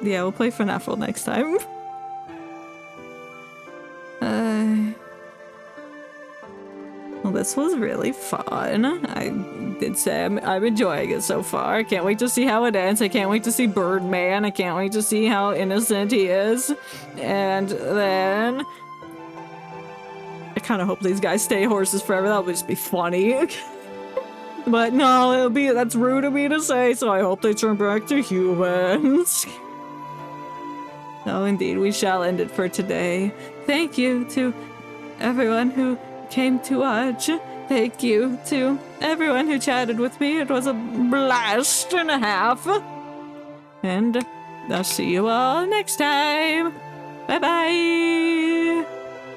yeah, we'll play FNAF World next time. Well, this was really fun. I did say I'm enjoying it so far. I can't wait to see how it ends. I can't wait to see Birdman. I can't wait to see how innocent he is. And then... I kind of hope these guys stay horses forever. That'll just be funny. But no, that's rude of me to say, so I hope they turn back to humans. No, indeed, we shall end it for today. Thank you to everyone who came to watch. Thank you to everyone who chatted with me. It was a blast and a half. And I'll see you all next time. Bye-bye.